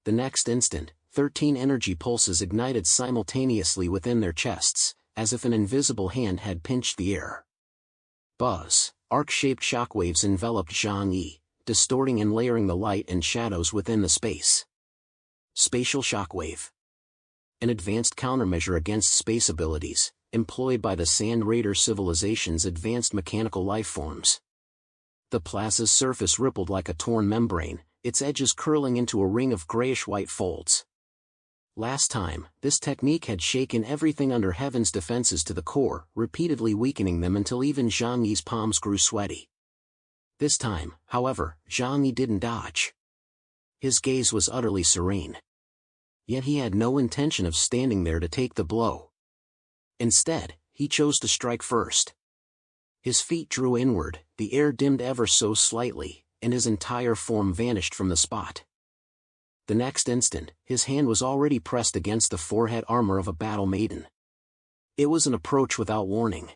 S1: The next instant, 13 energy pulses ignited simultaneously within their chests, as if an invisible hand had pinched the air. Buzz, arc-shaped shockwaves enveloped Zhang Yi, distorting and layering the light and shadows within the space. Spatial shockwave. an advanced countermeasure against space abilities, employed by the Sand Raider civilization's advanced mechanical lifeforms. The plaza's surface rippled like a torn membrane, its edges curling into a ring of grayish-white folds. Last time, this technique had shaken everything under heaven's defenses to the core, repeatedly weakening them until even Zhang Yi's palms grew sweaty. This time, however, Zhang Yi didn't dodge. His gaze was utterly serene. Yet he had no intention of standing there to take the blow. Instead, he chose to strike first. His feet drew inward, the air dimmed ever so slightly, and his entire form vanished from the spot. The next instant, his hand was already pressed against the forehead armor of a battle maiden. It was an approach without warning.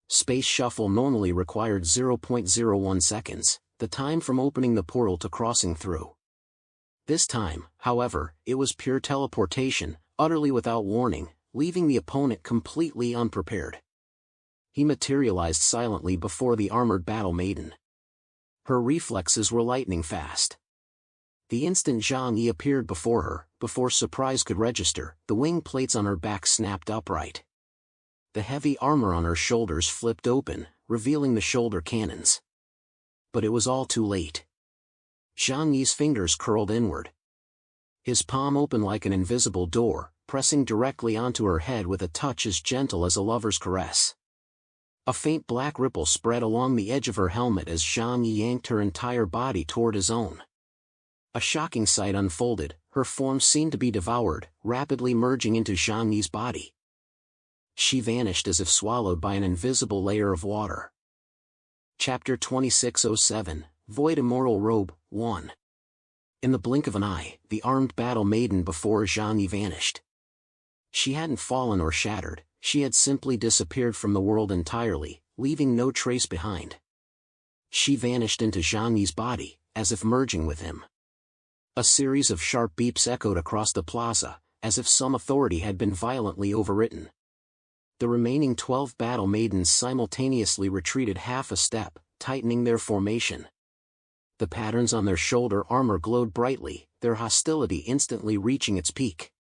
S1: Space shuffle normally required 0.01 seconds, the time from opening the portal to crossing through. This time, however, it was pure teleportation, utterly without warning, leaving the opponent completely unprepared. He materialized silently before the armored battle maiden. Her reflexes were lightning fast. The instant Zhang Yi appeared before her, before surprise could register, the wing plates on her back snapped upright. The heavy armor on her shoulders flipped open, revealing the shoulder cannons. But it was all too late. Zhang Yi's fingers curled inward. His palm opened like an invisible door, pressing directly onto her head with a touch as gentle as a lover's caress. A faint black ripple spread along the edge of her helmet as Zhang Yi yanked her entire body toward his own. A shocking sight unfolded, her form seemed to be devoured, rapidly merging into Zhang Yi's body. She vanished as if swallowed by an invisible layer of water. Chapter 2607, Void Immortal Robe, 1. In the blink of an eye, the armed battle maiden before Zhang Yi vanished. She hadn't fallen or shattered, she had simply disappeared from the world entirely, leaving no trace behind. She vanished into Zhang Yi's body, as if merging with him. A series of sharp beeps echoed across the plaza, as if some authority had been violently overwritten. The remaining 12 battle maidens simultaneously retreated half a step, tightening their formation. The patterns on their shoulder armor glowed brightly, their hostility instantly reaching its peak.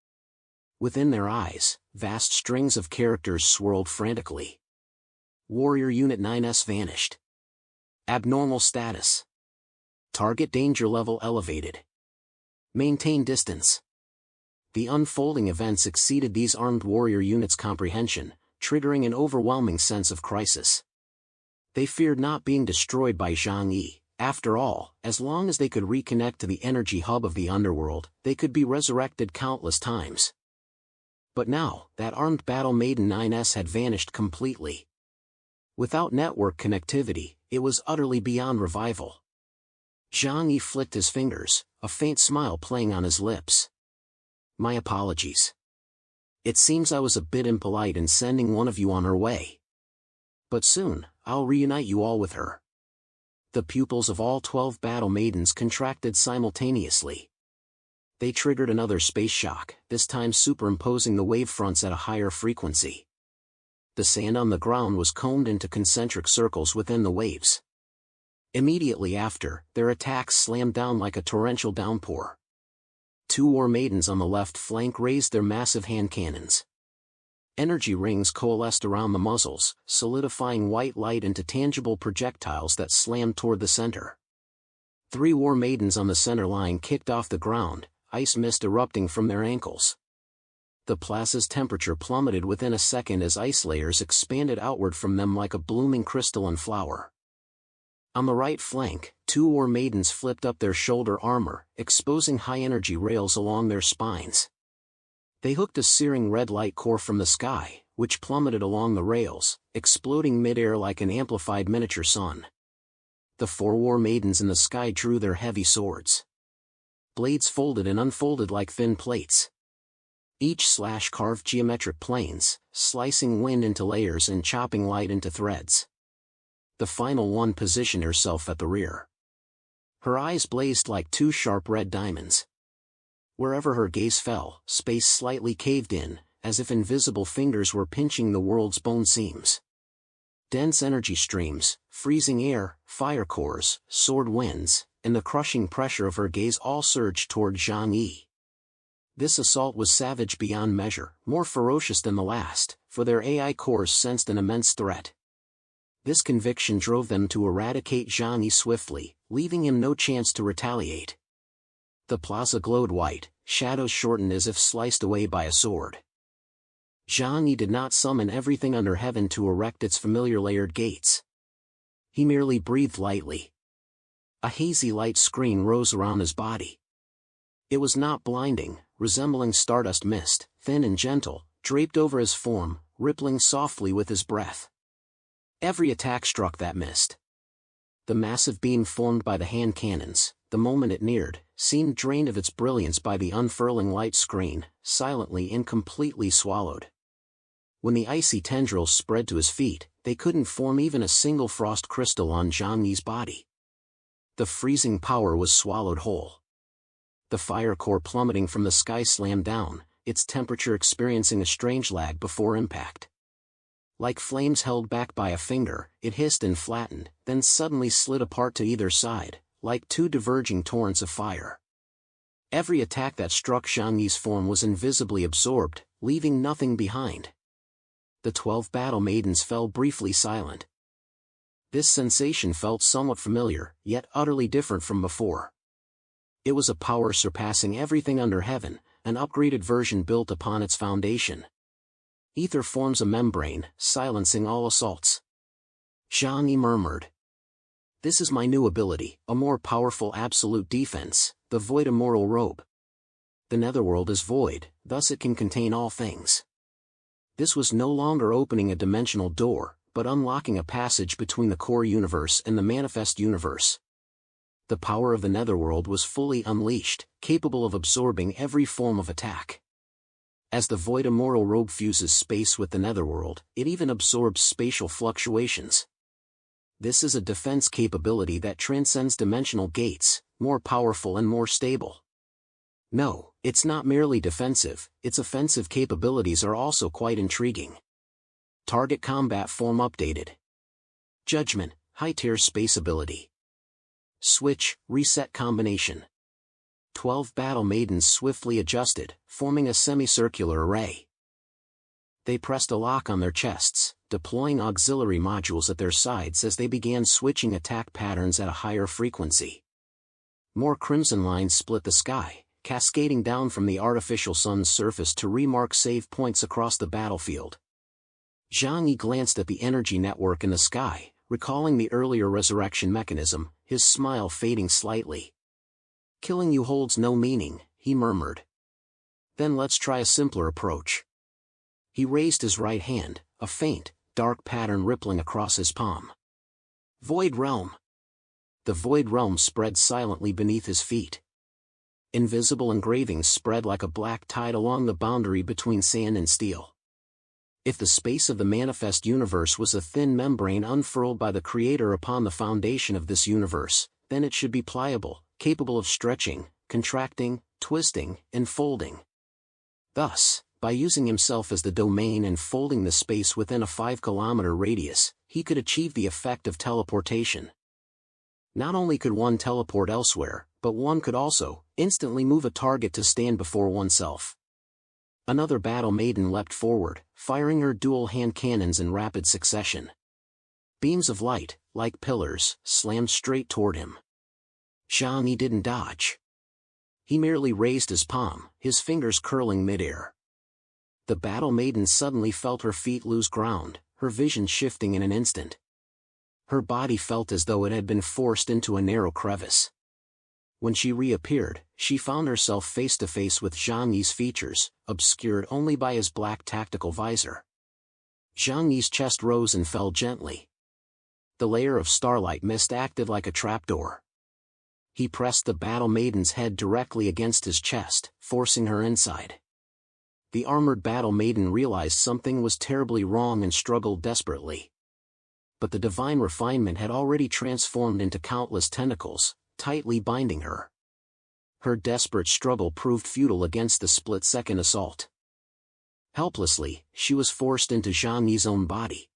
S1: Within their eyes, vast strings of characters swirled frantically. Warrior Unit 9S vanished. Abnormal status. Target danger level elevated. Maintain distance. The unfolding events exceeded these armed warrior units' comprehension, triggering an overwhelming sense of crisis. They feared not being destroyed by Zhang Yi. After all, as long as they could reconnect to the energy hub of the underworld, they could be resurrected countless times. But now, that armed battle maiden 9S had vanished completely. Without network connectivity, it was utterly beyond revival. Zhang Yi flicked his fingers, a faint smile playing on his lips. My apologies. It seems I was a bit impolite in sending one of you on her way. But soon, I'll reunite you all with her. The pupils of all 12 battle maidens contracted simultaneously. They triggered another space shock, this time superimposing the wavefronts at a higher frequency. The sand on the ground was combed into concentric circles within the waves. Immediately after, their attacks slammed down like a torrential downpour. 2 war maidens on the left flank raised their massive hand cannons. Energy rings coalesced around the muzzles, solidifying white light into tangible projectiles that slammed toward the center. 3 war maidens on the center line kicked off the ground, ice mist erupting from their ankles. The plaza's temperature plummeted within a second as ice layers expanded outward from them like a blooming crystalline flower. On the right flank, 2 war maidens flipped up their shoulder armor, exposing high-energy rails along their spines. They hooked a searing red light core from the sky, which plummeted along the rails, exploding mid-air like an amplified miniature sun. The 4 war maidens in the sky drew their heavy swords. Blades folded and unfolded like thin plates. Each slash carved geometric planes, slicing wind into layers and chopping light into threads. The final one positioned herself at the rear. Her eyes blazed like 2 sharp red diamonds. Wherever her gaze fell, space slightly caved in, as if invisible fingers were pinching the world's bone seams. Dense energy streams, freezing air, fire cores, sword winds, and the crushing pressure of her gaze all surged toward Zhang Yi. This assault was savage beyond measure, more ferocious than the last, for their AI cores sensed an immense threat. This conviction drove them to eradicate Zhang swiftly, leaving him no chance to retaliate. The plaza glowed white, shadows shortened as if sliced away by a sword. Zhang did not summon everything under heaven to erect its familiar layered gates. He merely breathed lightly. A hazy light screen rose around his body. It was not blinding, resembling stardust mist, thin and gentle, draped over his form, rippling softly with his breath. Every attack struck that mist. The massive beam formed by the hand cannons, the moment it neared, seemed drained of its brilliance by the unfurling light screen, silently and completely swallowed. When the icy tendrils spread to his feet, they couldn't form even a single frost crystal on Zhang Yi's body. The freezing power was swallowed whole. The fire core plummeting from the sky slammed down, its temperature experiencing a strange lag before impact. Like flames held back by a finger, it hissed and flattened, then suddenly slid apart to either side, like two diverging torrents of fire. Every attack that struck Zhang Yi's form was invisibly absorbed, leaving nothing behind. The 12 battle maidens fell briefly silent. This sensation felt somewhat familiar, yet utterly different from before. It was a power surpassing everything under heaven, an upgraded version built upon its foundation. Ether forms a membrane, silencing all assaults. Zhang Yi murmured. This is my new ability, a more powerful absolute defense, the void immortal robe. The netherworld is void, thus it can contain all things. This was no longer opening a dimensional door, but unlocking a passage between the core universe and the manifest universe. The power of the netherworld was fully unleashed, capable of absorbing every form of attack. As the void immortal robe fuses space with the netherworld, it even absorbs spatial fluctuations. This is a defense capability that transcends dimensional gates, more powerful and more stable. No, it's not merely defensive, its offensive capabilities are also quite intriguing. Target combat form updated. Judgment, high-tier space ability. Switch, reset combination. 12 battle maidens swiftly adjusted, forming a semicircular array. They pressed a lock on their chests, deploying auxiliary modules at their sides as they began switching attack patterns at a higher frequency. More crimson lines split the sky, cascading down from the artificial sun's surface to remark save points across the battlefield. Zhang Yi glanced at the energy network in the sky, recalling the earlier resurrection mechanism, his smile fading slightly. Killing you holds no meaning, he murmured. Then let's try a simpler approach. He raised his right hand, a faint, dark pattern rippling across his palm. Void Realm. The Void Realm spread silently beneath his feet. Invisible engravings spread like a black tide along the boundary between sand and steel. If the space of the manifest universe was a thin membrane unfurled by the Creator upon the foundation of this universe, then it should be pliable, capable of stretching, contracting, twisting, and folding. Thus, by using himself as the domain and folding the space within a 5-kilometer radius, he could achieve the effect of teleportation. Not only could one teleport elsewhere, but one could also instantly move a target to stand before oneself. Another battle maiden leapt forward, firing her dual hand cannons in rapid succession. Beams of light, like pillars, slammed straight toward him. Zhang Yi didn't dodge. He merely raised his palm, his fingers curling midair. The battle maiden suddenly felt her feet lose ground, her vision shifting in an instant. Her body felt as though it had been forced into a narrow crevice. When she reappeared, she found herself face to face with Zhang Yi's features, obscured only by his black tactical visor. Zhang Yi's chest rose and fell gently. The layer of starlight mist acted like a trapdoor. He pressed the battle maiden's head directly against his chest, forcing her inside. The armored battle maiden realized something was terribly wrong and struggled desperately. But the divine refinement had already transformed into countless tentacles, tightly binding her. Her desperate struggle proved futile against the split-second assault. Helplessly, she was forced into Zhang Yi's own body.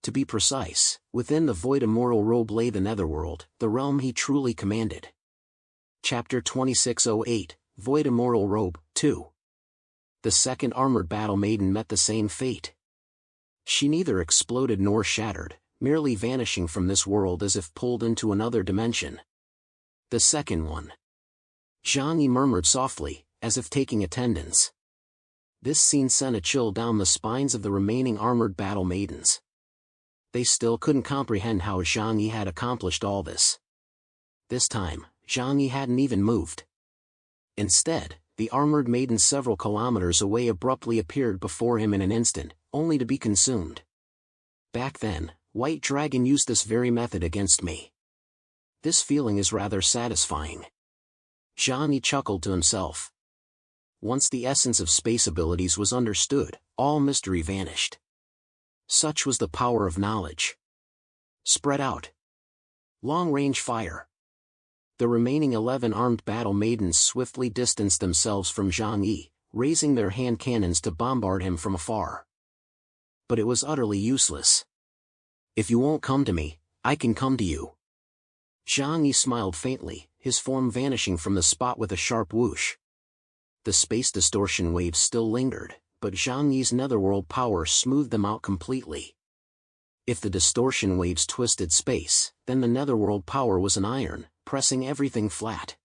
S1: To be precise, within the void immortal robe lay the netherworld, the realm he truly commanded. Chapter 2608, Void Immortal Robe, 2. The second armored battle maiden met the same fate. She neither exploded nor shattered, merely vanishing from this world as if pulled into another dimension. The second one. Zhang Yi murmured softly, as if taking attendance. This scene sent a chill down the spines of the remaining armored battle maidens. They still couldn't comprehend how Zhang Yi had accomplished all this. This time, Zhang Yi hadn't even moved. Instead, the armored maiden several kilometers away abruptly appeared before him in an instant, only to be consumed. Back then, White Dragon used this very method against me. This feeling is rather satisfying. Zhang Yi chuckled to himself. Once the essence of space abilities was understood, all mystery vanished. Such was the power of knowledge. Spread out. Long-range fire. The remaining 11 armed battle maidens swiftly distanced themselves from Zhang Yi, raising their hand cannons to bombard him from afar. But it was utterly useless. If you won't come to me, I can come to you. Zhang Yi smiled faintly, his form vanishing from the spot with a sharp whoosh. The space distortion waves still lingered, but Zhang Yi's netherworld power smoothed them out completely. If the distortion waves twisted space, then the netherworld power was an iron, pressing everything flat.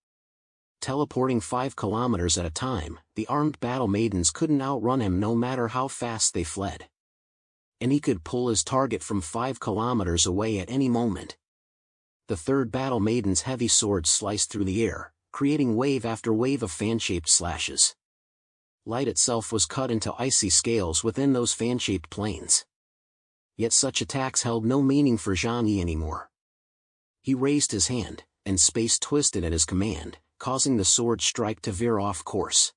S1: Teleporting 5 kilometers at a time, the armed battle maidens couldn't outrun him no matter how fast they fled. And he could pull his target from 5 kilometers away at any moment. The third battle maiden's heavy sword sliced through the air, creating wave after wave of fan-shaped slashes. Light itself was cut into icy scales within those fan-shaped planes. Yet such attacks held no meaning for Zhang Yi anymore. He raised his hand, and space twisted at his command, causing the sword strike to veer off course.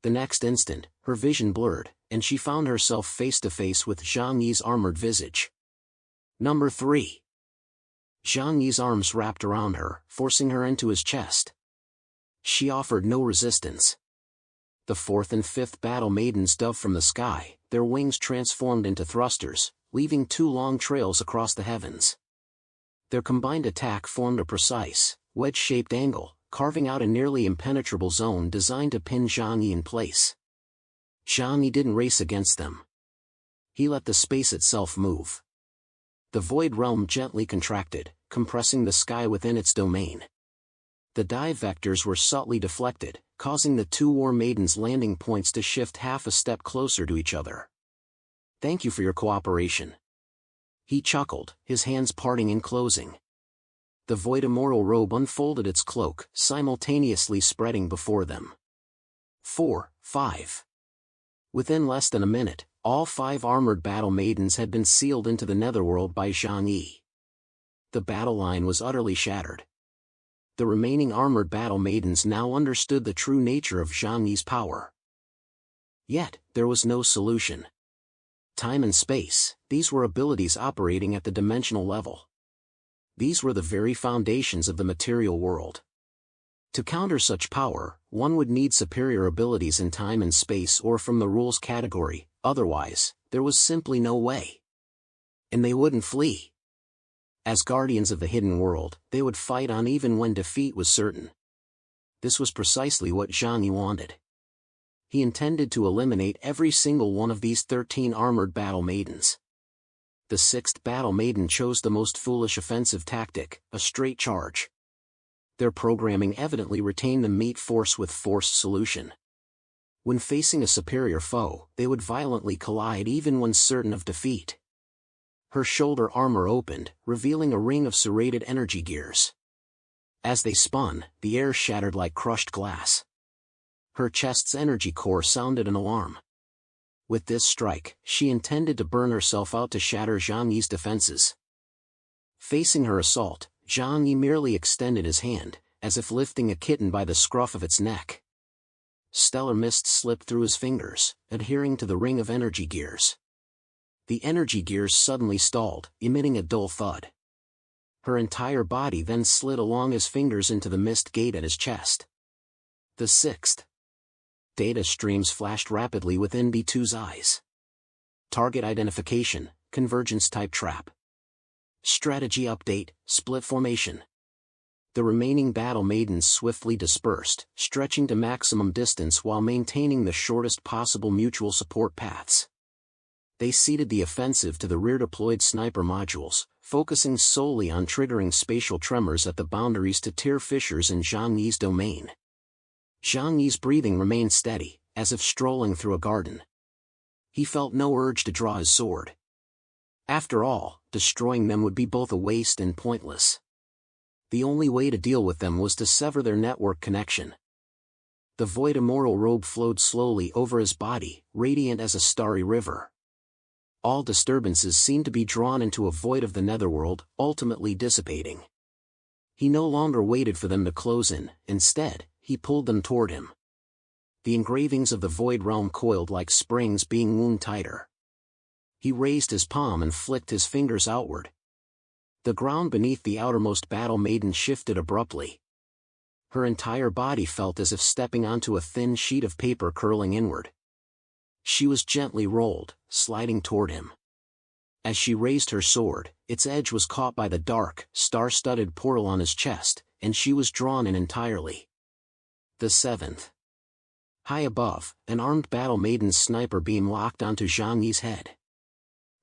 S1: The next instant, her vision blurred, and she found herself face to face with Zhang Yi's armored visage. Number 3. Zhang Yi's arms wrapped around her, forcing her into his chest. She offered no resistance. The fourth and fifth battle maidens dove from the sky, their wings transformed into thrusters, leaving 2 long trails across the heavens. Their combined attack formed a precise, wedge-shaped angle, carving out a nearly impenetrable zone designed to pin Zhang Yi in place. Zhang Yi didn't race against them. He let the space itself move. The void realm gently contracted, compressing the sky within its domain. The dive vectors were subtly deflected, causing the 2 war maidens' landing points to shift half a step closer to each other. Thank you for your cooperation. He chuckled, his hands parting in closing. The void immortal robe unfolded its cloak, simultaneously spreading before them. 4, 5. Within less than a minute, all 5 armored battle maidens had been sealed into the netherworld by Zhang Yi. The battle line was utterly shattered. The remaining armored battle maidens now understood the true nature of Zhang Yi's power. Yet, there was no solution. Time and space, these were abilities operating at the dimensional level. These were the very foundations of the material world. To counter such power, one would need superior abilities in time and space or from the rules category, otherwise, there was simply no way. And they wouldn't flee. As guardians of the hidden world, they would fight on even when defeat was certain. This was precisely what Zhang Yi wanted. He intended to eliminate every single one of these 13 armored battle maidens. The 6th battle maiden chose the most foolish offensive tactic, a straight charge. Their programming evidently retained the meet force with force solution. When facing a superior foe, they would violently collide even when certain of defeat. Her shoulder armor opened, revealing a ring of serrated energy gears. As they spun, the air shattered like crushed glass. Her chest's energy core sounded an alarm. With this strike, she intended to burn herself out to shatter Zhang Yi's defenses. Facing her assault, Zhang Yi merely extended his hand, as if lifting a kitten by the scruff of its neck. Stellar mist slipped through his fingers, adhering to the ring of energy gears. The energy gears suddenly stalled, emitting a dull thud. Her entire body then slid along his fingers into the mist gate at his chest. The 6th. Data streams flashed rapidly within B2's eyes. Target identification, convergence type trap. Strategy update, split formation. The remaining battle maidens swiftly dispersed, stretching to maximum distance while maintaining the shortest possible mutual support paths. They ceded the offensive to the rear-deployed sniper modules, focusing solely on triggering spatial tremors at the boundaries to tear fissures in Zhang Yi's domain. Zhang Yi's breathing remained steady, as if strolling through a garden. He felt no urge to draw his sword. After all, destroying them would be both a waste and pointless. The only way to deal with them was to sever their network connection. The void immortal robe flowed slowly over his body, radiant as a starry river. All disturbances seemed to be drawn into a void of the netherworld, ultimately dissipating. He no longer waited for them to close in, instead, he pulled them toward him. The engravings of the void realm coiled like springs being wound tighter. He raised his palm and flicked his fingers outward. The ground beneath the outermost battle maiden shifted abruptly. Her entire body felt as if stepping onto a thin sheet of paper curling inward. She was gently rolled, sliding toward him. As she raised her sword, its edge was caught by the dark, star-studded portal on his chest, and she was drawn in entirely. The 7th. High above, an armed battle maiden's sniper beam locked onto Zhang Yi's head.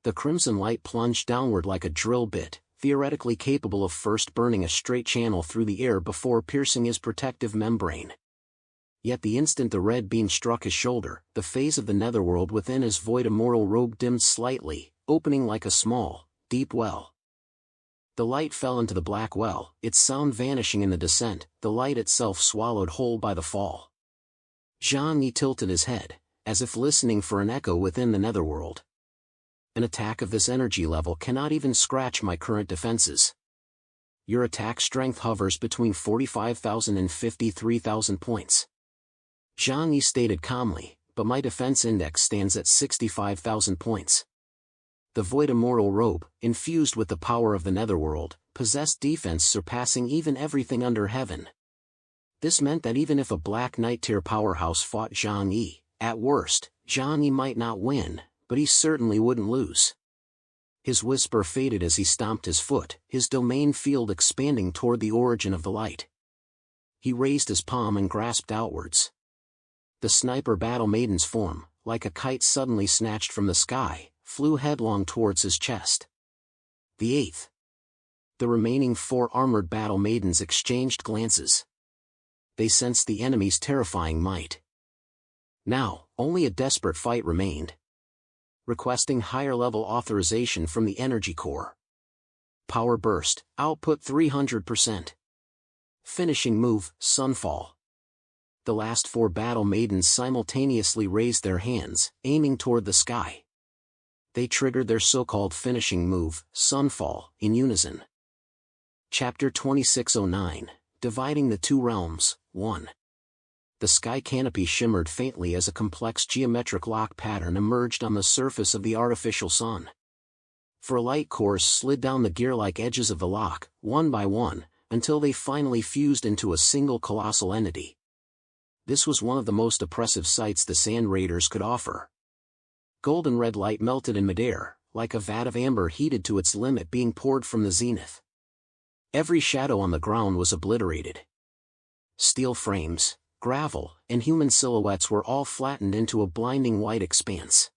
S1: The crimson light plunged downward like a drill bit, theoretically capable of first burning a straight channel through the air before piercing his protective membrane. Yet the instant the red beam struck his shoulder, the phase of the netherworld within his void immortal robe dimmed slightly, opening like a small, deep well. The light fell into the black well, its sound vanishing in the descent, the light itself swallowed whole by the fall. Zhang Yi tilted his head, as if listening for an echo within the netherworld. An attack of this energy level cannot even scratch my current defenses. Your attack strength hovers between 45,000 and 53,000 points. Zhang Yi stated calmly, but my defense index stands at 65,000 points. The void immortal robe, infused with the power of the netherworld, possessed defense surpassing even everything under heaven. This meant that even if a Black Knight tier powerhouse fought Zhang Yi, at worst, Zhang Yi might not win, but he certainly wouldn't lose. His whisper faded as he stomped his foot, his domain field expanding toward the origin of the light. He raised his palm and grasped outwards. The sniper battle maiden's form, like a kite suddenly snatched from the sky, flew headlong towards his chest. The 8th. The remaining 4 armored battle maidens exchanged glances. They sensed the enemy's terrifying might. Now, only a desperate fight remained. Requesting higher-level authorization from the energy core. Power burst, output 300%. Finishing move, Sunfall. The last 4 battle maidens simultaneously raised their hands, aiming toward the sky. They triggered their so-called finishing move, Sunfall, in unison. Chapter 2609, Dividing the Two Realms, 1. The sky canopy shimmered faintly as a complex geometric lock pattern emerged on the surface of the artificial sun. 4 light cores slid down the gear-like edges of the lock, one by one, until they finally fused into a single colossal entity. This was one of the most oppressive sights the Sand Raiders could offer. Golden red light melted in midair, like a vat of amber heated to its limit being poured from the zenith. Every shadow on the ground was obliterated. Steel frames, gravel, and human silhouettes were all flattened into a blinding white expanse.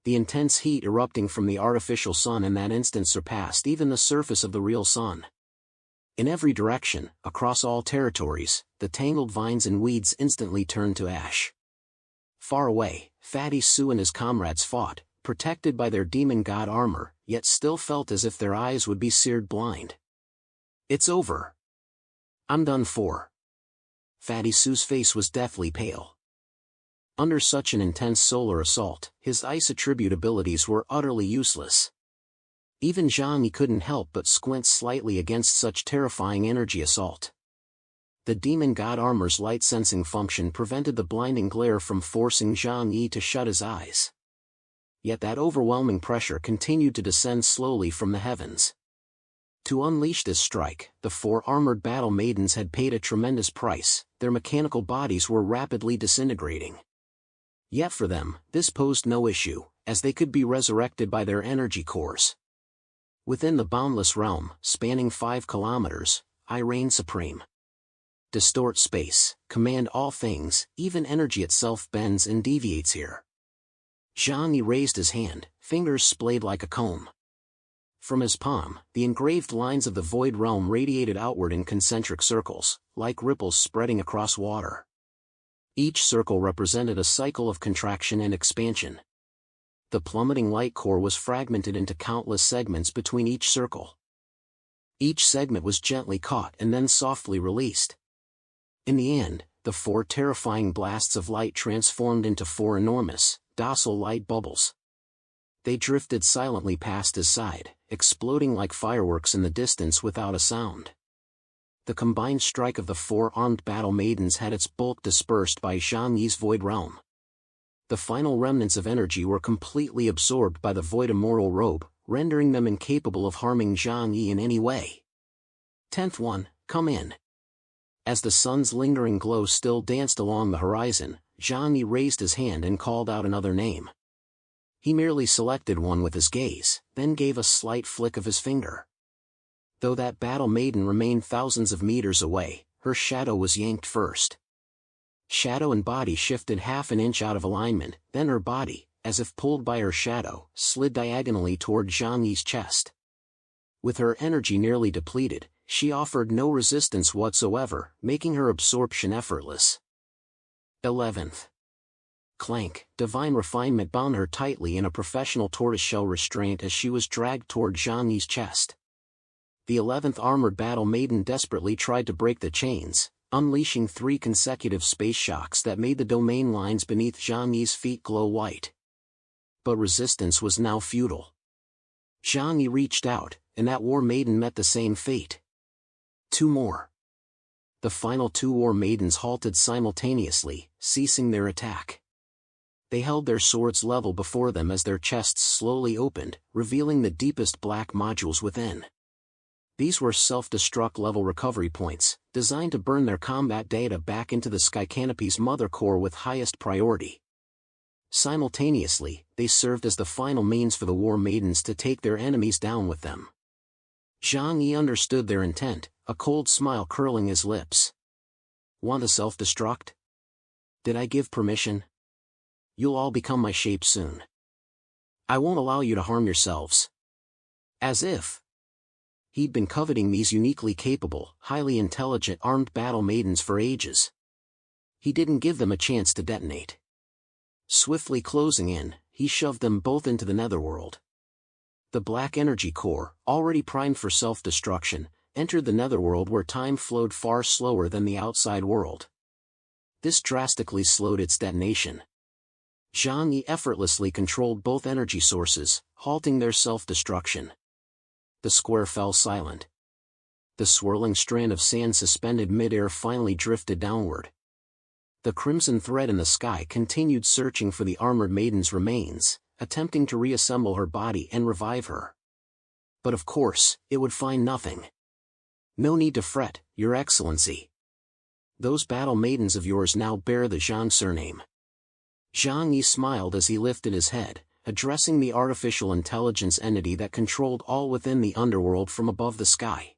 S1: The intense heat erupting from the artificial sun in that instant surpassed even the surface of the real sun. In every direction, across all territories, the tangled vines and weeds instantly turned to ash. Far away, Fatty Sue and his comrades fought, protected by their demon god armor, yet still felt as if their eyes would be seared blind. It's over. I'm done for. Fatty Sue's face was deathly pale. Under such an intense solar assault, his ice attribute abilities were utterly useless. Even Zhang Yi couldn't help but squint slightly against such terrifying energy assault. The demon god armor's light-sensing function prevented the blinding glare from forcing Zhang Yi to shut his eyes. Yet that overwhelming pressure continued to descend slowly from the heavens. To unleash this strike, the 4 armored battle maidens had paid a tremendous price, their mechanical bodies were rapidly disintegrating. Yet for them, this posed no issue, as they could be resurrected by their energy cores. Within the boundless realm, spanning 5 kilometers, I reign supreme. Distort space, command all things, even energy itself bends and deviates here. Zhang Yi raised his hand, fingers splayed like a comb. From his palm, the engraved lines of the void realm radiated outward in concentric circles, like ripples spreading across water. Each circle represented a cycle of contraction and expansion. The plummeting light core was fragmented into countless segments between each circle. Each segment was gently caught and then softly released. In the end, the 4 terrifying blasts of light transformed into 4 enormous, docile light bubbles. They drifted silently past his side, exploding like fireworks in the distance without a sound. The combined strike of the 4 armed battle maidens had its bulk dispersed by Zhang Yi's void realm. The final remnants of energy were completely absorbed by the void immortal robe, rendering them incapable of harming Zhang Yi in any way. 10th one, come in. As the sun's lingering glow still danced along the horizon, Zhang Yi raised his hand and called out another name. He merely selected one with his gaze, then gave a slight flick of his finger. Though that battle maiden remained thousands of meters away, her shadow was yanked first. Shadow and body shifted half an inch out of alignment, then her body, as if pulled by her shadow, slid diagonally toward Zhang Yi's chest. With her energy nearly depleted, she offered no resistance whatsoever, making her absorption effortless. 11th. Clank, divine refinement bound her tightly in a professional tortoiseshell restraint as she was dragged toward Zhang Yi's chest. The 11th armored battle maiden desperately tried to break the chains, unleashing 3 consecutive space shocks that made the domain lines beneath Zhang Yi's feet glow white. But resistance was now futile. Zhang Yi reached out, and that war maiden met the same fate. 2 more. The final 2 war maidens halted simultaneously, ceasing their attack. They held their swords level before them as their chests slowly opened, revealing the deepest black modules within. These were self-destruct level recovery points, designed to burn their combat data back into the Sky Canopy's mother core with highest priority. Simultaneously, they served as the final means for the war maidens to take their enemies down with them. Zhang Yi understood their intent, a cold smile curling his lips. Want to self-destruct? Did I give permission? You'll all become my shape soon. I won't allow you to harm yourselves. As if he'd been coveting these uniquely capable, highly intelligent armed battle maidens for ages. He didn't give them a chance to detonate. Swiftly closing in, he shoved them both into the netherworld. The black energy core, already primed for self-destruction, entered the netherworld where time flowed far slower than the outside world. This drastically slowed its detonation. Zhang Yi effortlessly controlled both energy sources, halting their self-destruction. The square fell silent. The swirling strand of sand suspended mid-air finally drifted downward. The crimson thread in the sky continued searching for the armored maiden's remains, attempting to reassemble her body and revive her. But of course, it would find nothing. No need to fret, Your Excellency. Those battle maidens of yours now bear the Zhang surname. Zhang Yi smiled as he lifted his head, addressing the artificial intelligence entity that controlled all within the underworld from above the sky.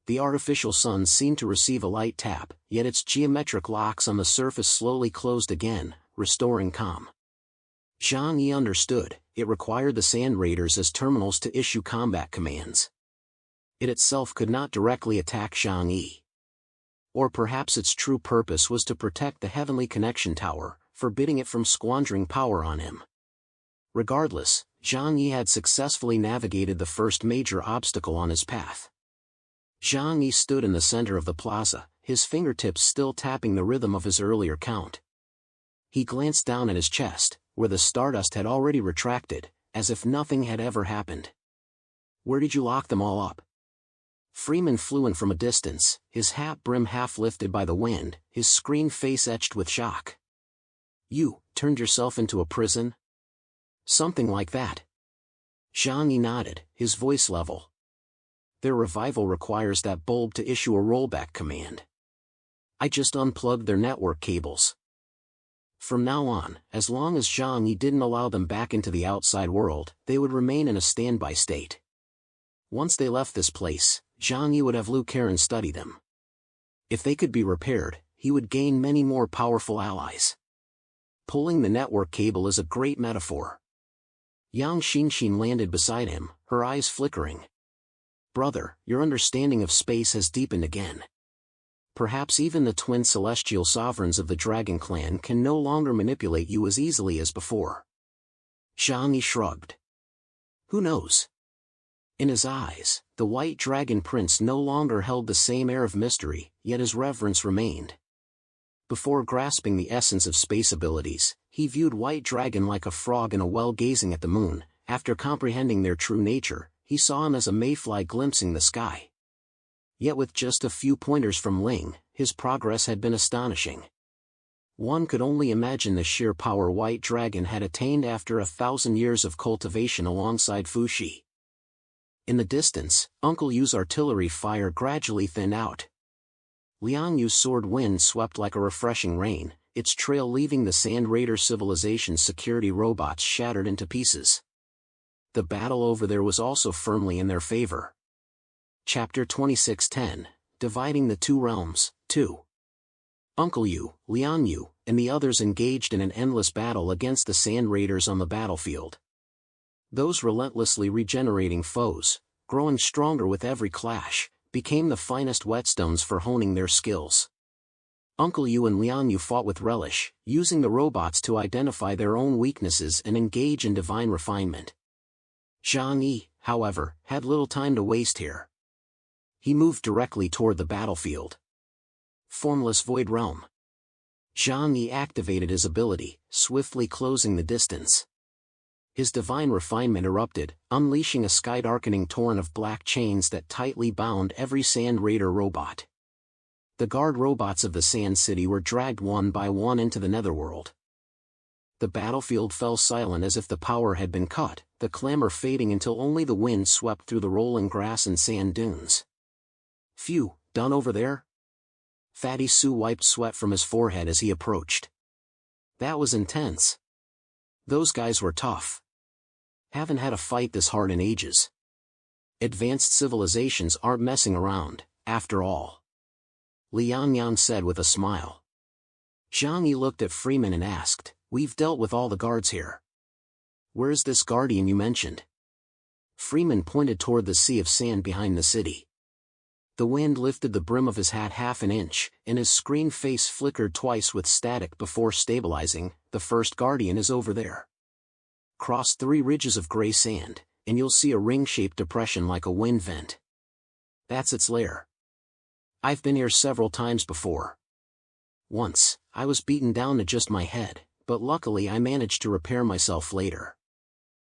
S1: The artificial sun seemed to receive a light tap, yet its geometric locks on the surface slowly closed again, restoring calm. Zhang Yi understood, it required the Sand Raiders as terminals to issue combat commands. It itself could not directly attack Zhang Yi. Or perhaps its true purpose was to protect the Heavenly Connection Tower, forbidding it from squandering power on him. Regardless, Zhang Yi had successfully navigated the first major obstacle on his path. Zhang Yi stood in the center of the plaza, his fingertips still tapping the rhythm of his earlier count. He glanced down at his chest, where the stardust had already retracted, as if nothing had ever happened. Where did you lock them all up? Freeman flew in from a distance, his hat brim half lifted by the wind, his screen face etched with shock. You turned yourself into a prison? Something like that. Zhang Yi nodded, his voice level. Their revival requires that bulb to issue a rollback command. I just unplugged their network cables. From now on, as long as Zhang Yi didn't allow them back into the outside world, they would remain in a standby state. Once they left this place, Zhang Yi would have Lu Karen study them. If they could be repaired, he would gain many more powerful allies. Pulling the network cable is a great metaphor. Yang Xinxin landed beside him, her eyes flickering. Brother, your understanding of space has deepened again. Perhaps even the twin celestial sovereigns of the Dragon Clan can no longer manipulate you as easily as before. Zhang Yi shrugged. Who knows? In his eyes, the White Dragon Prince no longer held the same air of mystery, yet his reverence remained. Before grasping the essence of space abilities, he viewed White Dragon like a frog in a well gazing at the moon. After comprehending their true nature, he saw him as a mayfly glimpsing the sky. Yet with just a few pointers from Ling, his progress had been astonishing. One could only imagine the sheer power White Dragon had attained after 1,000 years of cultivation alongside Fuxi. In the distance, Uncle Yu's artillery fire gradually thinned out. Liang Yu's sword wind swept like a refreshing rain, its trail leaving the Sand Raider civilization's security robots shattered into pieces. The battle over there was also firmly in their favor. Chapter 26:10, Dividing the Two Realms, 2. Uncle Yu, Liang Yu, and the others engaged in an endless battle against the Sand Raiders on the battlefield. Those relentlessly regenerating foes, growing stronger with every clash, became the finest whetstones for honing their skills. Uncle Yu and Liang Yu fought with relish, using the robots to identify their own weaknesses and engage in divine refinement. Zhang Yi, however, had little time to waste here. He moved directly toward the battlefield. Formless Void Realm. Zhang Yi activated his ability, swiftly closing the distance. His divine refinement erupted, unleashing a sky-darkening torrent of black chains that tightly bound every Sand Raider robot. The guard robots of the Sand City were dragged one by one into the netherworld. The battlefield fell silent as if the power had been cut, the clamor fading until only the wind swept through the rolling grass and sand dunes. Phew, done over there? Fatty Sue wiped sweat from his forehead as he approached. That was intense. Those guys were tough. Haven't had a fight this hard in ages. Advanced civilizations aren't messing around, after all. Liang Yang said with a smile. Zhang Yi looked at Freeman and asked, We've dealt with all the guards here. Where's this guardian you mentioned? Freeman pointed toward the sea of sand behind the city. The wind lifted the brim of his hat half an inch, and his screen face flickered twice with static before stabilizing. The first guardian is over there. Cross 3 ridges of gray sand, and you'll see a ring-shaped depression like a wind vent. That's its lair. I've been here several times before. Once, I was beaten down to just my head, but luckily I managed to repair myself later.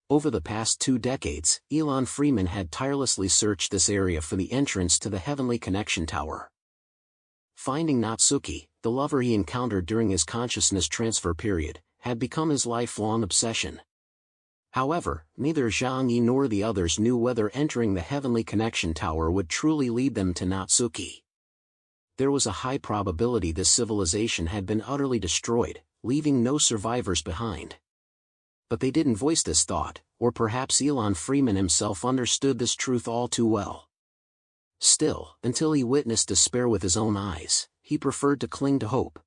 S1: Over the past 2 decades, Elon Freeman had tirelessly searched this area for the entrance to the Heavenly Connection Tower. Finding Natsuki, the lover he encountered during his consciousness transfer period, had become his lifelong obsession. However, neither Zhang Yi nor the others knew whether entering the Heavenly Connection Tower would truly lead them to Natsuki. There was a high probability this civilization had been utterly destroyed, leaving no survivors behind. But they didn't voice this thought, or perhaps Elon Freeman himself understood this truth all too well. Still, until he witnessed despair with his own eyes, he preferred to cling to hope.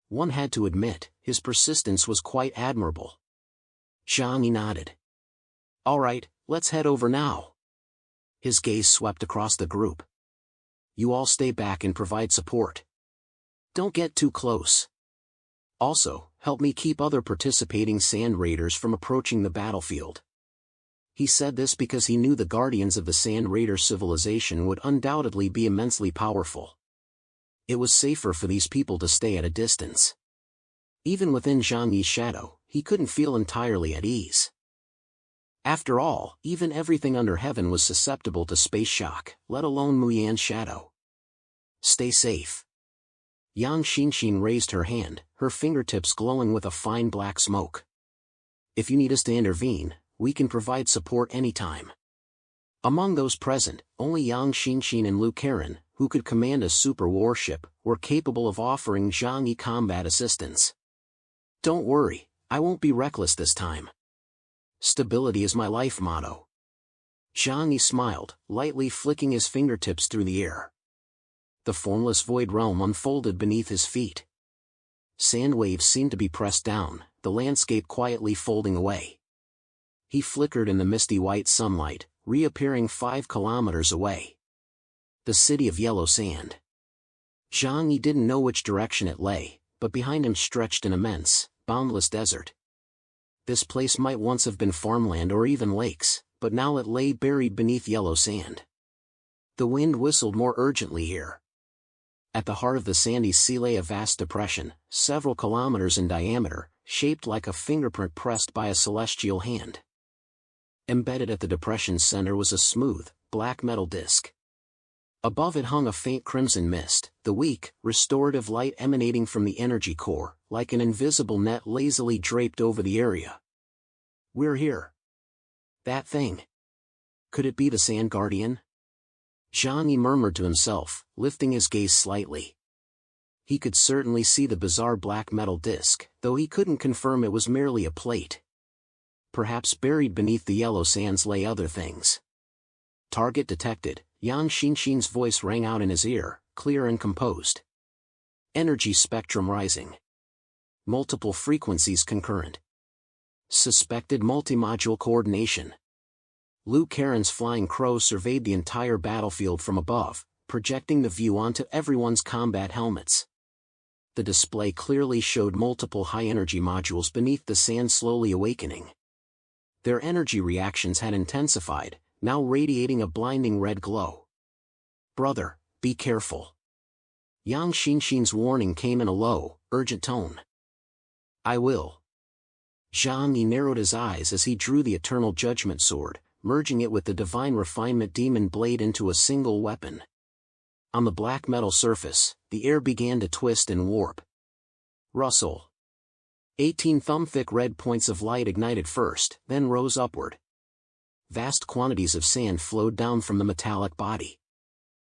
S1: One had to admit, his persistence was quite admirable. Zhang Yi nodded. All right, let's head over now. His gaze swept across the group. You all stay back and provide support. Don't get too close. Also, help me keep other participating Sand Raiders from approaching the battlefield. He said this because he knew the guardians of the Sand Raider civilization would undoubtedly be immensely powerful. It was safer for these people to stay at a distance. Even within Zhang Yi's shadow, he couldn't feel entirely at ease. After all, even everything under heaven was susceptible to space shock, let alone Muyan's shadow. Stay safe. Yang Xinxin raised her hand, her fingertips glowing with a fine black smoke. If you need us to intervene, we can provide support anytime. Among those present, only Yang Xinxin and Lu Karen, who could command a super warship, were capable of offering Zhang Yi combat assistance. Don't worry, I won't be reckless this time. Stability is my life motto. Zhang Yi smiled, lightly flicking his fingertips through the air. The formless void realm unfolded beneath his feet. Sand waves seemed to be pressed down, the landscape quietly folding away. He flickered in the misty white sunlight, reappearing 5 kilometers away. The city of yellow sand. Zhang Yi didn't know which direction it lay, but behind him stretched an immense, boundless desert. This place might once have been farmland or even lakes, but now it lay buried beneath yellow sand. The wind whistled more urgently here. At the heart of the sandy sea lay a vast depression, several kilometers in diameter, shaped like a fingerprint pressed by a celestial hand. Embedded at the depression's center was a smooth, black metal disc. Above it hung a faint crimson mist, the weak, restorative light emanating from the energy core, like an invisible net lazily draped over the area. "We're here." That thing. Could it be the Sand Guardian? Zhang Yi murmured to himself, lifting his gaze slightly. He could certainly see the bizarre black metal disc, though he couldn't confirm it was merely a plate. Perhaps buried beneath the yellow sands lay other things. Target detected, Yang Xinxin's voice rang out in his ear, clear and composed. Energy spectrum rising. Multiple frequencies concurrent. Suspected multi-module coordination. Liu Karen's flying crow surveyed the entire battlefield from above, projecting the view onto everyone's combat helmets. The display clearly showed multiple high-energy modules beneath the sand slowly awakening. Their energy reactions had intensified, now radiating a blinding red glow. "Brother, be careful." Yang Xinxin's warning came in a low, urgent tone. "I will." Zhang Yi narrowed his eyes as he drew the Eternal Judgment Sword, merging it with the Divine Refinement Demon Blade into a single weapon. On the black metal surface, the air began to twist and warp. Rustle. 18 thumb-thick red points of light ignited first, then rose upward. Vast quantities of sand flowed down from the metallic body.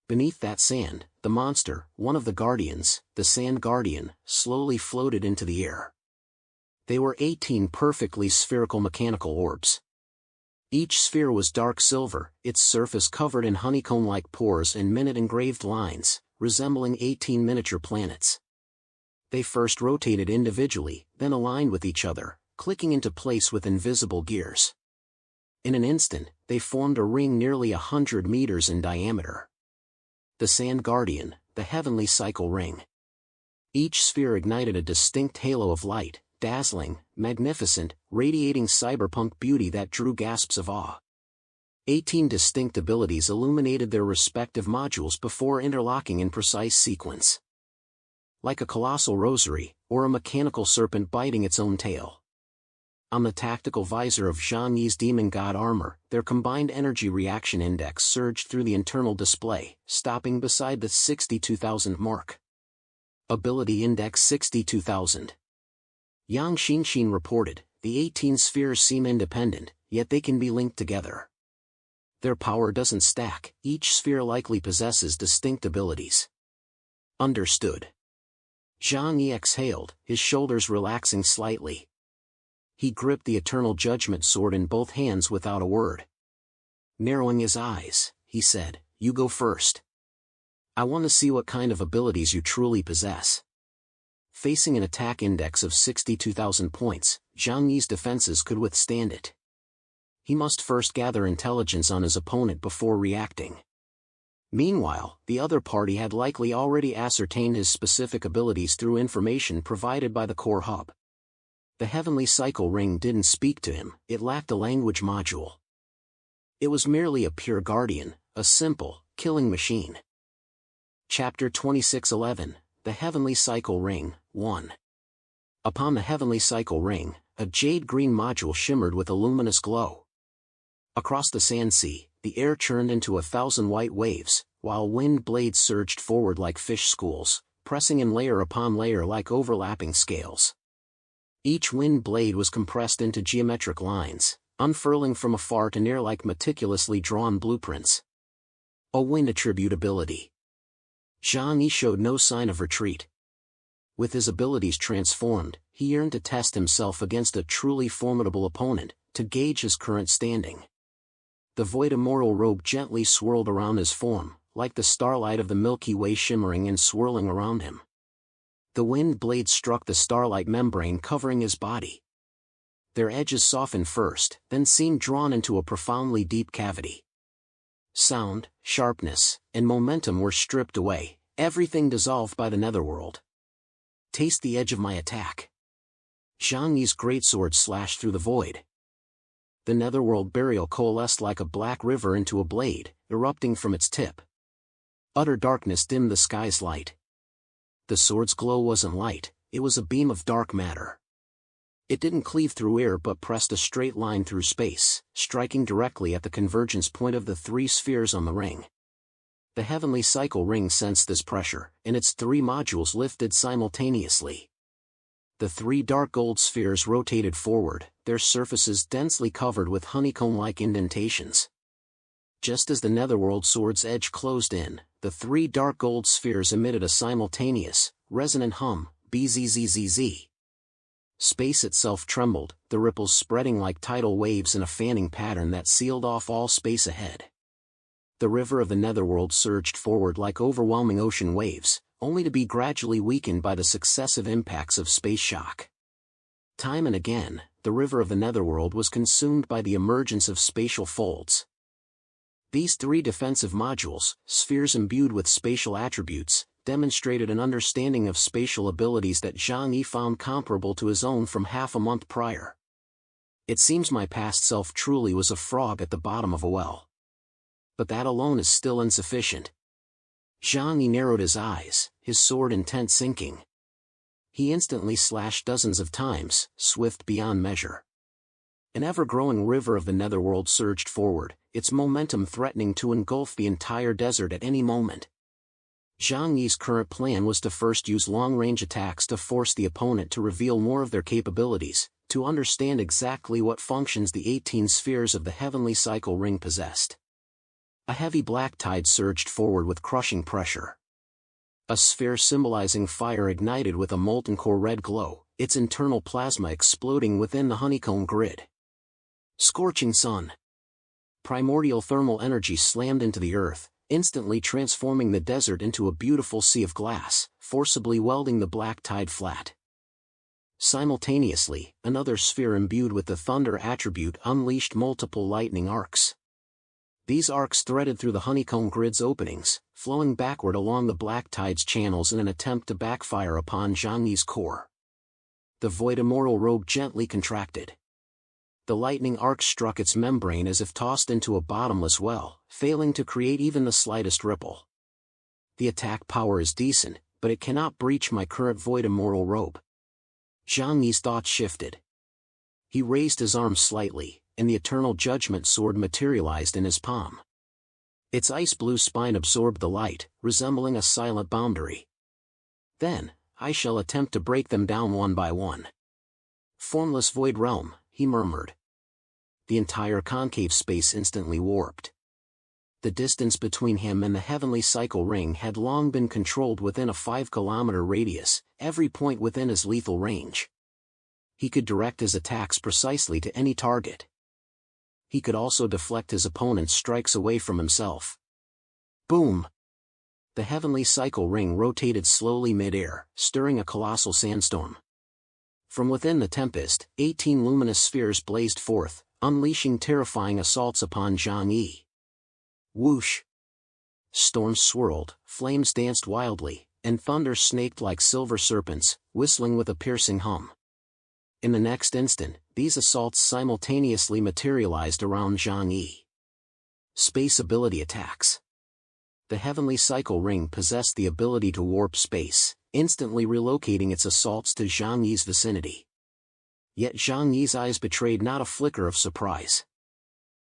S1: Beneath that sand, the monster, one of the guardians, the Sand Guardian, slowly floated into the air. They were 18 perfectly spherical mechanical orbs. Each sphere was dark silver, its surface covered in honeycomb-like pores and minute-engraved lines, resembling 18 miniature planets. They first rotated individually, then aligned with each other, clicking into place with invisible gears. In an instant, they formed a ring nearly 100 meters in diameter. The Sand Guardian, the Heavenly Cycle Ring. Each sphere ignited a distinct halo of light, dazzling, magnificent, radiating cyberpunk beauty that drew gasps of awe. 18 distinct abilities illuminated their respective modules before interlocking in precise sequence. Like a colossal rosary, or a mechanical serpent biting its own tail. On the tactical visor of Zhang Yi's demon god armor, their combined energy reaction index surged through the internal display, stopping beside the 62,000 mark. Ability Index 62,000. Yang Xinxin reported, "The 18 spheres seem independent, yet they can be linked together. Their power doesn't stack, each sphere likely possesses distinct abilities." Understood. Zhang Yi exhaled, his shoulders relaxing slightly. He gripped the Eternal Judgment Sword in both hands without a word. Narrowing his eyes, he said, "You go first. I want to see what kind of abilities you truly possess." Facing an attack index of 62,000 points, Zhang Yi's defenses could withstand it. He must first gather intelligence on his opponent before reacting. Meanwhile, the other party had likely already ascertained his specific abilities through information provided by the core hub. The Heavenly Cycle Ring didn't speak to him, it lacked a language module. It was merely a pure guardian, a simple, killing machine. Chapter 2611, The Heavenly Cycle Ring, 1. Upon the Heavenly Cycle Ring, a jade-green module shimmered with a luminous glow. Across the sand sea, the air churned into 1,000 white waves, while wind blades surged forward like fish schools, pressing in layer upon layer like overlapping scales. Each wind blade was compressed into geometric lines, unfurling from afar to near like meticulously drawn blueprints. A wind attribute ability. Zhang Yi showed no sign of retreat. With his abilities transformed, he yearned to test himself against a truly formidable opponent, to gauge his current standing. The void immortal robe gently swirled around his form, like the starlight of the Milky Way shimmering and swirling around him. The wind blades struck the starlight membrane covering his body. Their edges softened first, then seemed drawn into a profoundly deep cavity. Sound, sharpness, and momentum were stripped away, everything dissolved by the netherworld. Taste the edge of my attack. Zhang Yi's greatsword slashed through the void. The netherworld burial coalesced like a black river into a blade, erupting from its tip. Utter darkness dimmed the sky's light. The sword's glow wasn't light, it was a beam of dark matter. It didn't cleave through air but pressed a straight line through space, striking directly at the convergence point of the three spheres on the ring. The heavenly cycle ring sensed this pressure, and its three modules lifted simultaneously. The three dark gold spheres rotated forward, their surfaces densely covered with honeycomb-like indentations. Just as the netherworld sword's edge closed in, the three dark gold spheres emitted a simultaneous, resonant hum, bzzzzz. Space itself trembled, the ripples spreading like tidal waves in a fanning pattern that sealed off all space ahead. The river of the netherworld surged forward like overwhelming ocean waves, only to be gradually weakened by the successive impacts of space shock. Time and again, the river of the netherworld was consumed by the emergence of spatial folds. These three defensive modules, spheres imbued with spatial attributes, demonstrated an understanding of spatial abilities that Zhang Yi found comparable to his own from half a month prior. It seems my past self truly was a frog at the bottom of a well. But that alone is still insufficient. Zhang Yi narrowed his eyes, his sword intent sinking. He instantly slashed dozens of times, swift beyond measure. An ever-growing river of the netherworld surged forward, its momentum threatening to engulf the entire desert at any moment. Zhang Yi's current plan was to first use long-range attacks to force the opponent to reveal more of their capabilities, to understand exactly what functions the 18 spheres of the heavenly cycle ring possessed. A heavy black tide surged forward with crushing pressure. A sphere symbolizing fire ignited with a molten core red glow, its internal plasma exploding within the honeycomb grid. Scorching sun. Primordial thermal energy slammed into the earth, instantly transforming the desert into a beautiful sea of glass, forcibly welding the black tide flat. Simultaneously, another sphere imbued with the thunder attribute unleashed multiple lightning arcs. These arcs threaded through the honeycomb grid's openings, flowing backward along the black tide's channels in an attempt to backfire upon Zhang Yi's core. The void immortal robe gently contracted. The lightning arc struck its membrane as if tossed into a bottomless well, failing to create even the slightest ripple. The attack power is decent, but it cannot breach my current void immortal robe. Zhang Yi's thoughts shifted. He raised his arm slightly, and the eternal judgment sword materialized in his palm. Its ice-blue spine absorbed the light, resembling a silent boundary. Then, I shall attempt to break them down one by one. Formless void realm, he murmured. The entire concave space instantly warped. The distance between him and the heavenly cycle ring had long been controlled within a 5-kilometer radius, every point within his lethal range. He could direct his attacks precisely to any target. He could also deflect his opponent's strikes away from himself. Boom! The heavenly cycle ring rotated slowly mid-air, stirring a colossal sandstorm. From within the tempest, 18 luminous spheres blazed forth, unleashing terrifying assaults upon Zhang Yi. Whoosh! Storms swirled, flames danced wildly, and thunder snaked like silver serpents, whistling with a piercing hum. In the next instant, these assaults simultaneously materialized around Zhang Yi. Space ability attacks. The heavenly cycle ring possessed the ability to warp space, instantly relocating its assaults to Zhang Yi's vicinity. Yet Zhang Yi's eyes betrayed not a flicker of surprise.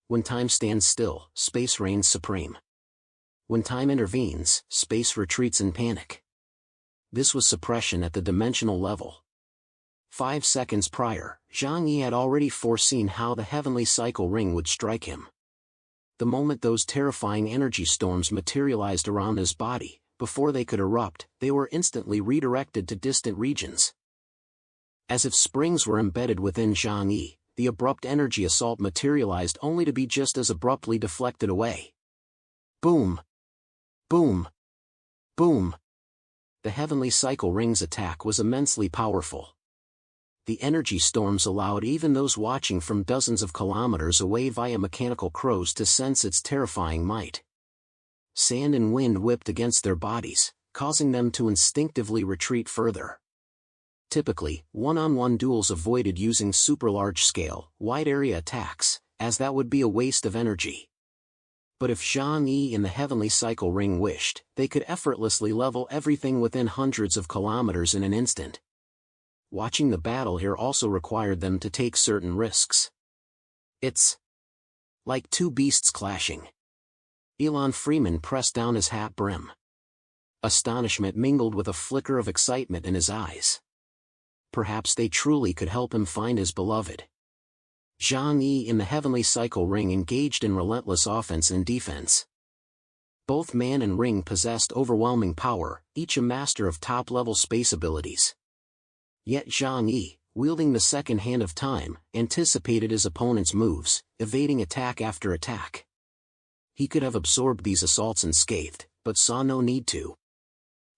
S1: When time stands still, space reigns supreme. When time intervenes, space retreats in panic. This was suppression at the dimensional level. 5 seconds prior, Zhang Yi had already foreseen how the heavenly cycle ring would strike him. The moment those terrifying energy storms materialized around his body, before they could erupt, they were instantly redirected to distant regions. As if springs were embedded within Zhang Yi, the abrupt energy assault materialized only to be just as abruptly deflected away. Boom! Boom! Boom! The Heavenly Cycle Ring's attack was immensely powerful. The energy storms allowed even those watching from dozens of kilometers away via mechanical crows to sense its terrifying might. Sand and wind whipped against their bodies, causing them to instinctively retreat further. Typically, one-on-one duels avoided using super-large-scale, wide-area attacks, as that would be a waste of energy. But if Zhang Yi and the Heavenly Cycle Ring wished, they could effortlessly level everything within hundreds of kilometers in an instant. Watching the battle here also required them to take certain risks. It's like two beasts clashing. Elon Freeman pressed down his hat brim. Astonishment mingled with a flicker of excitement in his eyes. Perhaps they truly could help him find his beloved. Zhang Yi and the Heavenly Cycle Ring engaged in relentless offense and defense. Both man and ring possessed overwhelming power, each a master of top-level space abilities. Yet Zhang Yi, wielding the second hand of time, anticipated his opponent's moves, evading attack after attack. He could have absorbed these assaults unscathed, but saw no need to.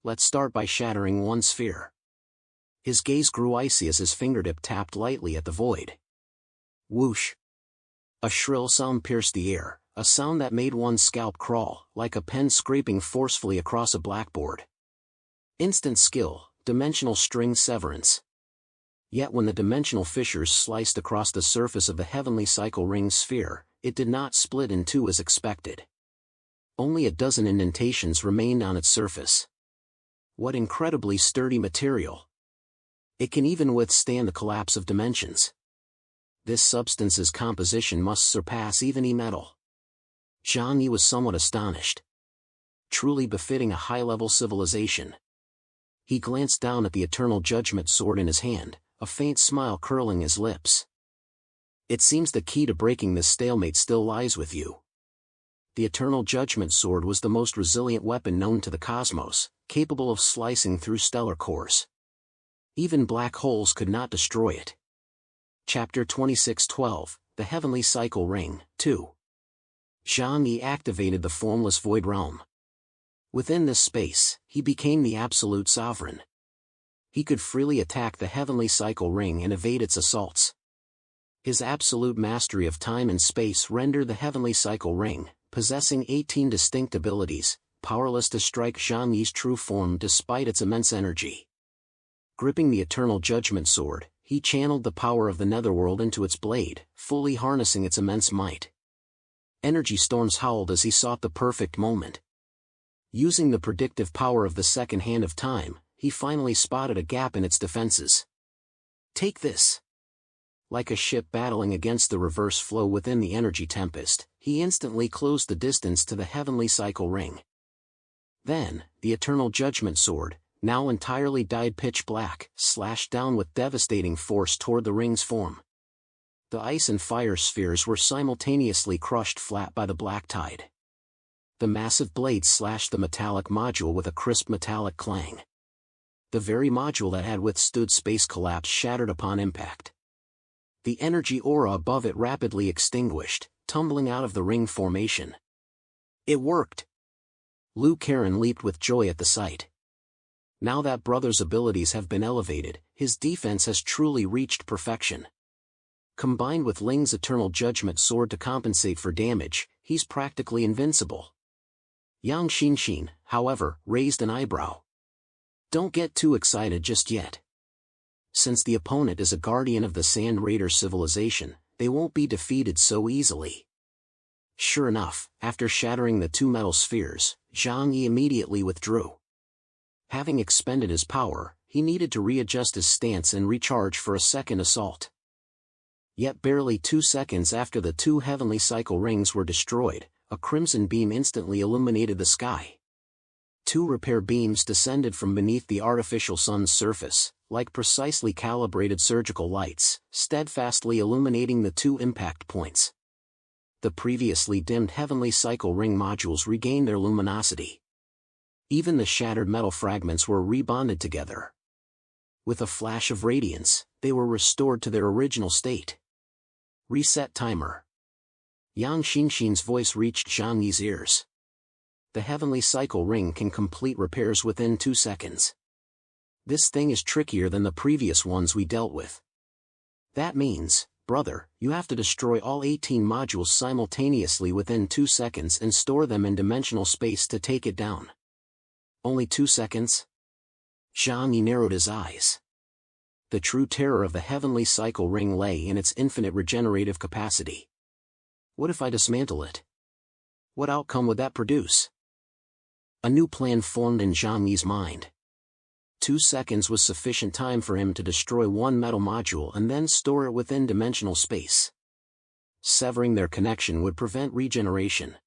S1: Let's start by shattering one sphere. His gaze grew icy as his fingertip tapped lightly at the void. Whoosh! A shrill sound pierced the air, a sound that made one's scalp crawl, like a pen scraping forcefully across a blackboard. Instant skill, dimensional string severance. Yet when the dimensional fissures sliced across the surface of the Heavenly Cycle Ring sphere, it did not split in two as expected. Only a dozen indentations remained on its surface. What incredibly sturdy material! It can even withstand the collapse of dimensions. This substance's composition must surpass even E-metal. Zhang Yi was somewhat astonished. Truly befitting a high-level civilization. He glanced down at the Eternal Judgment Sword in his hand, a faint smile curling his lips. It seems the key to breaking this stalemate still lies with you. The Eternal Judgment Sword was the most resilient weapon known to the cosmos, capable of slicing through stellar cores. Even black holes could not destroy it. Chapter 26:12, The Heavenly Cycle Ring, 2. Zhang Yi activated the formless void realm. Within this space, he became the absolute sovereign. He could freely attack the Heavenly Cycle Ring and evade its assaults. His absolute mastery of time and space rendered the Heavenly Cycle Ring, possessing 18 distinct abilities, powerless to strike Zhang Yi's true form despite its immense energy. Gripping the Eternal Judgment Sword, he channeled the power of the Netherworld into its blade, fully harnessing its immense might. Energy storms howled as he sought the perfect moment. Using the predictive power of the second hand of time, he finally spotted a gap in its defenses. Take this! Like a ship battling against the reverse flow within the energy tempest, he instantly closed the distance to the Heavenly Cycle Ring. Then, the Eternal Judgment Sword, now entirely dyed pitch black, slashed down with devastating force toward the ring's form. The ice and fire spheres were simultaneously crushed flat by the black tide. The massive blade slashed the metallic module with a crisp metallic clang. The very module that had withstood space collapse shattered upon impact. The energy aura above it rapidly extinguished, tumbling out of the ring formation. It worked! Liu Karen leaped with joy at the sight. Now that brother's abilities have been elevated, his defense has truly reached perfection. Combined with Ling's Eternal Judgment Sword to compensate for damage, he's practically invincible. Yang Xinxin, however, raised an eyebrow. Don't get too excited just yet. Since the opponent is a guardian of the Sand Raider civilization, they won't be defeated so easily. Sure enough, after shattering the two metal spheres, Zhang Yi immediately withdrew. Having expended his power, he needed to readjust his stance and recharge for a second assault. Yet barely 2 seconds after the two Heavenly Cycle Rings were destroyed, a crimson beam instantly illuminated the sky. 2 repair beams descended from beneath the artificial sun's surface, like precisely calibrated surgical lights, steadfastly illuminating the 2 impact points. The previously dimmed Heavenly Cycle Ring modules regained their luminosity. Even the shattered metal fragments were rebonded together. With a flash of radiance, they were restored to their original state. Reset timer. Yang Xinxin's voice reached Zhang Yi's ears. The heavenly cycle ring can complete repairs within 2 seconds. This thing is trickier than the previous ones we dealt with. That means, brother, you have to destroy all 18 modules simultaneously within 2 seconds and store them in dimensional space to take it down. Only 2 seconds? Zhang Yi narrowed his eyes. The true terror of the heavenly cycle ring lay in its infinite regenerative capacity. What if I dismantle it? What outcome would that produce? A new plan formed in Zhang Yi's mind. 2 seconds was sufficient time for him to destroy one metal module and then store it within dimensional space. Severing their connection would prevent regeneration.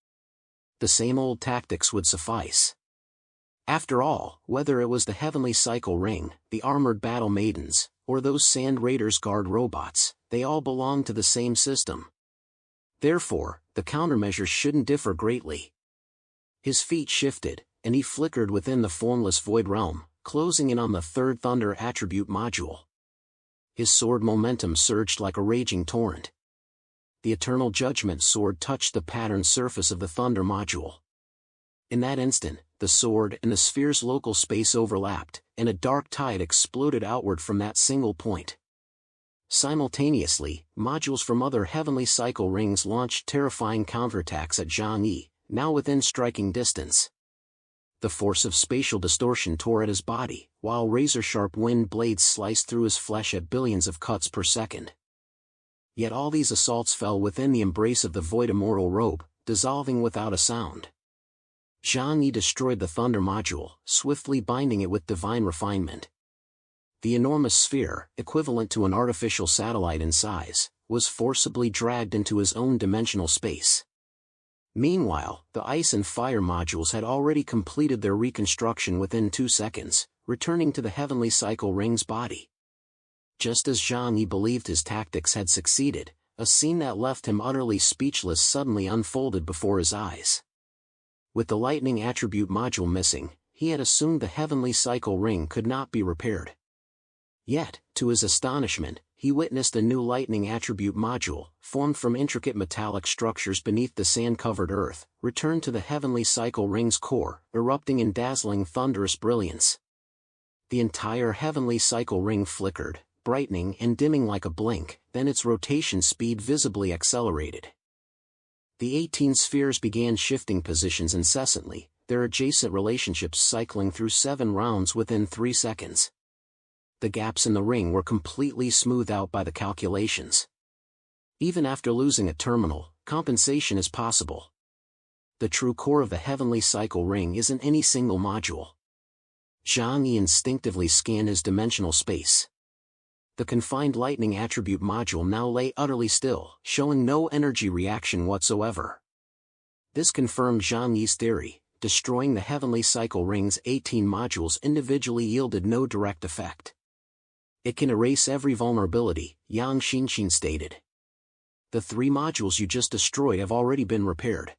S1: The same old tactics would suffice. After all, whether it was the heavenly cycle ring, the armored battle maidens, or those sand raiders guard robots, they all belonged to the same system. Therefore, the countermeasures shouldn't differ greatly. His feet shifted, and he flickered within the formless void realm, closing in on the third thunder attribute module. His sword momentum surged like a raging torrent. The eternal judgment sword touched the patterned surface of the thunder module. In that instant, the sword and the sphere's local space overlapped, and a dark tide exploded outward from that single point. Simultaneously, modules from other heavenly cycle rings launched terrifying counterattacks at Zhang Yi, now within striking distance. The force of spatial distortion tore at his body, while razor-sharp wind blades sliced through his flesh at billions of cuts per second. Yet all these assaults fell within the embrace of the void immortal robe, dissolving without a sound. Zhang Yi destroyed the thunder module, swiftly binding it with divine refinement. The enormous sphere, equivalent to an artificial satellite in size, was forcibly dragged into his own dimensional space. Meanwhile, the ice and fire modules had already completed their reconstruction within 2 seconds, returning to the heavenly cycle ring's body. Just as Zhang Yi believed his tactics had succeeded, a scene that left him utterly speechless suddenly unfolded before his eyes. With the lightning attribute module missing, he had assumed the heavenly cycle ring could not be repaired. Yet, to his astonishment, he witnessed a new lightning attribute module, formed from intricate metallic structures beneath the sand-covered earth, return to the heavenly cycle ring's core, erupting in dazzling thunderous brilliance. The entire heavenly cycle ring flickered, brightening and dimming like a blink, then its rotation speed visibly accelerated. The 18 spheres began shifting positions incessantly, their adjacent relationships cycling through 7 rounds within 3 seconds. The gaps in the ring were completely smoothed out by the calculations. Even after losing a terminal, compensation is possible. The true core of the heavenly cycle ring isn't any single module. Zhang Yi instinctively scanned his dimensional space. The confined lightning attribute module now lay utterly still, showing no energy reaction whatsoever. This confirmed Zhang Yi's theory: destroying the heavenly cycle ring's 18 modules individually yielded no direct effect. It can erase every vulnerability, Yang Xinxin stated. The 3 modules you just destroyed have already been repaired.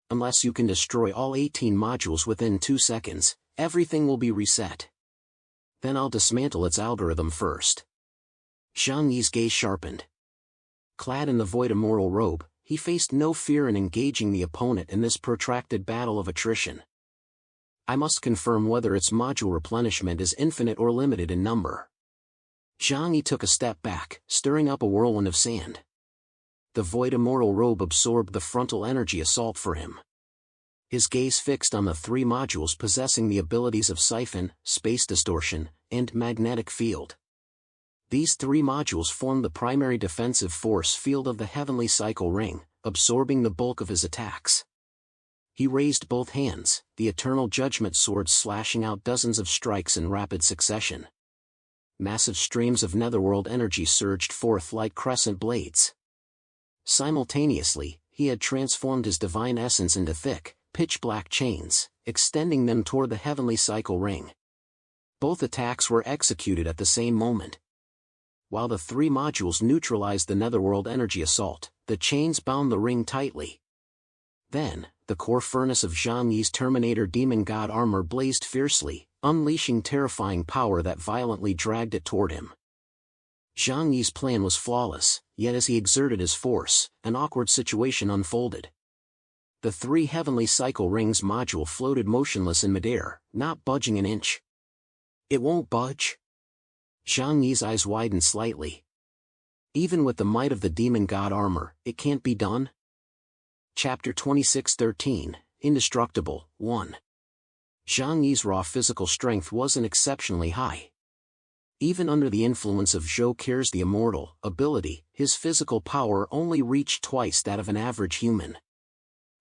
S1: Unless you can destroy all 18 modules within 2 seconds, everything will be reset. Then I'll dismantle its algorithm first. Zhang Yi's gaze sharpened. Clad in the void immortal robe, he faced no fear in engaging the opponent in this protracted battle of attrition. I must confirm whether its module replenishment is infinite or limited in number. Zhang Yi took a step back, stirring up a whirlwind of sand. The void immortal robe absorbed the frontal energy assault for him. His gaze fixed on the 3 modules possessing the abilities of siphon, space distortion, and magnetic field. These 3 modules form the primary defensive force field of the heavenly cycle ring, absorbing the bulk of his attacks. He raised both hands, the eternal judgment sword slashing out dozens of strikes in rapid succession. Massive streams of netherworld energy surged forth like crescent blades. Simultaneously, he had transformed his divine essence into thick, pitch-black chains, extending them toward the heavenly cycle ring. Both attacks were executed at the same moment. While the 3 modules neutralized the netherworld energy assault, the chains bound the ring tightly. Then, the core furnace of Zhang Yi's Terminator demon god armor blazed fiercely, unleashing terrifying power that violently dragged it toward him. Zhang Yi's plan was flawless, yet as he exerted his force, an awkward situation unfolded. The 3 heavenly cycle rings module floated motionless in midair, not budging an inch. It won't budge? Zhang Yi's eyes widened slightly. Even with the might of the demon god armor, it can't be done? Chapter 26:13, Indestructible, 1. Zhang Yi's raw physical strength wasn't exceptionally high. Even under the influence of Zhou Keir's the Immortal ability, his physical power only reached twice that of an average human.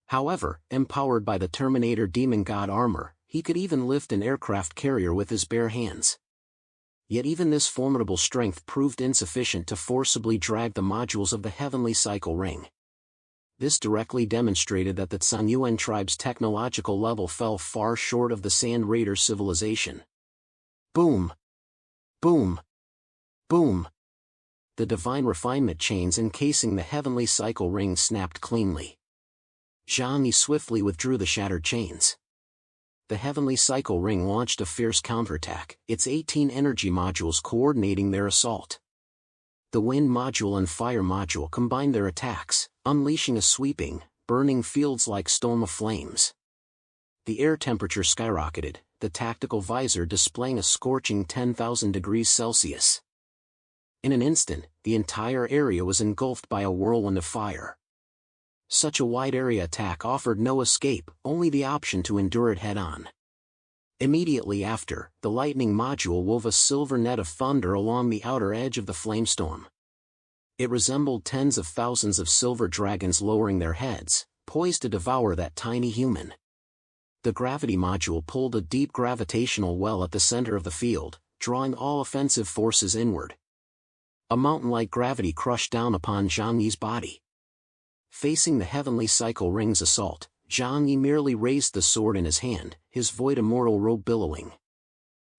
S1: However, empowered by the Terminator demon god armor, he could even lift an aircraft carrier with his bare hands. Yet even this formidable strength proved insufficient to forcibly drag the modules of the heavenly cycle ring. This directly demonstrated that the Tsan tribe's technological level fell far short of the Sand Raider civilization. Boom! Boom! Boom! The divine refinement chains encasing the heavenly cycle ring snapped cleanly. Zhang Yi swiftly withdrew the shattered chains. The heavenly cycle ring launched a fierce counterattack, its 18 energy modules coordinating their assault. The wind module and fire module combined their attacks, unleashing a sweeping, burning fields like storm of flames. The air temperature skyrocketed, the tactical visor displaying a scorching 10,000 degrees Celsius. In an instant, the entire area was engulfed by a whirlwind of fire. Such a wide area attack offered no escape, only the option to endure it head-on. Immediately after, the lightning module wove a silver net of thunder along the outer edge of the flamestorm. It resembled tens of thousands of silver dragons lowering their heads, poised to devour that tiny human. The gravity module pulled a deep gravitational well at the center of the field, drawing all offensive forces inward. A mountain-like gravity crushed down upon Zhang Yi's body. Facing the heavenly cycle ring's assault, Zhang Yi merely raised the sword in his hand, his void immortal robe billowing.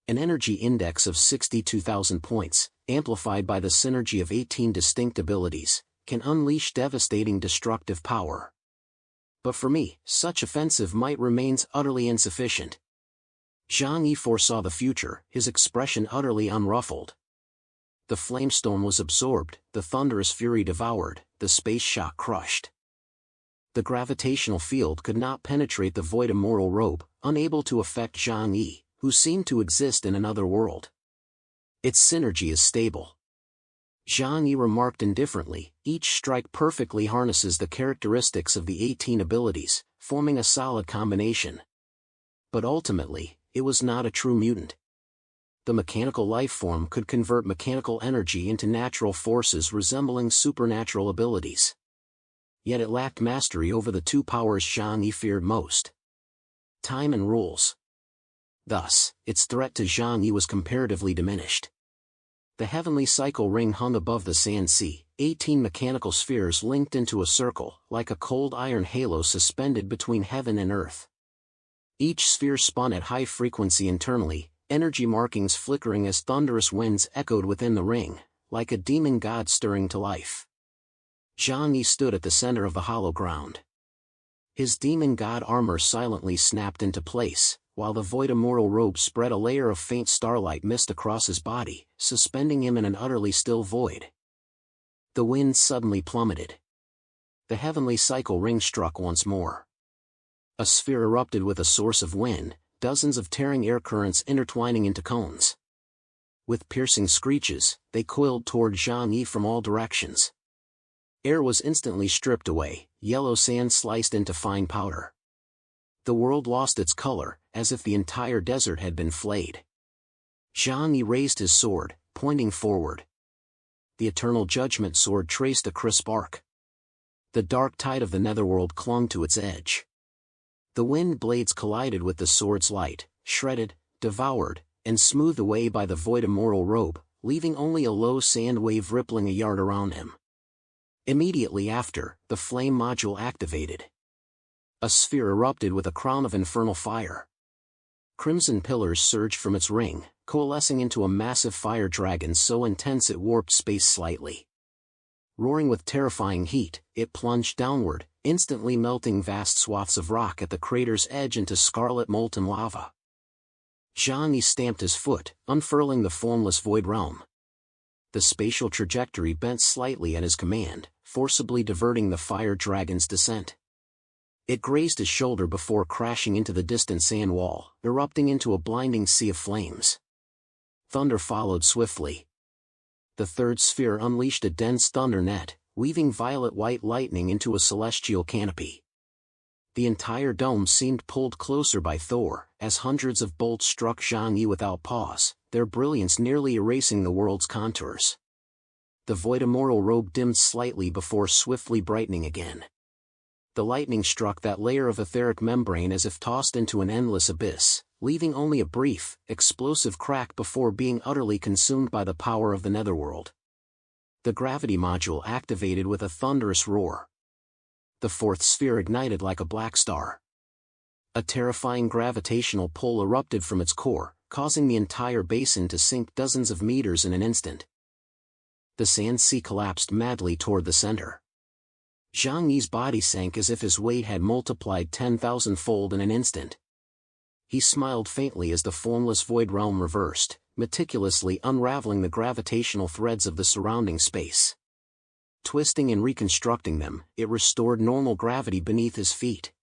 S1: An energy index of 62,000 points, amplified by the synergy of 18 distinct abilities, can unleash devastating destructive power. But for me, such offensive might remains utterly insufficient. Zhang Yi foresaw the future, his expression utterly unruffled. The flamestorm was absorbed, the thunderous fury devoured, the space shock crushed. The gravitational field could not penetrate the void immortal robe, unable to affect Zhang Yi, who seemed to exist in another world. Its synergy is stable. Zhang Yi remarked indifferently, each strike perfectly harnesses the characteristics of the 18 abilities, forming a solid combination. But ultimately, it was not a true mutant. The mechanical life form could convert mechanical energy into natural forces resembling supernatural abilities. Yet it lacked mastery over the 2 powers Zhang Yi feared most: time and rules. Thus, its threat to Zhang Yi was comparatively diminished. The heavenly cycle ring hung above the sand sea, 18 mechanical spheres linked into a circle, like a cold iron halo suspended between heaven and earth. Each sphere spun at high frequency internally, energy markings flickering as thunderous winds echoed within the ring, like a demon god stirring to life. Zhang Yi stood at the center of the hollow ground. His demon god armor silently snapped into place, while the void immortal robe spread a layer of faint starlight mist across his body, suspending him in an utterly still void. The wind suddenly plummeted. The heavenly cycle ring struck once more. A sphere erupted with a source of wind, dozens of tearing air currents intertwining into cones. With piercing screeches, they coiled toward Zhang Yi from all directions. Air was instantly stripped away, yellow sand sliced into fine powder. The world lost its color, as if the entire desert had been flayed. Zhang Yi raised his sword, pointing forward. The eternal judgment sword traced a crisp arc. The dark tide of the netherworld clung to its edge. The wind blades collided with the sword's light, shredded, devoured, and smoothed away by the void immortal robe, leaving only a low sand wave rippling a yard around him. Immediately after, the flame module activated. A sphere erupted with a crown of infernal fire. Crimson pillars surged from its ring, coalescing into a massive fire dragon so intense it warped space slightly. Roaring with terrifying heat, it plunged downward, instantly melting vast swaths of rock at the crater's edge into scarlet molten lava. Zhang Yi stamped his foot, unfurling the formless void realm. The spatial trajectory bent slightly at his command, forcibly diverting the fire dragon's descent. It grazed his shoulder before crashing into the distant sand wall, erupting into a blinding sea of flames. Thunder followed swiftly. The third sphere unleashed a dense thunder net, weaving violet-white lightning into a celestial canopy. The entire dome seemed pulled closer by Thor, as hundreds of bolts struck Zhang Yi without pause, their brilliance nearly erasing the world's contours. The void immortal robe dimmed slightly before swiftly brightening again. The lightning struck that layer of etheric membrane as if tossed into an endless abyss, leaving only a brief, explosive crack before being utterly consumed by the power of the netherworld. The gravity module activated with a thunderous roar. The fourth sphere ignited like a black star. A terrifying gravitational pull erupted from its core, causing the entire basin to sink dozens of meters in an instant. The sand sea collapsed madly toward the center. Zhang Yi's body sank as if his weight had multiplied 10,000-fold in an instant. He smiled faintly as the formless void realm reversed, meticulously unraveling the gravitational threads of the surrounding space. Twisting and reconstructing them, it restored normal gravity beneath his feet.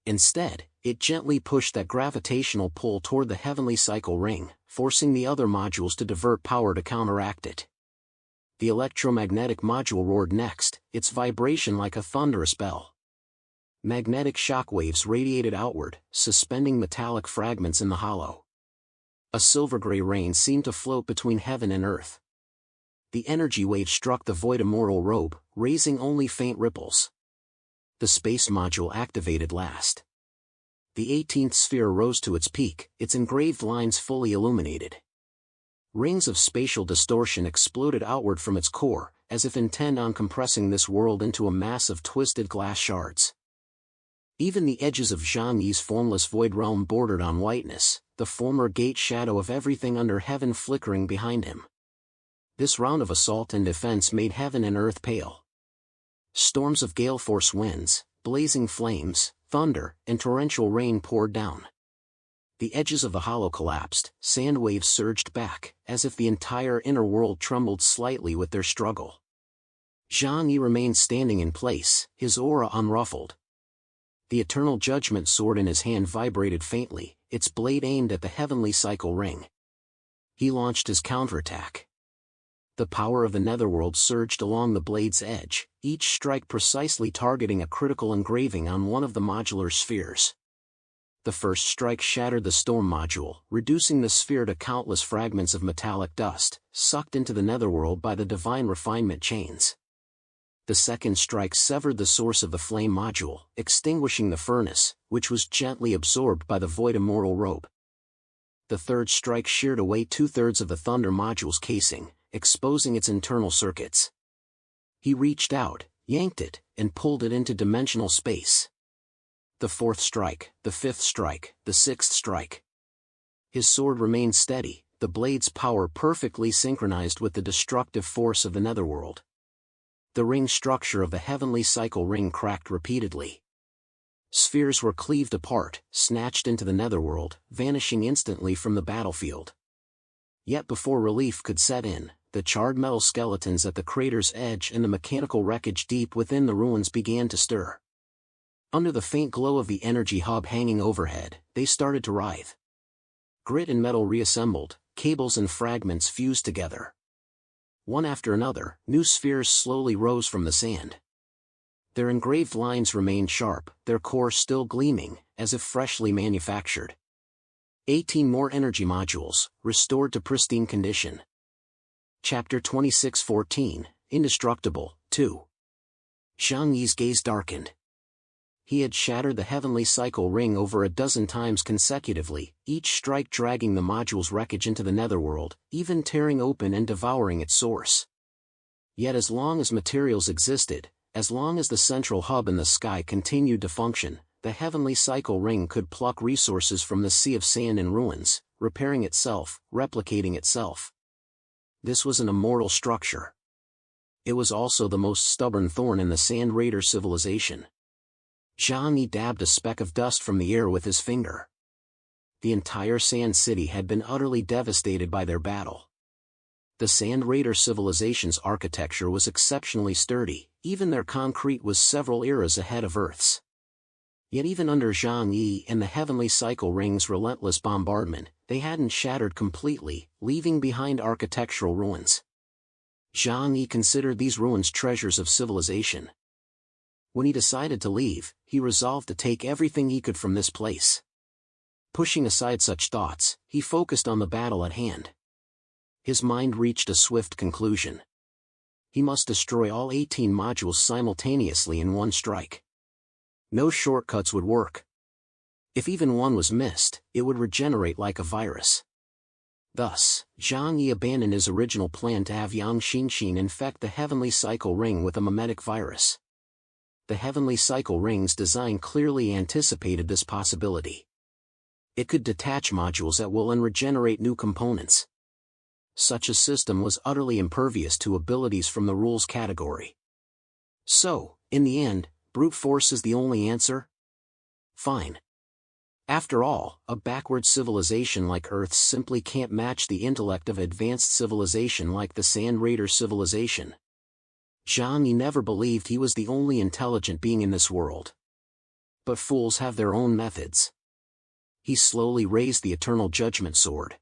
S1: Instead, it gently pushed that gravitational pull toward the heavenly cycle ring, forcing the other modules to divert power to counteract it. The electromagnetic module roared next, its vibration like a thunderous bell. Magnetic shockwaves radiated outward, suspending metallic fragments in the hollow. A silver-gray rain seemed to float between heaven and earth. The energy wave struck the void immortal robe, raising only faint ripples. The space module activated last. The 18th sphere rose to its peak, its engraved lines fully illuminated. Rings of spatial distortion exploded outward from its core, as if intent on compressing this world into a mass of twisted glass shards. Even the edges of Zhang Yi's formless void realm bordered on whiteness, the former gate shadow of everything under heaven flickering behind him. This round of assault and defense made heaven and earth pale. Storms of gale-force winds, blazing flames, thunder, and torrential rain poured down. The edges of the hollow collapsed, sand waves surged back, as if the entire inner world trembled slightly with their struggle. Zhang Yi remained standing in place, his aura unruffled. The eternal judgment sword in his hand vibrated faintly, its blade aimed at the heavenly cycle ring. He launched his counterattack. The power of the netherworld surged along the blade's edge, each strike precisely targeting a critical engraving on one of the modular spheres. The first strike shattered the storm module, reducing the sphere to countless fragments of metallic dust, sucked into the netherworld by the divine refinement chains. The second strike severed the source of the flame module, extinguishing the furnace, which was gently absorbed by the void immortal robe. The third strike sheared away 2/3 of the thunder module's casing, exposing its internal circuits. He reached out, yanked it, and pulled it into dimensional space. The fourth strike, the fifth strike, the sixth strike. His sword remained steady, the blade's power perfectly synchronized with the destructive force of the netherworld. The ring structure of the heavenly cycle ring cracked repeatedly. Spheres were cleaved apart, snatched into the netherworld, vanishing instantly from the battlefield. Yet before relief could set in, the charred metal skeletons at the crater's edge and the mechanical wreckage deep within the ruins began to stir. Under the faint glow of the energy hub hanging overhead, they started to writhe. Grit and metal reassembled, cables and fragments fused together. One after another, new spheres slowly rose from the sand. Their engraved lines remained sharp, their core still gleaming, as if freshly manufactured. 18 more energy modules, restored to pristine condition. Chapter 26:14, Indestructible, 2. Zhang Yi's gaze darkened. He had shattered the heavenly cycle ring over a dozen times consecutively, each strike dragging the module's wreckage into the netherworld, even tearing open and devouring its source. Yet as long as materials existed, as long as the central hub in the sky continued to function, the heavenly cycle ring could pluck resources from the sea of sand and ruins, repairing itself, replicating itself. This was an immortal structure. It was also the most stubborn thorn in the Sand Raider civilization. Zhang Yi dabbed a speck of dust from the air with his finger. The entire Sand City had been utterly devastated by their battle. The Sand Raider civilization's architecture was exceptionally sturdy, even their concrete was several eras ahead of Earth's. Yet even under Zhang Yi and the Heavenly Cycle Ring's relentless bombardment, they hadn't shattered completely, leaving behind architectural ruins. Zhang Yi considered these ruins treasures of civilization. When he decided to leave, he resolved to take everything he could from this place. Pushing aside such thoughts, he focused on the battle at hand. His mind reached a swift conclusion. He must destroy all 18 modules simultaneously in one strike. No shortcuts would work. If even one was missed, it would regenerate like a virus. Thus, Zhang Yi abandoned his original plan to have Yang Xinxin infect the Heavenly Cycle Ring with a mimetic virus. The Heavenly Cycle Ring's design clearly anticipated this possibility. It could detach modules at will and regenerate new components. Such a system was utterly impervious to abilities from the rules category. So, in the end, brute force is the only answer? Fine. After all, a backward civilization like Earth's simply can't match the intellect of advanced civilization like the Sand Raider civilization. Zhang Yi never believed he was the only intelligent being in this world. But fools have their own methods. He slowly raised the Eternal Judgment Sword.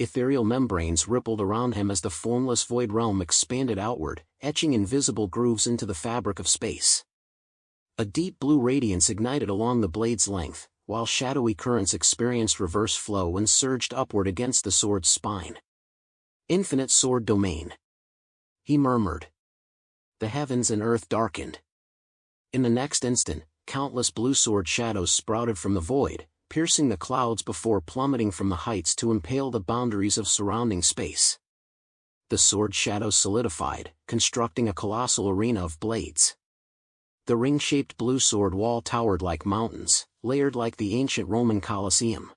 S1: Ethereal membranes rippled around him as the formless void realm expanded outward, etching invisible grooves into the fabric of space. A deep blue radiance ignited along the blade's length, while shadowy currents experienced reverse flow and surged upward against the sword's spine. Infinite sword domain. He murmured. The heavens and earth darkened. In the next instant, countless blue sword shadows sprouted from the void, piercing the clouds before plummeting from the heights to impale the boundaries of surrounding space. The sword shadows solidified, constructing a colossal arena of blades. The ring-shaped blue sword wall towered like mountains, layered like the ancient Roman Colosseum.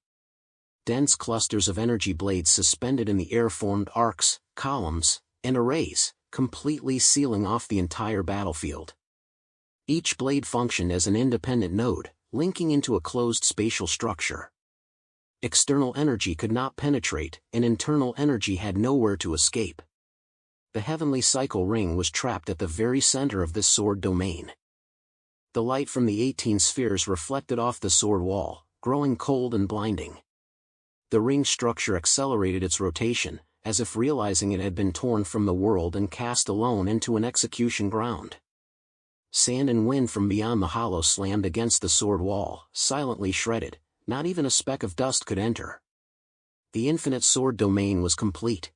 S1: Dense clusters of energy blades suspended in the air formed arcs, columns, and arrays, completely sealing off the entire battlefield. Each blade functioned as an independent node, linking into a closed spatial structure. External energy could not penetrate, and internal energy had nowhere to escape. The Heavenly Cycle Ring was trapped at the very center of this sword domain. The light from the 18 spheres reflected off the sword wall, growing cold and blinding. The ring structure accelerated its rotation, as if realizing it had been torn from the world and cast alone into an execution ground. Sand and wind from beyond the hollow slammed against the sword wall, silently shredded. Not even a speck of dust could enter. The infinite sword domain was complete.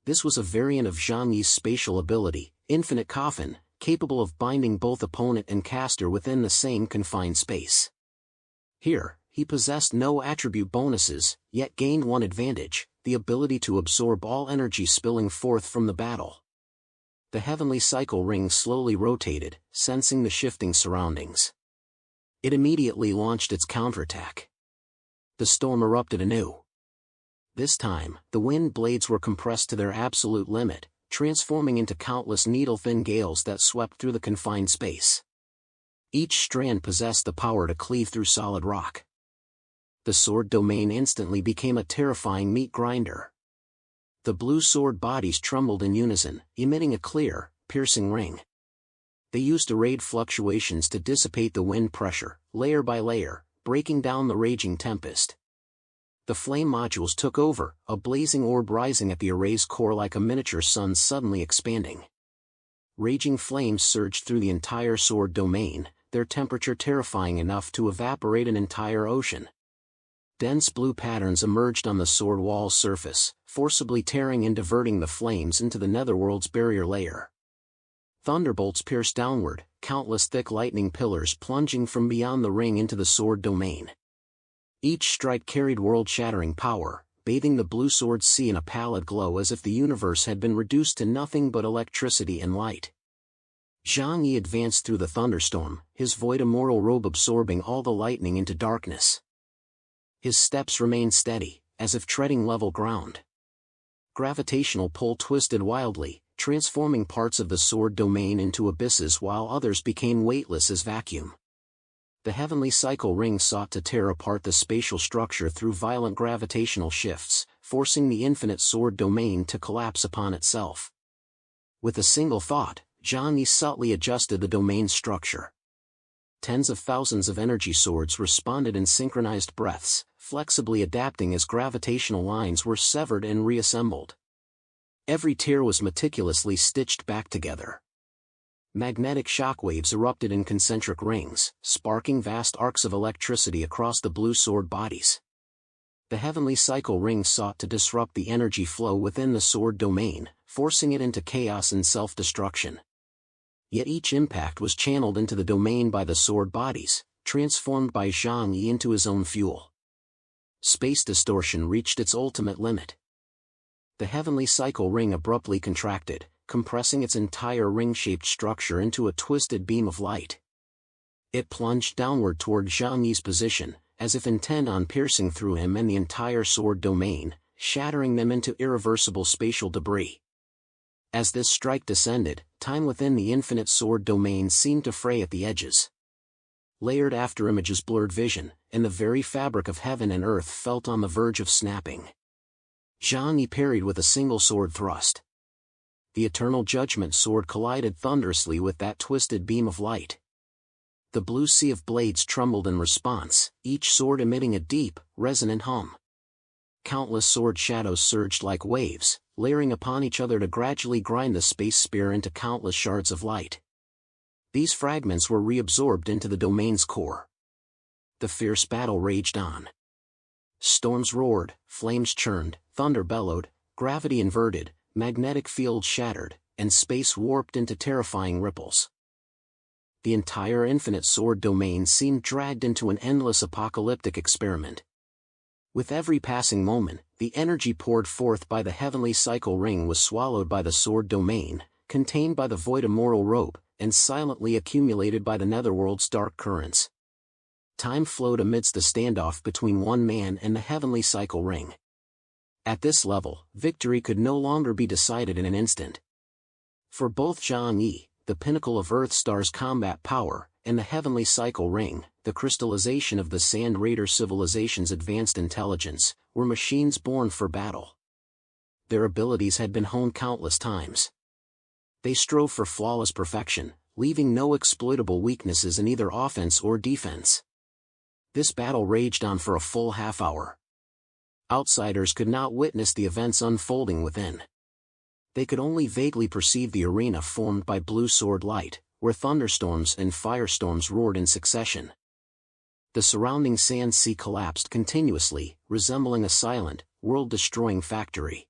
S1: This was a variant of Zhang Yi's spatial ability, Infinite Coffin, capable of binding both opponent and caster within the same confined space. Here, he possessed no attribute bonuses, yet gained one advantage, the ability to absorb all energy spilling forth from the battle. The Heavenly Cycle Ring slowly rotated, sensing the shifting surroundings. It immediately launched its counterattack. The storm erupted anew. This time, the wind blades were compressed to their absolute limit, transforming into countless needle-thin gales that swept through the confined space. Each strand possessed the power to cleave through solid rock. The sword domain instantly became a terrifying meat grinder. The blue sword bodies trembled in unison, emitting a clear, piercing ring. They used arrayed fluctuations to dissipate the wind pressure, layer by layer, breaking down the raging tempest. The flame modules took over, a blazing orb rising at the array's core like a miniature sun suddenly expanding. Raging flames surged through the entire sword domain, their temperature terrifying enough to evaporate an entire ocean. Dense blue patterns emerged on the sword wall's surface, forcibly tearing and diverting the flames into the netherworld's barrier layer. Thunderbolts pierced downward, countless thick lightning pillars plunging from beyond the ring into the sword domain. Each strike carried world-shattering power, bathing the blue sword's sea in a pallid glow as if the universe had been reduced to nothing but electricity and light. Zhang Yi advanced through the thunderstorm, his void immortal robe absorbing all the lightning into darkness. His steps remained steady, as if treading level ground. Gravitational pull twisted wildly, transforming parts of the sword domain into abysses while others became weightless as vacuum. The Heavenly Cycle Ring sought to tear apart the spatial structure through violent gravitational shifts, forcing the infinite sword domain to collapse upon itself. With a single thought, Zhang Yi subtly adjusted the domain's structure. Tens of thousands of energy swords responded in synchronized breaths, flexibly adapting as gravitational lines were severed and reassembled. Every tear was meticulously stitched back together. Magnetic shockwaves erupted in concentric rings, sparking vast arcs of electricity across the blue sword bodies. The heavenly cycle ring sought to disrupt the energy flow within the sword domain, forcing it into chaos and self-destruction. Yet each impact was channeled into the domain by the sword bodies, transformed by Zhang Yi into his own fuel. Space distortion reached its ultimate limit. The heavenly cycle ring abruptly contracted, compressing its entire ring-shaped structure into a twisted beam of light. It plunged downward toward Zhang Yi's position, as if intent on piercing through him and the entire sword domain, shattering them into irreversible spatial debris. As this strike descended, time within the infinite sword domain seemed to fray at the edges. Layered afterimages blurred vision, and the very fabric of heaven and earth felt on the verge of snapping. Zhang Yi parried with a single sword thrust. The eternal judgment sword collided thunderously with that twisted beam of light. The blue sea of blades trembled in response, each sword emitting a deep, resonant hum. Countless sword shadows surged like waves, layering upon each other to gradually grind the space spear into countless shards of light. These fragments were reabsorbed into the domain's core. The fierce battle raged on. Storms roared, flames churned, thunder bellowed, gravity inverted, magnetic fields shattered, and space warped into terrifying ripples. The entire infinite sword domain seemed dragged into an endless apocalyptic experiment. With every passing moment, the energy poured forth by the heavenly cycle ring was swallowed by the sword domain, contained by the void immoral rope, and silently accumulated by the netherworld's dark currents. Time flowed amidst the standoff between one man and the heavenly cycle ring. At this level, victory could no longer be decided in an instant. For both Zhang Yi, the pinnacle of Earthstar's combat power, and the heavenly cycle ring, the crystallization of the Sand Raider civilization's advanced intelligence, were machines born for battle. Their abilities had been honed countless times. They strove for flawless perfection, leaving no exploitable weaknesses in either offense or defense. This battle raged on for a full half-hour. Outsiders could not witness the events unfolding within. They could only vaguely perceive the arena formed by blue sword light, where thunderstorms and firestorms roared in succession. The surrounding sand sea collapsed continuously, resembling a silent, world-destroying factory.